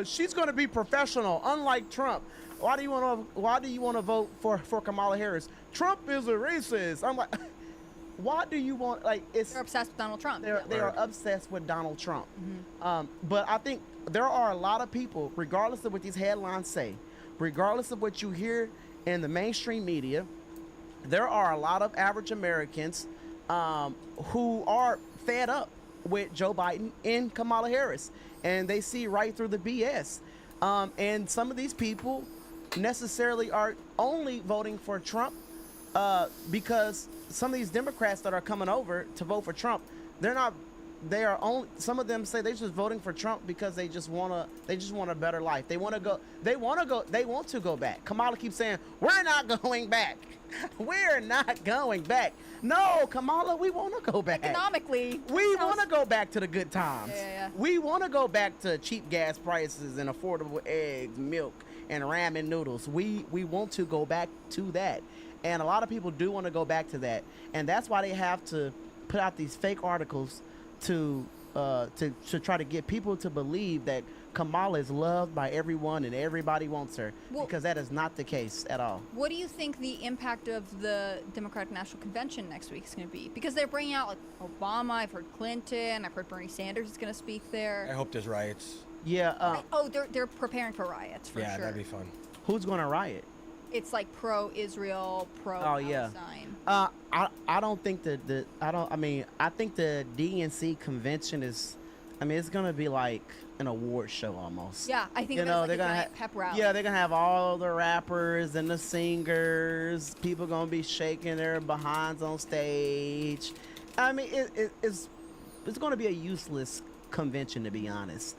She's going to be professional, unlike Trump. Why do you want to vote for Kamala Harris? Trump is a racist. I'm like, why do you want, they're obsessed with Donald Trump. They are obsessed with Donald Trump. But I think there are a lot of people, regardless of what these headlines say, regardless of what you hear in the mainstream media, there are a lot of average Americans who are fed up with Joe Biden and Kamala Harris, and they see right through the BS. And some of these people necessarily are only voting for Trump because some of these Democrats that are coming over to vote for Trump, some of them say they're just voting for Trump because they just want a better life. They want to go back. Kamala keeps saying, we're not going back. We're not going back. No, Kamala, we want to go back. Economically. We want to go back to the good times. Yeah. We want to go back to cheap gas prices and affordable eggs, milk, and ramen noodles. We want to go back to that. And a lot of people do want to go back to that. And that's why they have to put out these fake articles to try to get people to believe that Kamala is loved by everyone and everybody wants her, because that is not the case at all. What do you think the impact of the Democratic National Convention next week is going to be? Because they're bringing out Obama, I've heard Clinton, I've heard Bernie Sanders is going to speak there. I hope there's riots. Yeah. They're preparing for riots for sure. Yeah, that'd be fun. Who's going to riot? It's pro-Israel, pro-Palestine. I don't think I think the DNC convention is, it's gonna be like an award show almost. Yeah, I think they're gonna have pep rally. Yeah, they're gonna have all the rappers and the singers. People gonna be shaking their behinds on stage. It's gonna be a useless convention, to be honest.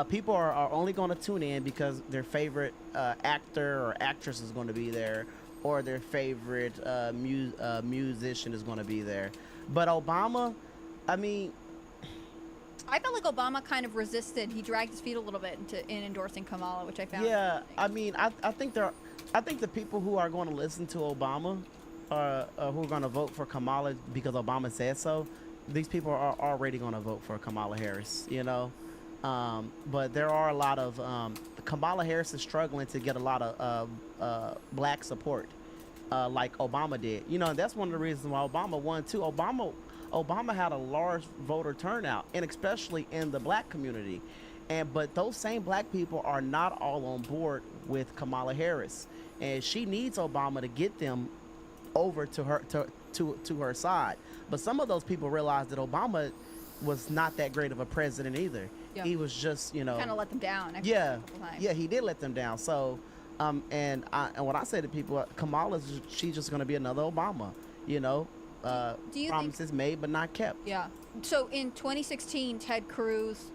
People are only going to tune in because their favorite actor or actress is going to be there, or their favorite musician is going to be there. But Obama, I felt like Obama kind of resisted. He dragged his feet a little bit in endorsing Kamala, which I found. Yeah, I think the people who are going to listen to Obama, who are going to vote for Kamala because Obama said so, these people are already going to vote for Kamala Harris. But there are a lot of Kamala Harris is struggling to get a lot of black support, like Obama did. You know, and that's one of the reasons why Obama won too. Obama had a large voter turnout, and especially in the black community. But those same black people are not all on board with Kamala Harris, and she needs Obama to get them over to her to her side. But some of those people realized that Obama was not that great of a president either. Yeah. He was just, you know, Kind of let them down. yeah, a couple times. yeah, he did let them down. So, and what I say to people, Kamala's she's just gonna be another Obama, you know. Do you Promises made but not kept. Yeah. So in 2016, Ted Cruz,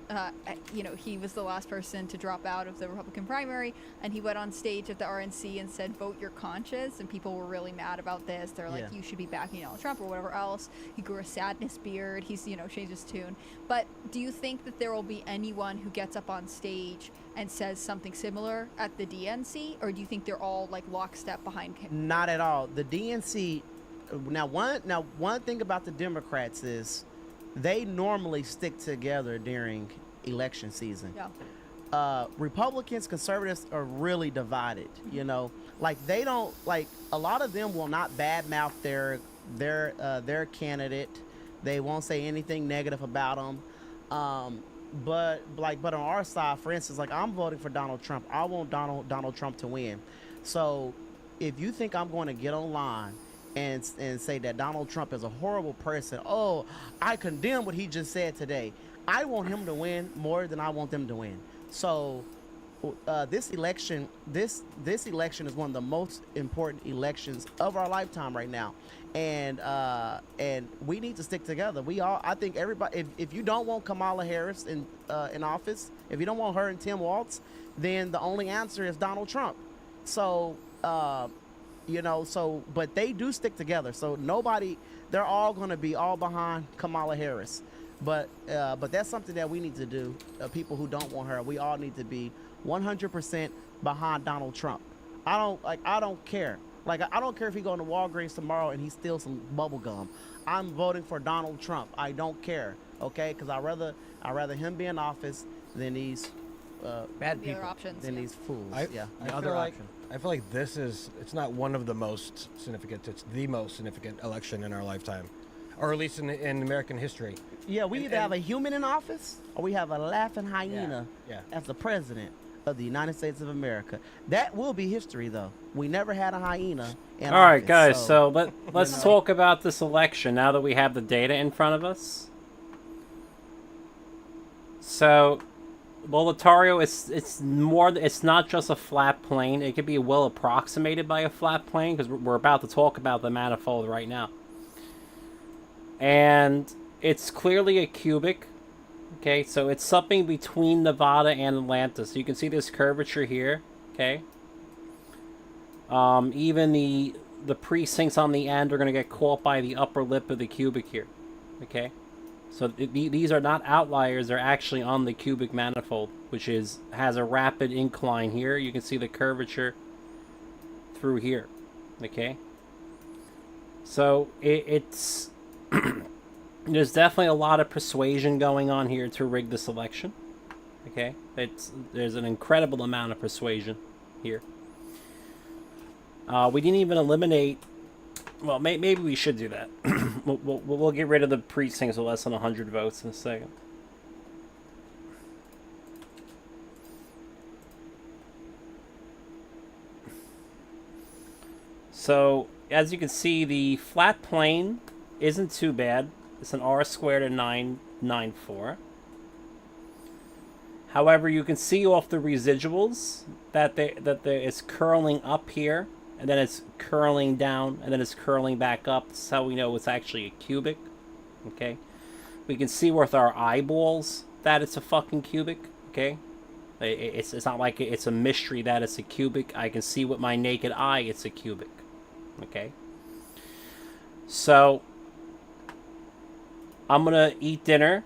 you know, he was the last person to drop out of the Republican primary, and he went on stage at the RNC and said, "Vote your conscience," and people were really mad about this. They're like, "You should be backing Donald Trump or whatever else." He grew a sadness beard. He's, you know, changed his tune. But do you think that there will be anyone who gets up on stage and says something similar at the DNC, or do you think they're all like lockstep behind him? Not at all. The DNC. Now one thing about the Democrats is they normally stick together during election season. Yeah. Republicans, conservatives are really divided. You know, like they don't like a lot of them will not badmouth their candidate. They won't say anything negative about them. But on our side, for instance, like I'm voting for Donald Trump. I want Donald Trump to win. So if you think I'm going to get online and say that Donald Trump is a horrible person, oh, I condemn what he just said today, I want him to win more than I want them to win. So this election is one of the most important elections of our lifetime right now, and we need to stick together. I think everybody. If you don't want Kamala Harris in office, if you don't want her and Tim Walz, then the only answer is Donald Trump. So. You know, but they do stick together. So they're all going to be all behind Kamala Harris. But that's something that we need to do. People who don't want her, we all need to be 100% behind Donald Trump. I don't care. Like, I don't care if he go to Walgreens tomorrow and he steals some bubble gum. I'm voting for Donald Trump. I don't care. Okay. Cause I'd rather him be in office than these, bad The people. other options. than Yeah. these fools. The other option. I feel like it's not one of the most significant, it's the most significant election in our lifetime, or at least in American history. Yeah, we either have a human in office or we have a laughing hyena as the president of the United States of America. That will be history, though. We never had a hyena in All right, office, guys, so let's talk about this election now that we have the data in front of us. So, Boletario, it's not just a flat plane. It could be well approximated by a flat plane, because we're about to talk about the manifold right now. And it's clearly a cubic. Okay, so it's something between Nevada and Atlanta. So you can see this curvature here. Okay. Even the precincts on the end are going to get caught by the upper lip of the cubic here. Okay. So these are not outliers, they're actually on the cubic manifold, which has a rapid incline here. You can see the curvature through here. Okay? So it's there's definitely a lot of persuasion going on here to rig this election. Okay? There's an incredible amount of persuasion here. We didn't even eliminate. Well, maybe we should do that. We'll get rid of the precincts with less than 100 votes in a second. So, as you can see, the flat plane isn't too bad. It's an R squared of 994. However, you can see off the residuals that it's curling up here, and then it's curling down, and then it's curling back up. That's how we know it's actually a cubic. Okay? We can see with our eyeballs that it's a fucking cubic. Okay? It's not like it's a mystery that it's a cubic. I can see with my naked eye it's a cubic. Okay? So, I'm gonna eat dinner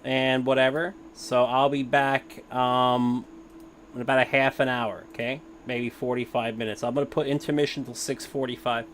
and whatever. So I'll be back in about a half an hour. Okay? Maybe 45 minutes. I'm going to put intermission till 6:45.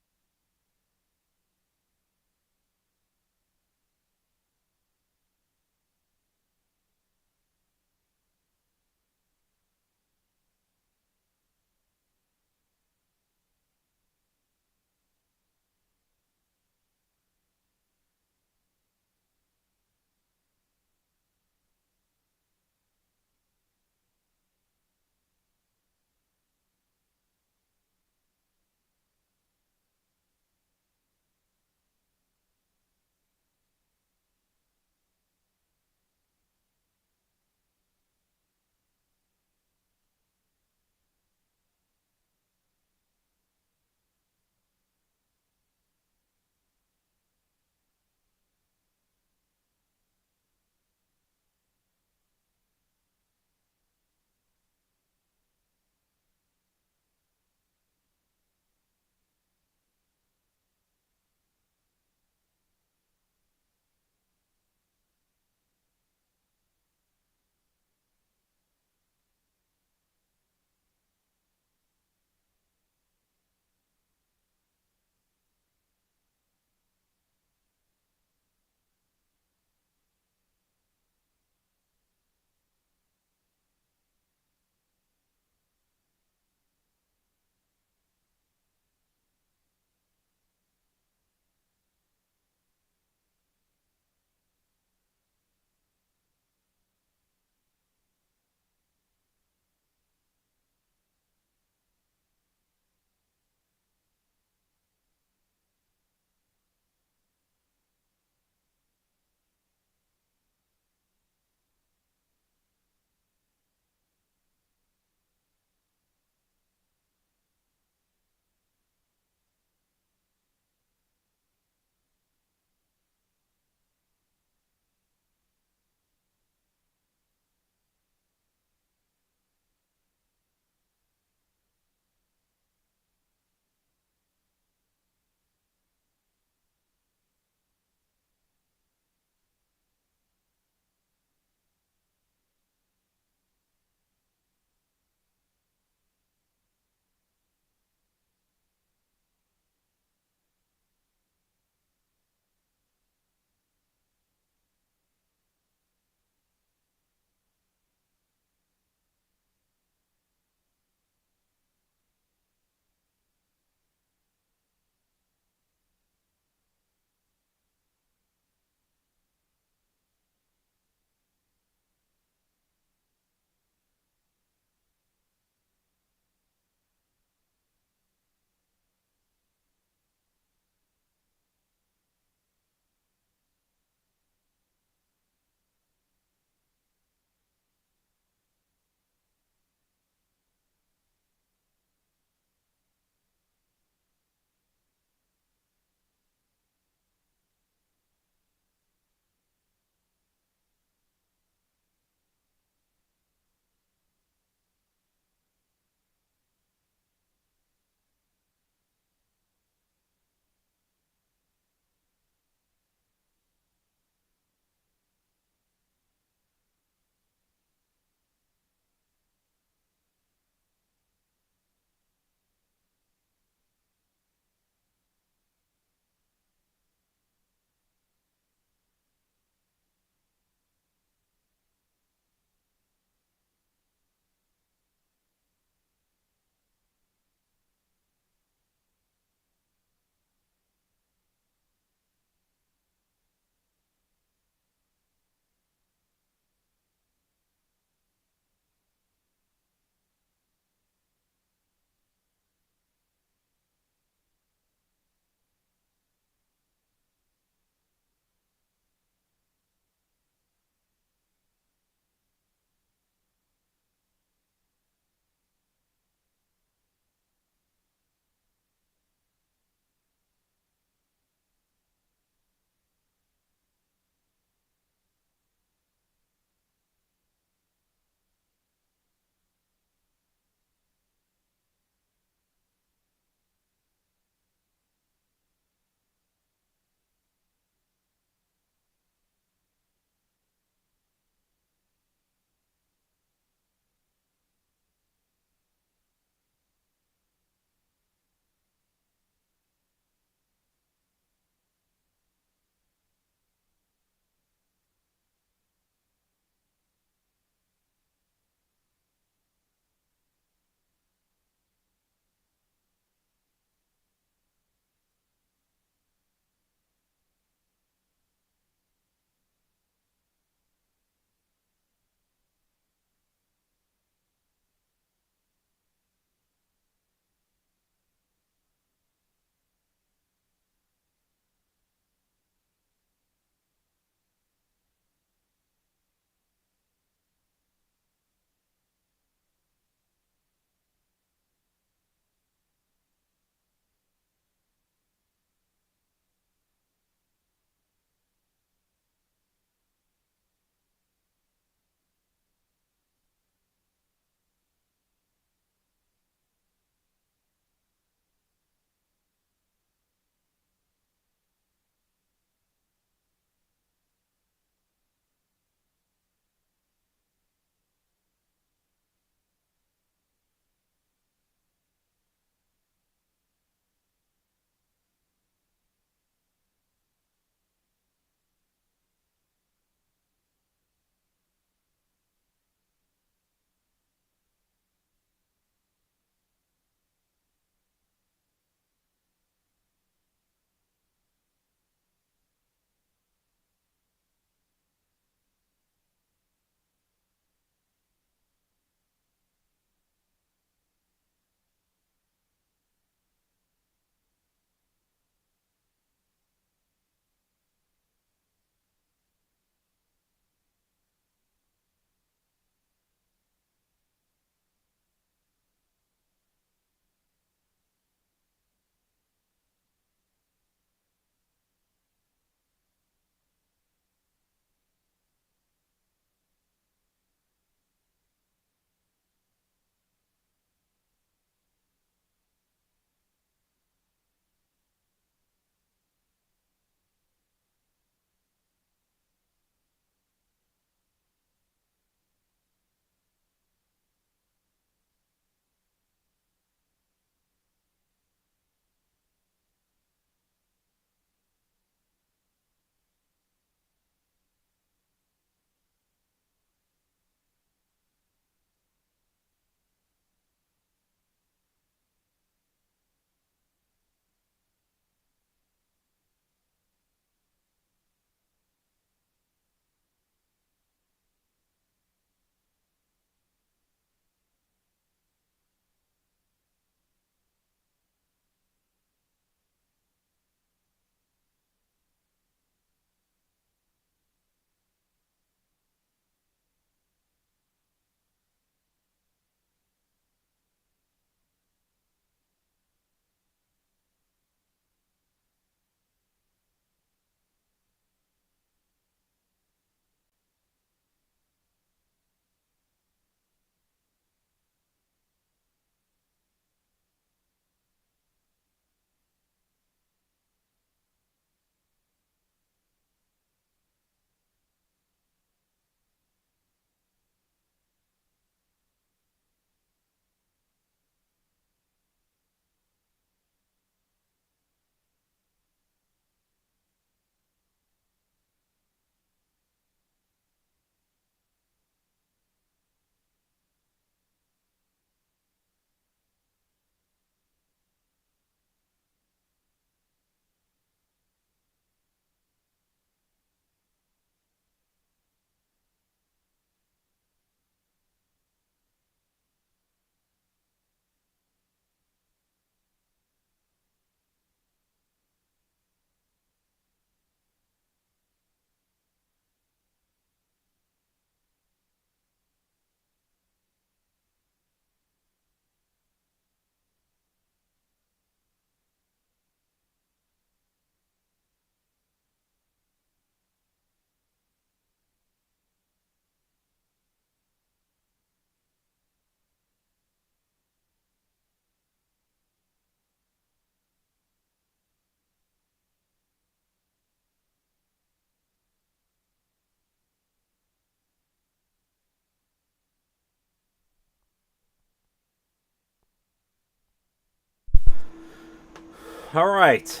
All right.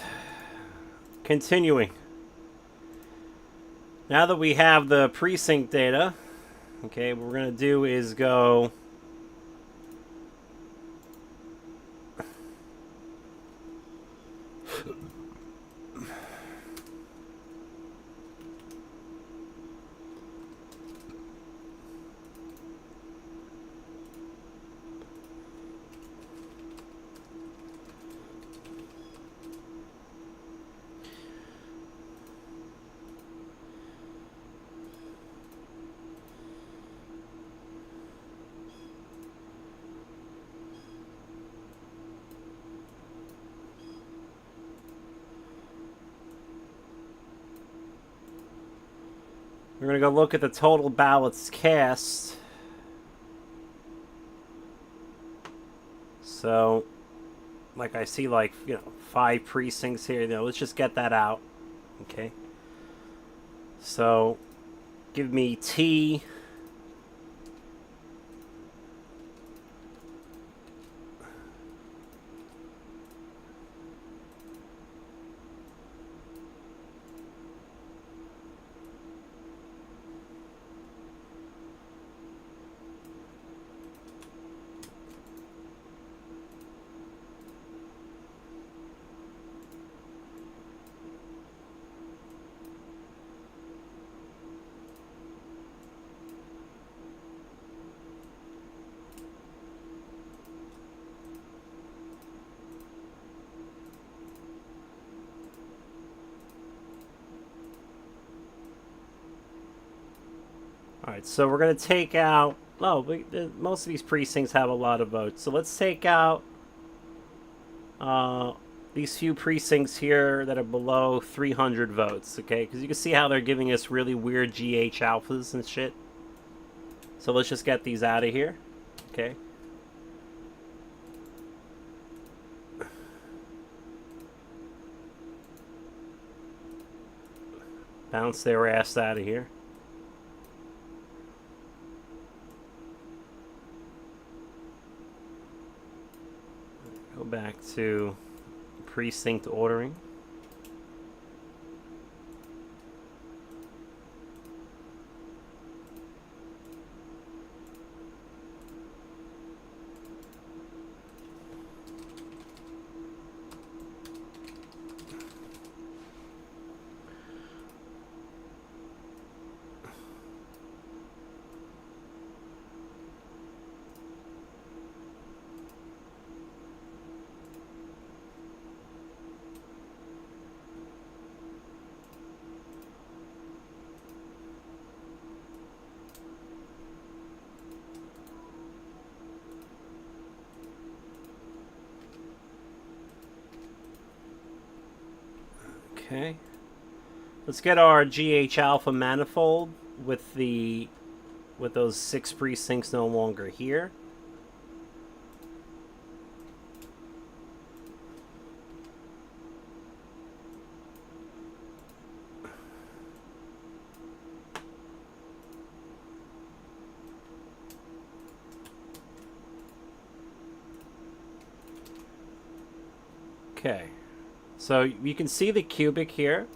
Continuing. Now that we have the precinct data, okay, what we're going to do is go... We're going to go look at the total ballots cast. So, like I see, like, 5 precincts here. Let's just get that out. Okay. So, give me T. Alright, so we're going to take out... most of these precincts have a lot of votes. So let's take out these few precincts here that are below 300 votes, okay? Because you can see how they're giving us really weird GH alphas and shit. So let's just get these out of here, okay? Bounce their ass out of here. Go back to precinct ordering. Okay. Let's get our GH alpha manifold with those 6 precincts no longer here. Okay. So you can see the cubic here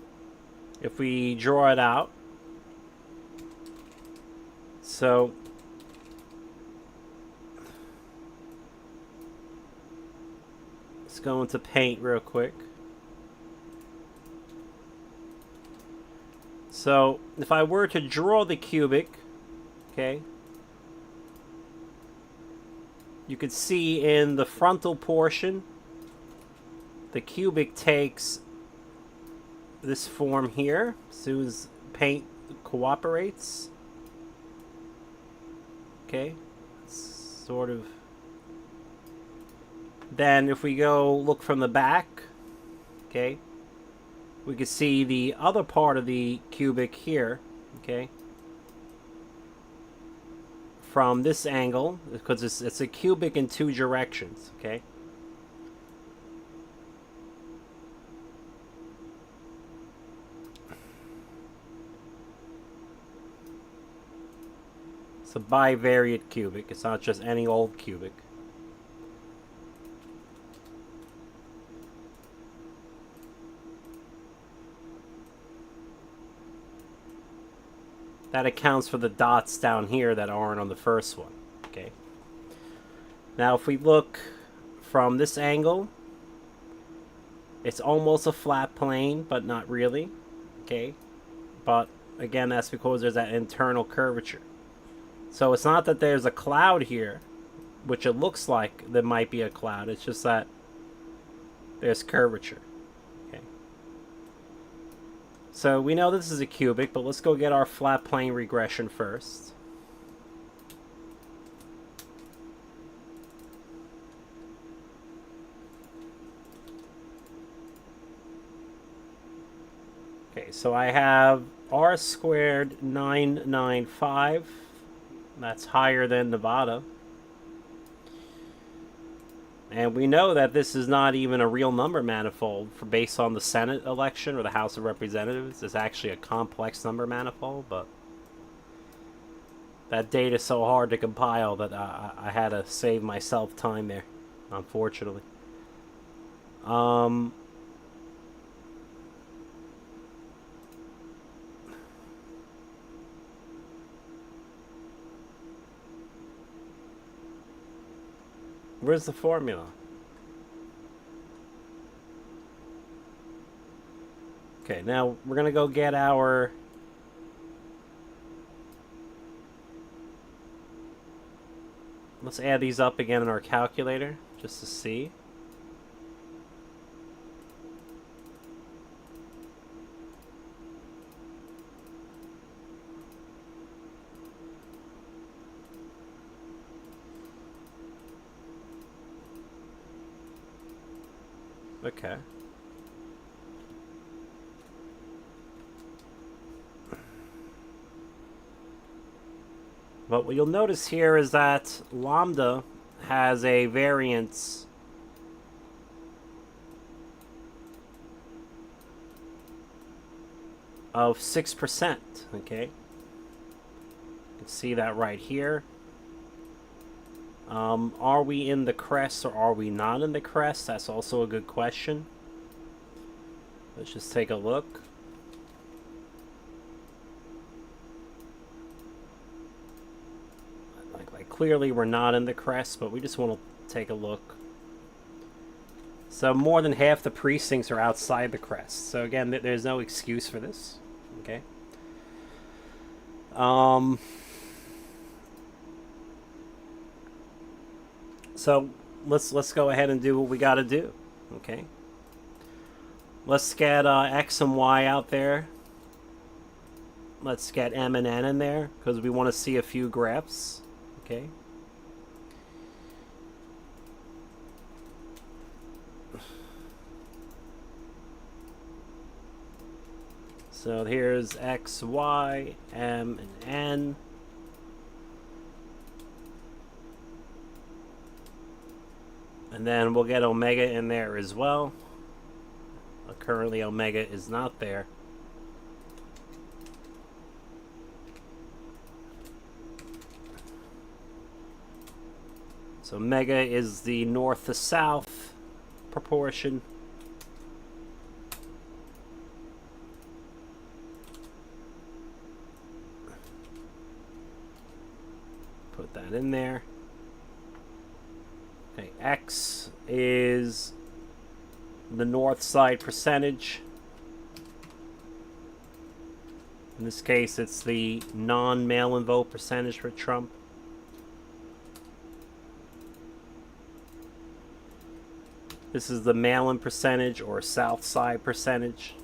if we draw it out. So let's go into paint real quick. So if I were to draw the cubic, okay, you could see in the frontal portion the cubic takes this form here as soon as paint cooperates. Okay, sort of. Then if we go look from the back, okay, we can see the other part of the cubic here, okay, from this angle, because it's a cubic in 2 directions, okay. It's a bivariate cubic. It's not just any old cubic. that accounts for the dots down here that aren't on the first one. Okay. Now, if we look from this angle, it's almost a flat plane, but not really. Okay. But again, that's because there's that internal curvature. So it's not that there's a cloud here, which it looks like there might be a cloud. It's just that there's curvature. Okay. So we know this is a cubic, but let's go get our flat plane regression first. Okay, so I have r squared 995. That's higher than Nevada. And we know that this is not even a real number manifold based on the Senate election or the House of Representatives. It's actually a complex number manifold, but that data is so hard to compile that I had to save myself time there, unfortunately. Where's the formula? Okay, now we're going to go get our... Let's add these up again in our calculator, just to see. Okay. But what you'll notice here is that lambda has a variance of 6%, okay? You can see that right here. Are we in the crest or are we not in the crest? That's also a good question. Let's just take a look. Like clearly we're not in the crest, but we just want to take a look. So more than half the precincts are outside the crest. So again, there's no excuse for this. Okay. So let's go ahead and do what we got to do. Okay. Let's get X and Y out there. Let's get M and N in there because we want to see a few graphs. Okay. So here's X, Y, M, and N. And then we'll get omega in there as well. Currently omega is not there. So omega is the north to south proportion. Put that in there. Okay, X is the north side percentage. In this case, it's the non-mail-in vote percentage for Trump. This is the mail-in percentage or south side percentage.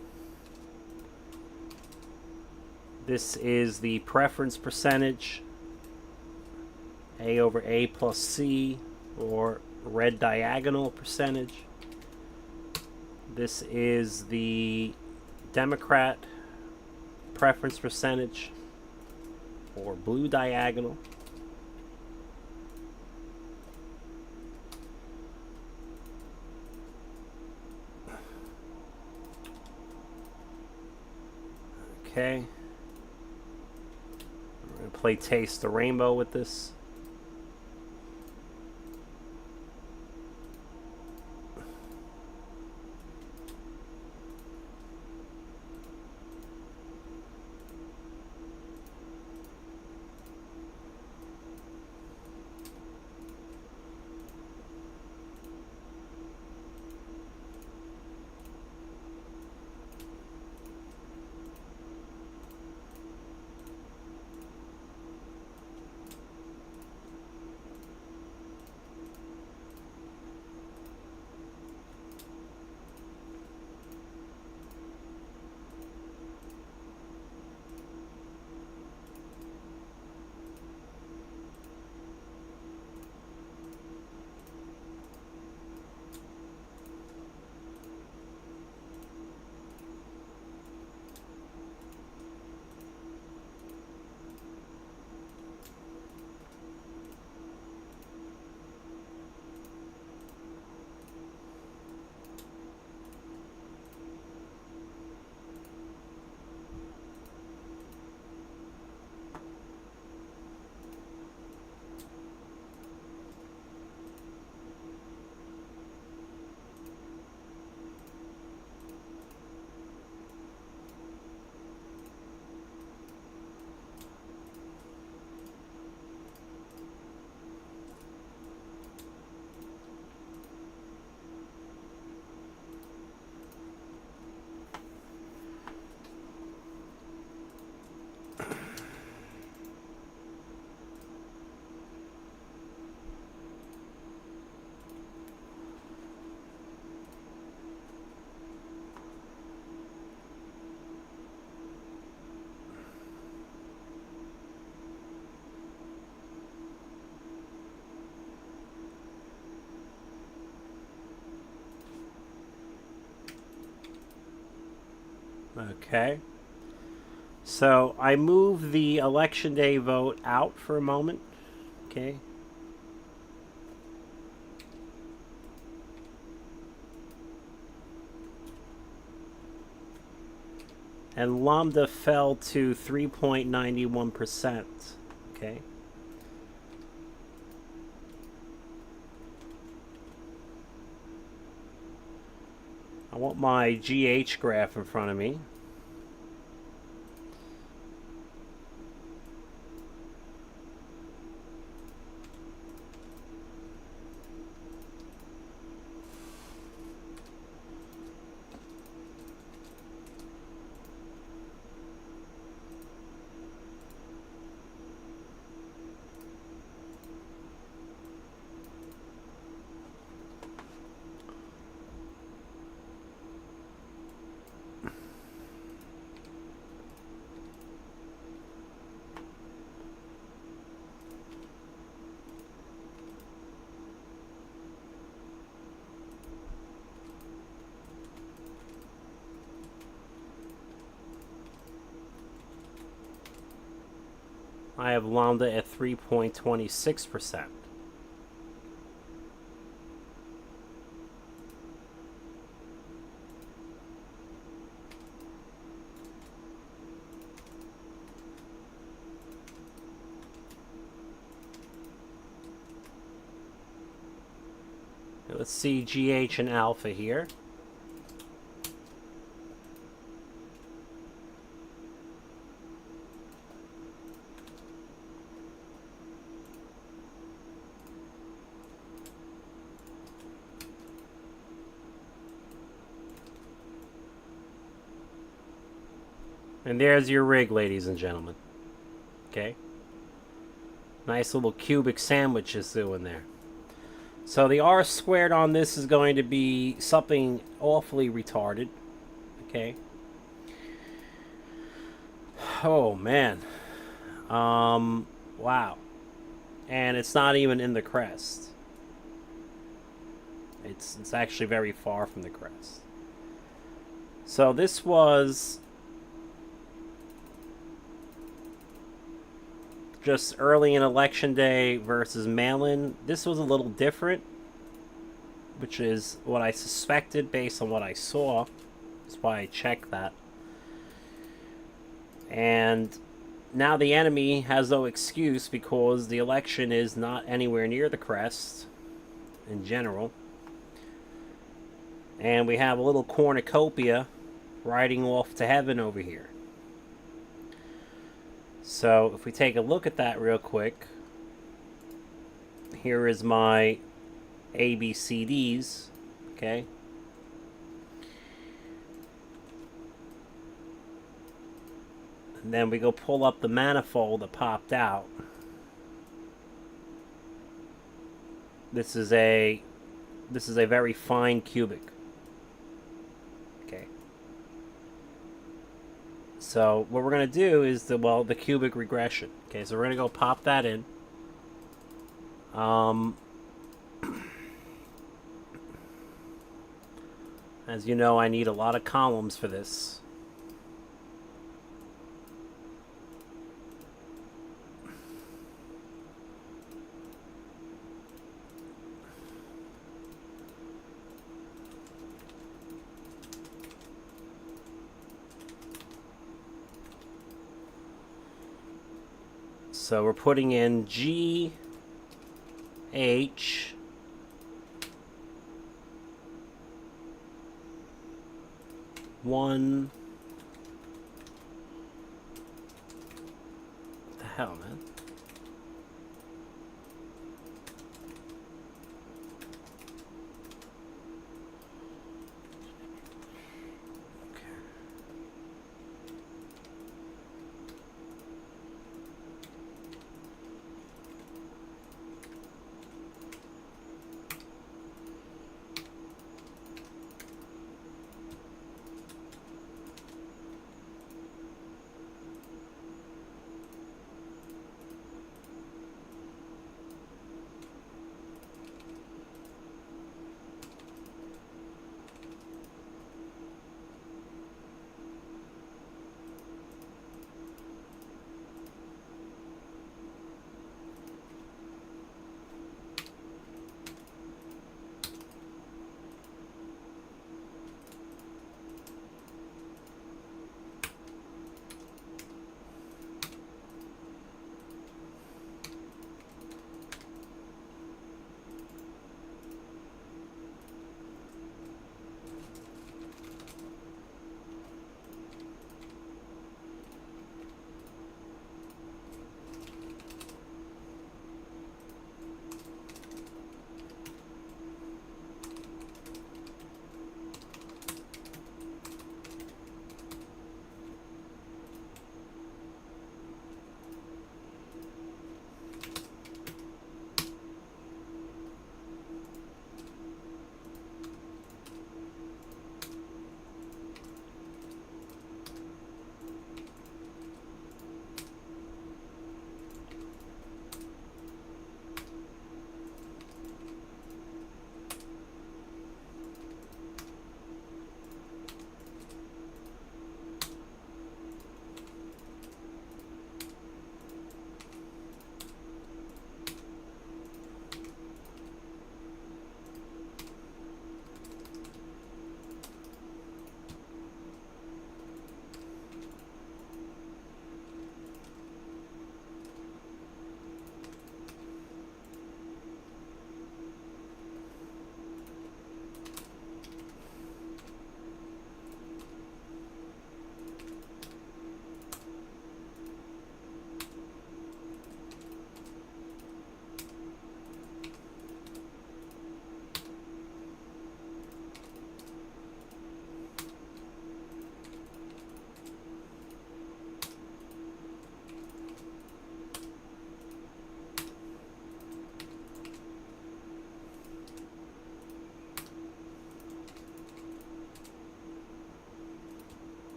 This is the preference percentage, A over A plus C, or red diagonal percentage. This is the Democrat preference percentage, or blue diagonal. Okay. We're going to play Taste the Rainbow with this. Okay. So I move the election day vote out for a moment. Okay. And Lambda fell to 3.91%. Okay. I want my GH graph in front of me. I have Lambda at 3.26%. Let's see GH and alpha here. And there's your rig, ladies and gentlemen. Okay. Nice little cubic sandwiches doing there. So the R squared on this is going to be something awfully retarded. Okay. Oh, man. Wow. And it's not even in the crest. It's actually very far from the crest. So this was just early in election day versus mail-in. This was a little different, which is what I suspected based on what I saw. That's why I checked that. And now the enemy has no excuse because the election is not anywhere near the crest in general. And we have a little cornucopia riding off to heaven over here. So if we take a look at that real quick, here is my ABCDs, okay? And then we go pull up the manifold that popped out. This is a very fine cubic. Okay. So what we're going to do is the cubic regression. Okay, so we're going to go pop that in. As you know, I need a lot of columns for this. So we're putting in G, H, one. What the hell, man?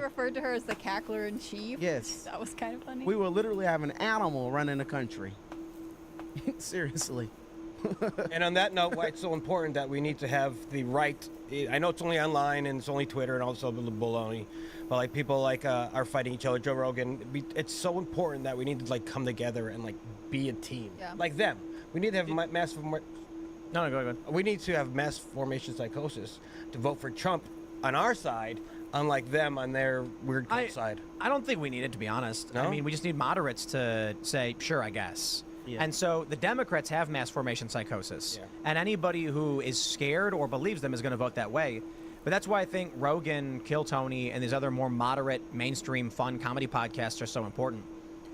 referred to her as the cackler in chief. Yes. That was kind of funny. We will literally have an animal running the country. Seriously. And on that note, why it's so important that we need to have the right. I know it's only online and it's only Twitter and all this other baloney, but like people like are fighting each other. Joe Rogan. It's so important that we need to like come together and like be a team. Yeah. Like them. We need to have massive. No, go ahead. We need to have mass formation psychosis to vote for Trump on our side, unlike them on their weird cult side. I don't think we need it, to be honest. No? I mean, we just need moderates to say, sure, I guess. Yeah. And so the Democrats have mass formation psychosis. Yeah. And anybody who is scared or believes them is going to vote that way. But that's why I think Rogan, Kill Tony, and these other more moderate, mainstream, fun comedy podcasts are so important.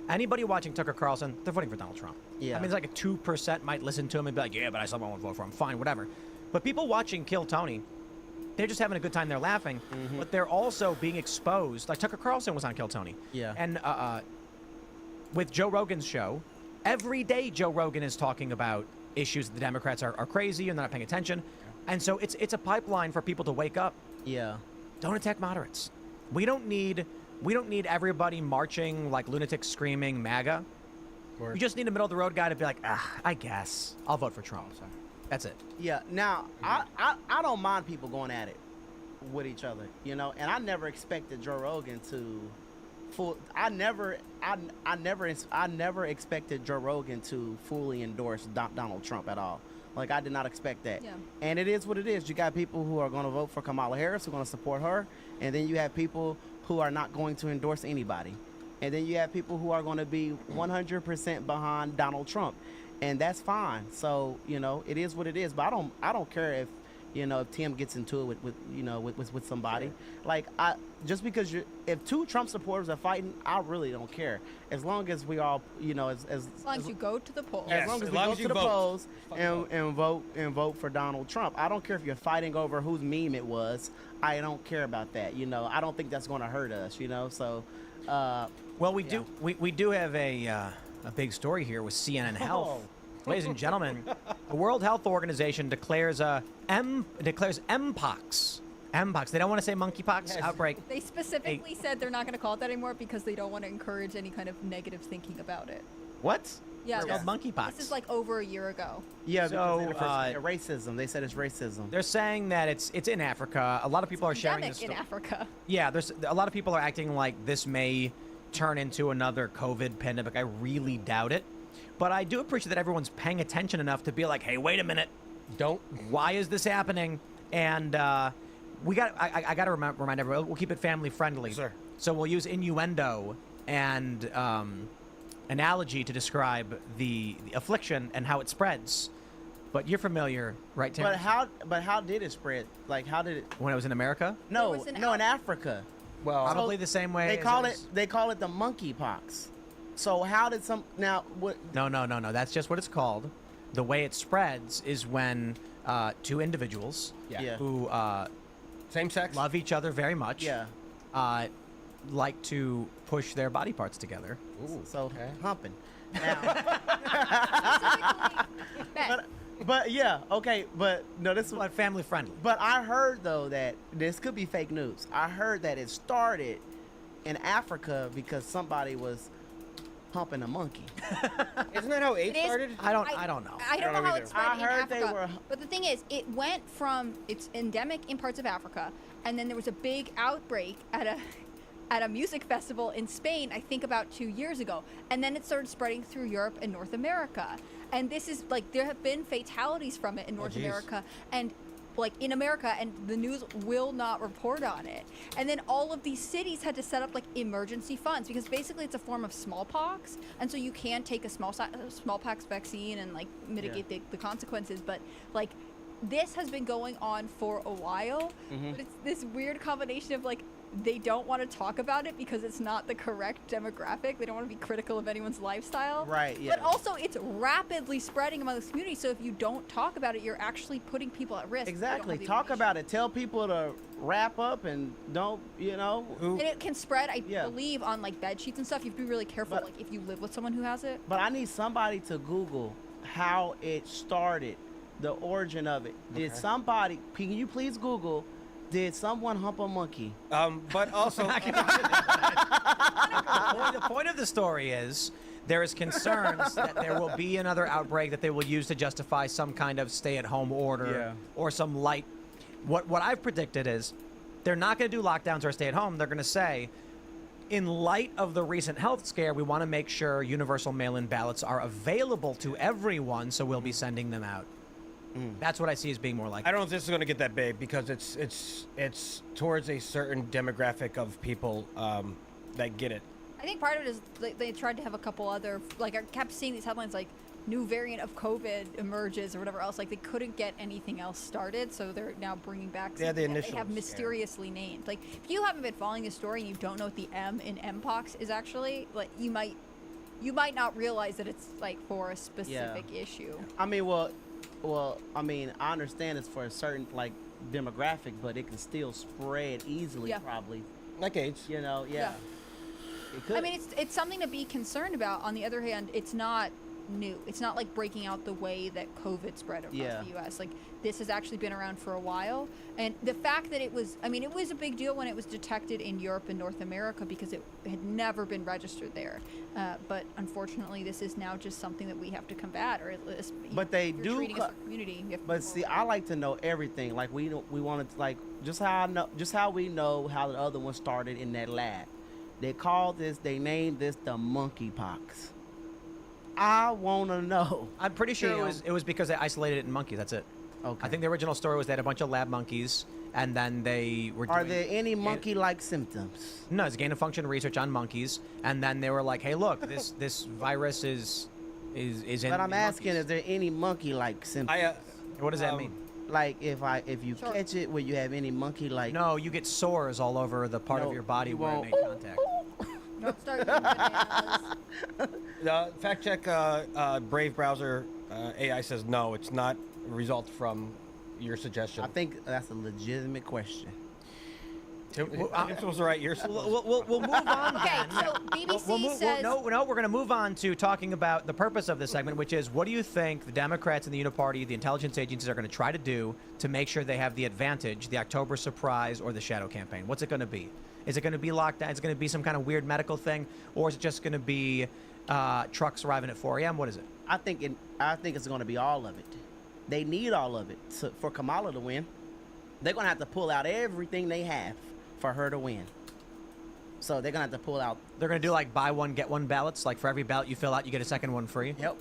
Anybody watching Tucker Carlson, they're voting for Donald Trump. Yeah. I mean, it's like a 2% might listen to him and be like, yeah, but I still won't vote for him. Fine, whatever. But people watching Kill Tony, they're just having a good time. They're laughing. But they're also being exposed. Like Tucker Carlson was on Kill Tony. Yeah. And with Joe Rogan's show, every day Joe Rogan is talking about issues that the Democrats are crazy and they're not paying attention. And so it's a pipeline for people to wake up. Yeah. Don't attack moderates. We don't need everybody marching like lunatics screaming MAGA. Word. We just need a middle of the road guy to be like, I guess I'll vote for Trump. So that's it. Yeah. Now, I don't mind people going at it with each other, you know. And I never expected Joe Rogan to I never expected Joe Rogan to fully endorse Donald Trump at all. Like, I did not expect that. Yeah. And it is what it is. You got people who are going to vote for Kamala Harris, who are going to support her, and then you have people who are not going to endorse anybody. And then you have people who are going to be 100% behind Donald Trump, and that's fine. So, you know, it is what it is. But I don't care if, you know, if Tim gets into it with somebody. Sure. Like, just because if two Trump supporters are fighting, I really don't care. As long as we all, you know, as long as you go to the polls. Yes, as long as as we long go as to you the vote. polls Fucking and vote for Donald Trump. I don't care if you're fighting over whose meme it was. I don't care about that. You know, I don't think that's going to hurt us. You know, so. Well, we do have a big story here with CNN Health. Ladies and gentlemen, the World Health Organization declares Mpox. Mpox. They don't want to say monkeypox Yes. outbreak. They specifically said they're not going to call it that anymore because they don't want to encourage any kind of negative thinking about it. What? Yeah, It's called monkeypox. This is like over a year ago. Yeah, So, because racism. They said it's racism. They're saying that it's in Africa. A lot of people are sharing this. Endemic in Africa. Yeah, there's a lot of people are acting like this may turn into another COVID pandemic. I really doubt it. But I do appreciate that everyone's paying attention enough to be like, hey, wait a minute. Don't. Why is this happening? And I got to remind everyone, we'll keep it family friendly. Sir. So we'll use innuendo and analogy to describe the affliction and how it spreads. But you're familiar, right, Tim? But how did it spread? Like, how did it? When it was in America? No, It was in in Africa. Well, Probably the same way. They as call it it. was- They call it the monkeypox. So how did some now? What? No. That's just what it's called. The way it spreads is when two individuals Yeah. who same sex. love each other very much Yeah. like to push their body parts together. Ooh, So okay. humping. Now, Bet. but yeah, okay, but no, this was. But family friendly. But I heard though that this could be fake news. I heard that it started in Africa because somebody was humping a monkey. Isn't that how AIDS It is- started? I don't know. I don't know I don't how either. it spread I in heard they Africa. were- But the thing is, it went from it's endemic in parts of Africa, and then there was a big outbreak at a music festival in Spain, I think about 2 years ago, and then it started spreading through Europe and North America. And this is like there have been fatalities from it in North geez. America and like in America, and the news will not report on it. And then all of these cities had to set up like emergency funds because basically it's a form of smallpox, and so you can take a smallpox vaccine and like mitigate the consequences. But like this has been going on for a while, but it's this weird combination of like they don't want to talk about it because it's not the correct demographic. They don't want to be critical of anyone's lifestyle. Right, yeah. But also it's rapidly spreading among the community. So if you don't talk about it, you're actually putting people at risk. if they don't Exactly. have the Talk information. about it. Tell people to wrap up and don't, And it can spread, I Yeah. believe, on like bed sheets and stuff. You have to be really careful, But- like if you live with someone who has it. But I need somebody to Google how it started, the origin of it. Did somebody, can you please Google Did someone hump a monkey? But also, The point of the story is there is concerns that there will be another outbreak that they will use to justify some kind of stay-at-home order or some light. What I've predicted is they're not going to do lockdowns or stay-at-home. They're going to say, in light of the recent health scare, we want to make sure universal mail-in ballots are available to everyone, so we'll be sending them out. That's what I see as being more likely. I don't know if this is going to get that big because it's towards a certain demographic of people that get it. I think part of it is they tried to have a couple other, like, I kept seeing these headlines like new variant of COVID emerges or whatever else. Like, they couldn't get anything else started, so they're now bringing back Yeah, the something that initial they have mysteriously named. Like, if you haven't been following the story and you don't know what the M in Mpox is actually, like, you might not realize that it's like for a specific issue. I mean, I mean, I understand it's for a certain like demographic, but it can still spread easily, probably. Like AIDS. You know, yeah. It could. I mean, it's something to be concerned about. On the other hand, it's not new. It's not like breaking out the way that COVID spread across the U.S. Like, this has actually been around for a while. And the fact that it was a big deal when it was detected in Europe and North America because it had never been registered there. But unfortunately, this is now just something that we have to combat, or at least. But they if you're do. treating as a community. You have to But move see, forward. I like to know everything. Like we wanted to, like just how we know how the other one started in that lab. They named this the monkeypox. I want to know. I'm pretty sure it was because they isolated it in monkeys. That's it. Okay. I think the original story was they had a bunch of lab monkeys, and then they were. Are there any monkey-like symptoms? No, it's gain-of-function research on monkeys, and then they were like, "Hey, look, this virus is in." But I'm in asking, monkeys. is there any monkey-like symptoms? What does that mean? Like if you catch it, will you have any monkey-like? No, you get sores all over the part of your body where it made contact. Don't start doing bananas. Fact check. Brave browser AI says no. It's not a result from your suggestion. I think that's a legitimate question. Tim was right. We'll move on. Okay, then. so BBC says. No, we're going to move on to talking about the purpose of this segment, which is what do you think the Democrats and the Uniparty, the intelligence agencies, are going to try to do to make sure they have the advantage, the October surprise or the shadow campaign? What's it going to be? Is it going to be lockdown? Is it going to be some kind of weird medical thing, or is it just going to be trucks arriving at 4 a.m.? What is it? I think it's going to be all of it. They need all of it for Kamala to win. They're going to have to pull out everything they have for her to win. So they're going to have to pull out. They're going to do like buy one, get one ballots. Like for every ballot you fill out, you get a second one free. Yep.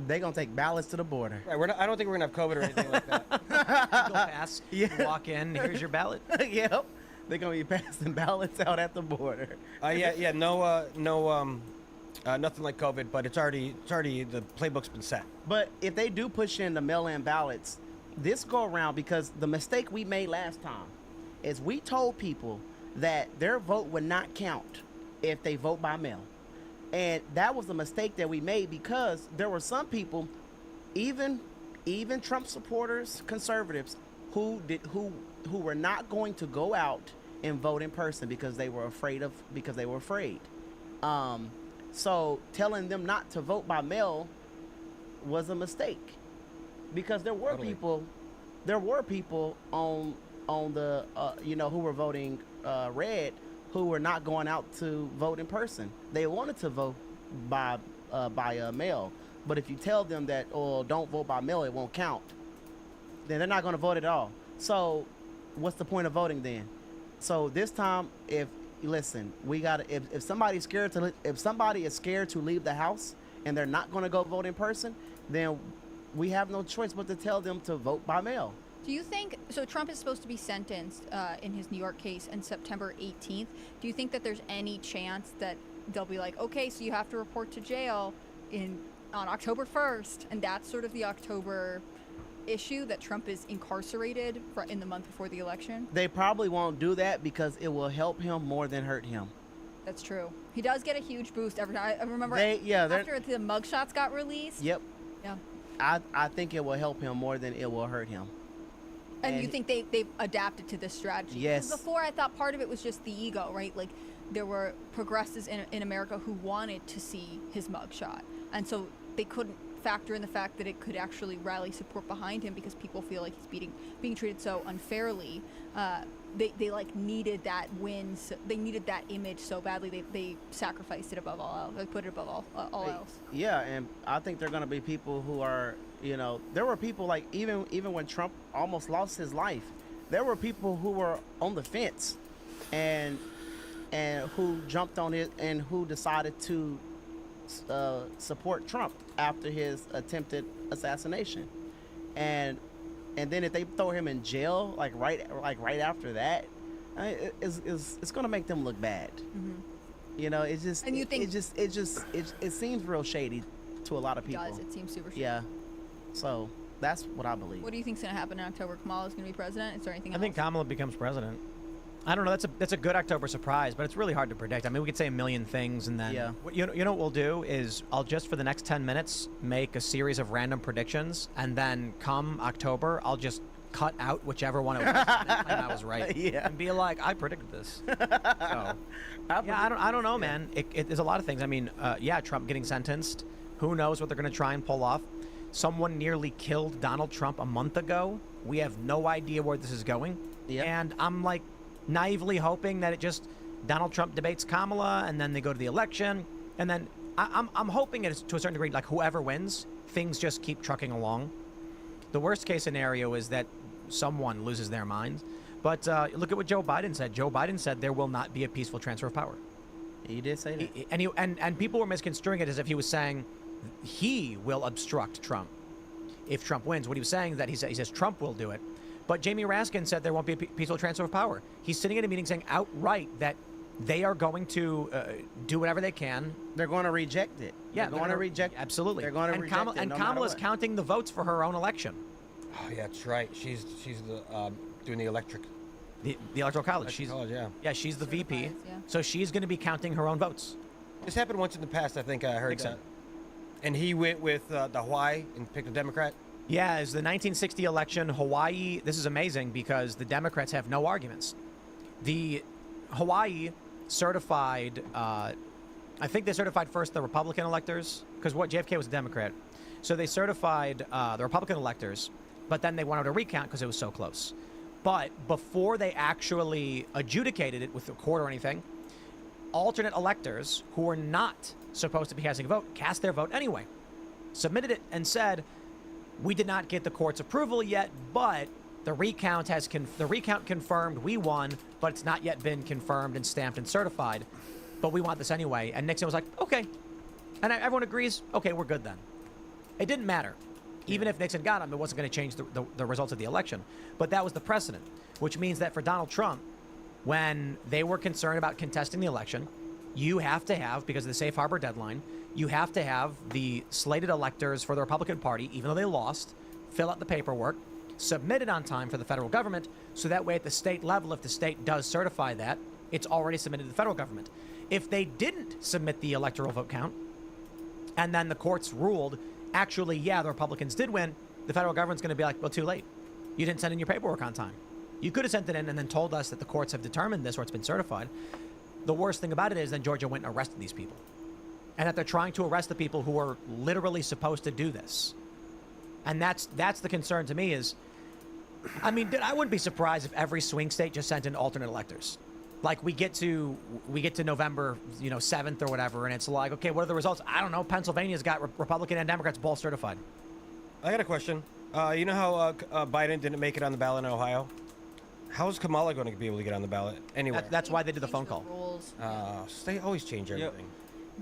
They're going to take ballots to the border. Right, I don't think we're going to have COVID or anything like that. Go pass. You walk in, here's your ballot. Yep. They're going to be passing ballots out at the border. Nothing like COVID, but it's already the playbook's been set. But if they do push in the mail-in ballots, this go around, because the mistake we made last time is we told people that their vote would not count if they vote by mail. And that was a mistake that we made because there were some people, even Trump supporters, conservatives, who were not going to go out and vote in person because they were afraid. So telling them not to vote by mail was a mistake, because there were people on the who were voting red who were not going out to vote in person. They wanted to vote by mail, but if you tell them that, oh, don't vote by mail, it won't count, then they're not going to vote at all. So what's the point of voting then? So this time, if somebody is scared to leave the house and they're not going to go vote in person, then we have no choice but to tell them to vote by mail. Do you think, so Trump is supposed to be sentenced in his New York case on September 18th. Do you think that there's any chance that they'll be like, okay, so you have to report to jail on October 1st, and that's sort of the October issue, that Trump is incarcerated in the month before the election? They probably won't do that because it will help him more than hurt him. That's true. He does get a huge boost every time. I remember after the mugshots got released. Yep. Yeah. I think it will help him more than it will hurt him. And you think they've adapted to this strategy? Yes. Because before, I thought part of it was just the ego, right? Like, there were progressives in America who wanted to see his mugshot, and so they couldn't factor in the fact that it could actually rally support behind him because people feel like he's being treated so unfairly. They like needed that win. So they needed that image so badly. They sacrificed it above all else. They put it above all else. Yeah, and I think they're going to be people who are, there were people like even when Trump almost lost his life, there were people who were on the fence, and who jumped on it and who decided to support Trump after his attempted assassination, and then if they throw him in jail right after that, it's gonna make them look bad. It's just And you think it seems real shady to a lot of people. it seems super shady. Yeah, so that's what I believe. What do you think's gonna happen in October? Kamala's gonna be president. Is there anything I else? think Kamala becomes president. I don't know. That's a good October surprise, but it's really hard to predict. I mean, we could say a million things, and then Yeah. you know what we'll do is I'll just for the next 10 minutes make a series of random predictions, and then come October, I'll just cut out whichever one it was and claim I was right, Yeah. and be like, I predicted this. So, yeah, I don't know, man. There's a lot of things. I mean, Trump getting sentenced. Who knows what they're going to try and pull off? Someone nearly killed Donald Trump a month ago. We have no idea where this is going. Yep. And I'm like naively hoping that it just Donald Trump debates Kamala, and then they go to the election, and then I'm hoping it is, to a certain degree, like whoever wins, things just keep trucking along. The worst case scenario is that someone loses their mind. But look at what Joe Biden said. Joe Biden said there will not be a peaceful transfer of power. He did say that. And people were misconstruing it as if he was saying he will obstruct Trump if Trump wins. What he was saying is that he says Trump will do it. But Jamie Raskin said there won't be a peaceful transfer of power. He's sitting at a meeting saying outright that they are going to do whatever they can. They're going to reject it. Yeah, they're going to reject. Absolutely. They're going to reject it. And no Kamala's matter what. counting the votes for her own election. Oh yeah, that's right. She's the doing the electric. The electoral college. Yeah. She's the VP. Certified, yeah. So she's going to be counting her own votes. This happened once in the past. I think I heard. And he went with the Hawaii and picked a Democrat. Yeah, as the 1960 election, Hawaii, this is amazing because the Democrats have no arguments. The Hawaii certified, I think they certified first the Republican electors, because JFK was a Democrat. So they certified the Republican electors, but then they wanted to recount because it was so close. But before they actually adjudicated it with the court or anything, alternate electors who were not supposed to be casting a vote cast their vote anyway, submitted it, and said, we did not get the court's approval yet, but the recount confirmed we won, but it's not yet been confirmed and stamped and certified. But we want this anyway. And Nixon was like, okay. And everyone agrees, okay, we're good then. It didn't matter. Even if Nixon got him, it wasn't going to change the results of the election. But that was the precedent, which means that for Donald Trump, when they were concerned about contesting the election, you have to have, because of the safe harbor deadline, you have to have the slated electors for the Republican Party, even though they lost, fill out the paperwork, submit it on time for the federal government, so that way at the state level, if the state does certify that, it's already submitted to the federal government. If they didn't submit the electoral vote count, and then the courts ruled, actually, yeah, the Republicans did win, the federal government's going to be like, well, too late. You didn't send in your paperwork on time. You could have sent it in and then told us that the courts have determined this or it's been certified. The worst thing about it is then Georgia went and arrested these people. And that they're trying to arrest the people who are literally supposed to do this. And that's the concern to me is, I mean, I wouldn't be surprised if every swing state just sent in alternate electors. Like we get to November, 7th or whatever, and it's like, okay, what are the results? I don't know. Pennsylvania's got Republican and Democrats both certified. I got a question. You know how Biden didn't make it on the ballot in Ohio? How is Kamala going to be able to get on the ballot anyway? That's why they did the phone call. Rules. They always change everything.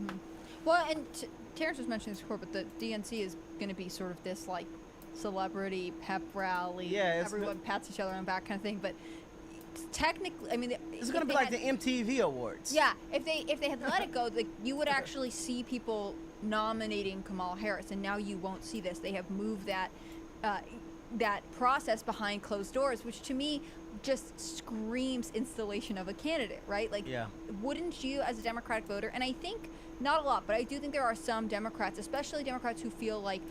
Mm-hmm. Well, and Terrence was mentioning this before, but the DNC is going to be sort of this like celebrity pep rally. Yeah, everyone pats each other on the back kind of thing. But technically, I mean, it's going to be like the MTV Awards. Yeah, if they had let it go, like you would actually see people nominating Kamala Harris, and now you won't see this. They have moved that process behind closed doors, which to me just screams installation of a candidate, right? Like, wouldn't you, as a Democratic voter, and I think not a lot, but I do think there are some Democrats, especially Democrats who feel like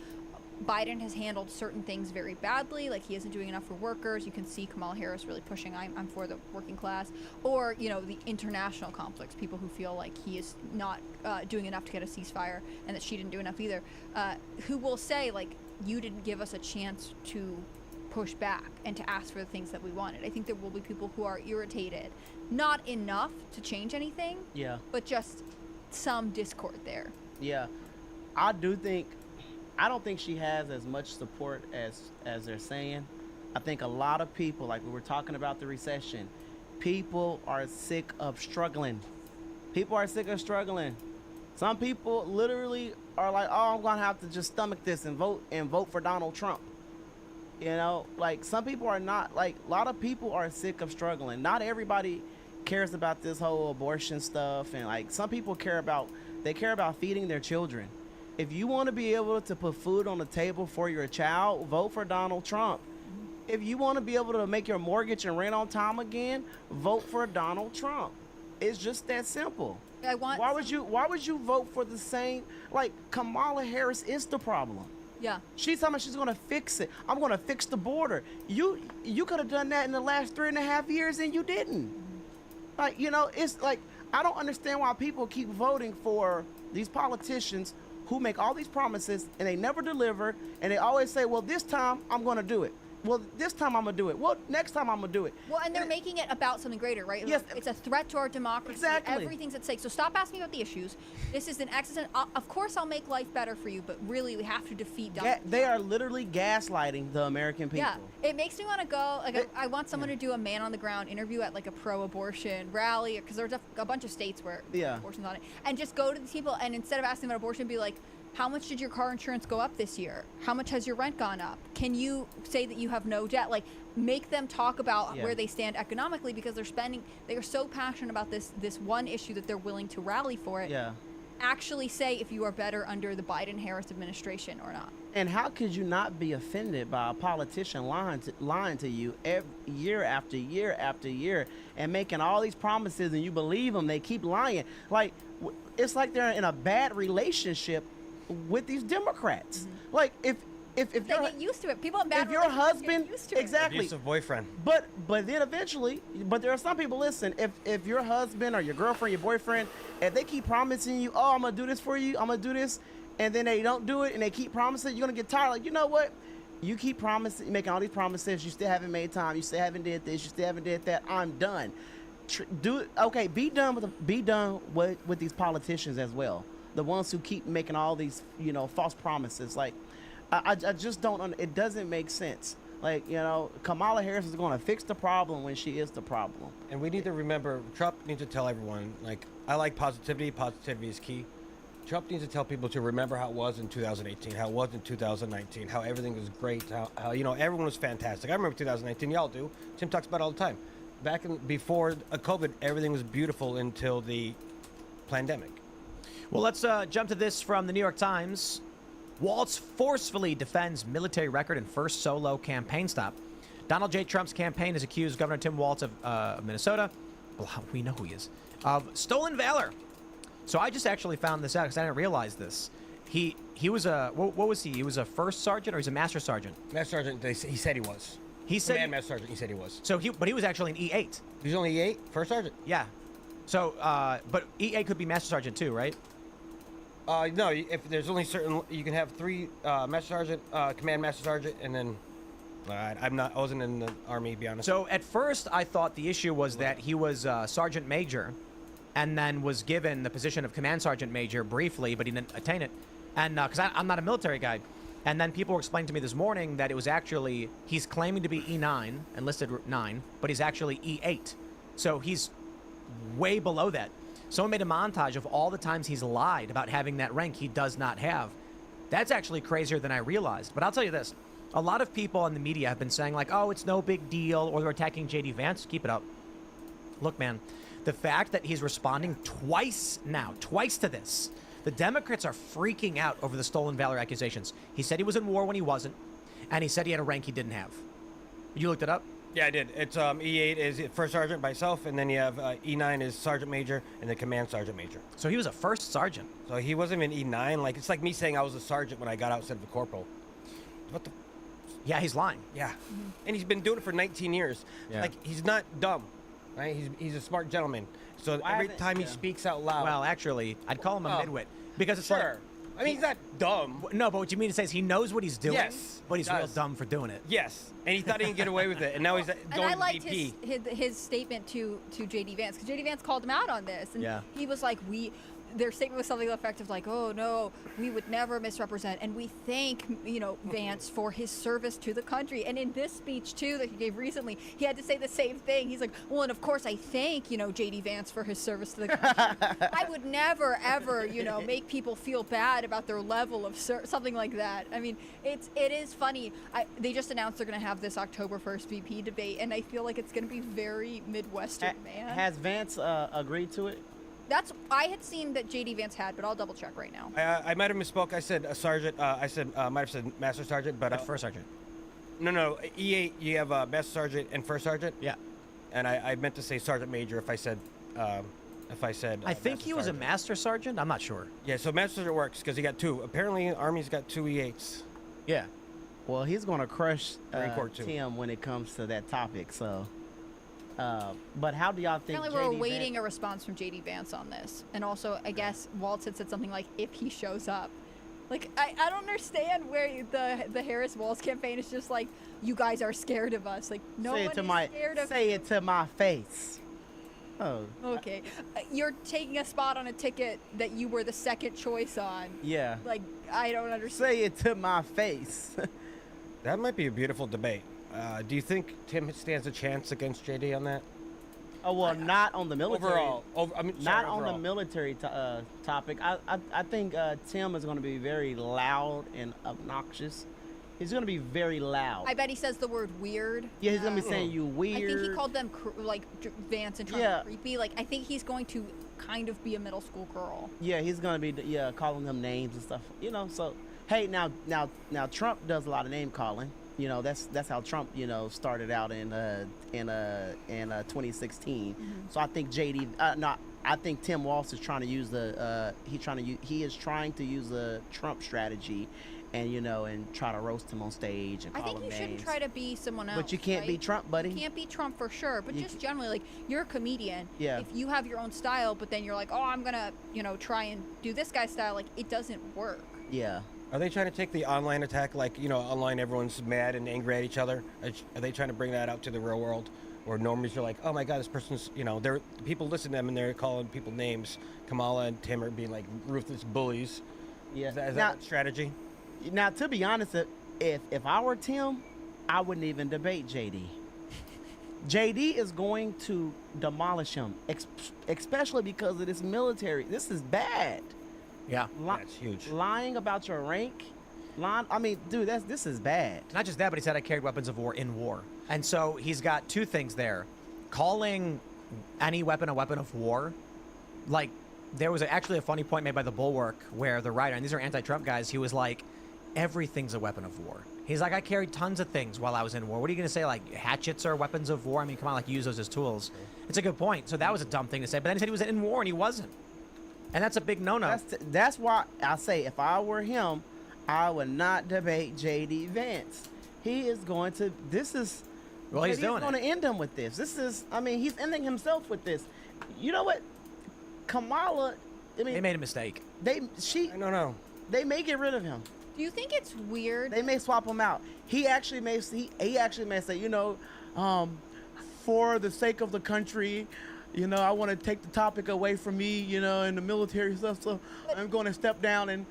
Biden has handled certain things very badly, like he isn't doing enough for workers. You can see Kamala Harris really pushing, I'm for the working class. Or, you know, the international conflicts, people who feel like he is not doing enough to get a ceasefire and that she didn't do enough either, who will say, like, you didn't give us a chance to push back and to ask for the things that we wanted. I think there will be people who are irritated, not enough to change anything, but just some discord there. Yeah, I don't think she has as much support as they're saying. I think a lot of people, like we were talking about the recession, people are sick of struggling. People are sick of struggling. Some people literally are like, oh, I'm gonna have to just stomach this and vote for Donald Trump. You know, like some people are not, like a lot of people are sick of struggling. Not everybody cares about this whole abortion stuff, and like some people care about feeding their children. If you want to be able to put food on the table for your child, vote for Donald Trump. If you want to be able to make your mortgage and rent on time again, vote for Donald Trump. It's just that simple. Why would you vote for the same, like Kamala Harris is the problem. Yeah. She's talking about she's gonna fix it. I'm gonna fix the border. You could have done that in the last 3.5 years and you didn't. Like, you know, it's like I don't understand why people keep voting for these politicians who make all these promises and they never deliver, and they always say, well, this time I'm going to do it. Well, this time I'm going to do it. Well, next time I'm going to do it. Well, and they're making it about something greater, right? Yes. It's a threat to our democracy. Exactly. Everything's at stake. So stop asking me about the issues. This is an accident. Of course I'll make life better for you, but really we have to defeat Donald Trump. They are literally gaslighting the American people. Yeah. It makes me want to go, like, I want someone to do a man-on-the-ground interview at, like, a pro-abortion rally, because there's a bunch of states where abortion's on it, and just go to these people, and instead of asking about abortion, be like, how much did your car insurance go up this year? How much has your rent gone up? Can you say that you have no debt? Like, make them talk about where they stand economically, because they are so passionate about this one issue that they're willing to rally for it. Yeah. Actually say if you are better under the Biden-Harris administration or not. And how could you not be offended by a politician lying to you year after year after year and making all these promises and you believe them? They keep lying. Like, it's like they're in a bad relationship with these Democrats. Mm-hmm. Like, if they get used to it. People in bad if your relationships husband get used to it. exactly Abusive boyfriend. But then eventually, but there are some people, listen, if your husband or your girlfriend, your boyfriend, if they keep promising you, oh, I'm gonna do this for you, I'm gonna do this, and then they don't do it and they keep promising, you're gonna get tired. Like, you know what? You keep promising, making all these promises, you still haven't made time, you still haven't did this, you still haven't did that. I'm done. Be done with these politicians as well. The ones who keep making all these, you know, false promises. Like, I just don't. It doesn't make sense. Like, you know, Kamala Harris is going to fix the problem when she is the problem. And we need to remember, Trump needs to tell everyone, like, I like positivity. Positivity is key. Trump needs to tell people to remember how it was in 2018, how it was in 2019, how everything was great, how you know, everyone was fantastic. I remember 2019, y'all do. Tim talks about it all the time. Before COVID, everything was beautiful until the pandemic. Well, let's jump to this from the New York Times. Waltz forcefully defends military record in first solo campaign stop. Donald J. Trump's campaign has accused Governor Tim Waltz of Minnesota, well, we know who he is, of stolen valor. So I just actually found this out because I didn't realize this. He was a, what was he? He was a first sergeant or he's a master sergeant? Master sergeant, he said he was. He said Master sergeant, he said he was. So but he was actually an E8. He's only E8? First sergeant? Yeah. So, but E8 could be master sergeant too, right? No, if there's only certain, you can have 3 master sergeant, command master sergeant, and then I wasn't in the army, to be honest. So at first I thought the issue was that he was sergeant major and then was given the position of command sergeant major briefly, but he didn't attain it. And because I'm not a military guy. And then people were explaining to me this morning that it was actually, he's claiming to be E9, enlisted 9, but he's actually E8. So he's way below that. Someone made a montage of all the times he's lied about having that rank he does not have. That's actually crazier than I realized. But I'll tell you this. A lot of people in the media have been saying, like, oh, it's no big deal, or they're attacking J.D. Vance. Keep it up. Look, man, the fact that he's responding twice to this, the Democrats are freaking out over the stolen valor accusations. He said he was in war when he wasn't, and he said he had a rank he didn't have. You looked it up? Yeah, I did. It's E8 is first sergeant by itself, and then you have E9 is sergeant major, and then command sergeant major. So he was a first sergeant. So he wasn't even E9. Like, it's like me saying I was a sergeant when I got out instead of a corporal. what the? Yeah, he's lying. Yeah, and he's been doing it for 19 years. Yeah. Like he's not dumb, right? He's a smart gentleman. So Why every haven't- time he yeah. speaks out loud. Well, actually, I'd call him a Oh. midwit because it's sure. I mean, he's not dumb. like no, but what you mean to say is he knows what he's doing, Yes, but he's he real does. dumb for doing it. Yes, and he thought he could get away with it, and now he's And going I to liked VP. his statement to JD Vance, because JD Vance called him out on this, and Yeah. he was like, their statement was something to the effect of like, oh no, we would never misrepresent, and we thank Vance for his service to the country. And in this speech too that he gave recently, he had to say the same thing. He's like, well, and of course I thank JD Vance for his service to the country. I would never ever make people feel bad about their level of something like that. I mean, it is funny. They just announced they're going to have this October 1st VP debate, and I feel like it's going to be very Midwestern, man. Has Vance agreed to it? I had seen that JD Vance had, but I'll double check right now. I might have misspoke. I said sergeant. I might have said master sergeant, but First sergeant. No. E8, you have master sergeant and first sergeant. Yeah. And I meant to say sergeant major if I said. I think he was a master sergeant. I'm not sure. Yeah, so master sergeant works because he got 2. Apparently, Army's got 2 E8s. Yeah. Well, he's going to crush Marine Corps too. Tim when it comes to that topic. So, but how do y'all think? Apparently, we're JD awaiting Vance- a response from JD Vance on this, and also I guess Waltz had said something like, "If he shows up." Like I don't understand where the Harris Walz campaign is just like, you guys are scared of us. Like no say one it to is my scared of. say it to my face. Oh. Okay, you're taking a spot on a ticket that you were the second choice on. Yeah. Like I don't understand. Say it to my face. That might be a beautiful debate. Do you think Tim stands a chance against JD on that? Oh well, not on the military. Overall, not on the military topic. I think Tim is going to be very loud and obnoxious. He's going to be very loud. I bet he says the word weird. Yeah, he's going to be saying you weird. I think he called them Vance and Trump Yeah. creepy. Like I think he's going to kind of be a middle school girl. Yeah, he's going to be calling them names and stuff. So hey, now Trump does a lot of name calling. That's how Trump started out in 2016. So I think I think Tim Walz is trying to use he is trying to use the Trump strategy, and try to roast him on stage and I call think him you names. shouldn't try to be someone else. But you can't be right? Trump, buddy. You can't be Trump for sure. But just generally, like you're a comedian. Yeah. If you have your own style, but then you're like, oh, I'm gonna try and do this guy's style, like it doesn't work. Yeah. Are they trying to take the online attack, like, online everyone's mad and angry at each other? Are they trying to bring that out to the real world? Or normies are like, oh my God, this person's, people listen to them and they're calling people names. Kamala and Tim are being like ruthless bullies. Yeah. Is that strategy? Now, to be honest, if I were Tim, I wouldn't even debate JD. JD is going to demolish him, especially because of this military. This is bad. Yeah. That's huge. Lying about your rank. Dude, this is bad. Not just that, but he said I carried weapons of war in war. And so he's got 2 things there. Calling any weapon a weapon of war. Like, there was actually a funny point made by the Bulwark where the writer, and these are anti-Trump guys, he was like, everything's a weapon of war. He's like, I carried tons of things while I was in war. What are you going to say? Like, hatchets are weapons of war? I mean, come on, like, you use those as tools. It's a good point. So that was a dumb thing to say. But then he said he was in war, and he wasn't. And that's a big no-no. That's why I say if I were him, I would not debate JD Vance. He is going to. This is. Well, he's doing going it. to end him with this. This is. He's ending himself with this. You know what? Kamala. They made a mistake. I don't know. They may get rid of him. Do you think it's weird? They may swap him out. He actually may say, for the sake of the country, I want to take the topic away from me, and the military stuff. So I'm going to step down and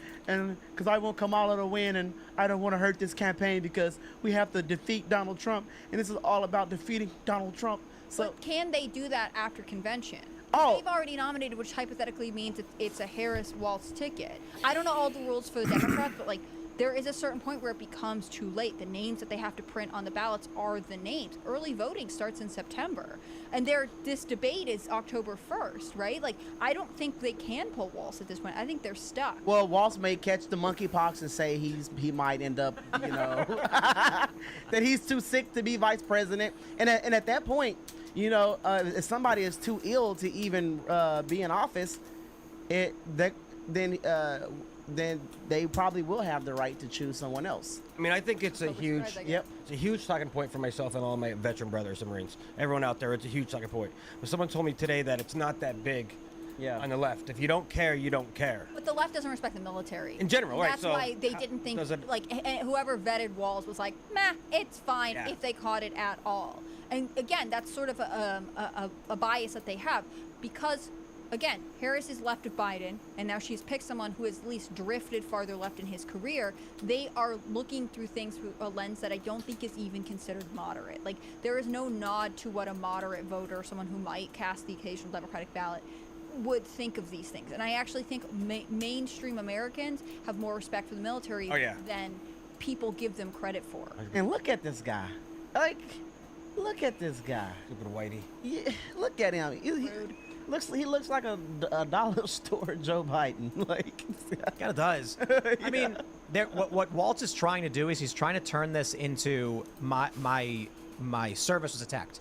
because I want Kamala to win, and I don't want to hurt this campaign because we have to defeat Donald Trump, and this is all about defeating Donald Trump. So But can they do that after convention? Oh. They've already nominated, which hypothetically means it's a Harris Walz ticket. I don't know all the rules for the Democrats, but like there is a certain point where it becomes too late. The names that they have to print on the ballots are the names. Early voting starts in September, and this debate is October 1st, right? Like I don't think they can pull Walz at this point. I think they're stuck. Well, Walz may catch the monkeypox and say he might end up, that he's too sick to be vice president, and at that point, if somebody is too ill to even be in office, then then they probably will have the right to choose someone else. I mean, I think it's a Overspread, huge, I guess. Yep. it's a huge talking point for myself and all my veteran brothers and Marines. Everyone out there, it's a huge talking point. But someone told me today that it's not that big Yeah. on the left. If you don't care, you don't care. But the left doesn't respect the military. In general, And right, That's so why they how didn't think, does it- like, and whoever vetted Walls was like, meh, it's fine Yeah. if they caught it at all. And again, that's sort of a bias that they have because, again, Harris is left of Biden, and now she's picked someone who has at least drifted farther left in his career. They are looking through things through a lens that I don't think is even considered moderate. Like, there is no nod to what a moderate voter, someone who might cast the occasional Democratic ballot, would think of these things. And I actually think mainstream Americans have more respect for the military Oh, yeah. than people give them credit for. And look at this guy. Like, look at this guy. Stupid whitey. Yeah, look at him. He looks like a dollar store Joe Biden. Like, Kind of does. I mean, what Waltz is trying to do is he's trying to turn this into my service was attacked.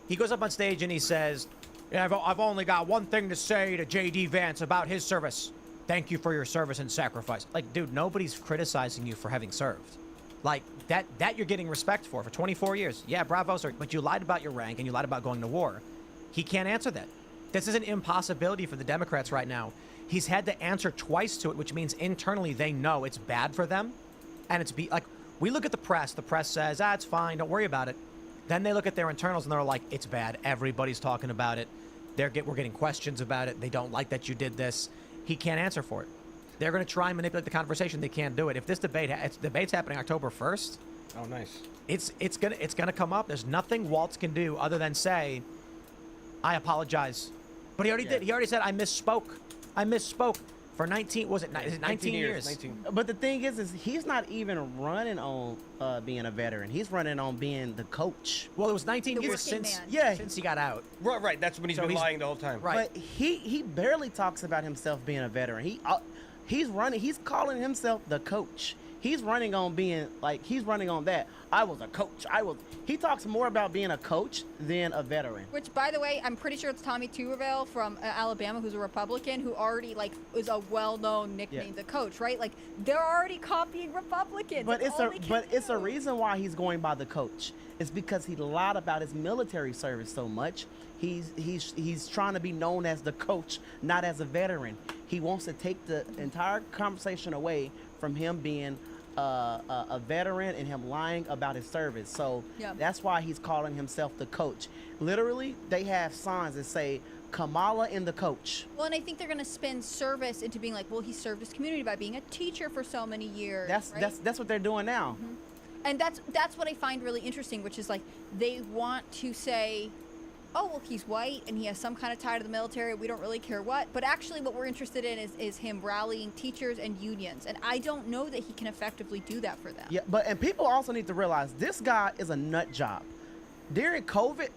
He goes up on stage and he says, yeah, I've only got one thing to say to J.D. Vance about his service. Thank you for your service and sacrifice. Like, dude, nobody's criticizing you for having served. Like, that you're getting respect for 24 years. Yeah, bravo, sir. But you lied about your rank and you lied about going to war. He can't answer that. This is an impossibility for the Democrats right now. He's had to answer twice to it, which means internally they know it's bad for them. And like, we look at the press. The press says, it's fine. Don't worry about it. Then they look at their internals and they're like, it's bad. Everybody's talking about it. We're getting questions about it. They don't like that you did this. He can't answer for it. They're going to try and manipulate the conversation. They can't do it. If this debate's happening October 1st, Oh, nice. it's gonna come up. There's nothing Waltz can do other than say, I apologize. But he already did. He already said, I misspoke. For 19, was it 19 years? 19. but the thing is he's not even running on being a veteran. He's running on being the coach. Well, it was 19 The years working since man. since he got out. Right. That's when he's So been he's- lying the whole time. Right. But he barely talks about himself being a veteran. He's running. He's calling himself the coach. He's running on being like he's running on that. I was a coach. He talks more about being a coach than a veteran. Which, by the way, I'm pretty sure it's Tommy Tuberville from Alabama, who's a Republican, who already is a well-known nickname, the coach, right? Like, they're already copying Republicans. But That's all they can it's a do. reason why he's going by the coach. It's because he lied about his military service so much. He's trying to be known as the coach, not as a veteran. He wants to take the entire conversation away from him being a veteran and him lying about his service. So that's why he's calling himself the coach. Literally, they have signs that say Kamala and the coach. Well, and I think they're going to spin service into being like, well, he served his community by being a teacher for so many years. That's what they're doing now. And that's what I find really interesting, which is like they want to say, oh, well, he's white and he has some kind of tie to the military. We don't really care what. But actually what we're interested in is him rallying teachers and unions. And I don't know that he can effectively do that for them. Yeah, and people also need to realize this guy is a nut job. During COVID,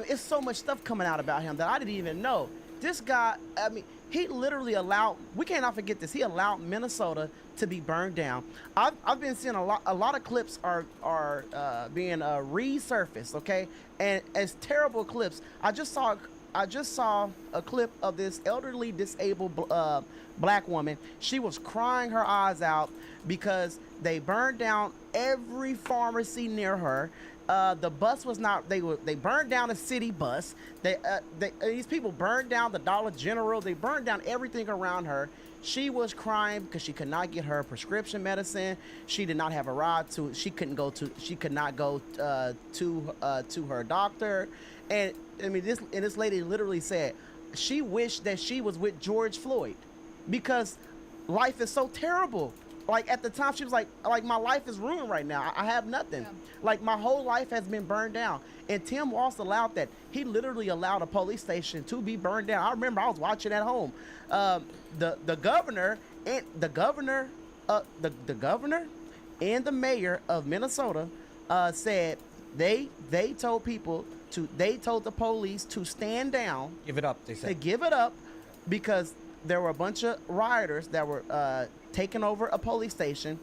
it's so much stuff coming out about him that I didn't even know. This guy, he literally we cannot forget this, he allowed Minnesota to be burned down. I've been seeing a lot of clips are being resurfaced, okay? And as terrible clips. I just saw a clip of this elderly disabled black woman. She was crying her eyes out because they burned down every pharmacy near her. The bus was not. They burned down a city bus. These people burned down the Dollar General. They burned down everything around her. She was crying because she could not get her prescription medicine. She did not have a ride to. She could not go to her doctor. And this lady literally said she wished that she was with George Floyd because life is so terrible. Like at the time, she was like my life is ruined right now. I have nothing. Yeah. Like my whole life has been burned down. And Tim Walz allowed that. He literally allowed a police station to be burned down. I remember I was watching at home. The governor and the mayor of Minnesota said they told the police to stand down. Give it up, they said. To give it up because there were a bunch of rioters that were taking over a police station,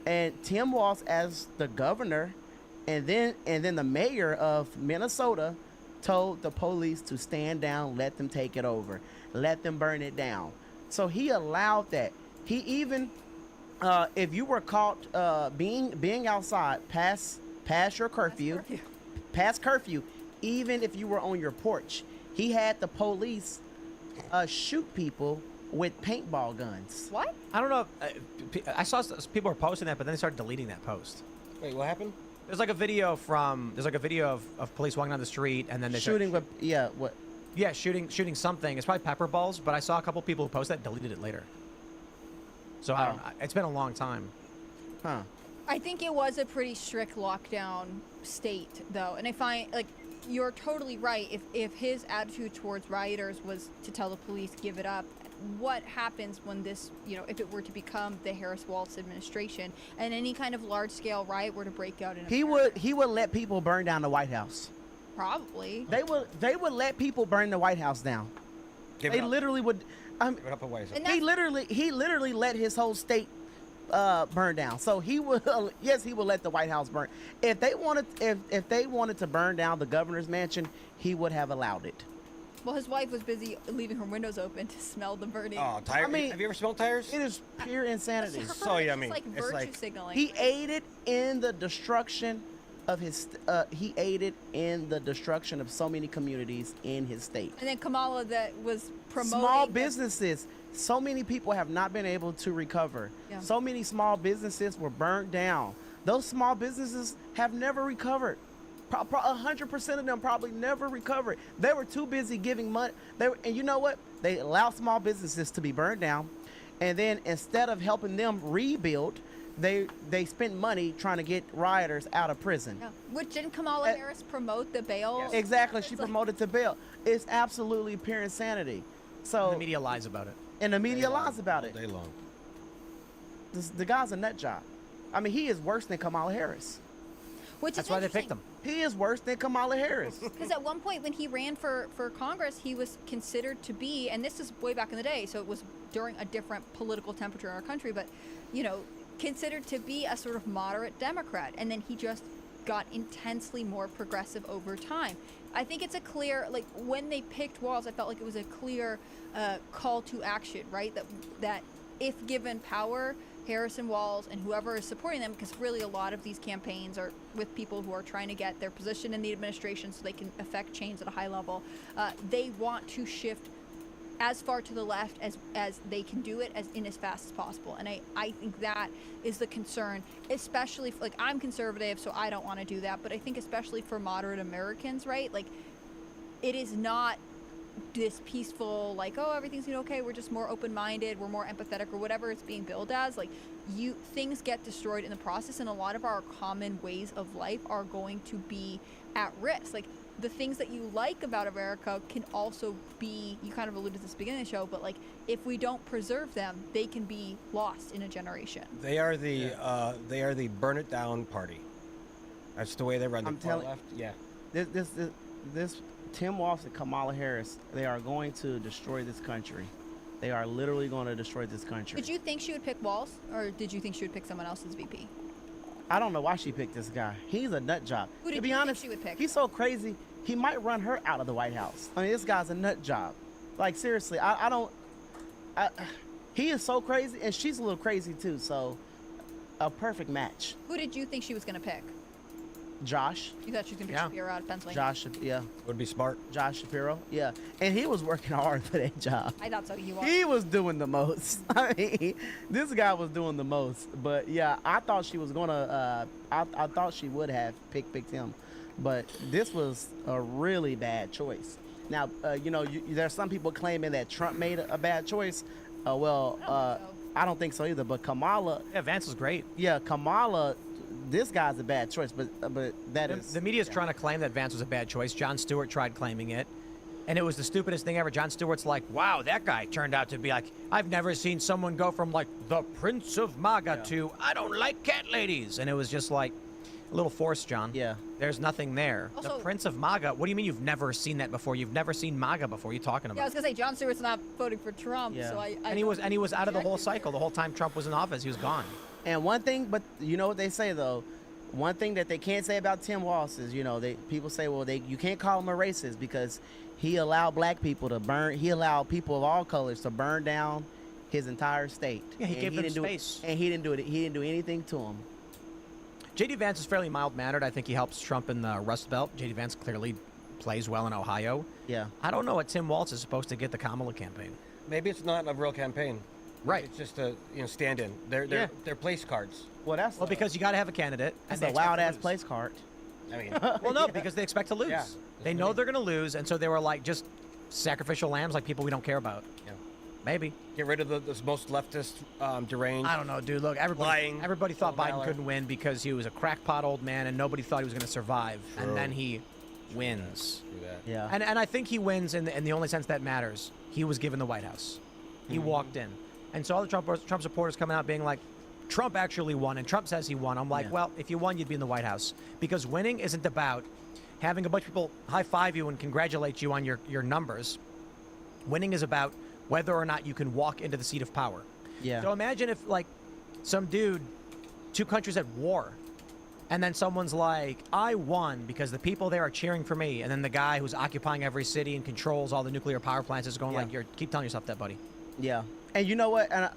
and Tim Walz as the governor, and then the mayor of Minnesota told the police to stand down, let them take it over, let them burn it down. So he allowed that. He even, if you were caught being outside past your curfew, past curfew, even if you were on your porch, he had the police shoot people with paintball guns. What? I don't know. I saw people were posting that, but then they started deleting that post. Wait, what happened? There's like a video of police walking down the street, and then they Shooting with, shooting something. It's probably pepper balls, but I saw a couple people who posted that, deleted it later. So I don't know. It's been a long time. Huh. I think it was a pretty strict lockdown state, though, and I find like you're totally right. If his attitude towards rioters was to tell the police give it up, what happens when this, if it were to become the Harris-Walz administration and any kind of large-scale riot were to break out in America? He would let people burn down the White House. Probably. They would let people burn the White House down. Give They it up. literally would. Give it up away. And He literally let his whole state burn down. So he would, yes, he would let the White House burn. If they wanted to burn down the governor's mansion, he would have allowed it. Well, his wife was busy leaving her windows open to smell the burning. Oh, tires. I mean, have you ever smelled tires? It is pure insanity. For so her, yummy. It's like It's virtue like- signaling. He aided in the destruction of his. He aided in the destruction of so many communities in his state. And then Kamala that was promoting Small businesses. So many people have not been able to recover. Yeah. So many small businesses were burnt down. Those small businesses have never recovered. 100% of them probably never recovered. They were too busy giving money. And you know what? They allow small businesses to be burned down, and then instead of helping them rebuild, they spent money trying to get rioters out of prison. Yeah. Which didn't Kamala Harris promote the bail? Exactly. She promoted to bail. It's absolutely pure insanity. So The media lies about it. and the media lies about it. All day long. The guy's a nut job. I mean, he is worse than Kamala Harris. Which That's is why they picked interesting. him. He is worse than Kamala Harris. Because at one point when he ran for Congress, he was considered to be, and this is way back in the day, so it was during a different political temperature in our country, but, considered to be a sort of moderate Democrat. And then he just got intensely more progressive over time. I think it's a clear, like, when they picked Walz, I felt like it was a clear call to action, right? That if given power, Harris and Walz and whoever is supporting them, because really a lot of these campaigns are with people who are trying to get their position in the administration so they can affect change at a high level. They want to shift as far to the left as they can do it as fast as possible. And I think that is the concern, especially like I'm conservative, so I don't want to do that. But I think especially for moderate Americans, right? Like it is not this peaceful, like, oh, everything's going to be okay, we're just more open-minded, we're more empathetic, or whatever it's being billed as. Like things get destroyed in the process, and a lot of our common ways of life are going to be at risk. Like the things that you like about America can also be, you kind of alluded to this at the beginning of the show, but like if we don't preserve them, they can be lost in a generation. They are the burn it down party. That's the way they run. I'm The far telling- left. Yeah. This Tim Walz and Kamala Harris, they are going to destroy this country. They are literally going to destroy this country. Did you think she would pick Walz, or did you think she would pick someone else as VP? I don't know why she picked this guy. He's a nut job. Who did To be you think honest, she would pick? he's so crazy. He might run her out of the White House. I mean, this guy's a nut job. Like seriously, he is so crazy, and she's a little crazy too. So, a perfect match. Who did you think she was going to pick? Josh, You thought she was going to pick Yeah. Shapiro out of Pennsylvania? Josh, yeah, Would be smart. Josh Shapiro, yeah, and he was working hard for that job. I thought so. He was. He was doing the most. I mean, this guy was doing the most. But yeah, I thought she was gonna. I thought she would have picked him, but this was a really bad choice. Now, there's some people claiming that Trump made a bad choice. I don't think so either. But Kamala, Yeah, Vance was great. yeah, Kamala, this guy's a bad choice. But that is The media's trying to claim that Vance was a bad choice. Jon Stewart tried claiming it, and it was the stupidest thing ever. Jon Stewart's like, wow, that guy turned out to be like, I've never seen someone go from like the Prince of MAGA to I don't like cat ladies. And it was just like a little forced, John. Yeah. There's nothing there. Also- The Prince of MAGA. What do you mean you've never seen that before? You've never seen MAGA before. What are you talking Yeah, I about? was gonna say Jon Stewart's not voting for Trump, Yeah. so I and he was out of the whole rejected cycle. her. The whole time Trump was in office, he was gone. And one thing, but you know what they say though, one thing that they can't say about Tim Walz is, people say, well, you can't call him a racist because he allowed black people to burn. He allowed people of all colors to burn down his entire state. Yeah, he And gave them didn't do it- space. and he didn't do it. He didn't do anything to him. J.D. Vance is fairly mild-mannered. I think he helps Trump in the Rust Belt. J.D. Vance clearly plays well in Ohio. Yeah. I don't know what Tim Walz is supposed to get the Kamala campaign. Maybe it's not a real campaign. Right. It's just a stand-in. They're place cards. Well, that's Well, because you got to have a candidate. that's and a they expect wild to ass lose. place card. I mean, Well, no, because they expect to lose. Yeah. They know they're going to lose, and so they were like just sacrificial lambs, like people we don't care about. Yeah. Maybe. get rid of this most leftist, deranged. I don't know, dude. Look, everybody thought Biden couldn't win because he was a crackpot old man, and nobody thought he was going to survive. True. And then he wins. Yeah. And I think he wins in the only sense that matters. He was given the White House. He walked in. And so all the Trump supporters coming out being like, Trump actually won, and Trump says he won. I'm like, well, if you won, you'd be in the White House. Because winning isn't about having a bunch of people high-five you and congratulate you on your numbers. Winning is about whether or not you can walk into the seat of power. Yeah. So imagine if, like, some dude, two countries at war, and then someone's like, I won because the people there are cheering for me. And then the guy who's occupying every city and controls all the nuclear power plants is going like, keep telling yourself that, buddy. Yeah. And you know what? And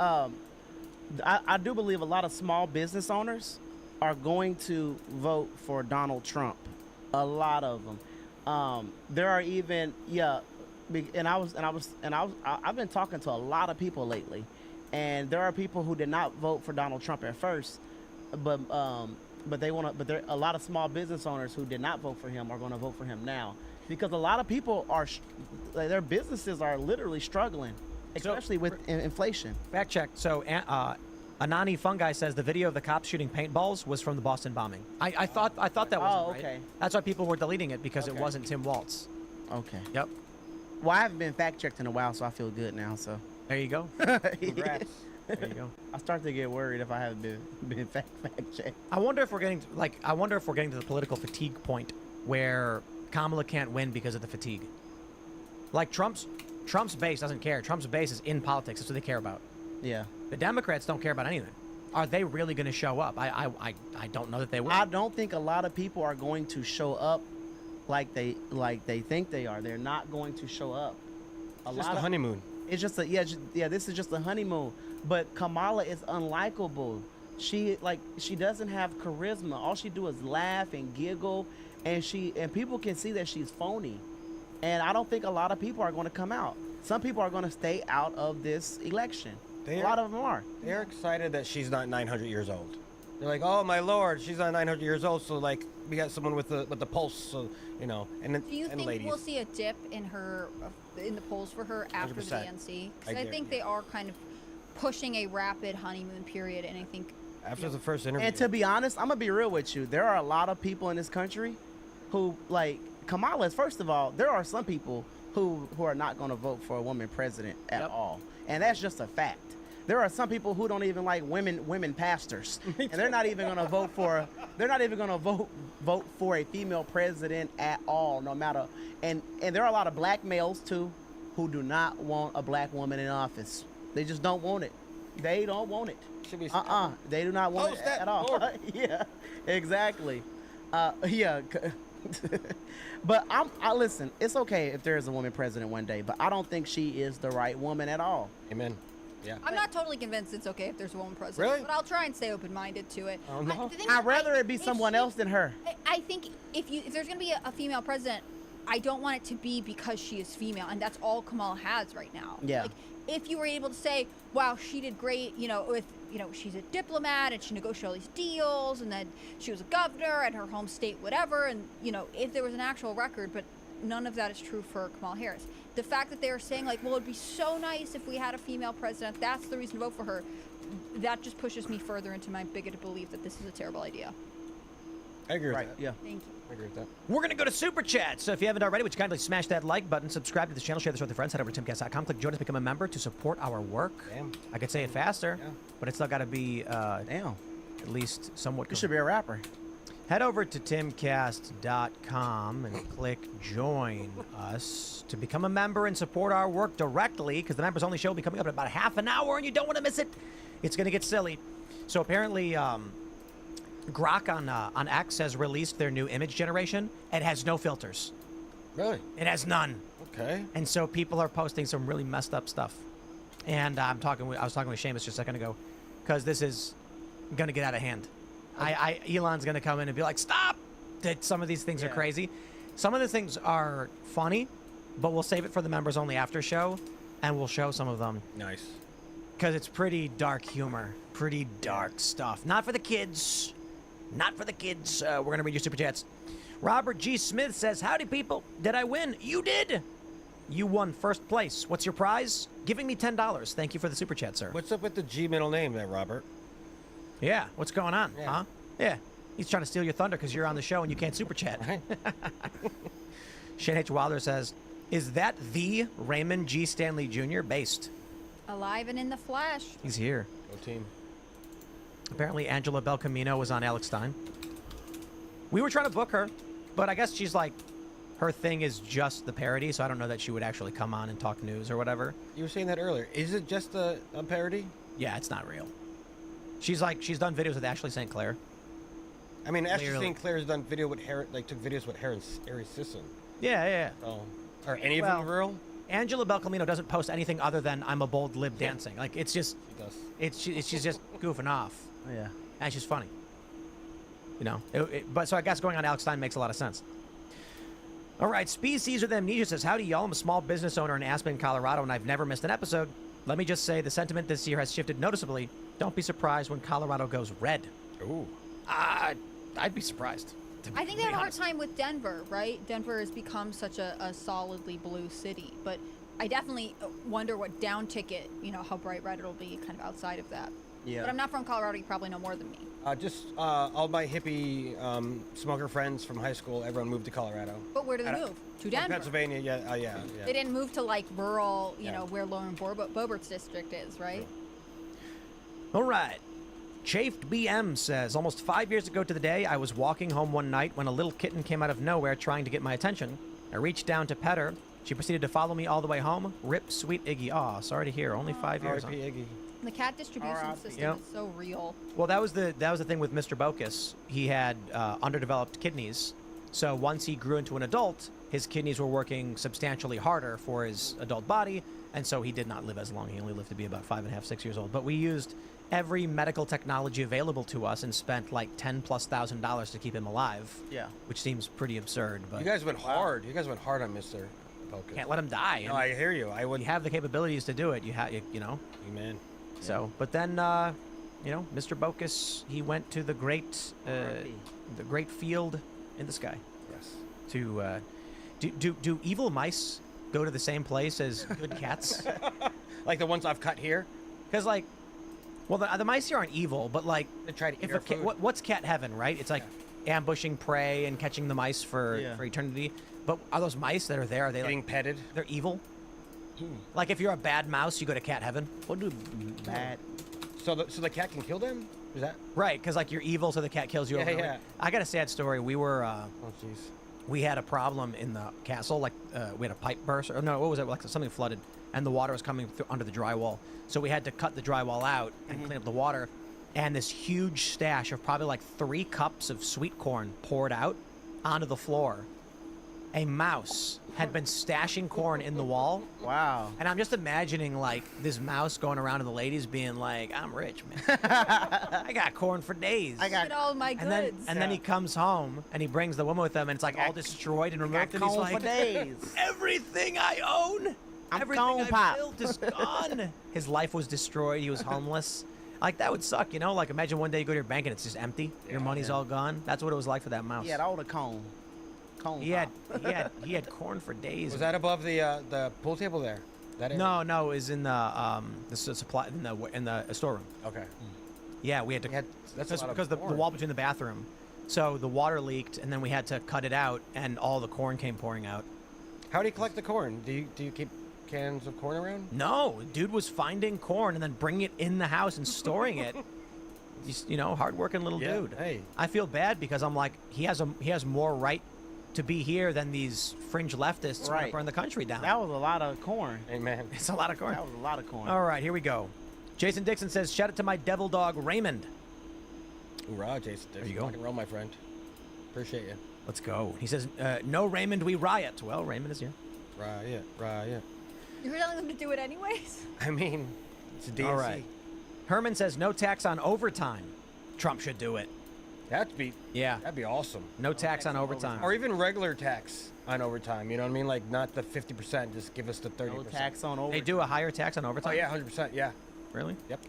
I do believe a lot of small business owners are going to vote for Donald Trump. A lot of them. There are even I've been talking to a lot of people lately, and there are people who did not vote for Donald Trump at first, but there a lot of small business owners who did not vote for him are going to vote for him now, because a lot of people are their businesses are literally struggling, especially with inflation. Fact check. So Anani Fungi says the video of the cops shooting paintballs was from the Boston bombing. I thought that wasn't right. Okay. That's why people were deleting it, because it wasn't Tim Walz. Okay. Yep. Well, I haven't been fact checked in a while, so I feel good now. So there you go. Congrats. There you go. I start to get worried if I haven't been fact checked. I wonder if we're getting to the political fatigue point where Kamala can't win because of the fatigue. Like Trump's base doesn't care. Trump's base is in politics. That's what they care about. Yeah. The Democrats don't care about anything. Are they really going to show up? I don't know that they will. I don't think a lot of people are going to show up like they think they are. They're not going to show up. Just a honeymoon. It's just this is just a honeymoon. But Kamala is unlikable. She doesn't have charisma. All she do is laugh and giggle, and people can see that she's phony. And I don't think a lot of people are going to come out. Some people are going to stay out of this election. A lot of them are. They're excited that she's not 900 years old. They're like, oh my lord, she's not 900 years old. So like, we got someone with the pulse. So and then Do you think ladies. we'll see a dip in the polls for her after the 100%. DNC? Because I think they are kind of pushing a rapid honeymoon period, and I think After the first interview. And to be honest, I'm gonna be real with you. There are a lot of people in this country who like Kamala. First of all, there are some people who are not going to vote for a woman president at all, and that's just a fact. There are some people who don't even like women pastors, and they're not even going to vote for. They're not even going to vote for a female president at all, no matter. And there are a lot of black males too, who do not want a black woman in office. They just don't want it. They don't want it. They do not want it at all. Yeah, exactly. Yeah. But I listen. It's okay if there is a woman president one day, but I don't think she is the right woman at all. Amen. Yeah. I'm not totally convinced it's okay if there's a woman president. Really? But I'll try and stay open-minded to it. Oh, no. I'd rather it be someone else than her. I think if there's going to be a female president, I don't want it to be because she is female, and that's all Kamala has right now. Yeah. Like, if you were able to say, wow, she did great, she's a diplomat and she negotiated all these deals, and then she was a governor at her home state, whatever, and, if there was an actual record, but none of that is true for Kamala Harris. The fact that they are saying, like, well, it'd be so nice if we had a female president, that's the reason to vote for her, that just pushes me further into my bigoted belief that this is a terrible idea. I agree with that. Yeah. Thank you. I agree with that. We're going to go to Super Chat. So if you haven't already, would you kindly smash that like button, subscribe to this channel, share this with your friends, head over to timcast.com, click join us, become a member to support our work. Damn. I could say it faster, Yeah. but it's still got to be Damn. at least somewhat. You should be a rapper. Head over to timcast.com and click join us to become a member and support our work directly, because the members only show will be coming up in about half an hour and you don't want to miss it. It's going to get silly. So apparently Grok on X has released their new image generation. It has no filters. Really? It has none. Okay. And so people are posting some really messed up stuff. And I was talking with Seamus just a second ago, because this is going to get out of hand. Elon's going to come in and be like, stop! That some of these things are crazy. Some of the things are funny, but we'll save it for the members only after show, and we'll show some of them. Nice. Because it's pretty dark humor. Pretty dark stuff. Not for the kids. Not for the kids. We're going to read your super chats. Robert G. Smith says, howdy, people. Did I win? You did. You won first place. What's your prize? Giving me $10. Thank you for the super chat, sir. What's up with the G middle name there, Robert? Yeah, what's going on, Yeah. huh? Yeah. He's trying to steal your thunder because you're on the show and you can't super chat. Right. Shane H. Wilder says, is that the Raymond G. Stanley Jr. based? Alive and in the flesh. He's here. Go team. Apparently Angela Belcamino was on Alex Stein. We were trying to book her, but I guess she's like, her thing is just the parody, so I don't know that she would actually come on and talk news or whatever. You were saying that earlier. Is it just a parody? Yeah, it's not real. She's done videos with Ashley St. Clair. I mean, Ashley Clearly. St. Clair's done video with took videos with Harry Sisson. Yeah. Oh. Are any of them real? Angela Belcamino doesn't post anything other than I'm a bold lib dancing. Like, it's just, She does. she's just goofing off. Yeah. And she's funny. You know? But so I guess going on Alex Stein makes a lot of sense. All right, Speed Caesar the Amnesia says, howdy, y'all. I'm a small business owner in Aspen, Colorado, and I've never missed an episode. Let me just say the sentiment this year has shifted noticeably. Don't be surprised when Colorado goes red. Ooh. I'd be surprised. I think they have a hard time with Denver, right? Denver has become such a solidly blue city, but I definitely wonder what down ticket, how bright red it'll be kind of outside of that. Yeah. But I'm not from Colorado. You probably know more than me. Just all my hippie smoker friends from high school, everyone moved to Colorado. But where did they move? To Denver. Pennsylvania, yeah. They didn't move to like rural, where Lauren Boebert's district is, right? All right. Chafed BM says, almost 5 years ago to the day, I was walking home one night when a little kitten came out of nowhere trying to get my attention. I reached down to pet her. She proceeded to follow me all the way home. Rip, sweet Iggy. Aw, sorry to hear. Only 5 years. R.I.P. Iggy. The cat distribution system Yep. is so real. Well, that was the thing with Mr. Bokus. He had underdeveloped kidneys. So once he grew into an adult, his kidneys were working substantially harder for his adult body, and so he did not live as long. He only lived to be about 5.5, 6 years old. But we used every medical technology available to us and spent like $10,000+ to keep him alive. Yeah. Which seems pretty absurd. But You guys went hard. You guys went hard on Mr. Bokus. can't let him die. No, I hear you. I would. You have the capabilities to do it. You know. Amen. So, but then, Mr. Bokus, he went to the great field in the sky. Yes. To do evil mice go to the same place as good cats? Like the ones I've cut here. Because the mice here aren't evil, but like They try to eat if our a cat, food. what's cat heaven, right? It's like ambushing prey and catching the mice for eternity. But are those mice that are there? Are they Getting like petted. they're evil? Like if you're a bad mouse, you go to cat heaven. What do bad? So the cat can kill them? Is that? Right, because like you're evil, so the cat kills you. Yeah, over and over. yeah. I got a sad story. We were. Oh jeez. We had a problem in the castle, like we had a pipe burst, or no, what was it? Like something flooded, and the water was coming through under the drywall. So we had to cut the drywall out and clean up the water, and this huge stash of probably like 3 cups of sweet corn poured out onto the floor. A mouse had been stashing corn in the wall. Wow. And I'm just imagining like this mouse going around to the ladies being like, I'm rich, man. I got corn for days. Look at all my goods. And then he comes home and he brings the woman with him and it's like all destroyed and removed. And he's Corn like, for days. everything I own, I'm everything gone, I've Pop. built is gone. His life was destroyed. He was homeless. Like that would suck, Like imagine one day you go to your bank and it's just empty. Your money's all gone. That's what it was like for that mouse. He had all the cone. He had corn for days. Was that above the pool table there? That area? No, it was in the supply in the storeroom. Okay. Yeah, we had to. That's a lot of because the corn. wall between the bathroom, so the water leaked, and then we had to cut it out, and all the corn came pouring out. How do you collect the corn? Do you keep cans of corn around? No, dude was finding corn and then bringing it in the house and storing it. Just, hardworking little Yeah, dude. hey. I feel bad because I'm like, he has more right to be here than these fringe leftists who want to Right. burn the country down. That was a lot of corn. Amen. It's a lot of corn. That was a lot of corn. All right, here we go. Jason Dixon says, shout out to my devil dog, Raymond. Hoorah, Jason. There you go. Rock and roll, my friend. Appreciate you. Let's go. He says, no Raymond, we riot. Well, Raymond is here. Riot. You're telling them to do it anyways? I mean, it's a DNC. All right. Herman says no tax on overtime. Trump should do it. That'd be awesome. No tax on overtime. Or even regular tax on overtime. You know what I mean? Like not the 50%. Just give us the 30%. No tax on overtime. They do a higher tax on Oh overtime? yeah, 100%. Yeah. Really? Yep.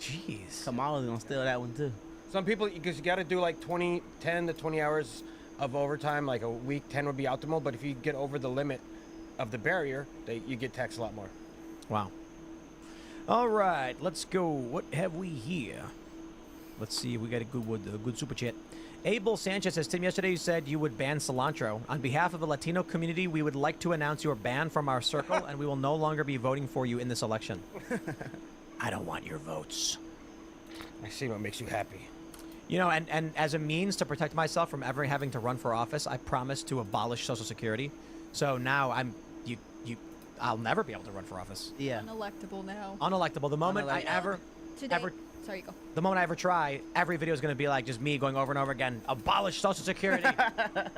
Jeez. Kamala's gonna steal that one too. Some people, because you got to do like 10 to 20 hours of overtime, like a week. 10 would be optimal. But if you get over the limit of the barrier, you get taxed a lot more. Wow. All right, let's go. What have we here? Let's see. We got a good super chat. Abel Sanchez says, Tim, yesterday you said you would ban cilantro. On behalf of the Latino community, we would like to announce your ban from our circle, and we will no longer be voting for you in this election. I don't want your votes. I see what makes you happy. You know, and as a means to protect myself from ever having to run for office, I promised to abolish Social Security. So now I'll never be able to run for office. Yeah. Unelectable now. Unelectable. The moment I Today, sorry, go. the moment I ever try, every video is going to be like just me going over and over again, abolish Social Security.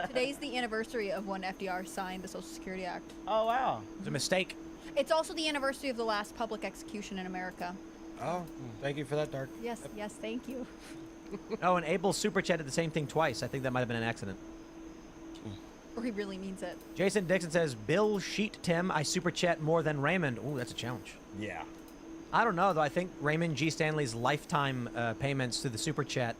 Today's the anniversary of when FDR signed the Social Security Act. Oh wow. It's a mistake. It's also the anniversary of the last public execution in America. Oh, thank you for that, Dark. Yes, yes, thank you. Oh, and Abel super chatted the same thing twice. I think that might have been an accident. Or he really means it. Jason Dixon says, Bill Sheet Tim, I super chat more than Raymond. Ooh, that's a challenge. Yeah. I don't know, though. I think Raymond G. Stanley's lifetime payments to the super chat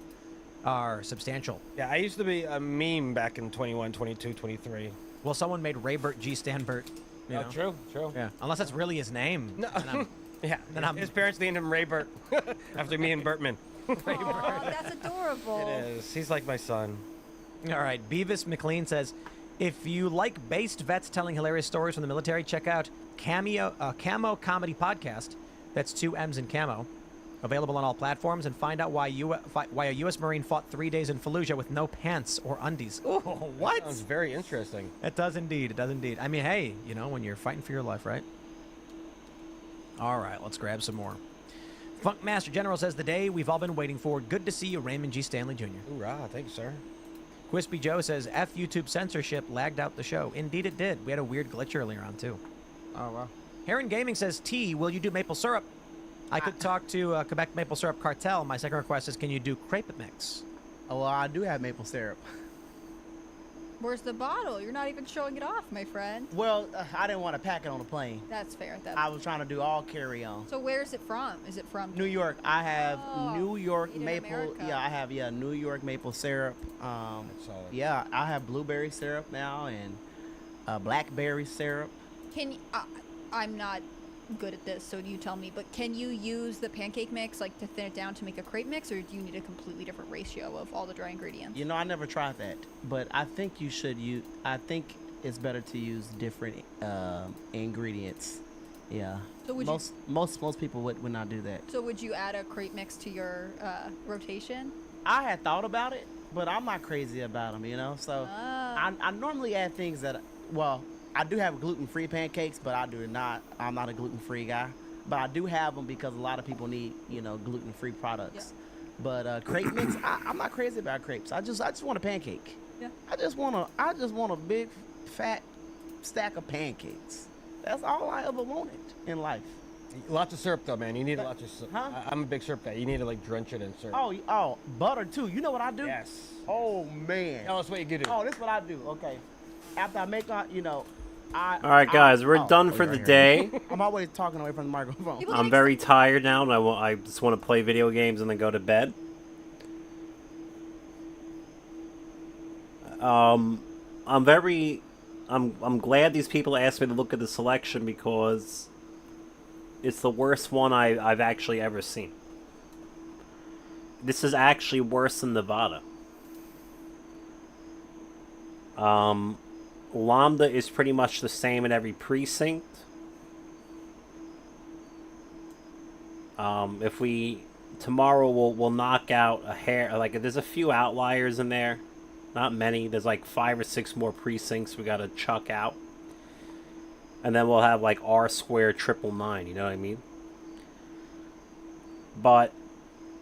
are substantial. Yeah, I used to be a meme back in 21, 22, 23. Well, someone made Raybert G. Stanbert. You know? True. Yeah, unless that's really his name. No. Then Yeah, his parents named him Raybert after me and Bertman. Aw, that's adorable. It is. He's like my son. All right, Beavis McLean says, if you like based vets telling hilarious stories from the military, check out Camo Comedy Podcast. That's 2 M's in Camo. Available on all platforms, and find out why a U.S. Marine fought 3 days in Fallujah with no pants or undies. Ooh, what? Sounds very interesting. It does indeed. It does indeed. I mean, hey, you know, when you're fighting for your life, right? All right, let's grab some more. Funkmaster General says, the day we've all been waiting for. Good to see you, Raymond G. Stanley Jr. Hoorah, thank you, sir. Quispy Joe says, F YouTube censorship lagged out the show. Indeed it did. We had a weird glitch earlier on, too. Oh wow. Heron Gaming says, T, will you do maple syrup? I could talk to Quebec Maple Syrup Cartel. My second request is, can you do crepe mix? Oh, well, I do have maple syrup. Where's the bottle? You're not even showing it off, my friend. Well, I didn't want to pack it on the plane. That's fair. I was trying to do all carry-on. So where's it from? Is it from New York. I have Oh, New York made in maple. America. Yeah, I have New York maple syrup. That's solid. Yeah, I have blueberry syrup now and blackberry syrup. Can I'm not good at this, so you tell me. But can you use the pancake mix like to thin it down to make a crepe mix, or do you need a completely different ratio of all the dry ingredients? You know, I never tried that, but I think you should use. I think it's better to use different ingredients. Yeah. So would most people would not do that. So would you add a crepe mix to your rotation? I had thought about it, but I'm not crazy about them, you know. So I normally add things that, well, I do have gluten-free pancakes, but I'm not a gluten-free guy. But I do have them because a lot of people need, you know, gluten-free products. Yeah. But crepe mix, I'm not crazy about crepes. I just want a pancake. Yeah. I just want a big fat stack of pancakes. That's all I ever wanted in life. Lots of syrup, though, man. You need lots of syrup. Huh? I'm a big syrup guy. You need to, like, drench it in syrup. Oh, butter, too. You know what I do? Yes. Oh, man. Tell us what you do. Oh, this is what I do. Okay. After I make, you know, all right, guys, we're done for the day. I'm always talking away from the microphone. I'm very tired now, and I just want to play video games and then go to bed. I'm glad these people asked me to look at the selection because it's the worst one I've actually ever seen. This is actually worse than Nevada. Lambda is pretty much the same in every precinct. If we tomorrow we'll knock out a hair, like there's a few outliers in there, not many. There's like 5 or 6 more precincts we gotta chuck out, and then we'll have like R squared 999. You know what I mean? But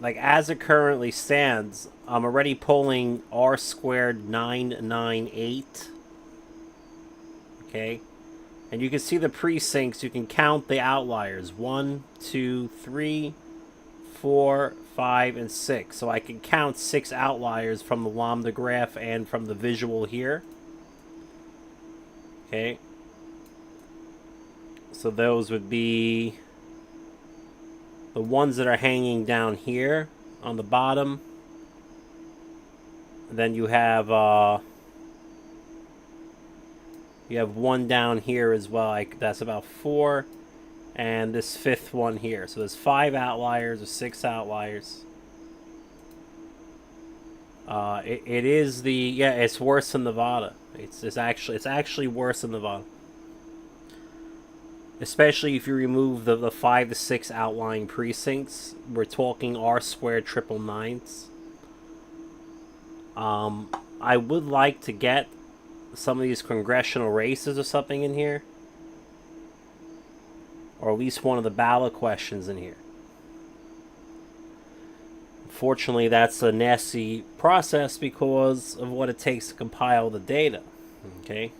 like as it currently stands, I'm already pulling R squared 998. Okay, And you can see the precincts. You can count the outliers. 1, 2, 3, 4, 5, and 6. So I can count 6 outliers from the lambda graph and from the visual here. Okay. So those would be the ones that are hanging down here on the bottom. And then you have one down here as well. That's about 4. And this 5th one here. So there's 5 outliers or 6 outliers. It is it's worse than Nevada. It's actually worse than Nevada. Especially if you remove the 5 to 6 outlying precincts. We're talking R squared 999s. I would like to get some of these congressional races or something in here. Or at least one of the ballot questions in here. Unfortunately, that's a nasty process because of what it takes to compile the data. Okay?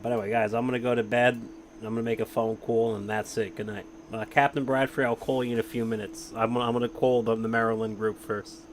But anyway, guys, I'm going to go to bed. I'm going to make a phone call, and that's it. Good night. Captain Bradford, I'll call you in a few minutes. I'm going to call the Maryland group first.